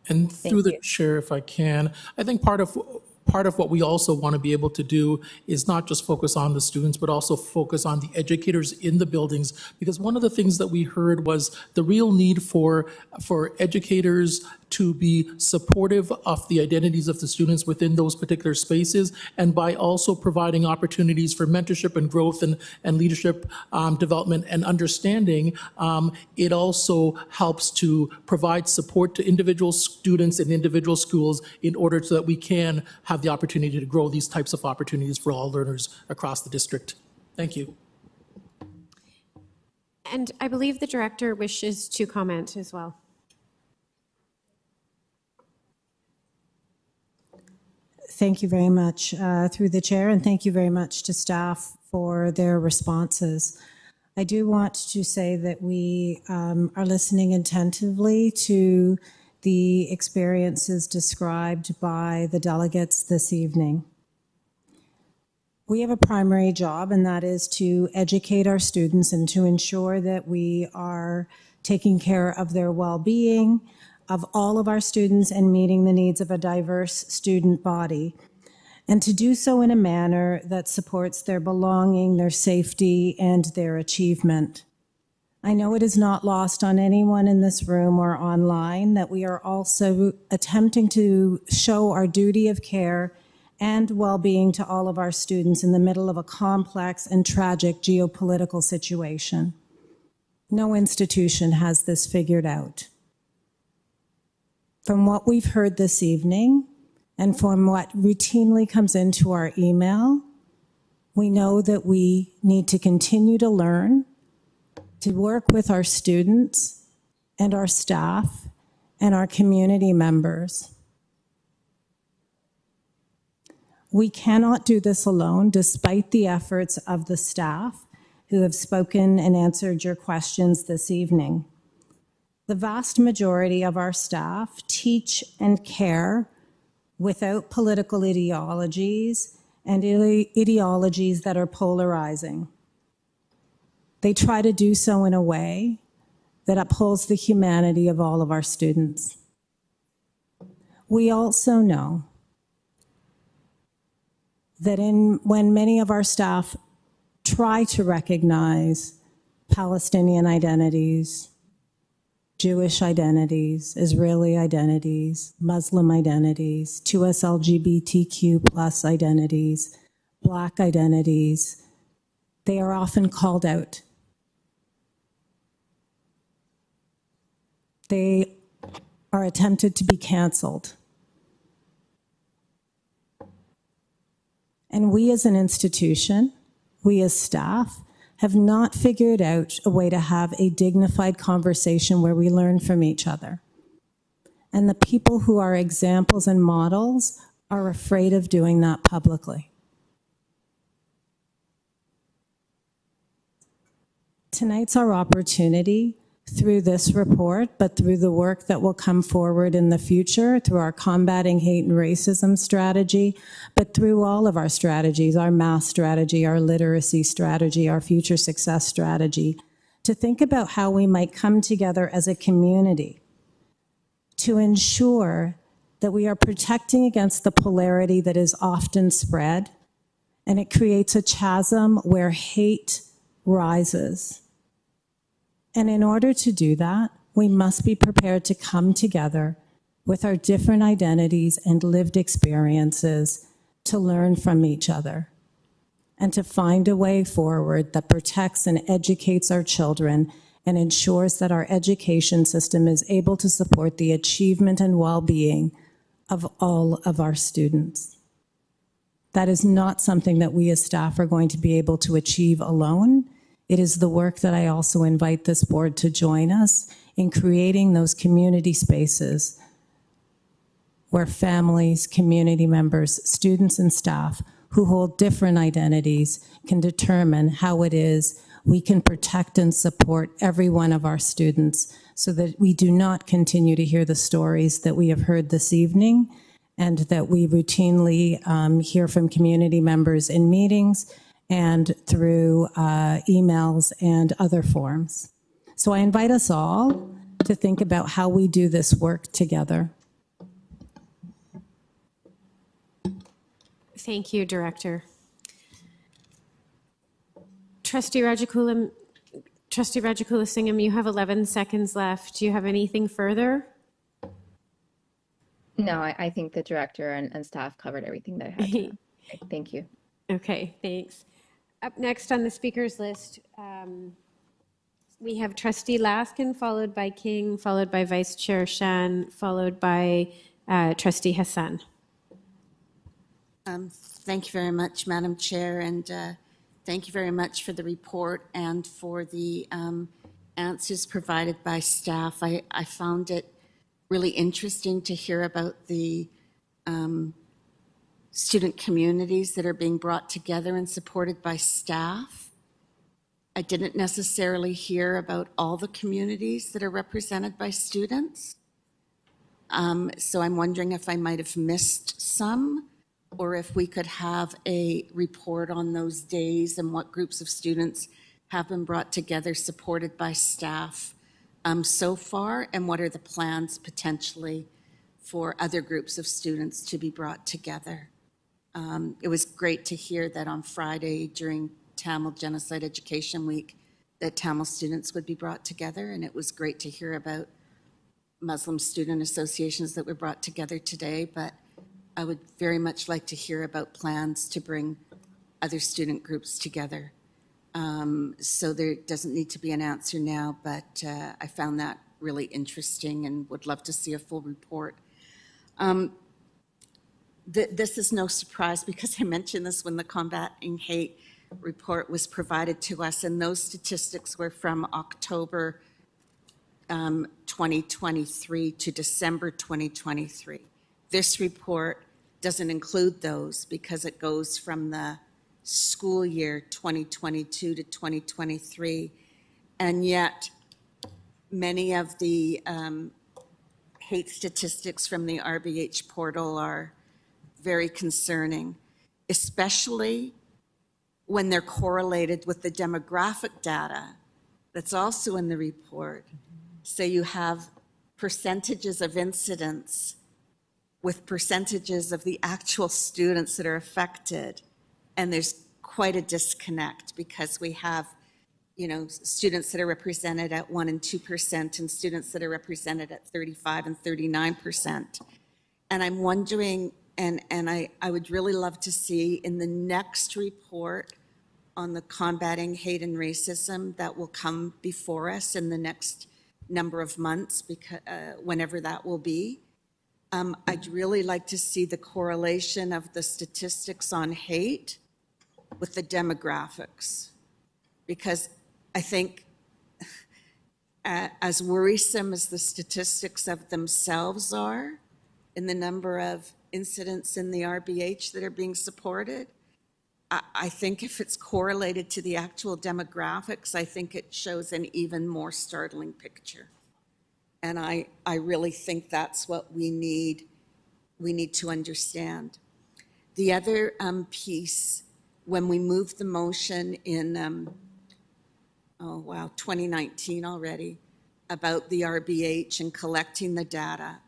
And through the chair, if I can, I think part of what we also want to be able to do is not just focus on the students, but also focus on the educators in the buildings. Because one of the things that we heard was the real need for educators to be supportive of the identities of the students within those particular spaces, and by also providing opportunities for mentorship and growth and leadership development and understanding, it also helps to provide support to individual students and individual schools in order so that we can have the opportunity to grow these types of opportunities for all learners across the district. Thank you. And I believe the director wishes to comment as well. Thank you very much through the chair, and thank you very much to staff for their responses. I do want to say that we are listening attentively to the experiences described by the delegates this evening. We have a primary job, and that is to educate our students and to ensure that we are taking care of their well-being, of all of our students, and meeting the needs of a diverse student body, and to do so in a manner that supports their belonging, their safety, and their achievement. I know it is not lost on anyone in this room or online that we are also attempting to show our duty of care and well-being to all of our students in the middle of a complex and tragic geopolitical situation. No institution has this figured out. From what we've heard this evening, and from what routinely comes into our email, we know that we need to continue to learn, to work with our students and our staff and our community members. We cannot do this alone, despite the efforts of the staff who have spoken and answered your questions this evening. The vast majority of our staff teach and care without political ideologies and ideologies that are polarizing. They try to do so in a way that upholds the humanity of all of our students. We also know that when many of our staff try to recognize Palestinian identities, Jewish identities, Israeli identities, Muslim identities, 2S LGBTQ plus identities, Black identities, they are often called out. They are attempted to be canceled. And we as an institution, we as staff, have not figured out a way to have a dignified conversation where we learn from each other. And the people who are examples and models are afraid of doing that publicly. Tonight's our opportunity through this report, but through the work that will come forward in the future, through our combating hate and racism strategy, but through all of our strategies, our math strategy, our literacy strategy, our future success strategy, to think about how we might come together as a community to ensure that we are protecting against the polarity that is often spread, and it creates a chasm where hate rises. And in order to do that, we must be prepared to come together with our different identities and lived experiences to learn from each other and to find a way forward that protects and educates our children and ensures that our education system is able to support the achievement and well-being of all of our students. That is not something that we as staff are going to be able to achieve alone. It is the work that I also invite this board to join us in creating those community spaces where families, community members, students, and staff who hold different identities can determine how it is we can protect and support every one of our students so that we do not continue to hear the stories that we have heard this evening and that we routinely hear from community members in meetings and through emails and other forms. So I invite us all to think about how we do this work together. Thank you, Director. Trustee Rajagula-Singham, you have 11 seconds left. Do you have anything further? No, I think the director and staff covered everything that I had to. Thank you. Okay, thanks. Up next on the speakers list, we have Trustee Laskin, followed by King, followed by Vice Chair Shan, followed by Trustee Hassan. Thank you very much, Madam Chair, and thank you very much for the report and for the answers provided by staff. I found it really interesting to hear about the student communities that are being brought together and supported by staff. I didn't necessarily hear about all the communities that are represented by students. So I'm wondering if I might have missed some, or if we could have a report on those days and what groups of students have been brought together, supported by staff so far, and what are the plans potentially for other groups of students to be brought together. It was great to hear that on Friday during Tamil Genocide Education Week that Tamil students would be brought together, and it was great to hear about Muslim student associations that were brought together today, but I would very much like to hear about plans to bring other student groups together. So there doesn't need to be an answer now, but I found that really interesting and would love to see a full report. This is no surprise because I mentioned this when the Combating Hate report was provided to us, and those statistics were from October 2023 to December 2023. This report doesn't include those because it goes from the school year 2022 to 2023, and yet many of the hate statistics from the RBH portal are very concerning, especially when they're correlated with the demographic data that's also in the report. So you have percentages of incidents with percentages of the actual students that are affected. And there's quite a disconnect because we have, you know, students that are represented at 1% and 2% and students that are represented at 35% and 39%. And I'm wondering, and I would really love to see in the next report on the Combating Hate and Racism that will come before us in the next number of months, because whenever that will be, I'd really like to see the correlation of the statistics on hate with the demographics, because I think as worrisome as the statistics of themselves are in the number of incidents in the RBH that are being supported, I think if it's correlated to the actual demographics, I think it shows an even more startling picture. And I really think that's what we need to understand. The other piece, when we moved the motion in, 2019 already, about the RBH and collecting the data,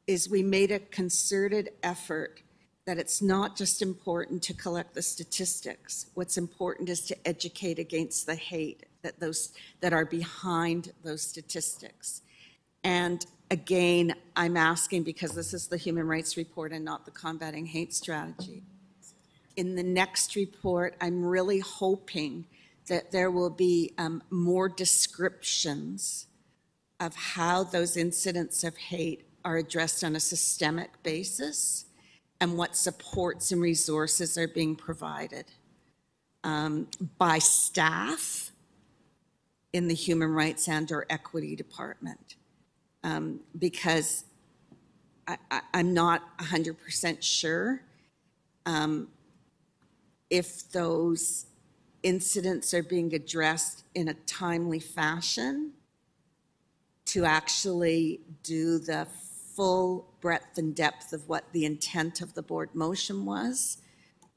is we made a concerted effort that it's not just important to collect the statistics. What's important is to educate against the hate that are behind those statistics. And again, I'm asking, because this is the Human Rights Report and not the Combating Hate Strategy. In the next report, I'm really hoping that there will be more descriptions of how those incidents of hate are addressed on a systemic basis and what supports and resources are being provided by staff in the Human Rights and or Equity Department. Because I'm not 100% sure if those incidents are being addressed in a timely fashion to actually do the full breadth and depth of what the intent of the board motion was,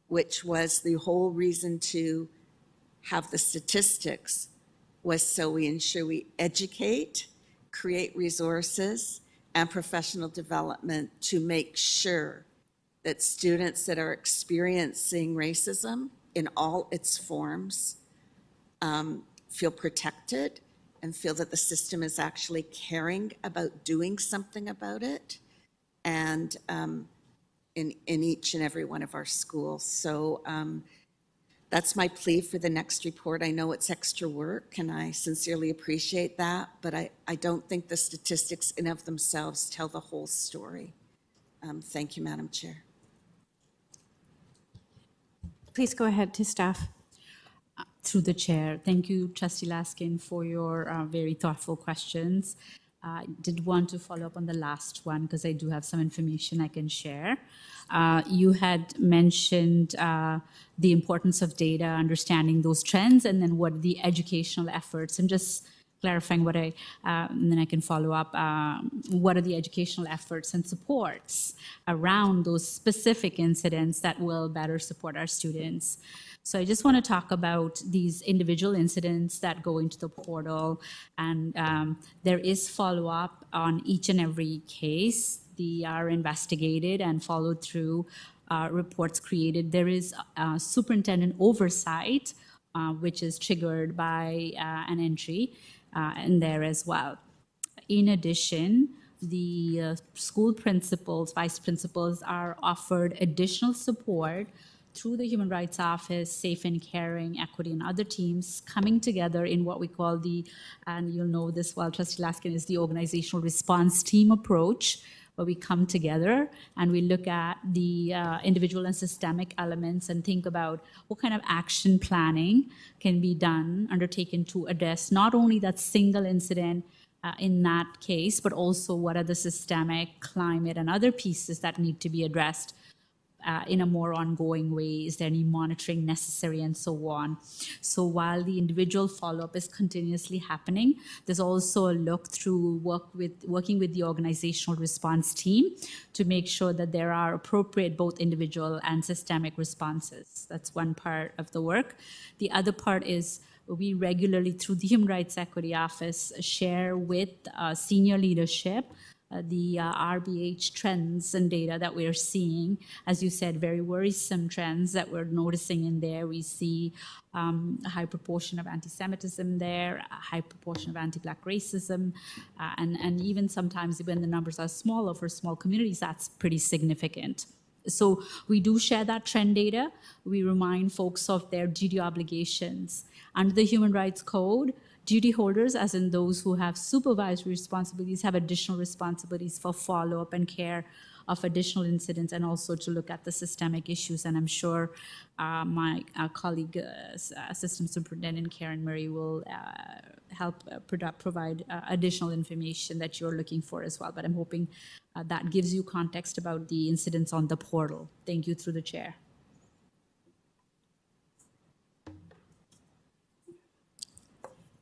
which was the whole reason to have the statistics was so we ensure we educate, create resources and professional development to make sure that students that are experiencing racism in all its forms feel protected and feel that the system is actually caring about doing something about it, and in each and every one of our schools. So that's my plea for the next report. I know it's extra work, and I sincerely appreciate that, but I don't think the statistics in of themselves tell the whole story. Thank you, Madam Chair. Please go ahead to staff. Through the chair. Thank you, Trustee Laskin, for your very thoughtful questions. I did want to follow up on the last one because I do have some information I can share. You had mentioned the importance of data, understanding those trends, and then what the educational efforts, and just clarifying what and then I can follow up, what are the educational efforts and supports around those specific incidents that will better support our students. So I just want to talk about these individual incidents that go into the portal, and there is follow-up on each and every case. They are investigated and followed through, reports created. There is superintendent oversight, which is triggered by an entry in there as well. In addition, the school principals, vice principals are offered additional support through the Human Rights Office, Safe and Caring, Equity, and other teams coming together in what we call the, and you'll know this well, Trustee Laskin, is the organizational response team approach, where we come together and we look at the individual and systemic elements and think about what kind of action planning can be done, undertaken to address not only that single incident in that case, but also what are the systemic, climate, and other pieces that need to be addressed in a more ongoing way. Is there any monitoring necessary, and so on. So while the individual follow-up is continuously happening, there's also a look through working with the organizational response team to make sure that there are appropriate both individual and systemic responses. That's one part of the work. The other part is we regularly, through the Human Rights Equity Office, share with senior leadership the RBH trends and data that we're seeing. As you said, very worrisome trends that we're noticing in there. We see a high proportion of anti-Semitism there, a high proportion of anti-Black racism, and even sometimes when the numbers are smaller for small communities, that's pretty significant. So we do share that trend data. We remind folks of their duty obligations. Under the Human Rights Code, duty holders, as in those who have supervisory responsibilities, have additional responsibilities for follow-up and care of additional incidents, and also to look at the systemic issues. And I'm sure my colleague, Assistant Superintendent Karen Murray, will help provide additional information that you're looking for as well. But I'm hoping that gives you context about the incidents on the portal. Thank you, through the chair.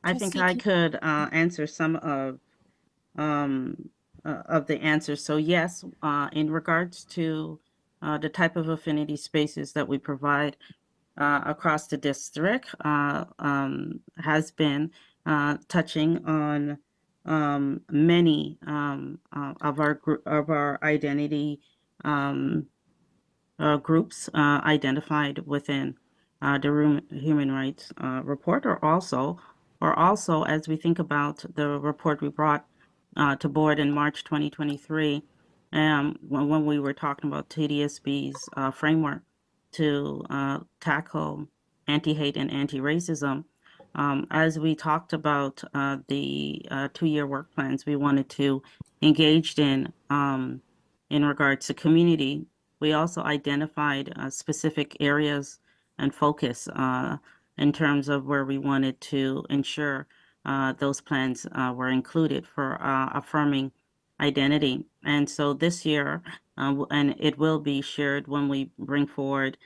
I think I could answer some of the answers. So yes, in regards to the type of affinity spaces that we provide across the district, has been touching on many of our identity groups identified within the Human Rights Report, or also as we think about the report we brought to board in March 2023, when we were talking about TDSB's framework to tackle anti-hate and anti-racism, As we talked about the 2-year work plans we wanted to engage in regards to community, we also identified specific areas and focus in terms of where we wanted to ensure those plans were included for affirming identity. And so this year, and it will be shared when we bring forward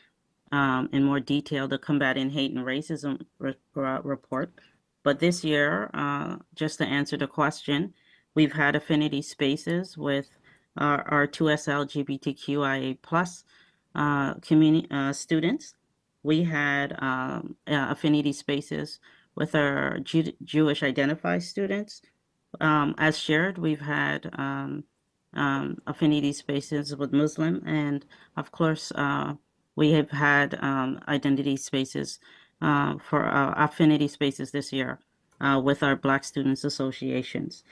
in more detail the Combating Hate and Racism report. But this year, just to answer the question, we've had affinity spaces with our 2S LGBTQIA plus community students. We had affinity spaces with our Jewish identified students. As shared, we've had affinity spaces with Muslim, and of course, we have had identity spaces for affinity spaces this year with our Black Students Associations.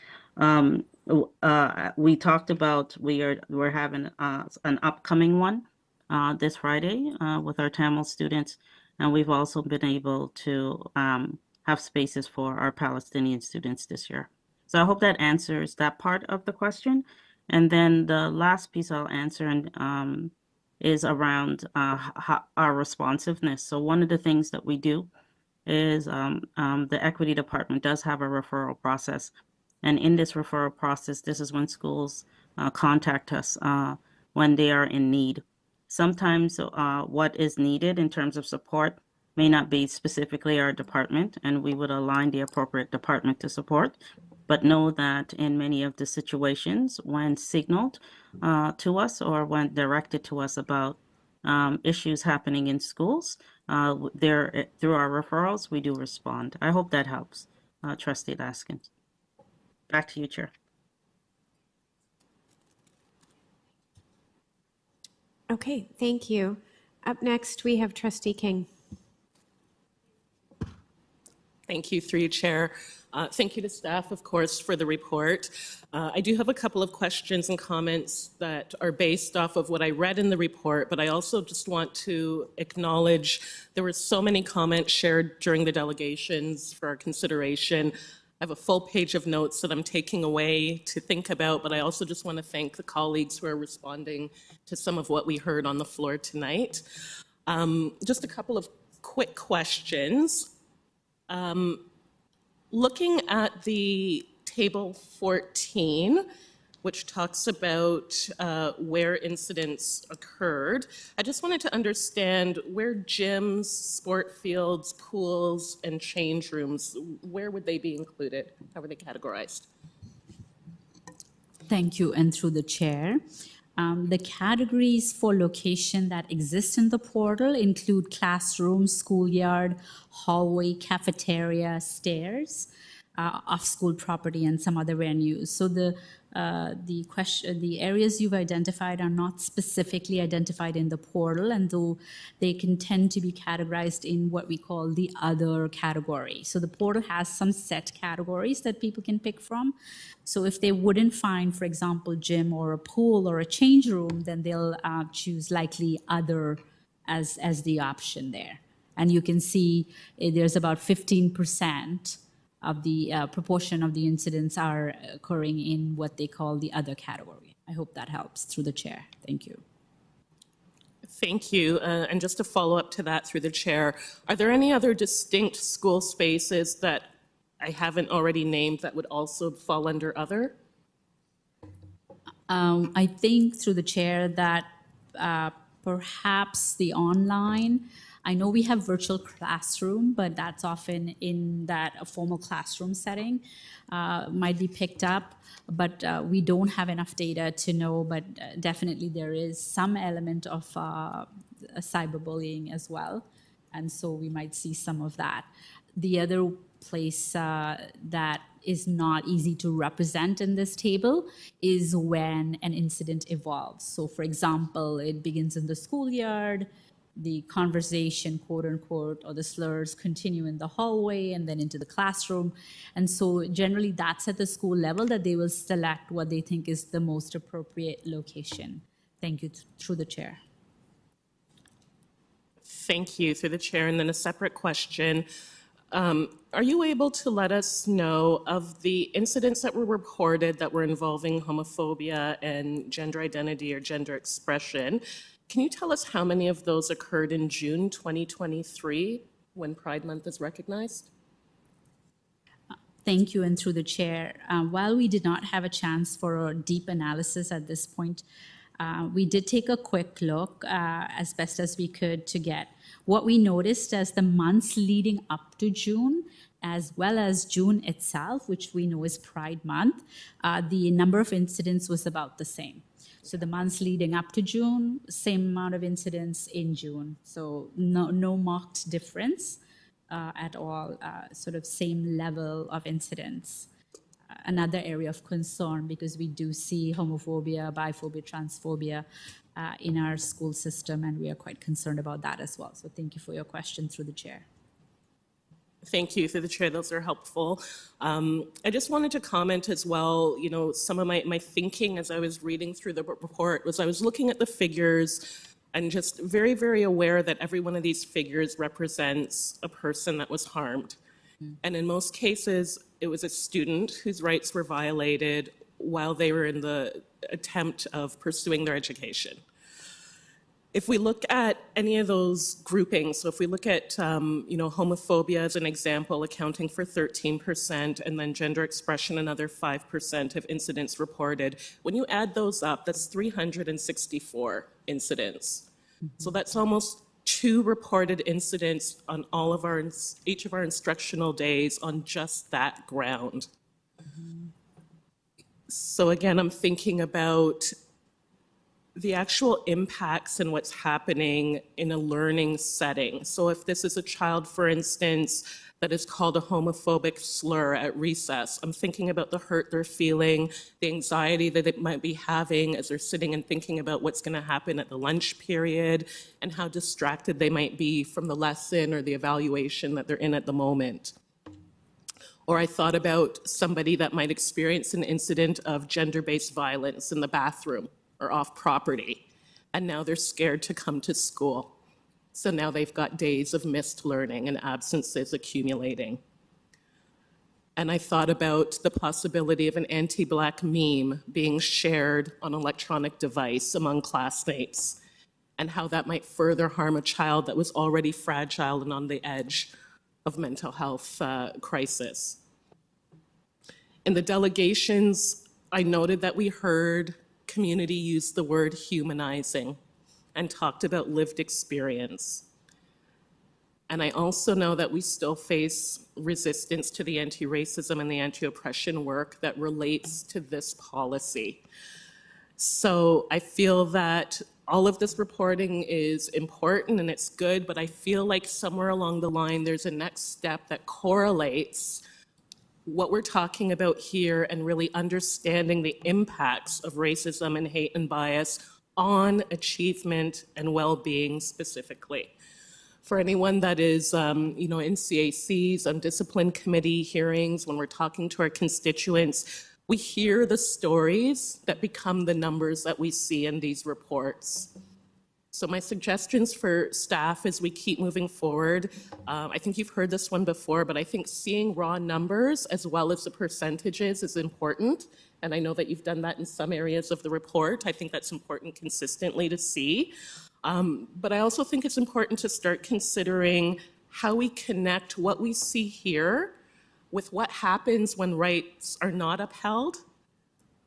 We talked about we're having an upcoming one this Friday with our Tamil students, and we've also been able to have spaces for our Palestinian students this year. So I hope that answers that part of the question. And then the last piece I'll answer is around our responsiveness. So one of the things that we do is the equity department does have a referral process. And in this referral process, this is when schools contact us when they are in need. Sometimes what is needed in terms of support may not be specifically our department, and we would align the appropriate department to support. But know that in many of the situations, when signaled to us or when directed to us about issues happening in schools, through our referrals, we do respond. I hope that helps, Trustee Laskins. Back to you, Chair. Okay, thank you. Up next, we have Trustee King. Thank you, through you, Chair. Thank you to staff, of course, for the report. I do have a couple of questions and comments that are based off of what I read in the report, but I also just want to acknowledge there were so many comments shared during the delegations for our consideration. I have a full page of notes that I'm taking away to think about, but I also just want to thank the colleagues who are responding to some of what we heard on the floor tonight. Just a couple of quick questions. Looking at the table 14, which talks about where incidents occurred, I just wanted to understand where gyms, sport fields, pools, and change rooms, where would they be included? How were they categorized? Thank you, and through the chair. The categories for location that exist in the portal include classroom, schoolyard, hallway, cafeteria, stairs, off-school property, and some other venues. So the areas you've identified are not specifically identified in the portal, and though they can tend to be categorized in what we call the other category. So the portal has some set categories that people can pick from. So if they wouldn't find, for example, gym or a pool or a change room, then they'll choose likely other as the option there. And you can see there's about 15% of the proportion of the incidents are occurring in what they call the other category. I hope that helps, through the chair. Thank you. Thank you. And just to follow up to that through the chair, are there any other distinct school spaces that I haven't already named that would also fall under other? I think, through the chair, that perhaps the online, I know we have virtual classroom, but that's often in that formal classroom setting, might be picked up, but we don't have enough data to know, but definitely there is some element of cyberbullying as well. And so we might see some of that. The other place that is not easy to represent in this table is when an incident evolves. So for example, it begins in the schoolyard, the conversation, quote unquote, or the slurs continue in the hallway and then into the classroom. And so generally that's at the school level that they will select what they think is the most appropriate location. Thank you, through the chair. Thank you, through the chair. And then a separate question. Are you able to let us know of the incidents that were reported that were involving homophobia and gender identity or gender expression? Can you tell us how many of those occurred in June 2023 when Pride Month is recognized? Thank you, and through the chair. While we did not have a chance for a deep analysis at this point, we did take a quick look as best as we could to get what we noticed as the months leading up to June, as well as June itself, which we know is Pride Month. The number of incidents was about the same. So the months leading up to June, same amount of incidents in June. So no marked difference at all, sort of same level of incidents. Another area of concern, because we do see homophobia, biphobia, transphobia in our school system, and we are quite concerned about that as well. So thank you for your question through the chair. Thank you, through the chair, those are helpful. I just wanted to comment as well, you know, some of my thinking as I was reading through the report was I was looking at the figures and just very, very aware that every one of these figures represents a person that was harmed. And in most cases, it was a student whose rights were violated while they were in the attempt of pursuing their education. If we look at any of those groupings, so if we look at homophobia as an example, accounting for 13%, and then gender expression, another 5% of incidents reported, when you add those up, that's 364 incidents. So that's almost 2 reported incidents on each of our instructional days on just that ground. So again, I'm thinking about the actual impacts and what's happening in a learning setting. So if this is a child, for instance, that is called a homophobic slur at recess, I'm thinking about the hurt they're feeling, the anxiety that they might be having as they're sitting and thinking about what's going to happen at the lunch period, and how distracted they might be from the lesson or the evaluation that they're in at the moment. Or I thought about somebody that might experience an incident of gender-based violence in the bathroom or off property, and now they're scared to come to school. So now they've got days of missed learning and absences accumulating. And I thought about the possibility of an anti-Black meme being shared on an electronic device among classmates, and how that might further harm a child that was already fragile and on the edge of mental health crisis. In the delegations, I noted that we heard community use the word humanizing and talked about lived experience. And I also know that we still face resistance to the anti-racism and the anti-oppression work that relates to this policy. So I feel that all of this reporting is important and it's good, but I feel like somewhere along the line, there's a next step that correlates what we're talking about here and really understanding the impacts of racism and hate and bias on achievement and well-being specifically. For anyone that is, in CACs, on discipline committee hearings, when we're talking to our constituents, we hear the stories that become the numbers that we see in these reports. So my suggestions for staff as we keep moving forward, I think you've heard this one before, but I think seeing raw numbers as well as the percentages is important. And I know that you've done that in some areas of the report. I think that's important consistently to see. But I also think it's important to start considering how we connect what we see here with what happens when rights are not upheld,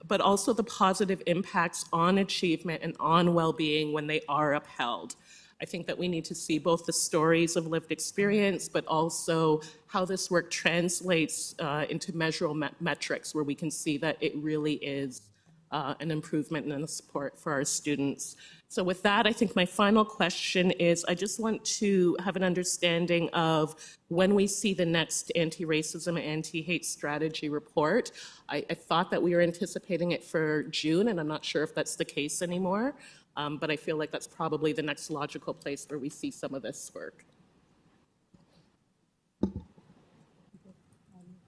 but also the positive impacts on achievement and on well-being when they are upheld. I think that we need to see both the stories of lived experience, but also how this work translates into measurable metrics where we can see that it really is an improvement and a support for our students. So with that, I think my final question is, I just want to have an understanding of when we see the next anti-racism and anti-hate strategy report. I thought that we were anticipating it for June, and I'm not sure if that's the case anymore, but I feel like that's probably the next logical place where we see some of this work.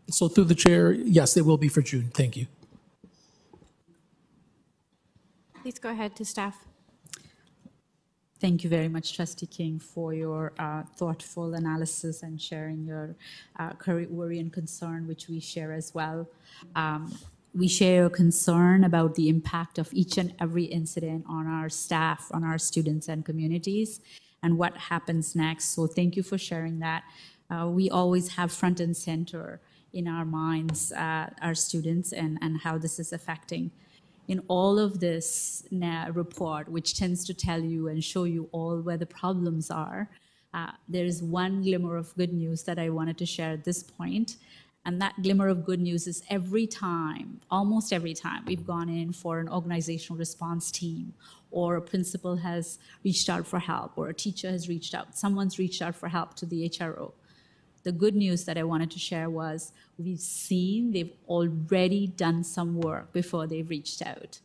So through the chair, yes, it will be for June. Thank you. Please go ahead to staff. Thank you very much, Trustee King, for your thoughtful analysis and sharing your current worry and concern, which we share as well. We share your concern about the impact of each and every incident on our staff, on our students and communities, and what happens next. So thank you for sharing that. We always have front and center in our minds our students and how this is affecting. In all of this report, which tends to tell you and show you all where the problems are, there's one glimmer of good news that I wanted to share at this point. And that glimmer of good news is every time, almost every time, we've gone in for an organizational response team, or a principal has reached out for help, or a teacher has reached out, someone's reached out for help to the HRO. The good news that I wanted to share was we've seen they've already done some work before they've reached out.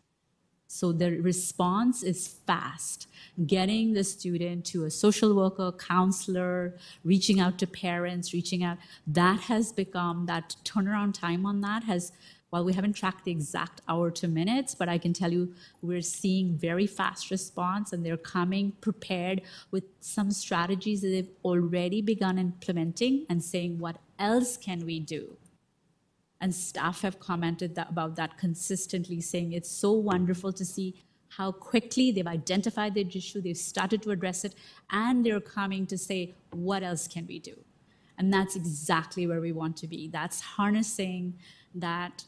So the response is fast. Getting the student to a social worker, counselor, reaching out to parents, reaching out, that has become, that turnaround time on that has, while we haven't tracked the exact hour to minutes, but I can tell you we're seeing very fast response, and they're coming prepared with some strategies that they've already begun implementing and saying, what else can we do? And staff have commented about that consistently, saying it's so wonderful to see how quickly they've identified the issue, they've started to address it, and they're coming to say, what else can we do? And that's exactly where we want to be. That's harnessing that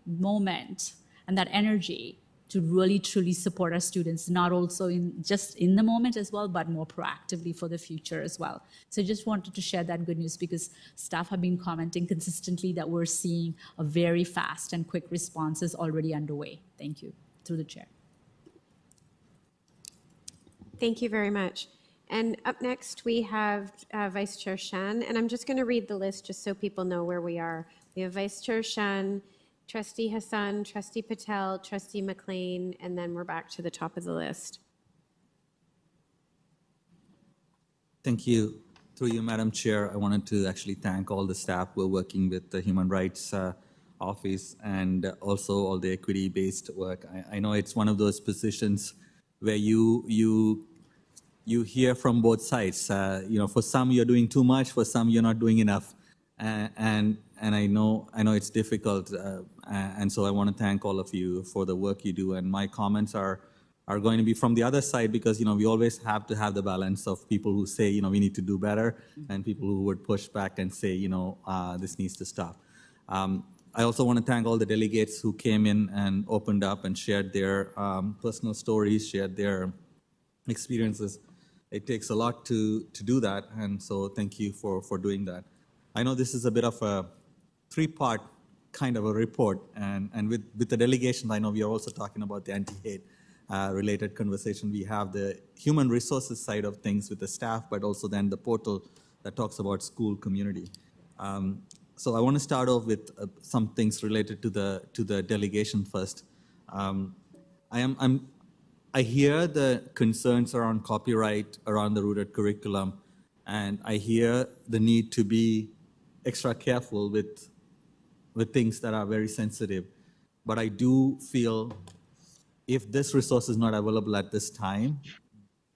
moment and that energy to really truly support our students, not also in just in the moment as well, but more proactively for the future as well. So I just wanted to share that good news because staff have been commenting consistently that we're seeing a very fast and quick responses already underway. Thank you. Through the chair. Thank you very much. And up next, we have Vice Chair Shan, and I'm just going to read the list just so people know where we are. We have Vice Chair Shan, Trustee Hassan, Trustee Patel, Trustee McLean, and then we're back to the top of the list. Thank you. Through you, Madam Chair, I wanted to actually thank all the staff who are working with the Human Rights Office and also all the equity-based work. I know it's one of those positions where you hear from both sides. For some you're doing too much, for some you're not doing enough, and I know it's difficult. And so I want to thank all of you for the work you do. And my comments are going to be from the other side because we always have to have the balance of people who say we need to do better, and people who would push back and say this needs to stop. I also want to thank all the delegates who came in and opened up and shared their personal stories, shared their experiences. It takes a lot to do that, and so thank you for doing that. I know this is a bit of a three-part kind of a report, and with the delegation, I know we are also talking about the anti-hate related conversation. We have the human resources side of things with the staff, but also then the portal that talks about school community. So I want to start off with some things related to the delegation first. I hear the concerns around copyright, around the rooted curriculum, and I hear the need to be extra careful with things that are very sensitive. But I do feel if this resource is not available at this time,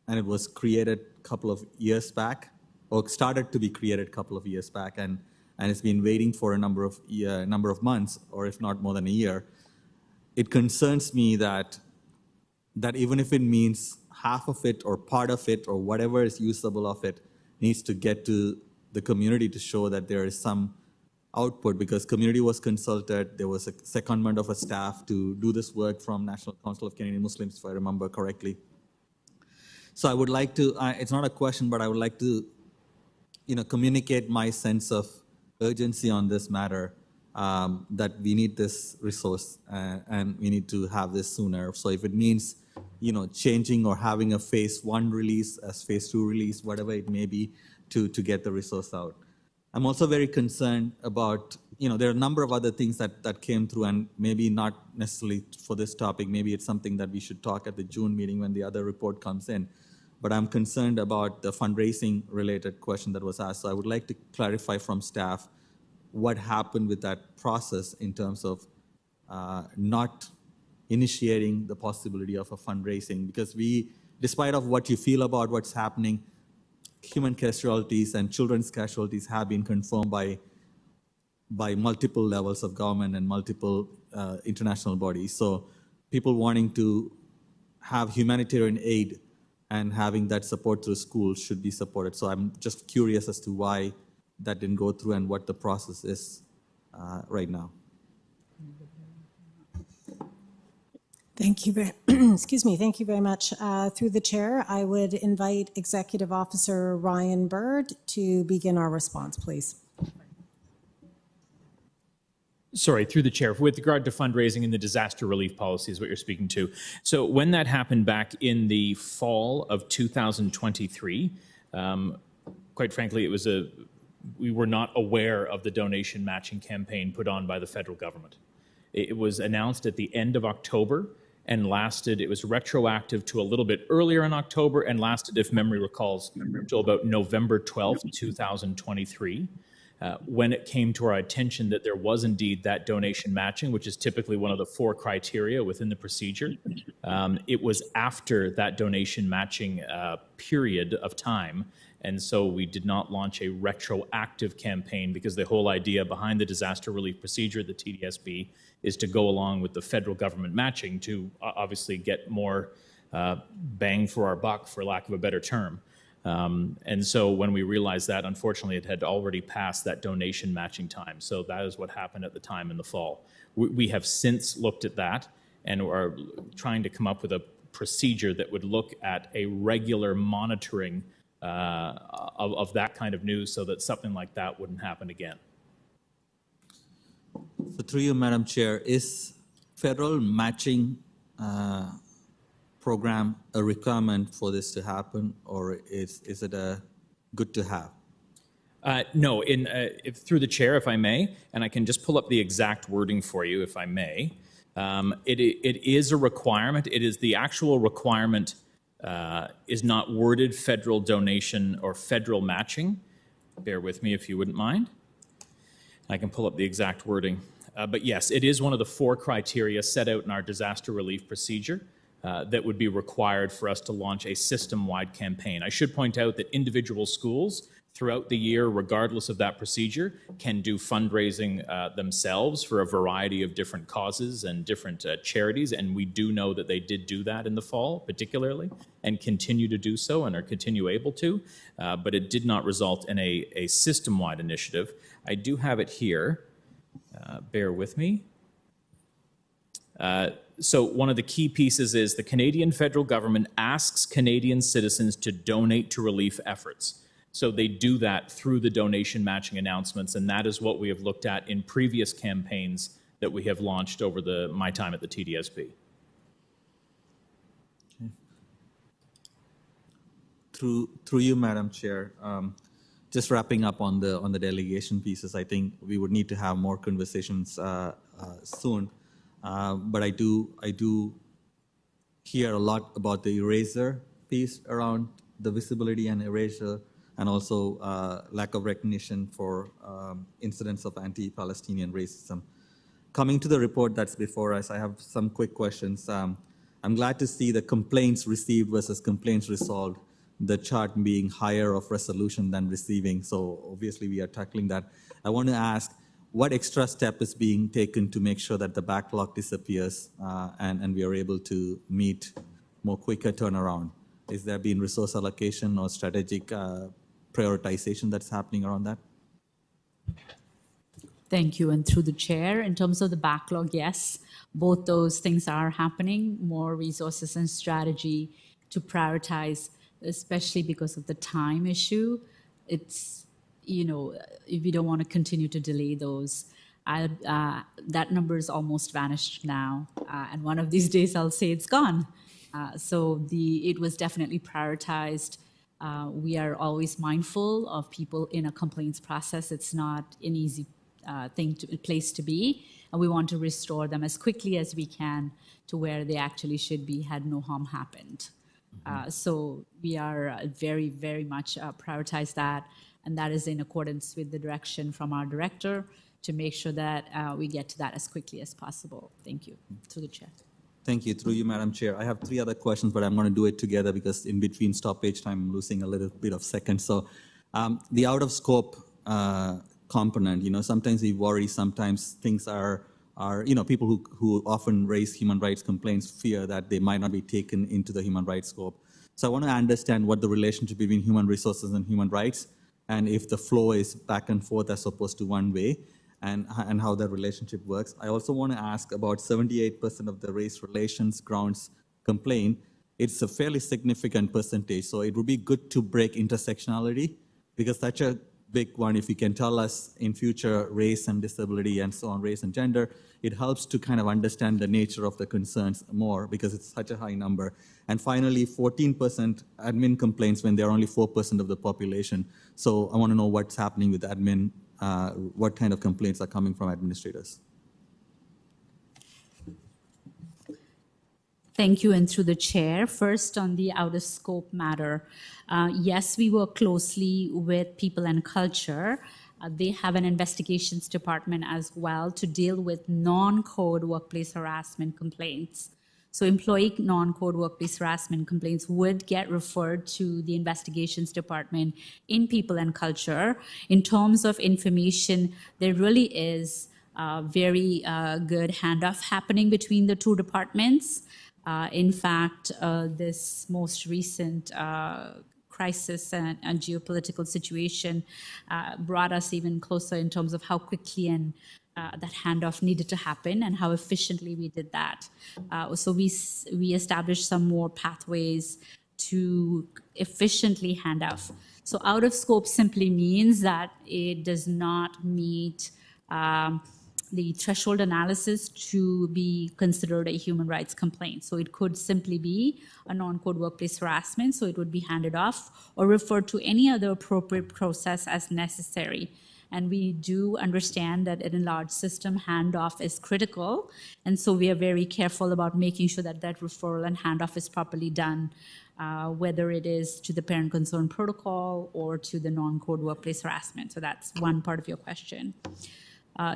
and it was created a couple of years back, or started to be created a couple of years back, and it's been waiting for a number of months, or if not more than a year, it concerns me that even if it means half of it or part of it or whatever is usable of it needs to get to the community to show that there is some output, because community was consulted, there was a secondment of a staff to do this work from National Council of Canadian Muslims, if I remember correctly. So I would like to, it's not a question, but I would like to communicate my sense of urgency on this matter, that we need this resource and we need to have this sooner. So if it means changing or having a phase 1 release as phase 2 release, whatever it may be, to get the resource out. I'm also very concerned about, there are a number of other things that came through, and maybe not necessarily for this topic, maybe it's something that we should talk at the June meeting when the other report comes in. But I'm concerned about the fundraising related question that was asked. So I would like to clarify from staff what happened with that process in terms of not initiating the possibility of a fundraising, because we despite of what you feel about what's happening, human casualties and children's casualties have been confirmed by multiple levels of government and multiple international bodies. So people wanting to have humanitarian aid and having that support through schools should be supported. So I'm just curious as to why that didn't go through and what the process is right now. Thank you very, excuse me, thank you very much. Through the chair, I would invite Executive Officer Ryan Bird to begin our response, please. Sorry, through the chair, with regard to fundraising and the disaster relief policy is what you're speaking to. So when that happened back in the fall of 2023, quite frankly, we were not aware of the donation matching campaign put on by the federal government. It was announced at the end of October and lasted, it was retroactive to a little bit earlier in October and lasted, if memory recalls, till about November 12th, 2023. When it came to our attention that there was indeed that donation matching, which is typically one of the 4 criteria within the procedure, it was after that donation matching period of time. And so we did not launch a retroactive campaign because the whole idea behind the disaster relief procedure, the TDSB, is to go along with the federal government matching to obviously get more bang for our buck, for lack of a better term. And so when we realized that, unfortunately, it had already passed that donation matching time. So that is what happened at the time in the fall. We have since looked at that and are trying to come up with a procedure that would look at a regular monitoring of that kind of news so that something like that wouldn't happen again. So through you, Madam Chair, is federal matching program a requirement for this to happen, or is it a good to have? No, through the chair, if I may, and I can just pull up the exact wording for you, if I may. It is a requirement. It is the actual requirement is not worded federal donation or federal matching. Bear with me if you wouldn't mind. I can pull up the exact wording. But yes, it is one of the 4 criteria set out in our disaster relief procedure that would be required for us to launch a system-wide campaign. I should point out that individual schools throughout the year, regardless of that procedure, can do fundraising themselves for a variety of different causes and different charities, and we do know that they did do that in the fall, particularly, and continue to do so and are continue able to, but it did not result in a system-wide initiative. I do have it here. Bear with me. So one of the key pieces is the Canadian federal government asks Canadian citizens to donate to relief efforts. So they do that through the donation matching announcements, and that is what we have looked at in previous campaigns that we have launched over my time at the TDSB. Okay. Through you, Madam Chair, just wrapping up on the delegation pieces, I think we would need to have more conversations soon. But I do hear a lot about the eraser piece around the visibility and erasure, and also lack of recognition for incidents of anti-Palestinian racism. Coming to the report that's before us, I have some quick questions. I'm glad to see the complaints received versus complaints resolved, the chart being higher of resolution than receiving. So obviously we are tackling that. I want to ask, what extra step is being taken to make sure that the backlog disappears and we are able to meet more quicker turnaround? Is there been resource allocation or strategic prioritization that's happening around that? Thank you. And through the chair, in terms of the backlog, yes, both those things are happening, more resources and strategy to prioritize, especially because of the time issue. It's, if we don't want to continue to delay those, that number is almost vanished now. And one of these days I'll say it's gone. So it was definitely prioritized. We are always mindful of people in a complaints process. It's not an easy place to be, and we want to restore them as quickly as we can to where they actually should be had no harm happened. So we are very, very much prioritize that, and that is in accordance with the direction from our director to make sure that we get to that as quickly as possible. Thank you. Through the chair. Thank you. Through you, Madam Chair. I have 3 other questions, but I'm going to do it together because in between stoppage time, I'm losing a little bit of seconds. So the out of scope component, sometimes we worry, sometimes things are people who often raise human rights complaints fear that they might not be taken into the human rights scope. So I want to understand what the relationship between human resources and human rights, and if the flow is back and forth as opposed to one way, and how that relationship works. I also want to ask about 78% of the race relations grounds complaint. It's a fairly significant percentage, so it would be good to break intersectionality, because such a big one, if you can tell us in future race and disability and so on, race and gender, it helps to kind of understand the nature of the concerns more, because it's such a high number. And finally, 14% admin complaints when they're only 4% of the population. So I want to know what's happening with admin, what kind of complaints are coming from administrators. Thank you, and through the chair. First, on the out of scope matter, yes, we work closely with people and culture. They have an investigations department as well to deal with non-code workplace harassment complaints. So employee non-code workplace harassment complaints would get referred to the investigations department in people and culture. In terms of information, there really is very good handoff happening between the 2 departments. In fact, this most recent crisis and geopolitical situation brought us even closer in terms of how quickly and that handoff needed to happen and how efficiently we did that. So we established some more pathways to efficiently hand off. So out of scope simply means that it does not meet the threshold analysis to be considered a human rights complaint. So it could simply be a non-code workplace harassment, so it would be handed off or referred to any other appropriate process as necessary. And we do understand that in a large system, handoff is critical. And so we are very careful about making sure that that referral and handoff is properly done, whether it is to the parent concern protocol or to the non-code workplace harassment. So that's one part of your question.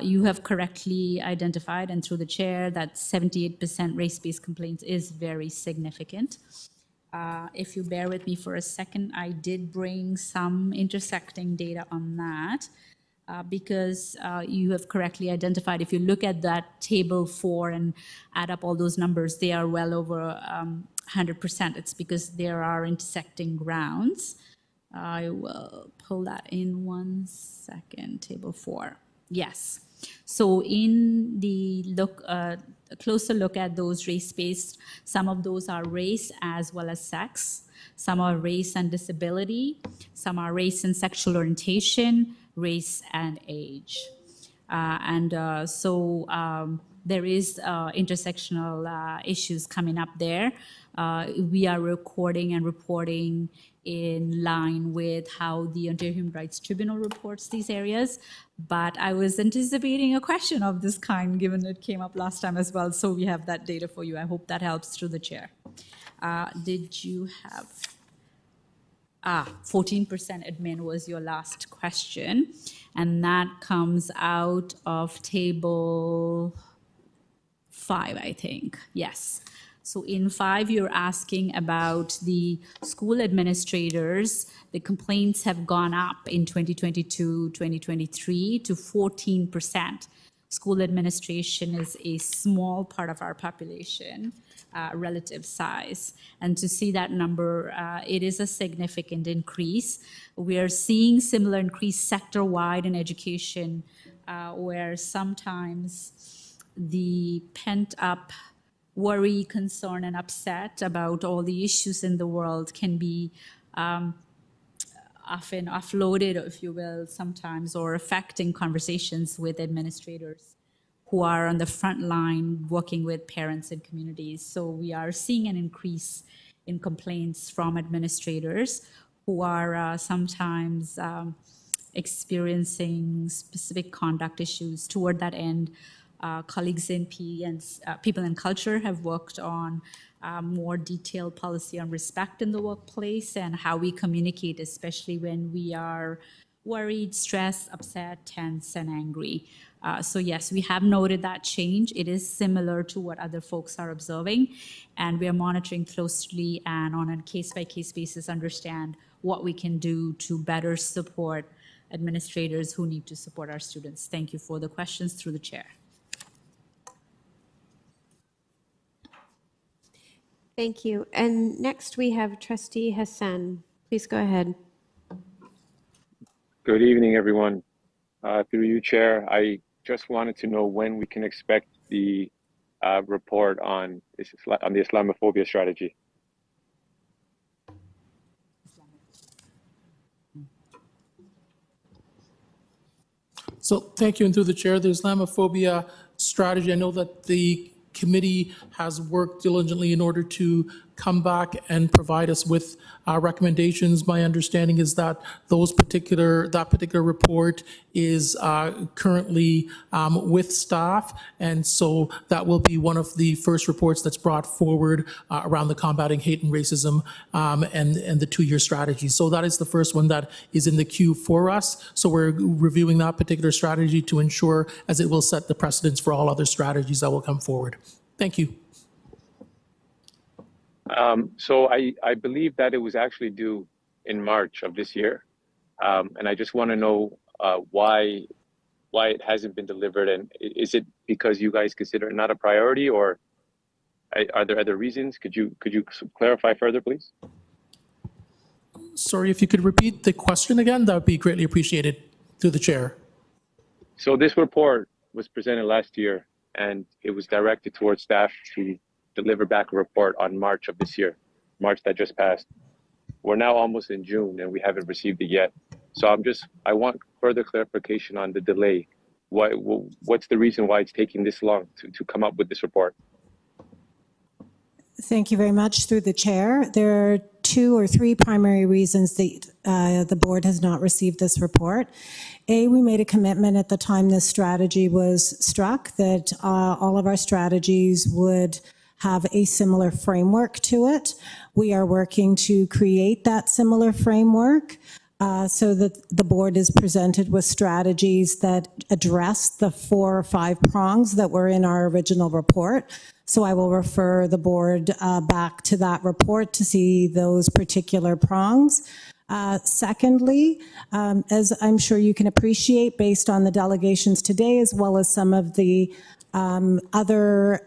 You have correctly identified, and through the chair, that 78% race-based complaints is very significant. If you bear with me for a second, I did bring some intersecting data on that because you have correctly identified. If you look at that table 4 and add up all those numbers, they are well over 100%. It's because there are intersecting grounds. I will pull that in 1 second, table 4. Yes. So in the a closer look at those race-based, some of those are race as well as sex. Some are race and disability. Some are race and sexual orientation, race and age. So there is intersectional issues coming up there. We are recording and reporting in line with how the Ontario Human Rights Tribunal reports these areas. But I was anticipating a question of this kind, given it came up last time as well. So we have that data for you. I hope that helps through the chair. Did you have... 14% admin was your last question. And that comes out of table 5, I think. Yes. So in 5, you're asking about the school administrators. The complaints have gone up in 2022, 2023 to 14%. School administration is a small part of our population, relative size. And to see that number, it is a significant increase. We are seeing similar increase sector-wide in education, where sometimes the pent-up worry, concern, and upset about all the issues in the world can be often offloaded, if you will, sometimes, or affecting conversations with administrators who are on the front line working with parents and communities. So we are seeing an increase in complaints from administrators who are sometimes experiencing specific conduct issues. Toward that end, colleagues in People and Culture have worked on more detailed policy on respect in the workplace and how we communicate, especially when we are worried, stressed, upset, tense, and angry. So yes, we have noted that change. It is similar to what other folks are observing, and we are monitoring closely and on a case-by-case basis understand what we can do to better support administrators who need to support our students. Thank you for the questions through the chair. Thank you. And next we have Trustee Hassan. Please go ahead. Good evening, everyone. Through you, Chair, I just wanted to know when we can expect the report on the Islamophobia strategy. So thank you, and through the chair, the Islamophobia strategy, I know that the committee has worked diligently in order to come back and provide us with recommendations. My understanding is that that particular report is currently with staff, and so that will be one of the first reports that's brought forward around the combating hate and racism and the two-year strategy. So that is the first one that is in the queue for us. So we're reviewing that particular strategy to ensure as it will set the precedents for all other strategies that will come forward. Thank you. So I believe that it was actually due in March of this year. And I just want to know why it hasn't been delivered. And is it because you guys consider it not a priority, or are there other reasons? Could you clarify further, please? Sorry, if you could repeat the question again, that would be greatly appreciated through the chair. So this report was presented last year, and it was directed towards staff to deliver back a report on March of this year, March that just passed. We're now almost in June and we haven't received it yet. So I want further clarification on the delay. What's the reason why it's taking this long to come up with this report? Thank you very much. Through the chair, there are 2 or 3 primary reasons that the board has not received this report. A, we made a commitment at the time this strategy was struck that all of our strategies would have a similar framework to it. We are working to create that similar framework so that the board is presented with strategies that address the 4 or 5 prongs that were in our original report. So I will refer the board back to that report to see those particular prongs. Secondly, as I'm sure you can appreciate based on the delegations today, as well as some of the other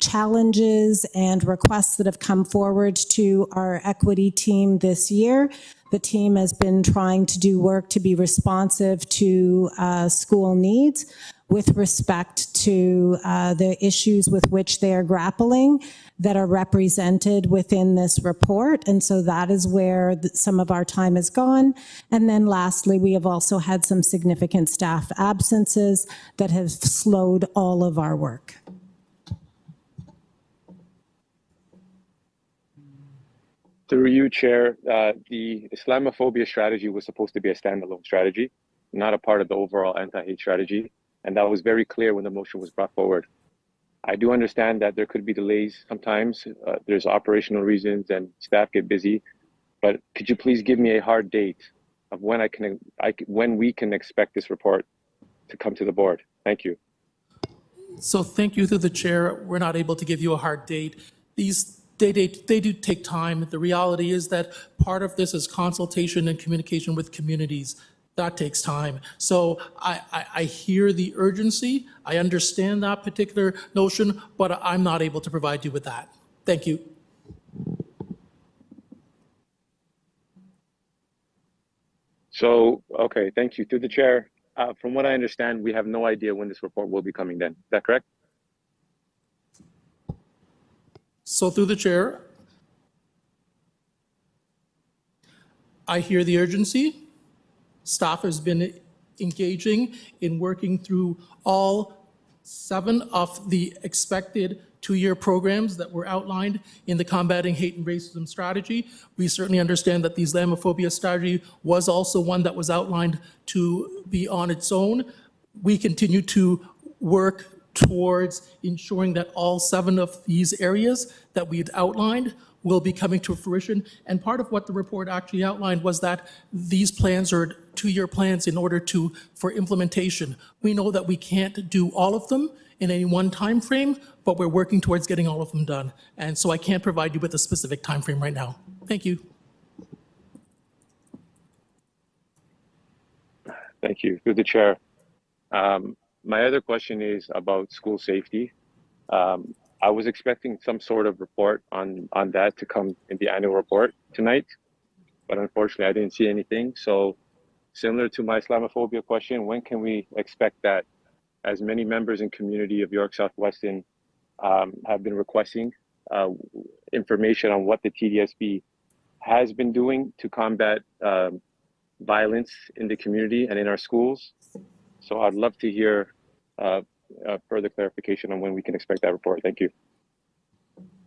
challenges and requests that have come forward to our equity team this year. The team has been trying to do work to be responsive to school needs with respect to the issues with which they are grappling that are represented within this report. And so that is where some of our time has gone. And then lastly, we have also had some significant staff absences that have slowed all of our work. Through you, Chair, the Islamophobia strategy was supposed to be a standalone strategy, not a part of the overall anti-hate strategy. And that was very clear when the motion was brought forward. I do understand that there could be delays sometimes. There's operational reasons and staff get busy. But could you please give me a hard date of when when we can expect this report to come to the board? Thank you. So thank you through the chair. We're not able to give you a hard date. They do take time. The reality is that part of this is consultation and communication with communities. That takes time. So I hear the urgency. I understand that particular notion, but I'm not able to provide you with that. Thank you. So, okay, thank you. Through the chair, from what I understand, we have no idea when this report will be coming then. Is that correct? So through the chair, I hear the urgency. Staff has been engaging in working through all 7 of the expected 2-year programs that were outlined in the Combating Hate and Racism strategy. We certainly understand that the Islamophobia strategy was also one that was outlined to be on its own. We continue to work towards ensuring that all 7 of these areas that we had outlined will be coming to fruition. And part of what the report actually outlined was that these plans are two-year plans in order for implementation. We know that we can't do all of them in any one time frame, but we're working towards getting all of them done. And so I can't provide you with a specific time frame right now. Thank you. Thank you. Through the chair. My other question is about school safety. I was expecting some sort of report on that to come in the annual report tonight, but unfortunately I didn't see anything. So similar to my Islamophobia question, when can we expect that, as many members in community of York Southwestern have been requesting information on what the TDSB has been doing to combat violence in the community and in our schools. So I'd love to hear further clarification on when we can expect that report. Thank you.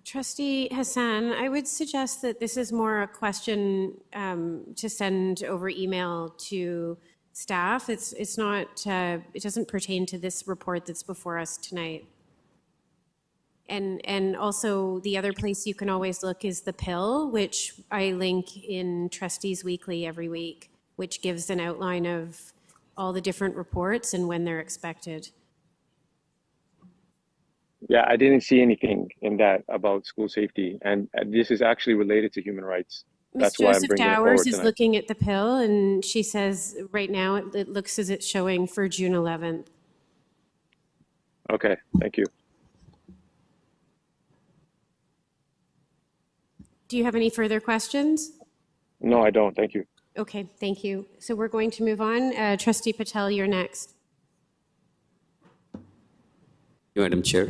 Trustee Hassan, I would suggest that this is more a question to send over email to staff. It's not, it doesn't pertain to this report that's before us tonight. And also the other place you can always look is the pill, which I link in Trustees Weekly every week, which gives an outline of all the different reports and when they're expected. Yeah, I didn't see anything in that about school safety, and this is actually related to human rights. That's why I'm Joseph bringing it Dowers forward is tonight. looking at the pill, and she says right now it looks as it's showing for June 11th. Okay, thank you. Do you have any further questions? No, I don't. Thank you. Okay, thank you. So we're going to move on. Trustee Patel, you're next. Madam Chair.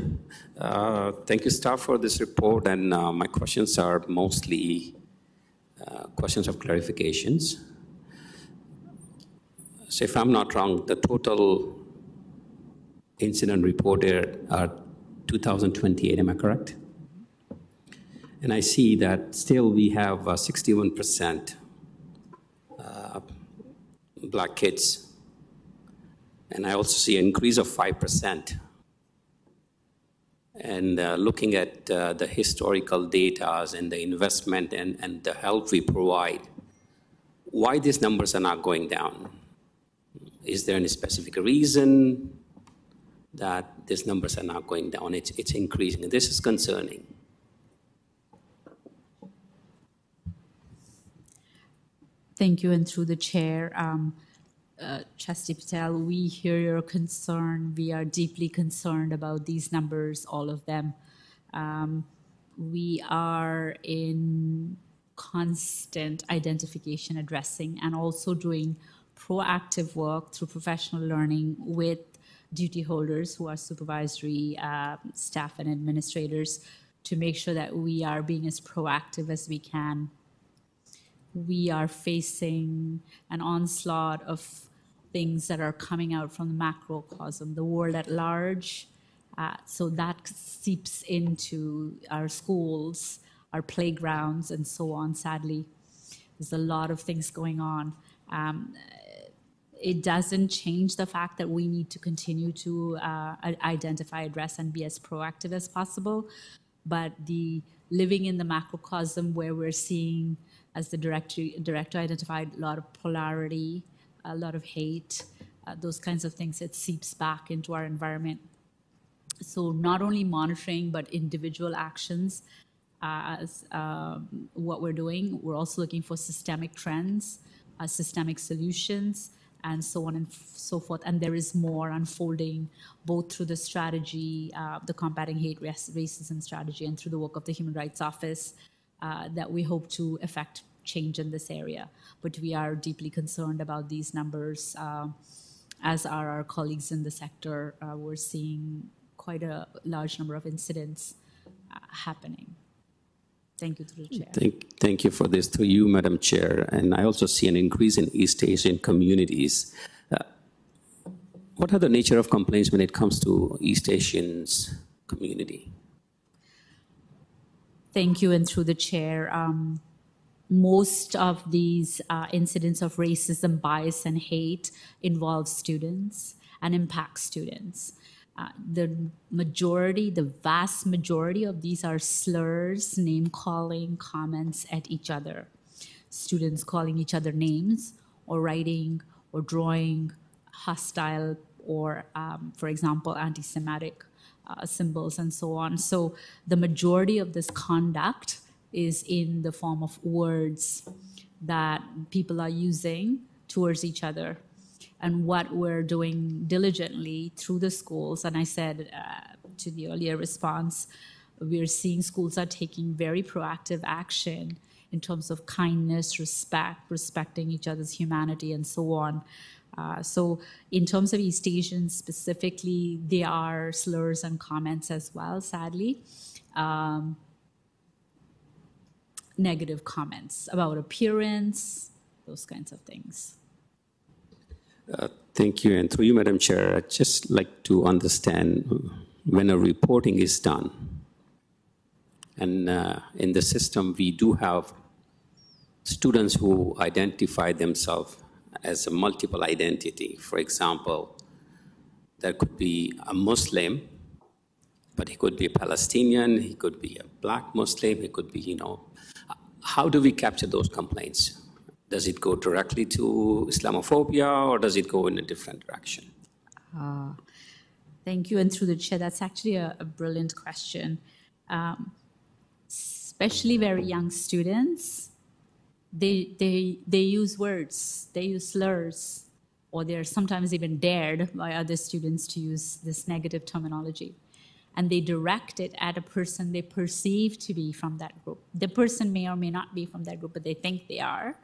Thank you, staff, for this report. And my questions are mostly questions of clarifications. So if I'm not wrong, the total incident reported are 2,028, am I correct? And I see that still we have 61% Black kids. And I also see an increase of 5%. And looking at the historical data and the investment and the help we provide, why these numbers are not going down? Is there any specific reason that these numbers are not going down? It's increasing, and this is concerning. Thank you, and through the chair, Trustee Patel, we hear your concern. We are deeply concerned about these numbers, all of them. We are in constant identification, addressing, and also doing proactive work through professional learning with duty holders who are supervisory staff and administrators to make sure that we are being as proactive as we can. We are facing an onslaught of things that are coming out from the macrocosm, the world at large. So that seeps into our schools, our playgrounds, and so on, sadly. There's a lot of things going on. It doesn't change the fact that we need to continue to identify, address, and be as proactive as possible. But the living in the macrocosm where we're seeing, as the director identified, a lot of polarity, a lot of hate, those kinds of things, it seeps back into our environment. So not only monitoring, but individual actions as what we're doing. We're also looking for systemic trends, systemic solutions, and so on and so forth. And there is more unfolding, both through the strategy, the Combating Hate Racism strategy, and through the work of the Human Rights Office, that we hope to effect change in this area. But we are deeply concerned about these numbers, as are our colleagues in the sector. We're seeing quite a large number of incidents happening. Thank you, through the chair. Thank you for this, through you, Madam Chair. And I also see an increase in East Asian communities. What are the nature of complaints when it comes to East Asians community? Thank you, and through the chair. Most of these incidents of racism, bias, and hate involve students and impact students. The vast majority of these are slurs, name calling, comments at each other. Students calling each other names or writing or drawing hostile or, for example, anti-Semitic symbols and so on. So the majority of this conduct is in the form of words that people are using towards each other. And what we're doing diligently through the schools, and I said to the earlier response, we're seeing schools are taking very proactive action in terms of kindness, respecting each other's humanity, and so on. So in terms of East Asians specifically, there are slurs and comments as well, sadly. Negative comments about appearance, those kinds of things. Thank you. And through you, Madam Chair, I'd just like to understand when a reporting is done, and in the system, we do have students who identify themselves as a multiple identity. For example, there could be a Muslim, but he could be a Palestinian, he could be a Black Muslim, he could be, how do we capture those complaints? Does it go directly to Islamophobia, or does it go in a different direction? Thank you. And through the chair, that's actually a brilliant question. Especially very young students, they use words, they use slurs, or they're sometimes even dared by other students to use this negative terminology. And they direct it at a person they perceive to be from that group. The person may or may not be from that group, but they think they are.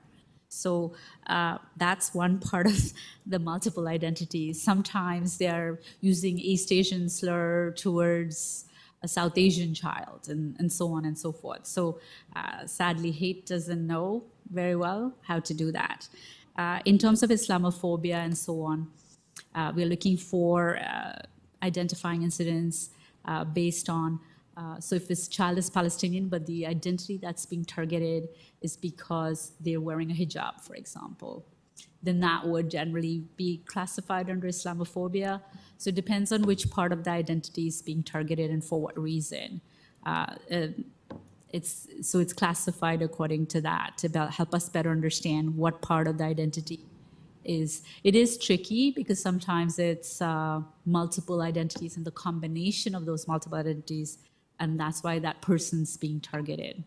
So that's one part of the multiple identities. Sometimes they're using East Asian slur towards a South Asian child, and so on and so forth. So sadly, hate doesn't know very well how to do that. In terms of Islamophobia and so on, we're looking for identifying incidents based on, so if this child is Palestinian, but the identity that's being targeted is because they're wearing a hijab, for example, then that would generally be classified under Islamophobia. So it depends on which part of the identity is being targeted and for what reason. It's classified according to that to help us better understand what part of the identity is. It is tricky because sometimes it's multiple identities and the combination of those multiple identities, and that's why that person's being targeted.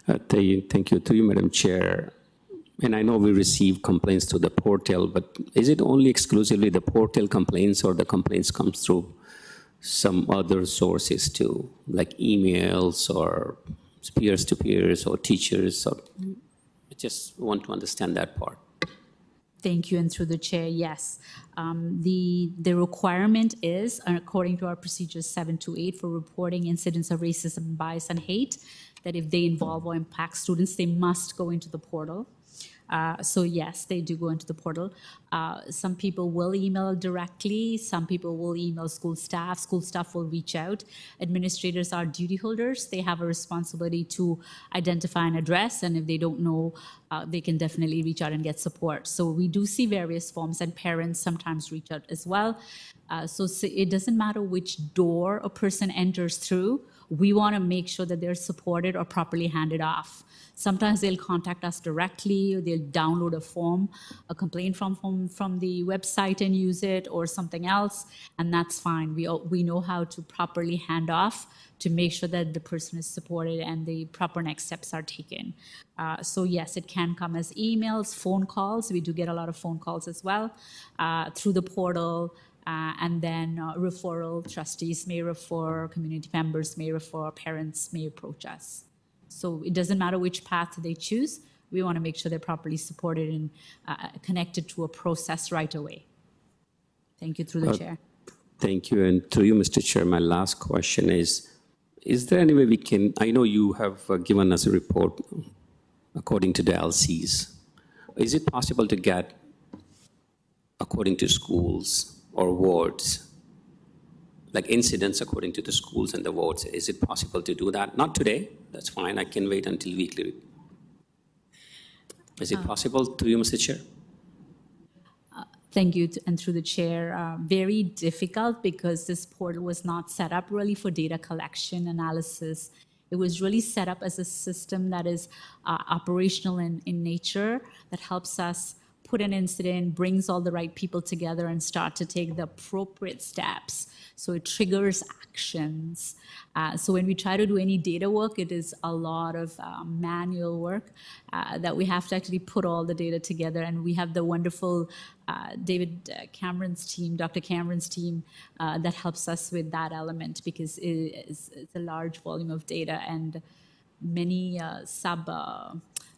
Thank you. To you, Madam Chair. And I know we receive complaints to the portal, but is it only exclusively the portal complaints, or the complaints come through some other sources too, like emails or peers to peers or teachers? Or I just want to understand that part. Thank you, and through the chair, yes. The requirement is, according to our procedures 728 for reporting incidents of racism, bias, and hate, that if they involve or impact students, they must go into the portal. So yes, they do go into the portal. Some people will email directly. Some people will email school staff. School staff will reach out. Administrators are duty holders. They have a responsibility to identify an address, and if they don't know, they can definitely reach out and get support. So we do see various forms, and parents sometimes reach out as well. So it doesn't matter which door a person enters through. We want to make sure that they're supported or properly handed off. Sometimes they'll contact us directly, or they'll download a form, a complaint from the website and use it, or something else, and that's fine. We know how to properly hand off to make sure that the person is supported and the proper next steps are taken. So yes, it can come as emails, phone calls. We do get a lot of phone calls as well through the portal. And then referral, trustees may refer, community members may refer, parents may approach us. So it doesn't matter which path they choose. We want to make sure they're properly supported and connected to a process right away. Thank you, through the chair. Thank you. And through you, Mr. Chair, my last question is there any way we can, I know you have given us a report according to the LCs. Is it possible to get, according to schools or wards, like incidents according to the schools and the wards? Is it possible to do that? Not today, that's fine. I can wait until weekly. Is it possible through you, Mr. Chair? Thank you, and through the chair, very difficult because this portal was not set up really for data collection analysis. It was really set up as a system that is operational in nature, that helps us put an incident, brings all the right people together and start to take the appropriate steps. So it triggers actions. So when we try to do any data work, it is a lot of manual work that we have to actually put all the data together. And we have the wonderful David Cameron's team, Dr. Cameron's team, that helps us with that element because it's a large volume of data and many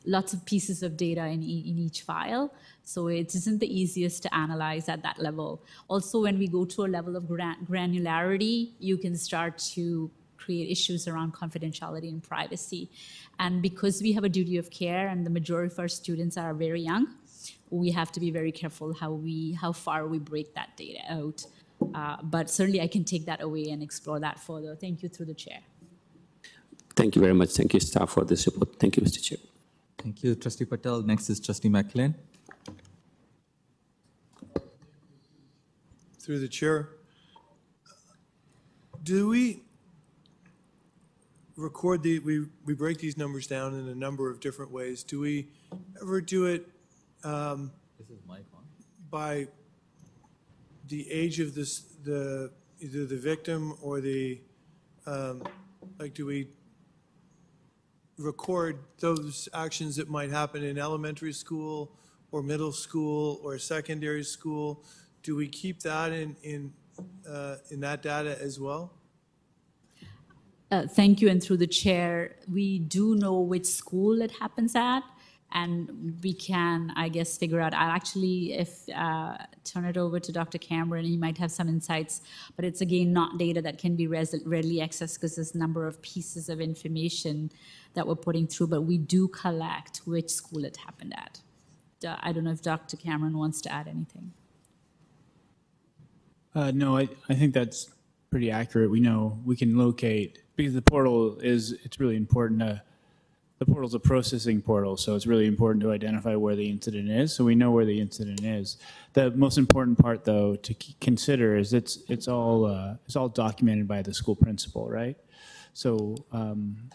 lots of pieces of data in each file. So it isn't the easiest to analyze at that level. Also, when we go to a level of granularity, you can start to create issues around confidentiality and privacy. And because we have a duty of care and the majority of our students are very young, we have to be very careful how far we break that data out. But certainly I can take that away and explore that further. Thank you through the chair. Thank you very much. Thank you, staff, for this report. Thank you, Mr. Chair. Thank you, Trustee Patel. Next is Trustee McLean. Through the chair, do we record we break these numbers down in a number of different ways? Do we ever do it by the age of either the victim or the like? Do we record those actions that might happen in elementary school or middle school or secondary school? Do we keep that in that data as well? Thank you, and through the chair, we do know which school it happens at, and we can, I guess, figure out. I'll actually turn it over to Dr. Cameron. He might have some insights, but it's again not data that can be readily accessed because there's a number of pieces of information that we're putting through, but we do collect which school it happened at. I don't know if Dr. Cameron wants to add anything. No, I think that's pretty accurate. We know we can locate, because the portal it's really important the portal's a processing portal, so it's really important to identify where the incident is, so we know where the incident is. The most important part, though, to consider is it's all documented by the school principal, right? So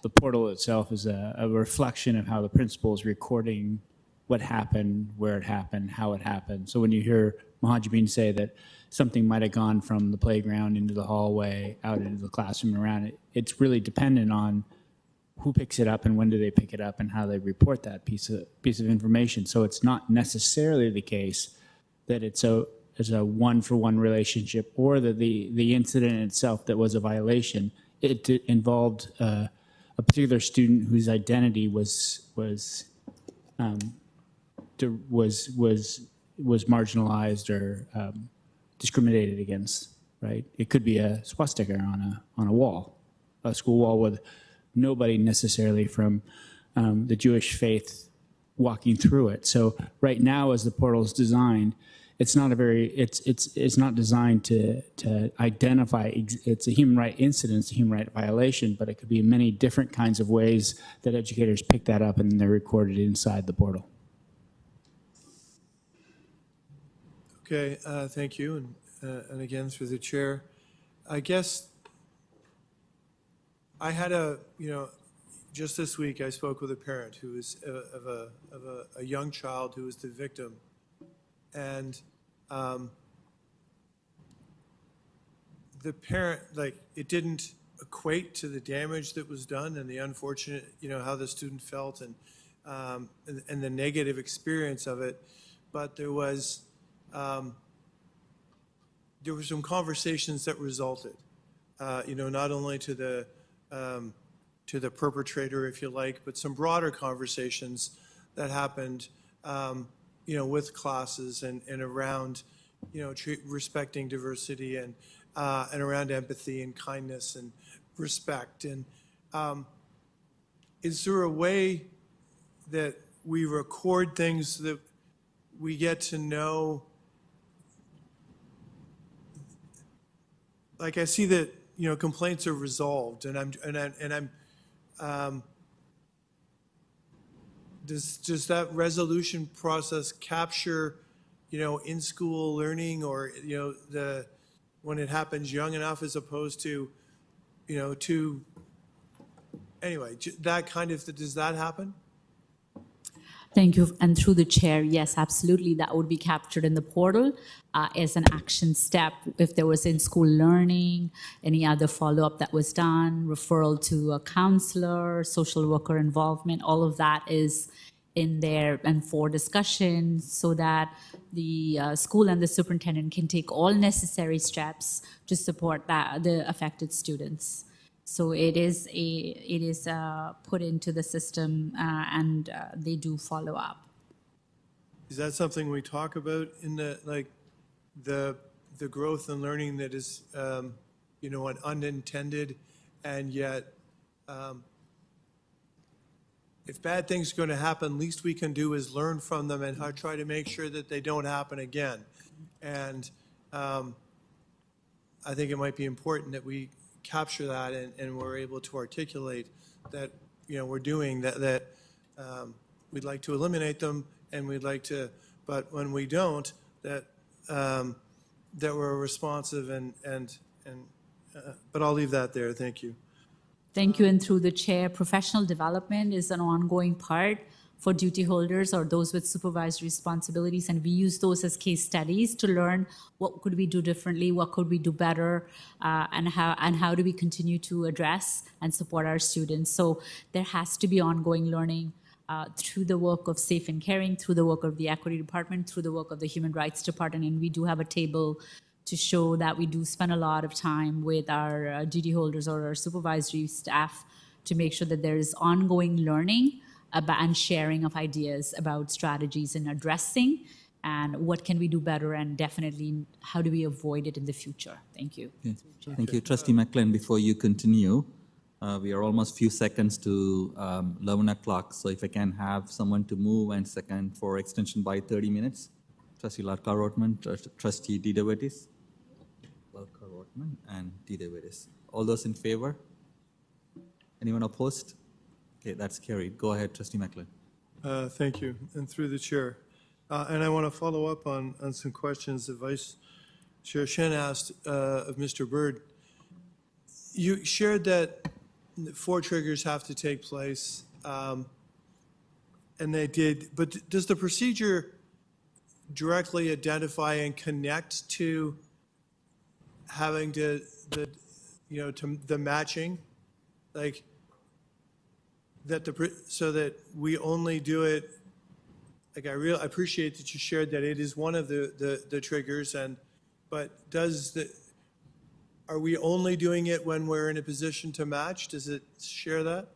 the portal itself is a reflection of how the principal is recording what happened, where it happened, how it happened. So when you hear Mahajibeen say that something might have gone from the playground into the hallway, out into the classroom, around it, it's really dependent on who picks it up and when do they pick it up and how they report that piece of information. So it's not necessarily the case that it's a one-for-one relationship, or that the incident itself that was a violation, it involved a particular student whose identity was marginalized or discriminated against, right? It could be a swastika on a wall, a school wall with nobody necessarily from the Jewish faith walking through it. So right now, as the portal is designed, it's not designed to identify. It's a human right incident, it's a human right violation, but it could be many different kinds of ways that educators pick that up and they're recorded inside the portal. Okay, thank you, and again through the chair, I guess I had just this week I spoke with a parent who was of a young child who was the victim, and the parent, like, it didn't equate to the damage that was done and the unfortunate, how the student felt and the negative experience of it, but there were some conversations that resulted, not only to the perpetrator, if you like, but some broader conversations that happened, with classes and around, respecting diversity and around empathy and kindness and respect. And is there a way that we record things that we get to know? Like, I see that, complaints are resolved, and I'm does that resolution process capture in-school learning or, when it happens young enough as opposed to, anyway, that kind of, does that happen? Thank you. And through the chair, yes, absolutely. That would be captured in the portal as an action step. If there was in-school learning, any other follow-up that was done, referral to a counselor, social worker involvement, all of that is in there and for discussion so that the school and the superintendent can take all necessary steps to support the affected students. So it is put into the system and they do follow up. Is that something we talk about in the growth and learning that is, an unintended, and yet, if bad things are going to happen, least we can do is learn from them and try to make sure that they don't happen again. And I think it might be important that we capture that and we're able to articulate that, we're doing that, we'd like to eliminate them and we'd like to, but when we don't, that we're responsive but I'll leave that there. Thank you. Thank you. And through the chair, professional development is an ongoing part for duty holders or those with supervisory responsibilities. And we use those as case studies to learn what could we do differently, what could we do better, and how do we continue to address and support our students. So there has to be ongoing learning through the work of Safe and Caring, through the work of the Equity Department, through the work of the Human Rights Department. And we do have a table to show that we do spend a lot of time with our duty holders or our supervisory staff to make sure that there is ongoing learning about and sharing of ideas about strategies in addressing and what can we do better and definitely how do we avoid it in the future. Thank you. Yeah. Thank you. Trustee McLean, before you continue, we are almost few seconds to 11 o'clock. So if I can have someone to move and second for extension by 30 minutes. Trustee Larka-Rotman, Trustee Didavitis. Larka-Rotman and Didavitis. All those in favor? Anyone opposed? Okay, that's carried. Go ahead, Trustee McLean. Thank you, and through the chair. And I want to follow up on some questions that Vice Chair Shen asked of Mr. Byrd. You shared that 4 triggers have to take place, and they did, but does the procedure directly identify and connect to having to the matching? Like, so that we only do it, like I appreciate that you shared that it is one of the triggers, but are we only doing it when we're in a position to match? Does it share that?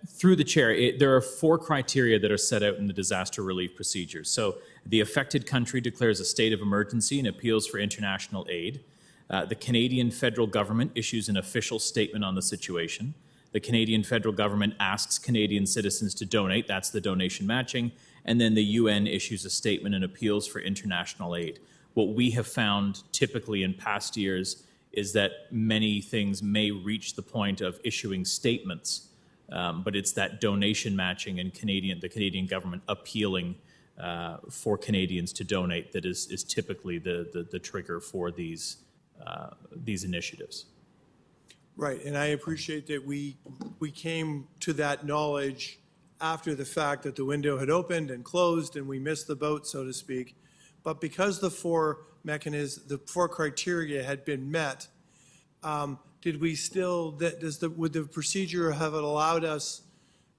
Through the chair, there are 4 criteria that are set out in the disaster relief procedures. So the affected country declares a state of emergency and appeals for international aid. The Canadian federal government issues an official statement on the situation. The Canadian federal government asks Canadian citizens to donate. That's the donation matching. And then the UN issues a statement and appeals for international aid. What we have found typically in past years is that many things may reach the point of issuing statements, but it's that donation matching and the Canadian government appealing for Canadians to donate that is typically the trigger for these initiatives. Right, and I appreciate that we came to that knowledge after the fact that the window had opened and closed and we missed the boat, so to speak. But because the 4 criteria had been met, did we still, would the procedure have allowed us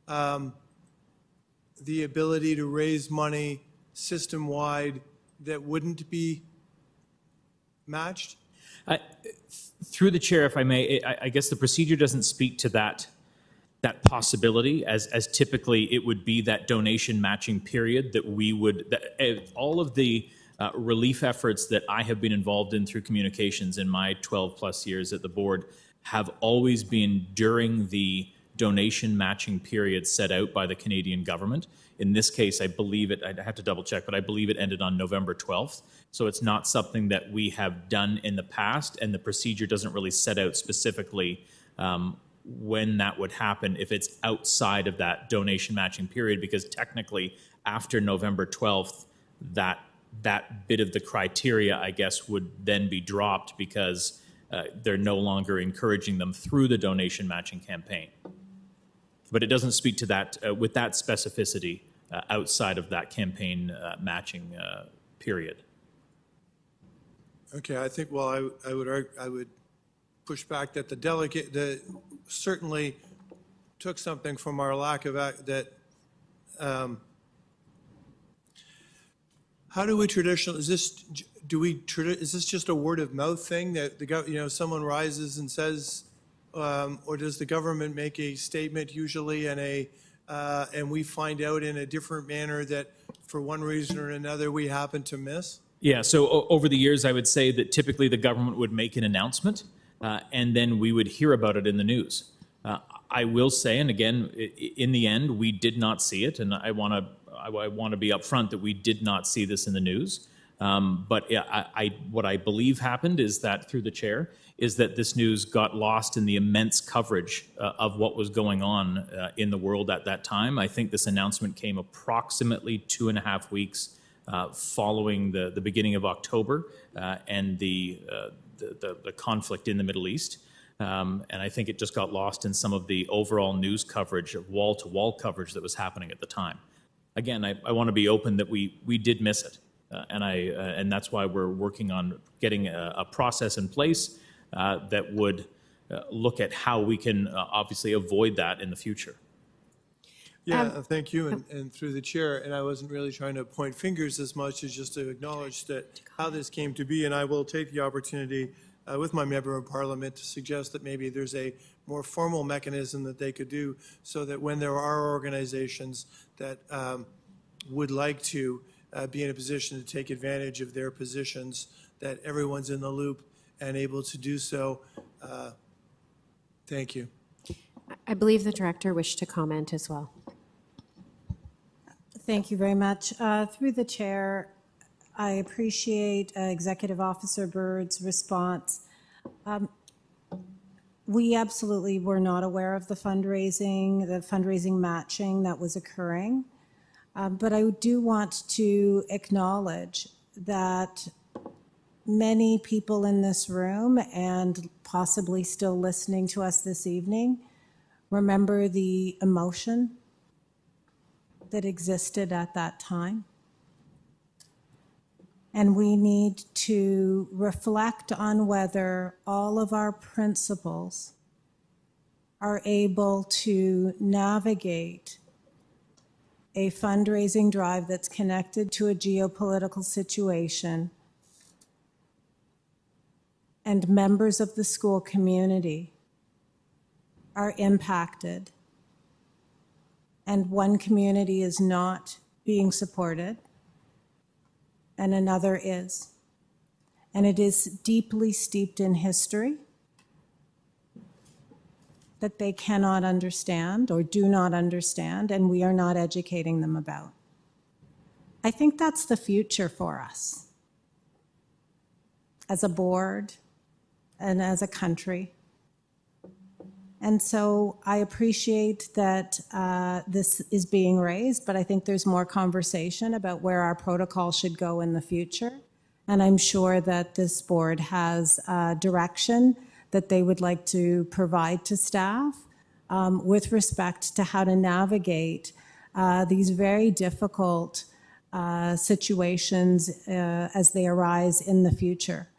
the ability to raise money system-wide that wouldn't be matched? Through the chair, if I may, I guess the procedure doesn't speak to that possibility, as typically it would be that donation matching period that we would, all of the relief efforts that I have been involved in through communications in my 12 plus years at the board have always been during the donation matching period set out by the Canadian government. In this case, I believe I'd have to double check, but I believe it ended on November 12th. So it's not something that we have done in the past, and the procedure doesn't really set out specifically when that would happen if it's outside of that donation matching period, because technically after November 12th, that that bit of the criteria, I guess, would then be dropped because they're no longer encouraging them through the donation matching campaign. But it doesn't speak to that with that specificity outside of that campaign matching period. Okay, I think, well, I would push back that the delegate, certainly took something from our lack of, how do we traditionally, is this just a word of mouth thing that someone rises and says, or does the government make a statement usually and we find out in a different manner that for one reason or another we happen to miss? Yeah, so over the years, I would say that typically the government would make an announcement and then we would hear about it in the news. I will say, and again, in the end, we did not see it, and I want to be upfront that we did not see this in the news. But what I believe happened is that, through the chair, is that this news got lost in the immense coverage of what was going on in the world at that time. I think this announcement came approximately 2.5 weeks following the beginning of October and the conflict in the Middle East. And I think it just got lost in some of the overall news coverage, of wall-to-wall coverage that was happening at the time. Again, I want to be open that we did miss it. And that's why we're working on getting a process in place that would look at how we can obviously avoid that in the future. Yeah, thank you, and through the chair, and I wasn't really trying to point fingers as much as just to acknowledge that how this came to be, and I will take the opportunity with my member of parliament to suggest that maybe there's a more formal mechanism that they could do so that when there are organizations that would like to be in a position to take advantage of their positions, that everyone's in the loop and able to do so. Thank you. I believe the director wished to comment as well. Thank you very much. Through the chair, I appreciate Executive Officer Bird's response. We absolutely were not aware of the fundraising matching that was occurring. But I do want to acknowledge that many people in this room and possibly still listening to us this evening remember the emotion that existed at that time. And we need to reflect on whether all of our principals are able to navigate a fundraising drive that's connected to a geopolitical situation, and members of the school community are impacted, and one community is not being supported, and another is. And it is deeply steeped in history that they cannot understand or do not understand, and we are not educating them about. I think that's the future for us as a board and as a country. And so I appreciate that this is being raised, but I think there's more conversation about where our protocol should go in the future. And I'm sure that this board has direction that they would like to provide to staff with respect to how to navigate these very difficult situations as they arise in the future.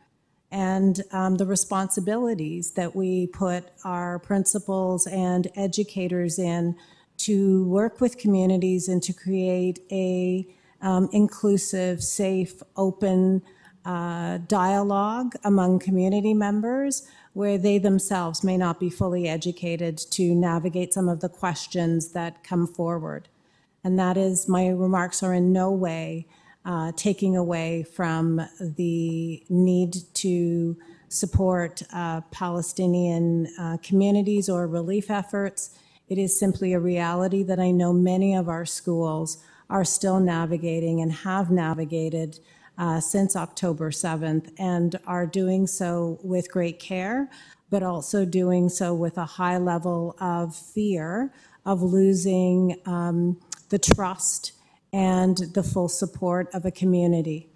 And the responsibilities that we put our principals and educators in to work with communities and to create a inclusive, safe, open dialogue among community members where they themselves may not be fully educated to navigate some of the questions that come forward. And that is, my remarks are in no way taking away from the need to support Palestinian communities or relief efforts. It is simply a reality that I know many of our schools are still navigating and have navigated since October 7th, and are doing so with great care, but also doing so with a high level of fear of losing the trust and the full support of a community.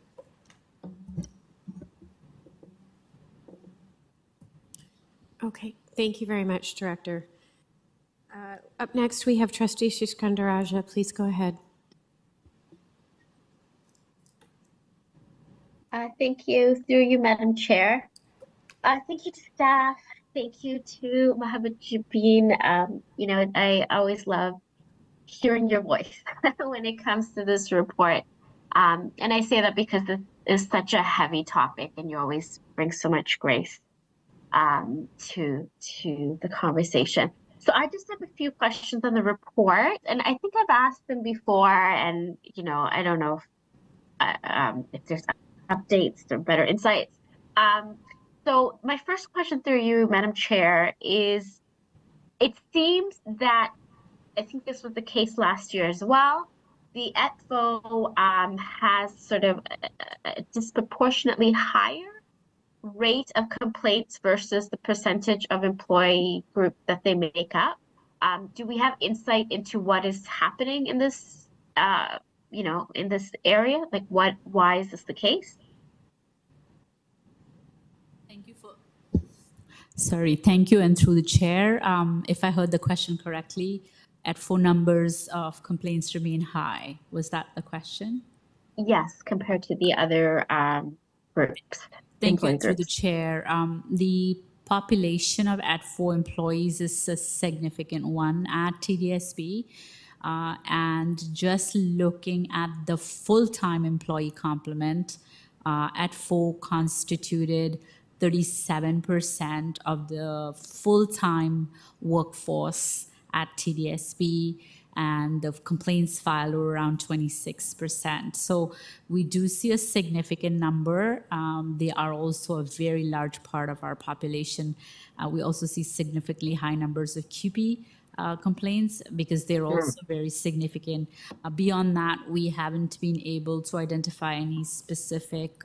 Okay, thank you very much, Director. Up next, we have Trustee Sriskandarajah. Please go ahead. Thank you, through you, Madam Chair. Thank you to staff. Thank you to Mahabajibeen. I always love hearing your voice when it comes to this report. And I say that because this is such a heavy topic and you always bring so much grace to the conversation. So I just have a few questions on the report, and I think I've asked them before, and I don't know if there's updates or better insights. So my first question through you, Madam Chair, is it seems that I think this was the case last year as well. The ETFO has sort of a disproportionately higher rate of complaints versus the percentage of employee group that they make up. Do we have insight into what is happening in this, in this area? Like why is this the case? Sorry, thank you. And through the chair, if I heard the question correctly, ETFO numbers of complaints remain high. Was that the question? Yes, compared to the other groups. Thank you. Through the chair, the population of ETFO employees is a significant one at TDSB. And just looking at the full-time employee complement, ETFO constituted 37% of the full-time workforce at TDSB, and the complaints filed were around 26%. So we do see a significant number. They are also a very large part of our population. We also see significantly high numbers of QP complaints because they're also very significant. Beyond that, we haven't been able to identify any specific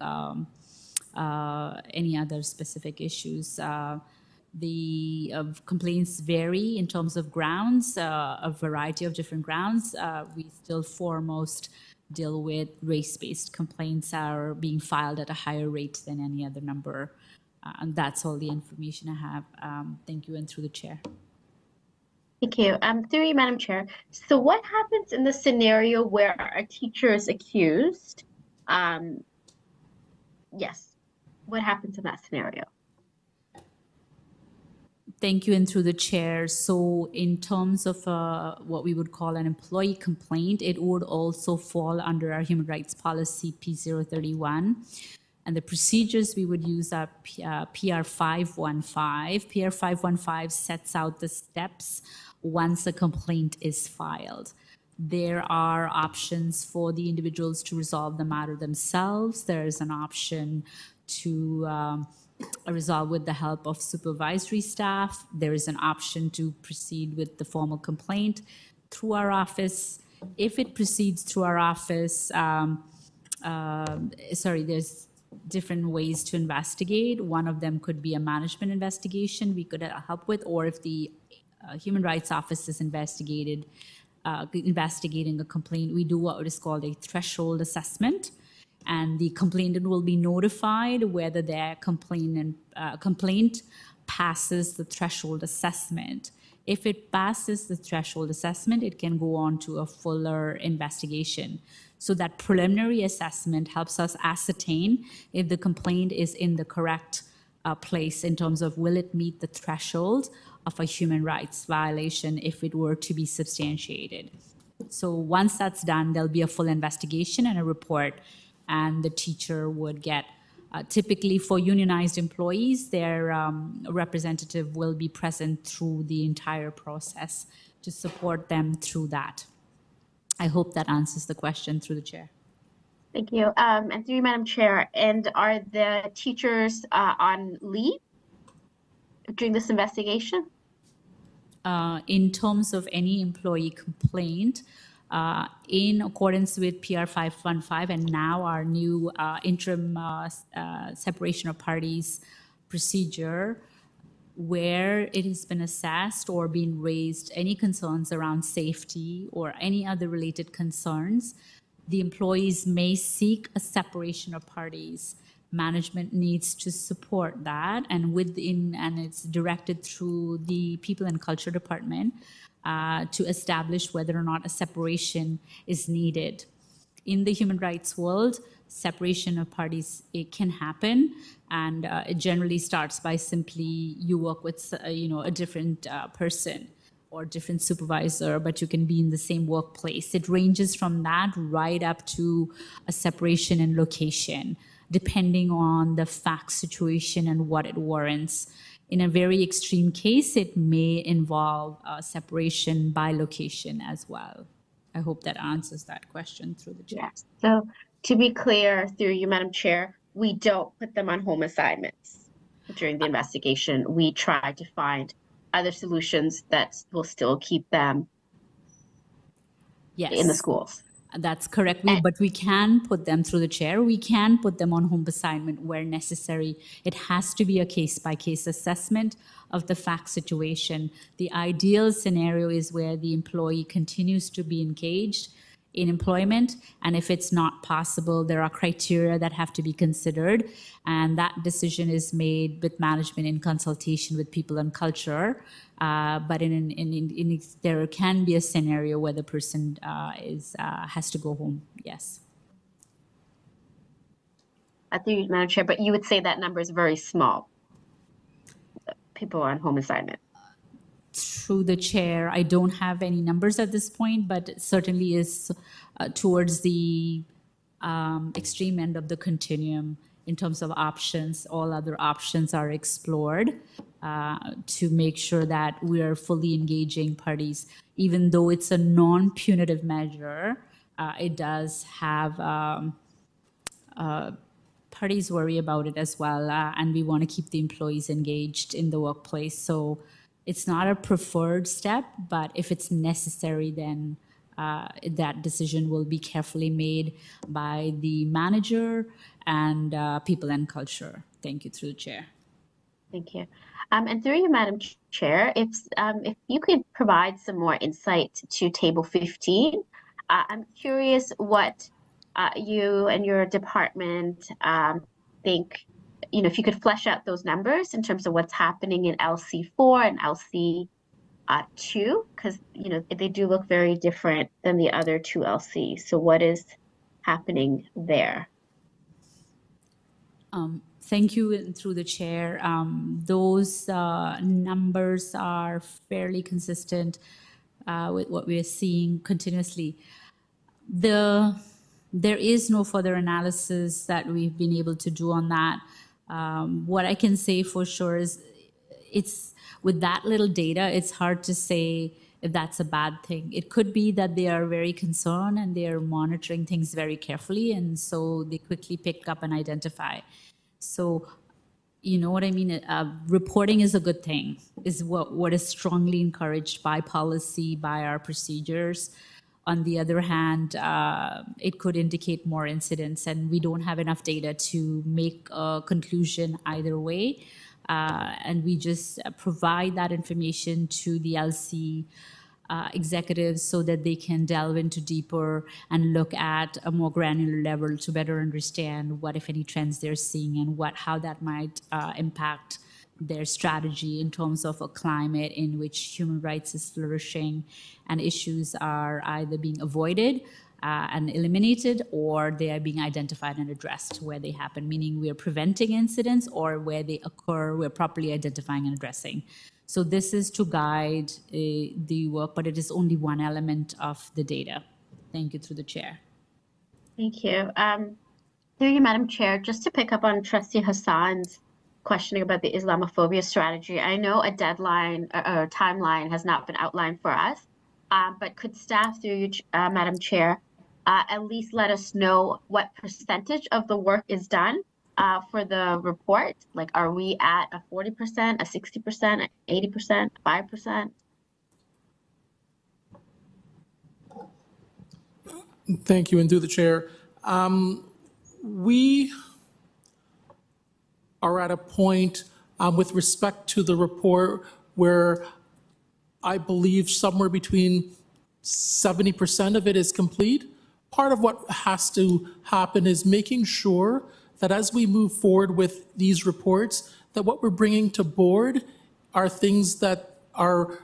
any other specific issues. The complaints vary in terms of grounds, a variety of different grounds. We still foremost deal with race-based complaints are being filed at a higher rate than any other number. And that's all the information I have. Thank you, and through the chair. Thank you. Through you, Madam Chair. So what happens in the scenario where a teacher is accused? Yes. What happens in that scenario? Thank you, and through the chair. So in terms of what we would call an employee complaint, it would also fall under our human rights policy P031. And the procedures we would use are PR 515. PR 515 sets out the steps once a complaint is filed. There are options for the individuals to resolve the matter themselves. There is an option to resolve with the help of supervisory staff. There is an option to proceed with the formal complaint through our office. If it proceeds through our office, there's different ways to investigate. One of them could be a management investigation we could help with, or if the Human Rights Office is investigating a complaint, we do what is called a threshold assessment. And the complainant will be notified whether their complaint passes the threshold assessment. If it passes the threshold assessment, it can go on to a fuller investigation. So that preliminary assessment helps us ascertain if the complaint is in the correct place in terms of will it meet the threshold of a human rights violation if it were to be substantiated. So once that's done, there'll be a full investigation and a report, and the teacher would get, typically for unionized employees, their representative will be present through the entire process to support them through that. I hope that answers the question through the chair. Thank you. And through you, Madam Chair, and are the teachers on leave during this investigation? In terms of any employee complaint, in accordance with PR 515 and now our new interim separation of parties procedure, where it has been assessed or been raised any concerns around safety or any other related concerns, the employees may seek a separation of parties. Management needs to support that, and it's directed through the People and Culture Department to establish whether or not a separation is needed. In the human rights world, separation of parties, it can happen, and it generally starts by simply you work with a different person or different supervisor, but you can be in the same workplace. It ranges from that right up to a separation in location, depending on the fact situation and what it warrants. In a very extreme case, it may involve separation by location as well. I hope that answers that question through the chair. Yes. So to be clear, through you, Madam Chair, we don't put them on home assignments during the investigation. We try to find other solutions that will still keep them in the schools. That's correct. But we can put them through the chair. We can put them on home assignment where necessary. It has to be a case-by-case assessment of the fact situation. The ideal scenario is where the employee continues to be engaged in employment, and if it's not possible, there are criteria that have to be considered, and that decision is made with management in consultation with People and Culture. But there can be a scenario where the person has to go home. Yes. I think, Madam Chair, but you would say that number is very small. People on home assignment. Through the chair, I don't have any numbers at this point, but it certainly is towards the extreme end of the continuum in terms of options. All other options are explored to make sure that we are fully engaging parties. Even though it's a non-punitive measure, it does have parties worry about it as well, and we want to keep the employees engaged in the workplace. So it's not a preferred step, but if it's necessary, then that decision will be carefully made by the manager and People and Culture. Thank you, through the chair. Thank you. And through you, Madam Chair, if you could provide some more insight to Table 15, I'm curious what you and your department think, if you could flesh out those numbers in terms of what's happening in LC4 and LC2, because, they do look very different than the other two LCs. So what is happening there? Thank you, and through the chair. Those numbers are fairly consistent with what we are seeing continuously. There is no further analysis that we've been able to do on that. What I can say for sure is it's with that little data, it's hard to say if that's a bad thing. It could be that they are very concerned and they are monitoring things very carefully, and so they quickly pick up and identify. So, you know what I mean? Reporting is a good thing, is what is strongly encouraged by policy, by our procedures. On the other hand, it could indicate more incidents, and we don't have enough data to make a conclusion either way. And we just provide that information to the LC executives so that they can delve into deeper and look at a more granular level to better understand what, if any, trends they're seeing and how that might impact their strategy in terms of a climate in which human rights is flourishing and issues are either being avoided and eliminated, or they are being identified and addressed where they happen, meaning we are preventing incidents, or where they occur, we're properly identifying and addressing. So this is to guide the work, but it is only one element of the data. Thank you, through the chair. Thank you. Through you, Madam Chair, just to pick up on Trustee Hassan's questioning about the Islamophobia strategy, I know a deadline or timeline has not been outlined for us, but could staff, through you, Madam Chair, at least let us know what percentage of the work is done for the report? Like, are we at a 40%, a 60%, 80%, 5%? Thank you, and through the chair. We are at a point with respect to the report where I believe somewhere between 70% of it is complete. part of what has to happen is making sure that as we move forward with these reports, that what we're bringing to board are things that are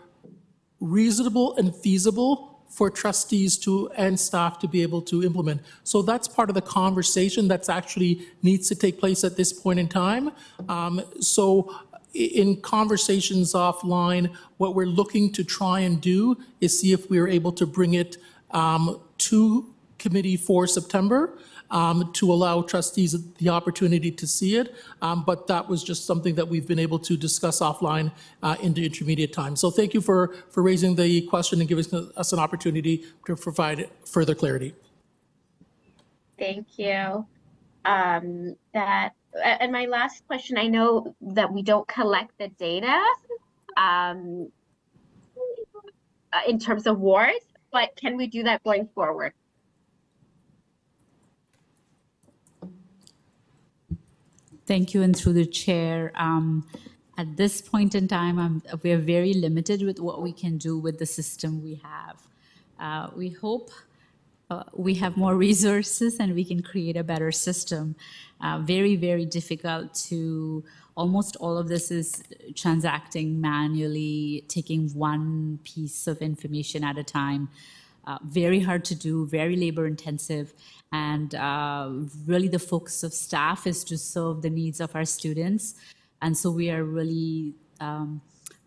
reasonable and feasible for trustees to and staff to be able to implement. So that's part of the conversation that's actually needs to take place at this point in time. So in conversations offline, what we're looking to try and do is see if we are able to bring it to committee for September to allow trustees the opportunity to see it. But that was just something that we've been able to discuss offline in the intermediate time. So thank you for raising the question and giving us an opportunity to provide further clarity. Thank you. And my last question, I know that we don't collect the data in terms of wards, but can we do that going forward? Thank you, and through the chair, at this point in time, we are very limited with what we can do with the system we have. We hope we have more resources and we can create a better system. Very, very difficult to, almost all of this is transacting manually, taking one piece of information at a time. Very hard to do, very labor intensive, and really the focus of staff is to serve the needs of our students. And so we are really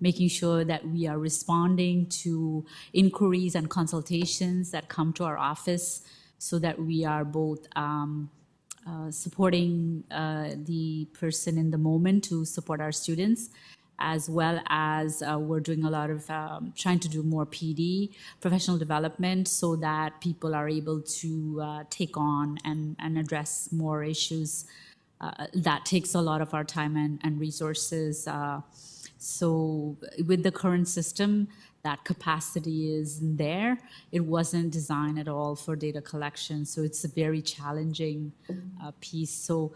making sure that we are responding to inquiries and consultations that come to our office so that we are both supporting the person in the moment to support our students, as well as we're doing a lot of trying to do more PD, professional development, so that people are able to take on and address more issues. That takes a lot of our time and resources. So with the current system, that capacity is there. It wasn't designed at all for data collection, so it's a very challenging piece. So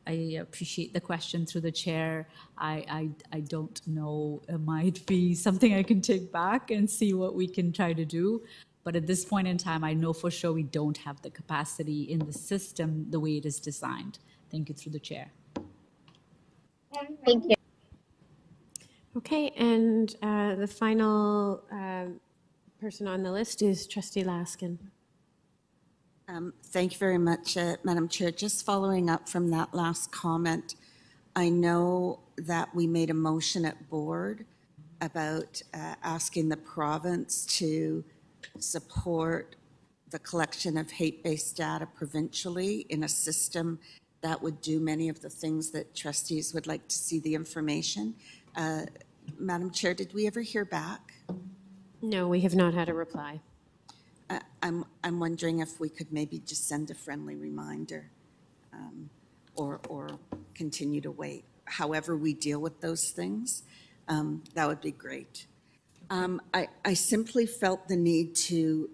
I appreciate the question through the chair. I don't know, it might be something I can take back and see what we can try to do. But at this point in time, I know for sure we don't have the capacity in the system the way it is designed. Thank you through the chair. Thank you. Okay, and the final person on the list is Trustee Laskin. Thank you very much, Madam Chair. Just following up from that last comment, I know that we made a motion at board about asking the province to support the collection of hate-based data provincially in a system that would do many of the things that trustees would like to see the information. Madam Chair, did we ever hear back? No, we have not had a reply. I'm wondering if we could maybe just send a friendly reminder or continue to wait. However we deal with those things, that would be great. I simply felt the need to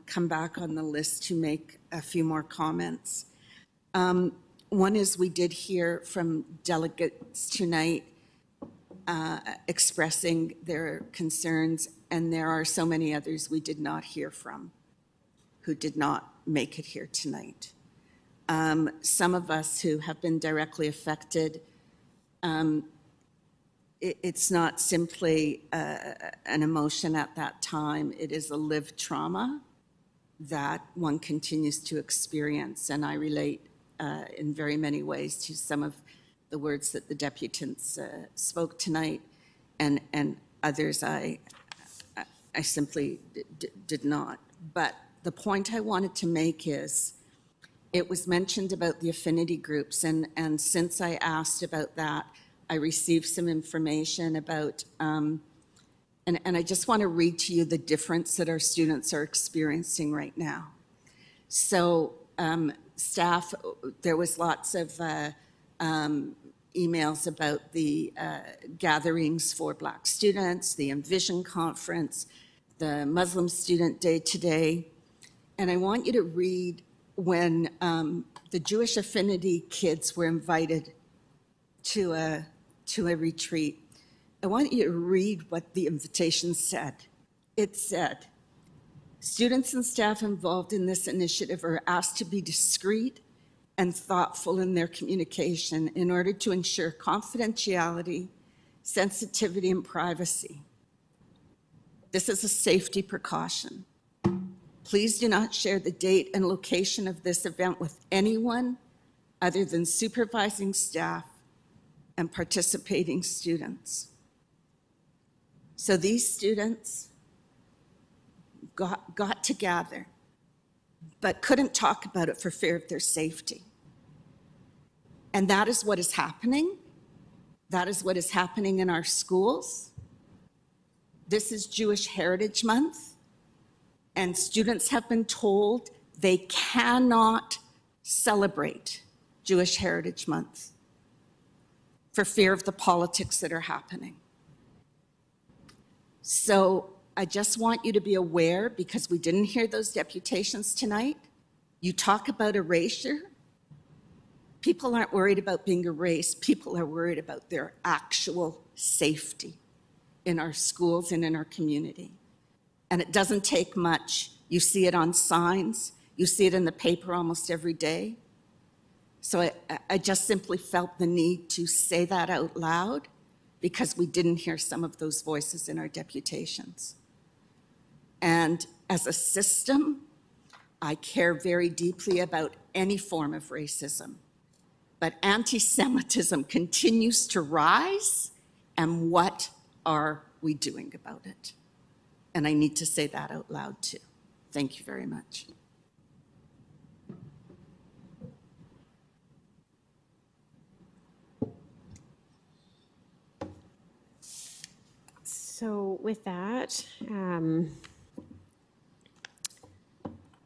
come back on the list to make a few more comments. One is we did hear from delegates tonight expressing their concerns, and there are so many others we did not hear from who did not make it here tonight. Some of us who have been directly affected, it's not simply an emotion at that time, it is a lived trauma that one continues to experience, and I relate in very many ways to some of the words that the deputants spoke tonight, and others I simply did not. But the point I wanted to make is, it was mentioned about the affinity groups, and since I asked about that, I received some information about, and I just want to read to you the difference that our students are experiencing right now. So staff, there was lots of emails about the gatherings for Black students, the Envision conference, the Muslim Student Day today. And I want you to read when the Jewish Affinity kids were invited to a retreat. I want you to read what the invitation said. It said, Students and staff involved in this initiative are asked to be discreet and thoughtful in their communication in order to ensure confidentiality, sensitivity, and privacy. This is a safety precaution. Please do not share the date and location of this event with anyone other than supervising staff and participating students. So these students got together, but couldn't talk about it for fear of their safety. And that is what is happening. That is what is happening in our schools. This is Jewish Heritage Month, and students have been told they cannot celebrate Jewish Heritage Month for fear of the politics that are happening. So I just want you to be aware, because we didn't hear those deputations tonight. You talk about erasure. People aren't worried about being erased. People are worried about their actual safety in our schools and in our community. And it doesn't take much. You see it on signs. You see it in the paper almost every day. So I just simply felt the need to say that out loud, because we didn't hear some of those voices in our deputations. And as a system, I care very deeply about any form of racism. But anti-Semitism continues to rise, and what are we doing about it? And I need to say that out loud too. Thank you very much. So with that,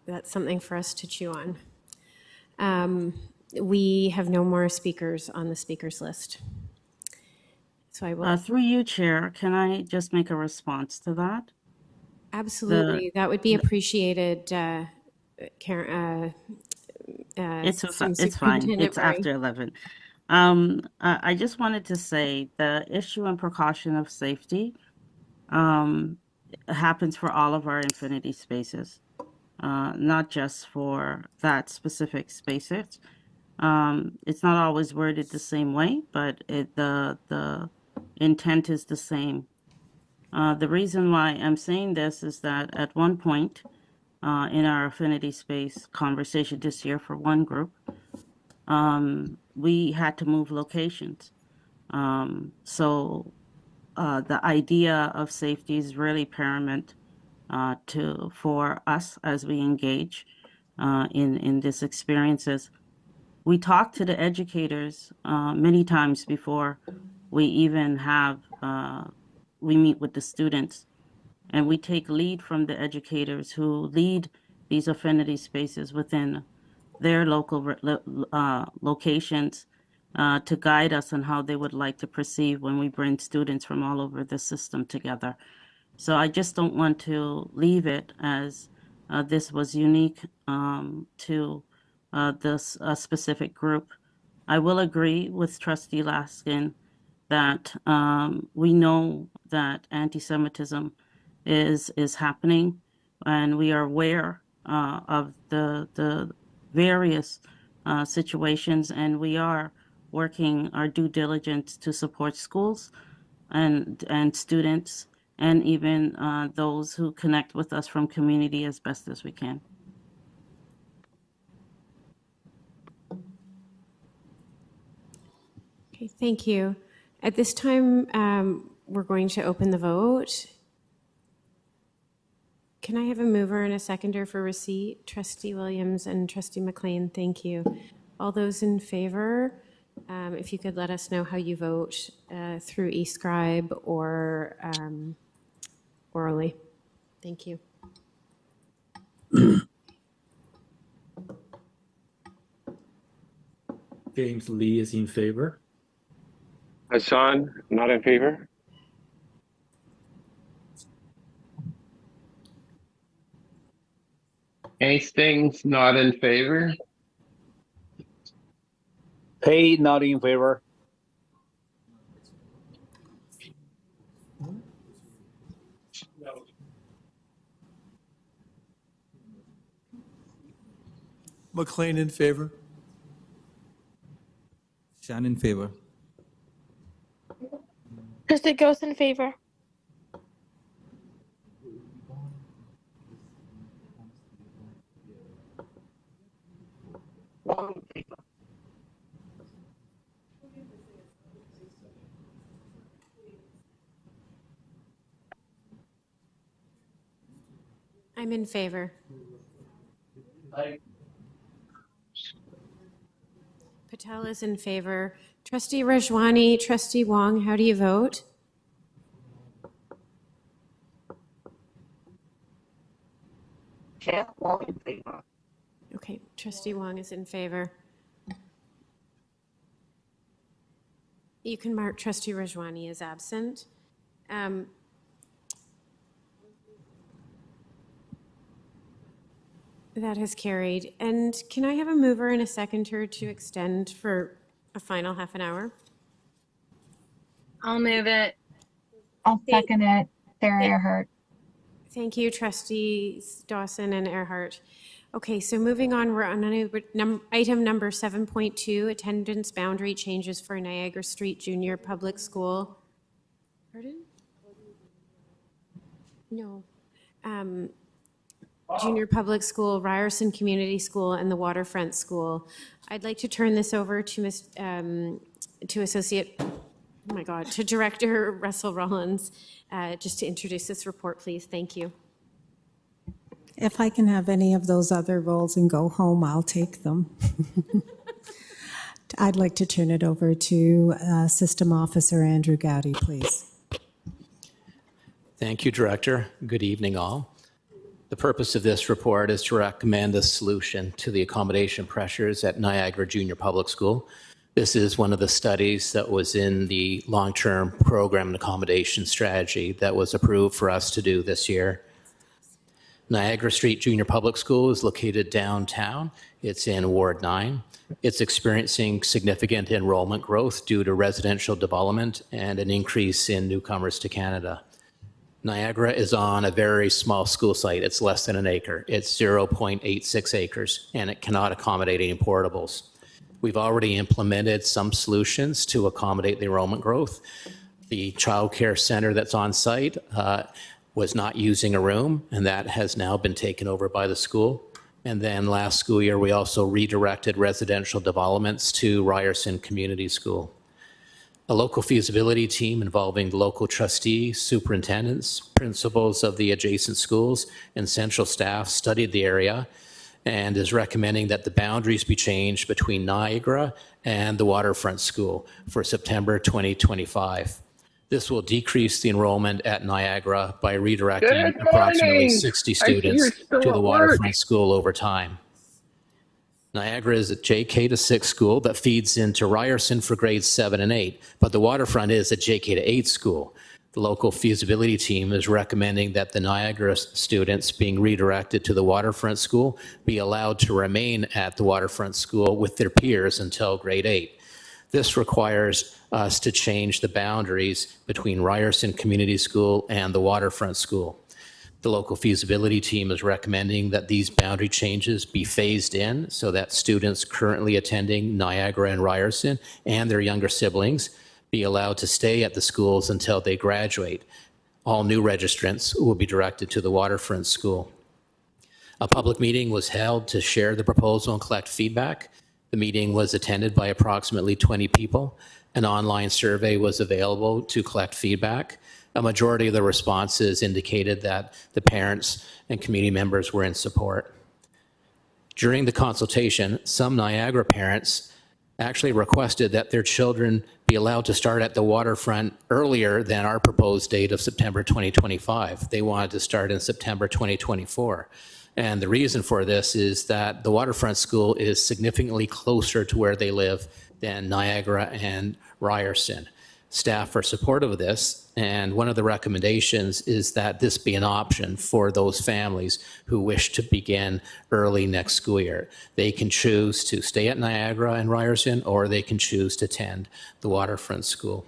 that's something for us to chew on. We have no more speakers on the speakers list. So I will. Through you, Chair, can I just make a response to that? Absolutely, that would be appreciated, Karen. It's fine. Superintendent It's Murray. after 11. I just wanted to say the issue and precaution of safety happens for all of our infinity spaces, not just for that specific spaces. It's not always worded the same way, but the intent is the same. The reason why I'm saying this is that at one point in our affinity space conversation this year for one group, we had to move locations. So the idea of safety is really paramount for us as we engage in these experiences. We talk to the educators many times before we even we meet with the students, and we take lead from the educators who lead these affinity spaces within their local locations to guide us on how they would like to proceed when we bring students from all over the system together. So I just don't want to leave it as this was unique to this specific group. I will agree with Trustee Laskin that we know that anti-Semitism is happening, and we are aware of the various situations, and we are working our due diligence to support schools and students, and even those who connect with us from community as best as we can. Okay, thank you. At this time, we're going to open the vote. Can I have a mover and a seconder for receipt? Trustee Williams and Trustee McLean, thank you. All those in favor, if you could let us know how you vote through eScribe or orally. Thank you. James Lee is in favor. Hassan, not in favor. Hastings, not in favor. Pay, not in favor. McLean in favor. Shan in favor. Trustee Gross in favor. I'm in favor. Patel is in favor. Trustee Rajwani, Trustee Wong, how do you vote? Chair Wong in favor. Okay, Trustee Wong is in favor. You can mark Trustee Rajwani as absent. That has carried. And can I have a mover and a seconder to extend for a final half an hour? I'll move it. I'll second it. Sarah Earhart. Thank you, Trustees Dawson and Earhart. Okay, so moving on, we're on item number 7.2, attendance boundary changes for Niagara Street Junior Public School. Pardon? No. Junior Public School, Ryerson Community School, and the Waterfront School. I'd like to turn this over to to Director Russell Rollins, just to introduce this report, please. Thank you. If I can have any of those other roles and go home, I'll take them. I'd like to turn it over to System Officer Andrew Gowdy, please. Thank you, Director. Good evening, all. The purpose of this report is to recommend a solution to the accommodation pressures at Niagara Junior Public School. This is one of the studies that was in the long-term program and accommodation strategy that was approved for us to do this year. Niagara Street Junior Public School is located downtown. It's in Ward 9. It's experiencing significant enrollment growth due to residential development and an increase in newcomers to Canada. Niagara is on a very small school site. It's less than an acre. It's 0.86 acres, and it cannot accommodate any portables. We've already implemented some solutions to accommodate the enrollment growth. The childcare center that's on site was not using a room, and that has now been taken over by the school. And then last school year, we also redirected residential developments to Ryerson Community School. A local feasibility team involving local trustees, superintendents, principals of the adjacent schools, and central staff studied the area and is recommending that the boundaries be changed between Niagara and the Waterfront School for September 2025. This will decrease the enrollment at Niagara by redirecting approximately 60 students to the Waterfront School over time. Niagara is a JK to 6 school that feeds into Ryerson for grades 7 and 8, but the Waterfront is a JK to 8 school. The local feasibility team is recommending that the Niagara students being redirected to the Waterfront School be allowed to remain at the Waterfront School with their peers until grade 8. This requires us to change the boundaries between Ryerson Community School and the Waterfront School. The local feasibility team is recommending that these boundary changes be phased in so that students currently attending Niagara and Ryerson and their younger siblings be allowed to stay at the schools until they graduate. All new registrants will be directed to the Waterfront School. A public meeting was held to share the proposal and collect feedback. The meeting was attended by approximately 20 people. An online survey was available to collect feedback. A majority of the responses indicated that the parents and community members were in support. During the consultation, some Niagara parents actually requested that their children be allowed to start at the Waterfront earlier than our proposed date of September 2025. They wanted to start in September 2024. And the reason for this is that the Waterfront School is significantly closer to where they live than Niagara and Ryerson. Staff are supportive of this, and one of the recommendations is that this be an option for those families who wish to begin early next school year. They can choose to stay at Niagara and Ryerson, or they can choose to attend the Waterfront School.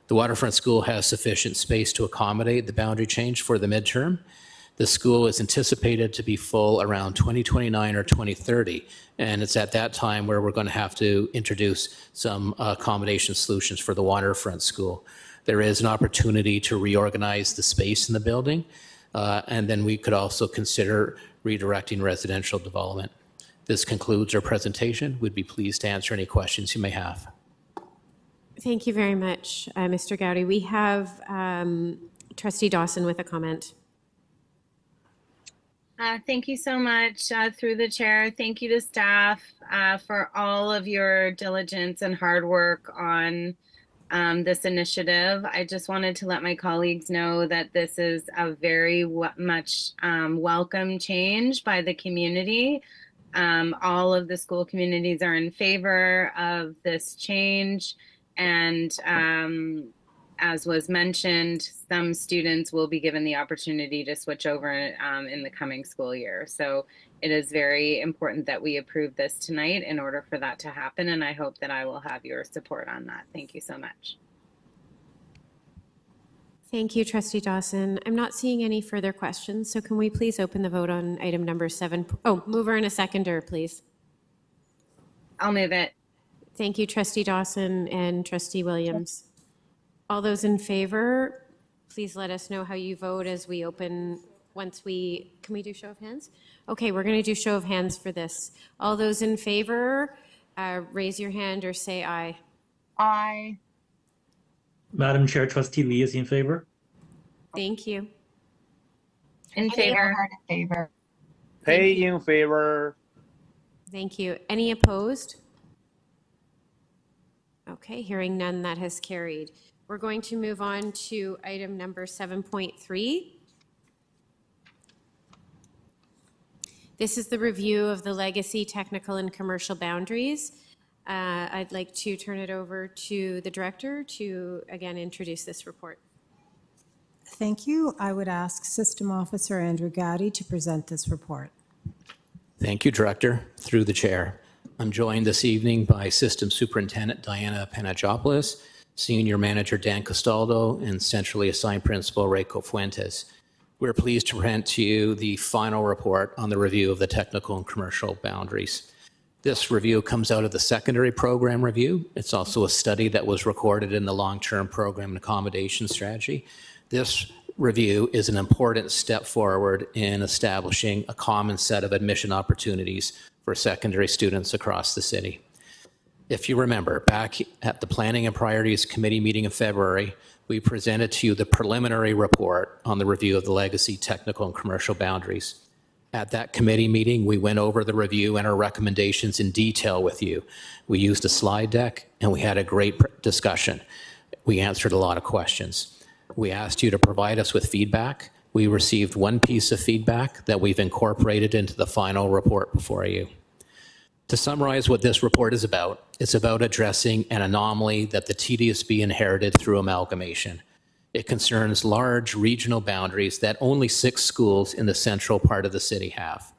The Waterfront School has sufficient space to accommodate the boundary change for the midterm. The school is anticipated to be full around 2029 or 2030, and it's at that time where we're going to have to introduce some accommodation solutions for the waterfront school. There is an opportunity to reorganize the space in the building, and then we could also consider redirecting residential development. This concludes our presentation. We'd be pleased to answer any questions you may have. Thank you very much, Mr. Gowdy. We have Trustee Dawson with a comment. Thank you so much. Through the chair, thank you to staff for all of your diligence and hard work on this initiative. I just wanted to let my colleagues know that this is a very much welcome change by the community. All of the school communities are in favor of this change, and as was mentioned, some students will be given the opportunity to switch over in the coming school year. So it is very important that we approve this tonight in order for that to happen, and I hope that I will have your support on that. Thank you so much. Thank you, Trustee Dawson. I'm not seeing any further questions, so can we please open the vote on item number 7? Oh, mover and a seconder, please. I'll move it. Thank you, Trustee Dawson and Trustee Williams. All those in favor, please let us know how you vote as we open, can we do show of hands? Okay, we're going to do show of hands for this. All those in favor, raise your hand or say aye. Aye. Madam Chair, Trustee Lee is in favor. Thank you. In favor. In favor. Pay in favor. Thank you. Any opposed? Okay, hearing none, that has carried. We're going to move on to item number 7.3. This is the review of the legacy, technical, and commercial boundaries. I'd like to turn it over to the director to, again, introduce this report. Thank you. I would ask System Officer Andrew Gowdy to present this report. Thank you, Director. Through the chair, I'm joined this evening by System Superintendent Diana Panagopoulos, Senior Manager Dan Castaldo, and Centrally Assigned Principal Reiko Fuentes. We're pleased to present to you the final report on the review of the technical and commercial boundaries. This review comes out of the secondary program review. It's also a study that was recorded in the long-term program and accommodation strategy. This review is an important step forward in establishing a common set of admission opportunities for secondary students across the city. If you remember, back at the Planning and Priorities Committee meeting in February, we presented to you the preliminary report on the review of the legacy, technical, and commercial boundaries. At that committee meeting, we went over the review and our recommendations in detail with you. We used a slide deck, and we had a great discussion. We answered a lot of questions. We asked you to provide us with feedback. We received one piece of feedback that we've incorporated into the final report before you. To summarize what this report is about, it's about addressing an anomaly that the TDSB inherited through amalgamation. It concerns large regional boundaries that only 6 schools in the central part of the city have.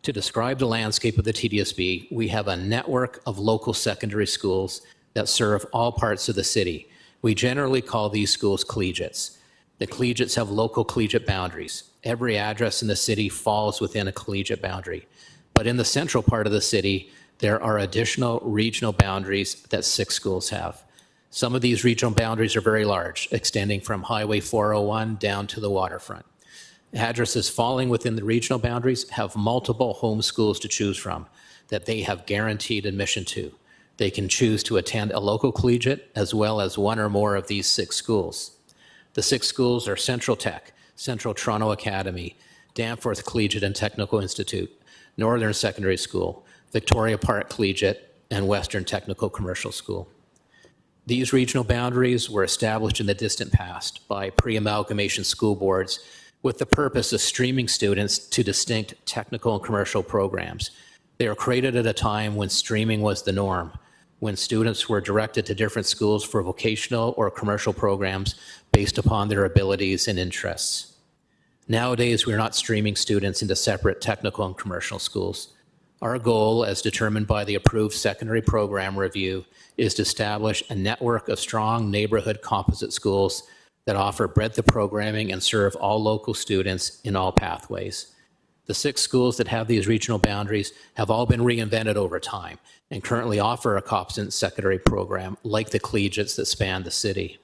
To describe the landscape of the TDSB, we have a network of local secondary schools that serve all parts of the city. We generally call these schools collegiates. The collegiates have local collegiate boundaries. Every address in the city falls within a collegiate boundary. But in the central part of the city, there are additional regional boundaries that 6 schools have. Some of these regional boundaries are very large, extending from Highway 401 down to the waterfront. Addresses falling within the regional boundaries have multiple home schools to choose from that they have guaranteed admission to. They can choose to attend a local collegiate as well as one or more of these 6 schools. The 6 schools are Central Tech, Central Toronto Academy, Danforth Collegiate and Technical Institute, Northern Secondary School, Victoria Park Collegiate, and Western Technical Commercial School. These regional boundaries were established in the distant past by pre-amalgamation school boards with the purpose of streaming students to distinct technical and commercial programs. They were created at a time when streaming was the norm, when students were directed to different schools for vocational or commercial programs based upon their abilities and interests. Nowadays, we're not streaming students into separate technical and commercial schools. Our goal, as determined by the approved secondary program review, is to establish a network of strong neighborhood composite schools that offer breadth of programming and serve all local students in all pathways. The 6 schools that have these regional boundaries have all been reinvented over time and currently offer a competent secondary program like the collegiates that span the city.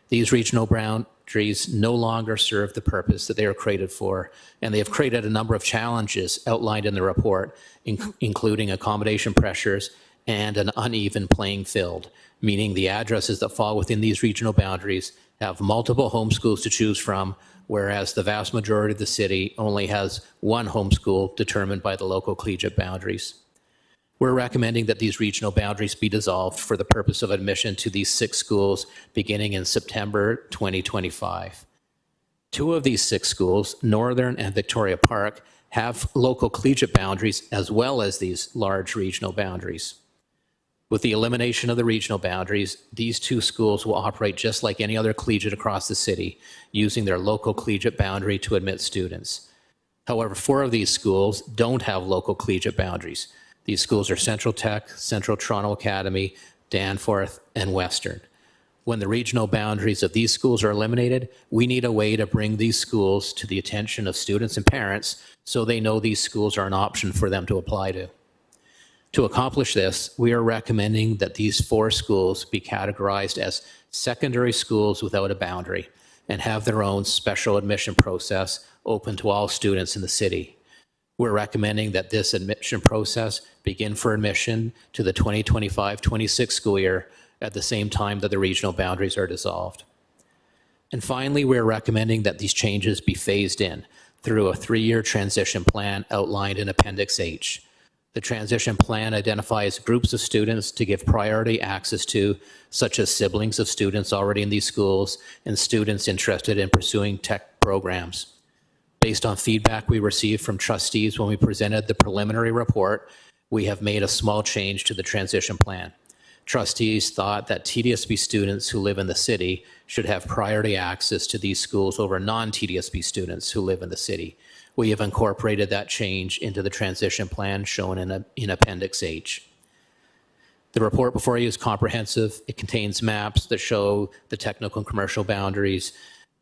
These regional boundaries no longer serve the purpose that they were created for, and they have created a number of challenges outlined in the report, including accommodation pressures and an uneven playing field, meaning the addresses that fall within these regional boundaries have multiple homeschools to choose from, whereas the vast majority of the city only has one homeschool determined by the local collegiate boundaries. We're recommending that these regional boundaries be dissolved for the purpose of admission to these 6 schools beginning in September 2025. 2 of these 6 schools, Northern and Victoria Park, have local collegiate boundaries as well as these large regional boundaries. With the elimination of the regional boundaries, these 2 schools will operate just like any other collegiate across the city, using their local collegiate boundary to admit students. However, 4 of these schools don't have local collegiate boundaries. These schools are Central Tech, Central Toronto Academy, Danforth, and Western. When the regional boundaries of these schools are eliminated, we need a way to bring these schools to the attention of students and parents so they know these schools are an option for them to apply to. To accomplish this, we are recommending that these 4 schools be categorized as secondary schools without a boundary and have their own special admission process open to all students in the city. We're recommending that this admission process begin for admission to the 2025-26 school year at the same time that the regional boundaries are dissolved. And finally, we're recommending that these changes be phased in through a 3-year transition plan outlined in Appendix H. The transition plan identifies groups of students to give priority access to, such as siblings of students already in these schools and students interested in pursuing tech programs. Based on feedback we received from trustees when we presented the preliminary report, we have made a small change to the transition plan. Trustees thought that TDSB students who live in the city should have priority access to these schools over non-TDSB students who live in the city. We have incorporated that change into the transition plan shown in Appendix H. The report before you is comprehensive. It contains maps that show the technical and commercial boundaries,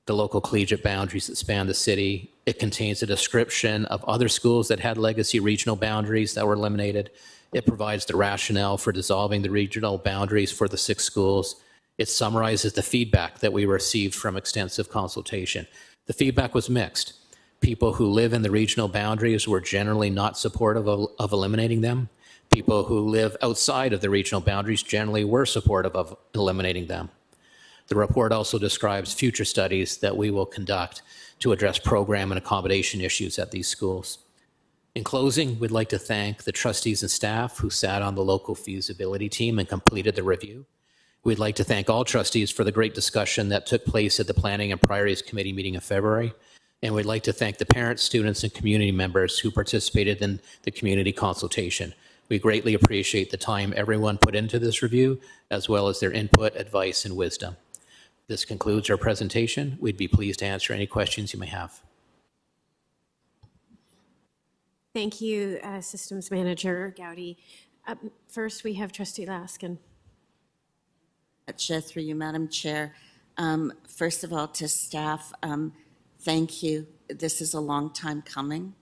the local collegiate boundaries that span the city. It contains a description of other schools that had legacy regional boundaries that were eliminated. It provides the rationale for dissolving the regional boundaries for the 6 schools. It summarizes the feedback that we received from extensive consultation. The feedback was mixed. People who live in the regional boundaries were generally not supportive of eliminating them. People who live outside of the regional boundaries generally were supportive of eliminating them. The report also describes future studies that we will conduct to address program and accommodation issues at these schools. In closing, we'd like to thank the trustees and staff who sat on the local feasibility team and completed the review. We'd like to thank all trustees for the great discussion that took place at the Planning and Priorities Committee meeting in February. And we'd like to thank the parents, students, and community members who participated in the community consultation. We greatly appreciate the time everyone put into this review, as well as their input, advice, and wisdom. This concludes our presentation. We'd be pleased to answer any questions you may have. Thank you, Systems Manager Gowdy. First, we have Trustee Laskin. Through you, Madam Chair. First of all, to staff, thank you. This is a long time coming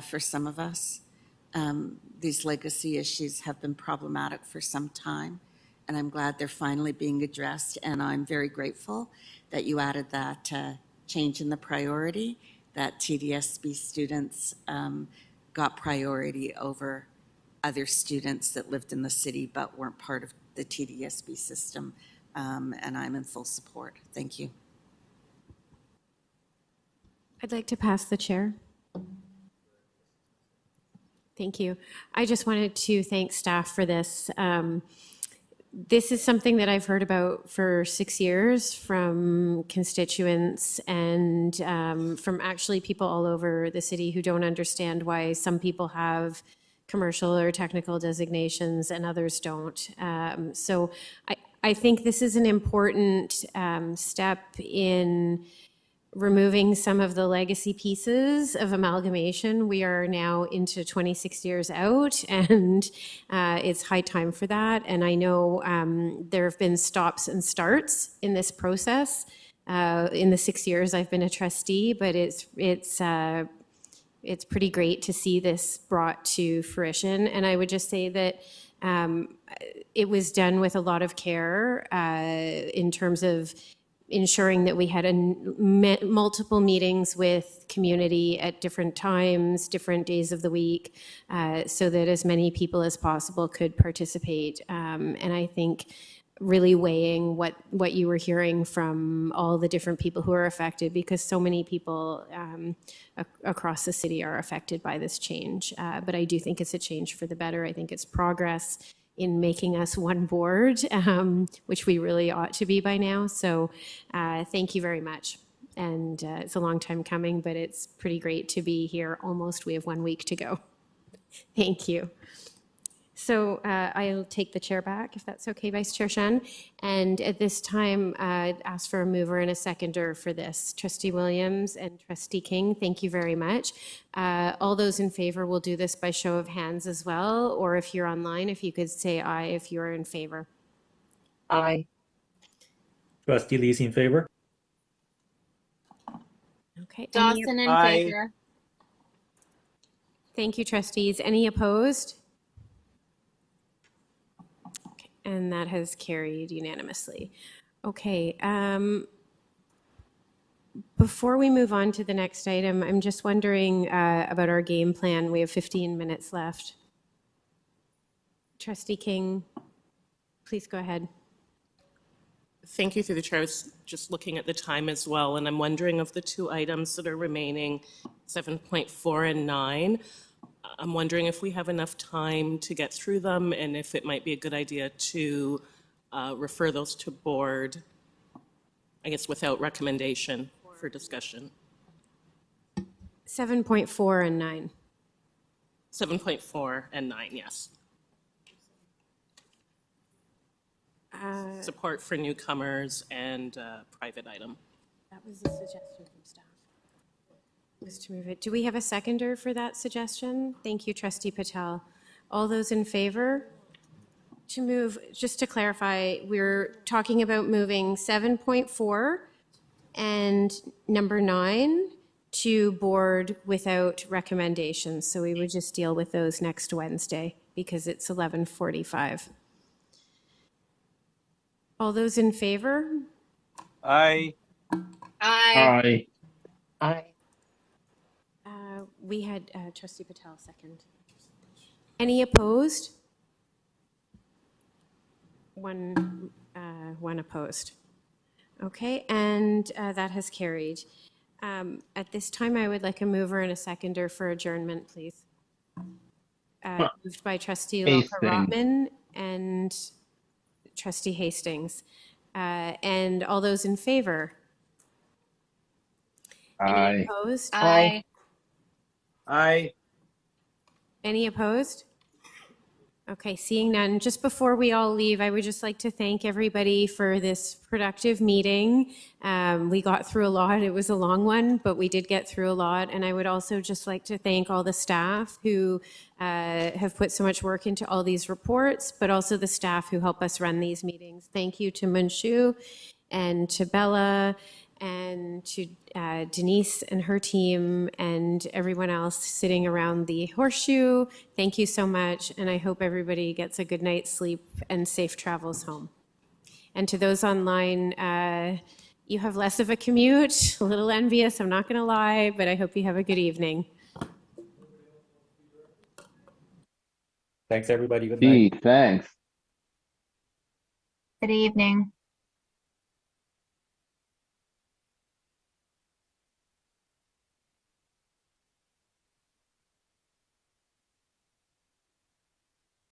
for some of us. These legacy issues have been problematic for some time, and I'm glad they're finally being addressed. And I'm very grateful that you added that change in the priority, that TDSB students got priority over other students that lived in the city but weren't part of the TDSB system. And I'm in full support. Thank you. I'd like to pass the chair. Thank you. I just wanted to thank staff for this. This is something that I've heard about for 6 years from constituents and from actually people all over the city who don't understand why some people have commercial or technical designations and others don't. So I think this is an important step in removing some of the legacy pieces of amalgamation. We are now into 26 years out, and it's high time for that. And I know there have been stops and starts in this process. in the 6 years I've been a trustee, but it's pretty great to see this brought to fruition. And I would just say that it was done with a lot of care in terms of ensuring that we had multiple meetings with community at different times, different days of the week, so that as many people as possible could participate. And I think really weighing what you were hearing from all the different people who are affected, because so many people across the city are affected by this change. But I do think it's a change for the better. I think it's progress in making us one board, which we really ought to be by now. So thank you very much. And it's a long time coming, but it's pretty great to be here almost. We have 1 week to go. Thank you. So I'll take the chair back, if that's okay, Vice Chair Shen. And at this time, I'd ask for a mover and a seconder for this. Trustee Williams and Trustee King, thank you very much. All those in favor will do this by show of hands as well, or if you're online, if you could say aye if you're in favor. Aye. Trustee Lee is in favor. Okay. Dawson in Aye. favor. Thank you, trustees. Any opposed? Okay, and that has carried unanimously. Okay. Before we move on to the next item, I'm just wondering about our game plan. We have 15 minutes left. Trustee King, please go ahead. Thank you, through the chair. I was just looking at the time as well, and I'm wondering of the two items that are remaining, 7.4 and 9, I'm wondering if we have enough time to get through them and if it might be a good idea to refer those to board, I guess, without recommendation for discussion. 7.4 and 9. 7.4 and 9, yes. Support for newcomers and private item. That was a suggestion from staff. Was to move it. Do we have a seconder for that suggestion? Thank you, Trustee Patel. All those in favor to move, just to clarify, we're talking about moving 7.4 and number 9 to board without recommendations. So we would just deal with those next Wednesday because it's 11:45. All those in favor? Aye. Aye. Aye. We had Trustee Patel second. Any opposed? One opposed. Okay, and that has carried. At this time, I would like a mover and a seconder for adjournment, please. Moved by Trustee Locke-Rotman and Trustee Hastings. And all those in favor? Aye. Any opposed? Aye. Aye. Any opposed? Okay, seeing none. Just before we all leave, I would just like to thank everybody for this productive meeting. We got through a lot. It was a long one, but we did get through a lot. And I would also just like to thank all the staff who have put so much work into all these reports, but also the staff who help us run these meetings. Thank you to Munshu and to Bella and to Denise and her team and everyone else sitting around the horseshoe. Thank you so much, and I hope everybody gets a good night's sleep and safe travels home. And to those online, you have less of a commute, a little envious, I'm not going to lie, but I hope you have a good evening. Thanks, everybody. Good night. Thanks. Good evening.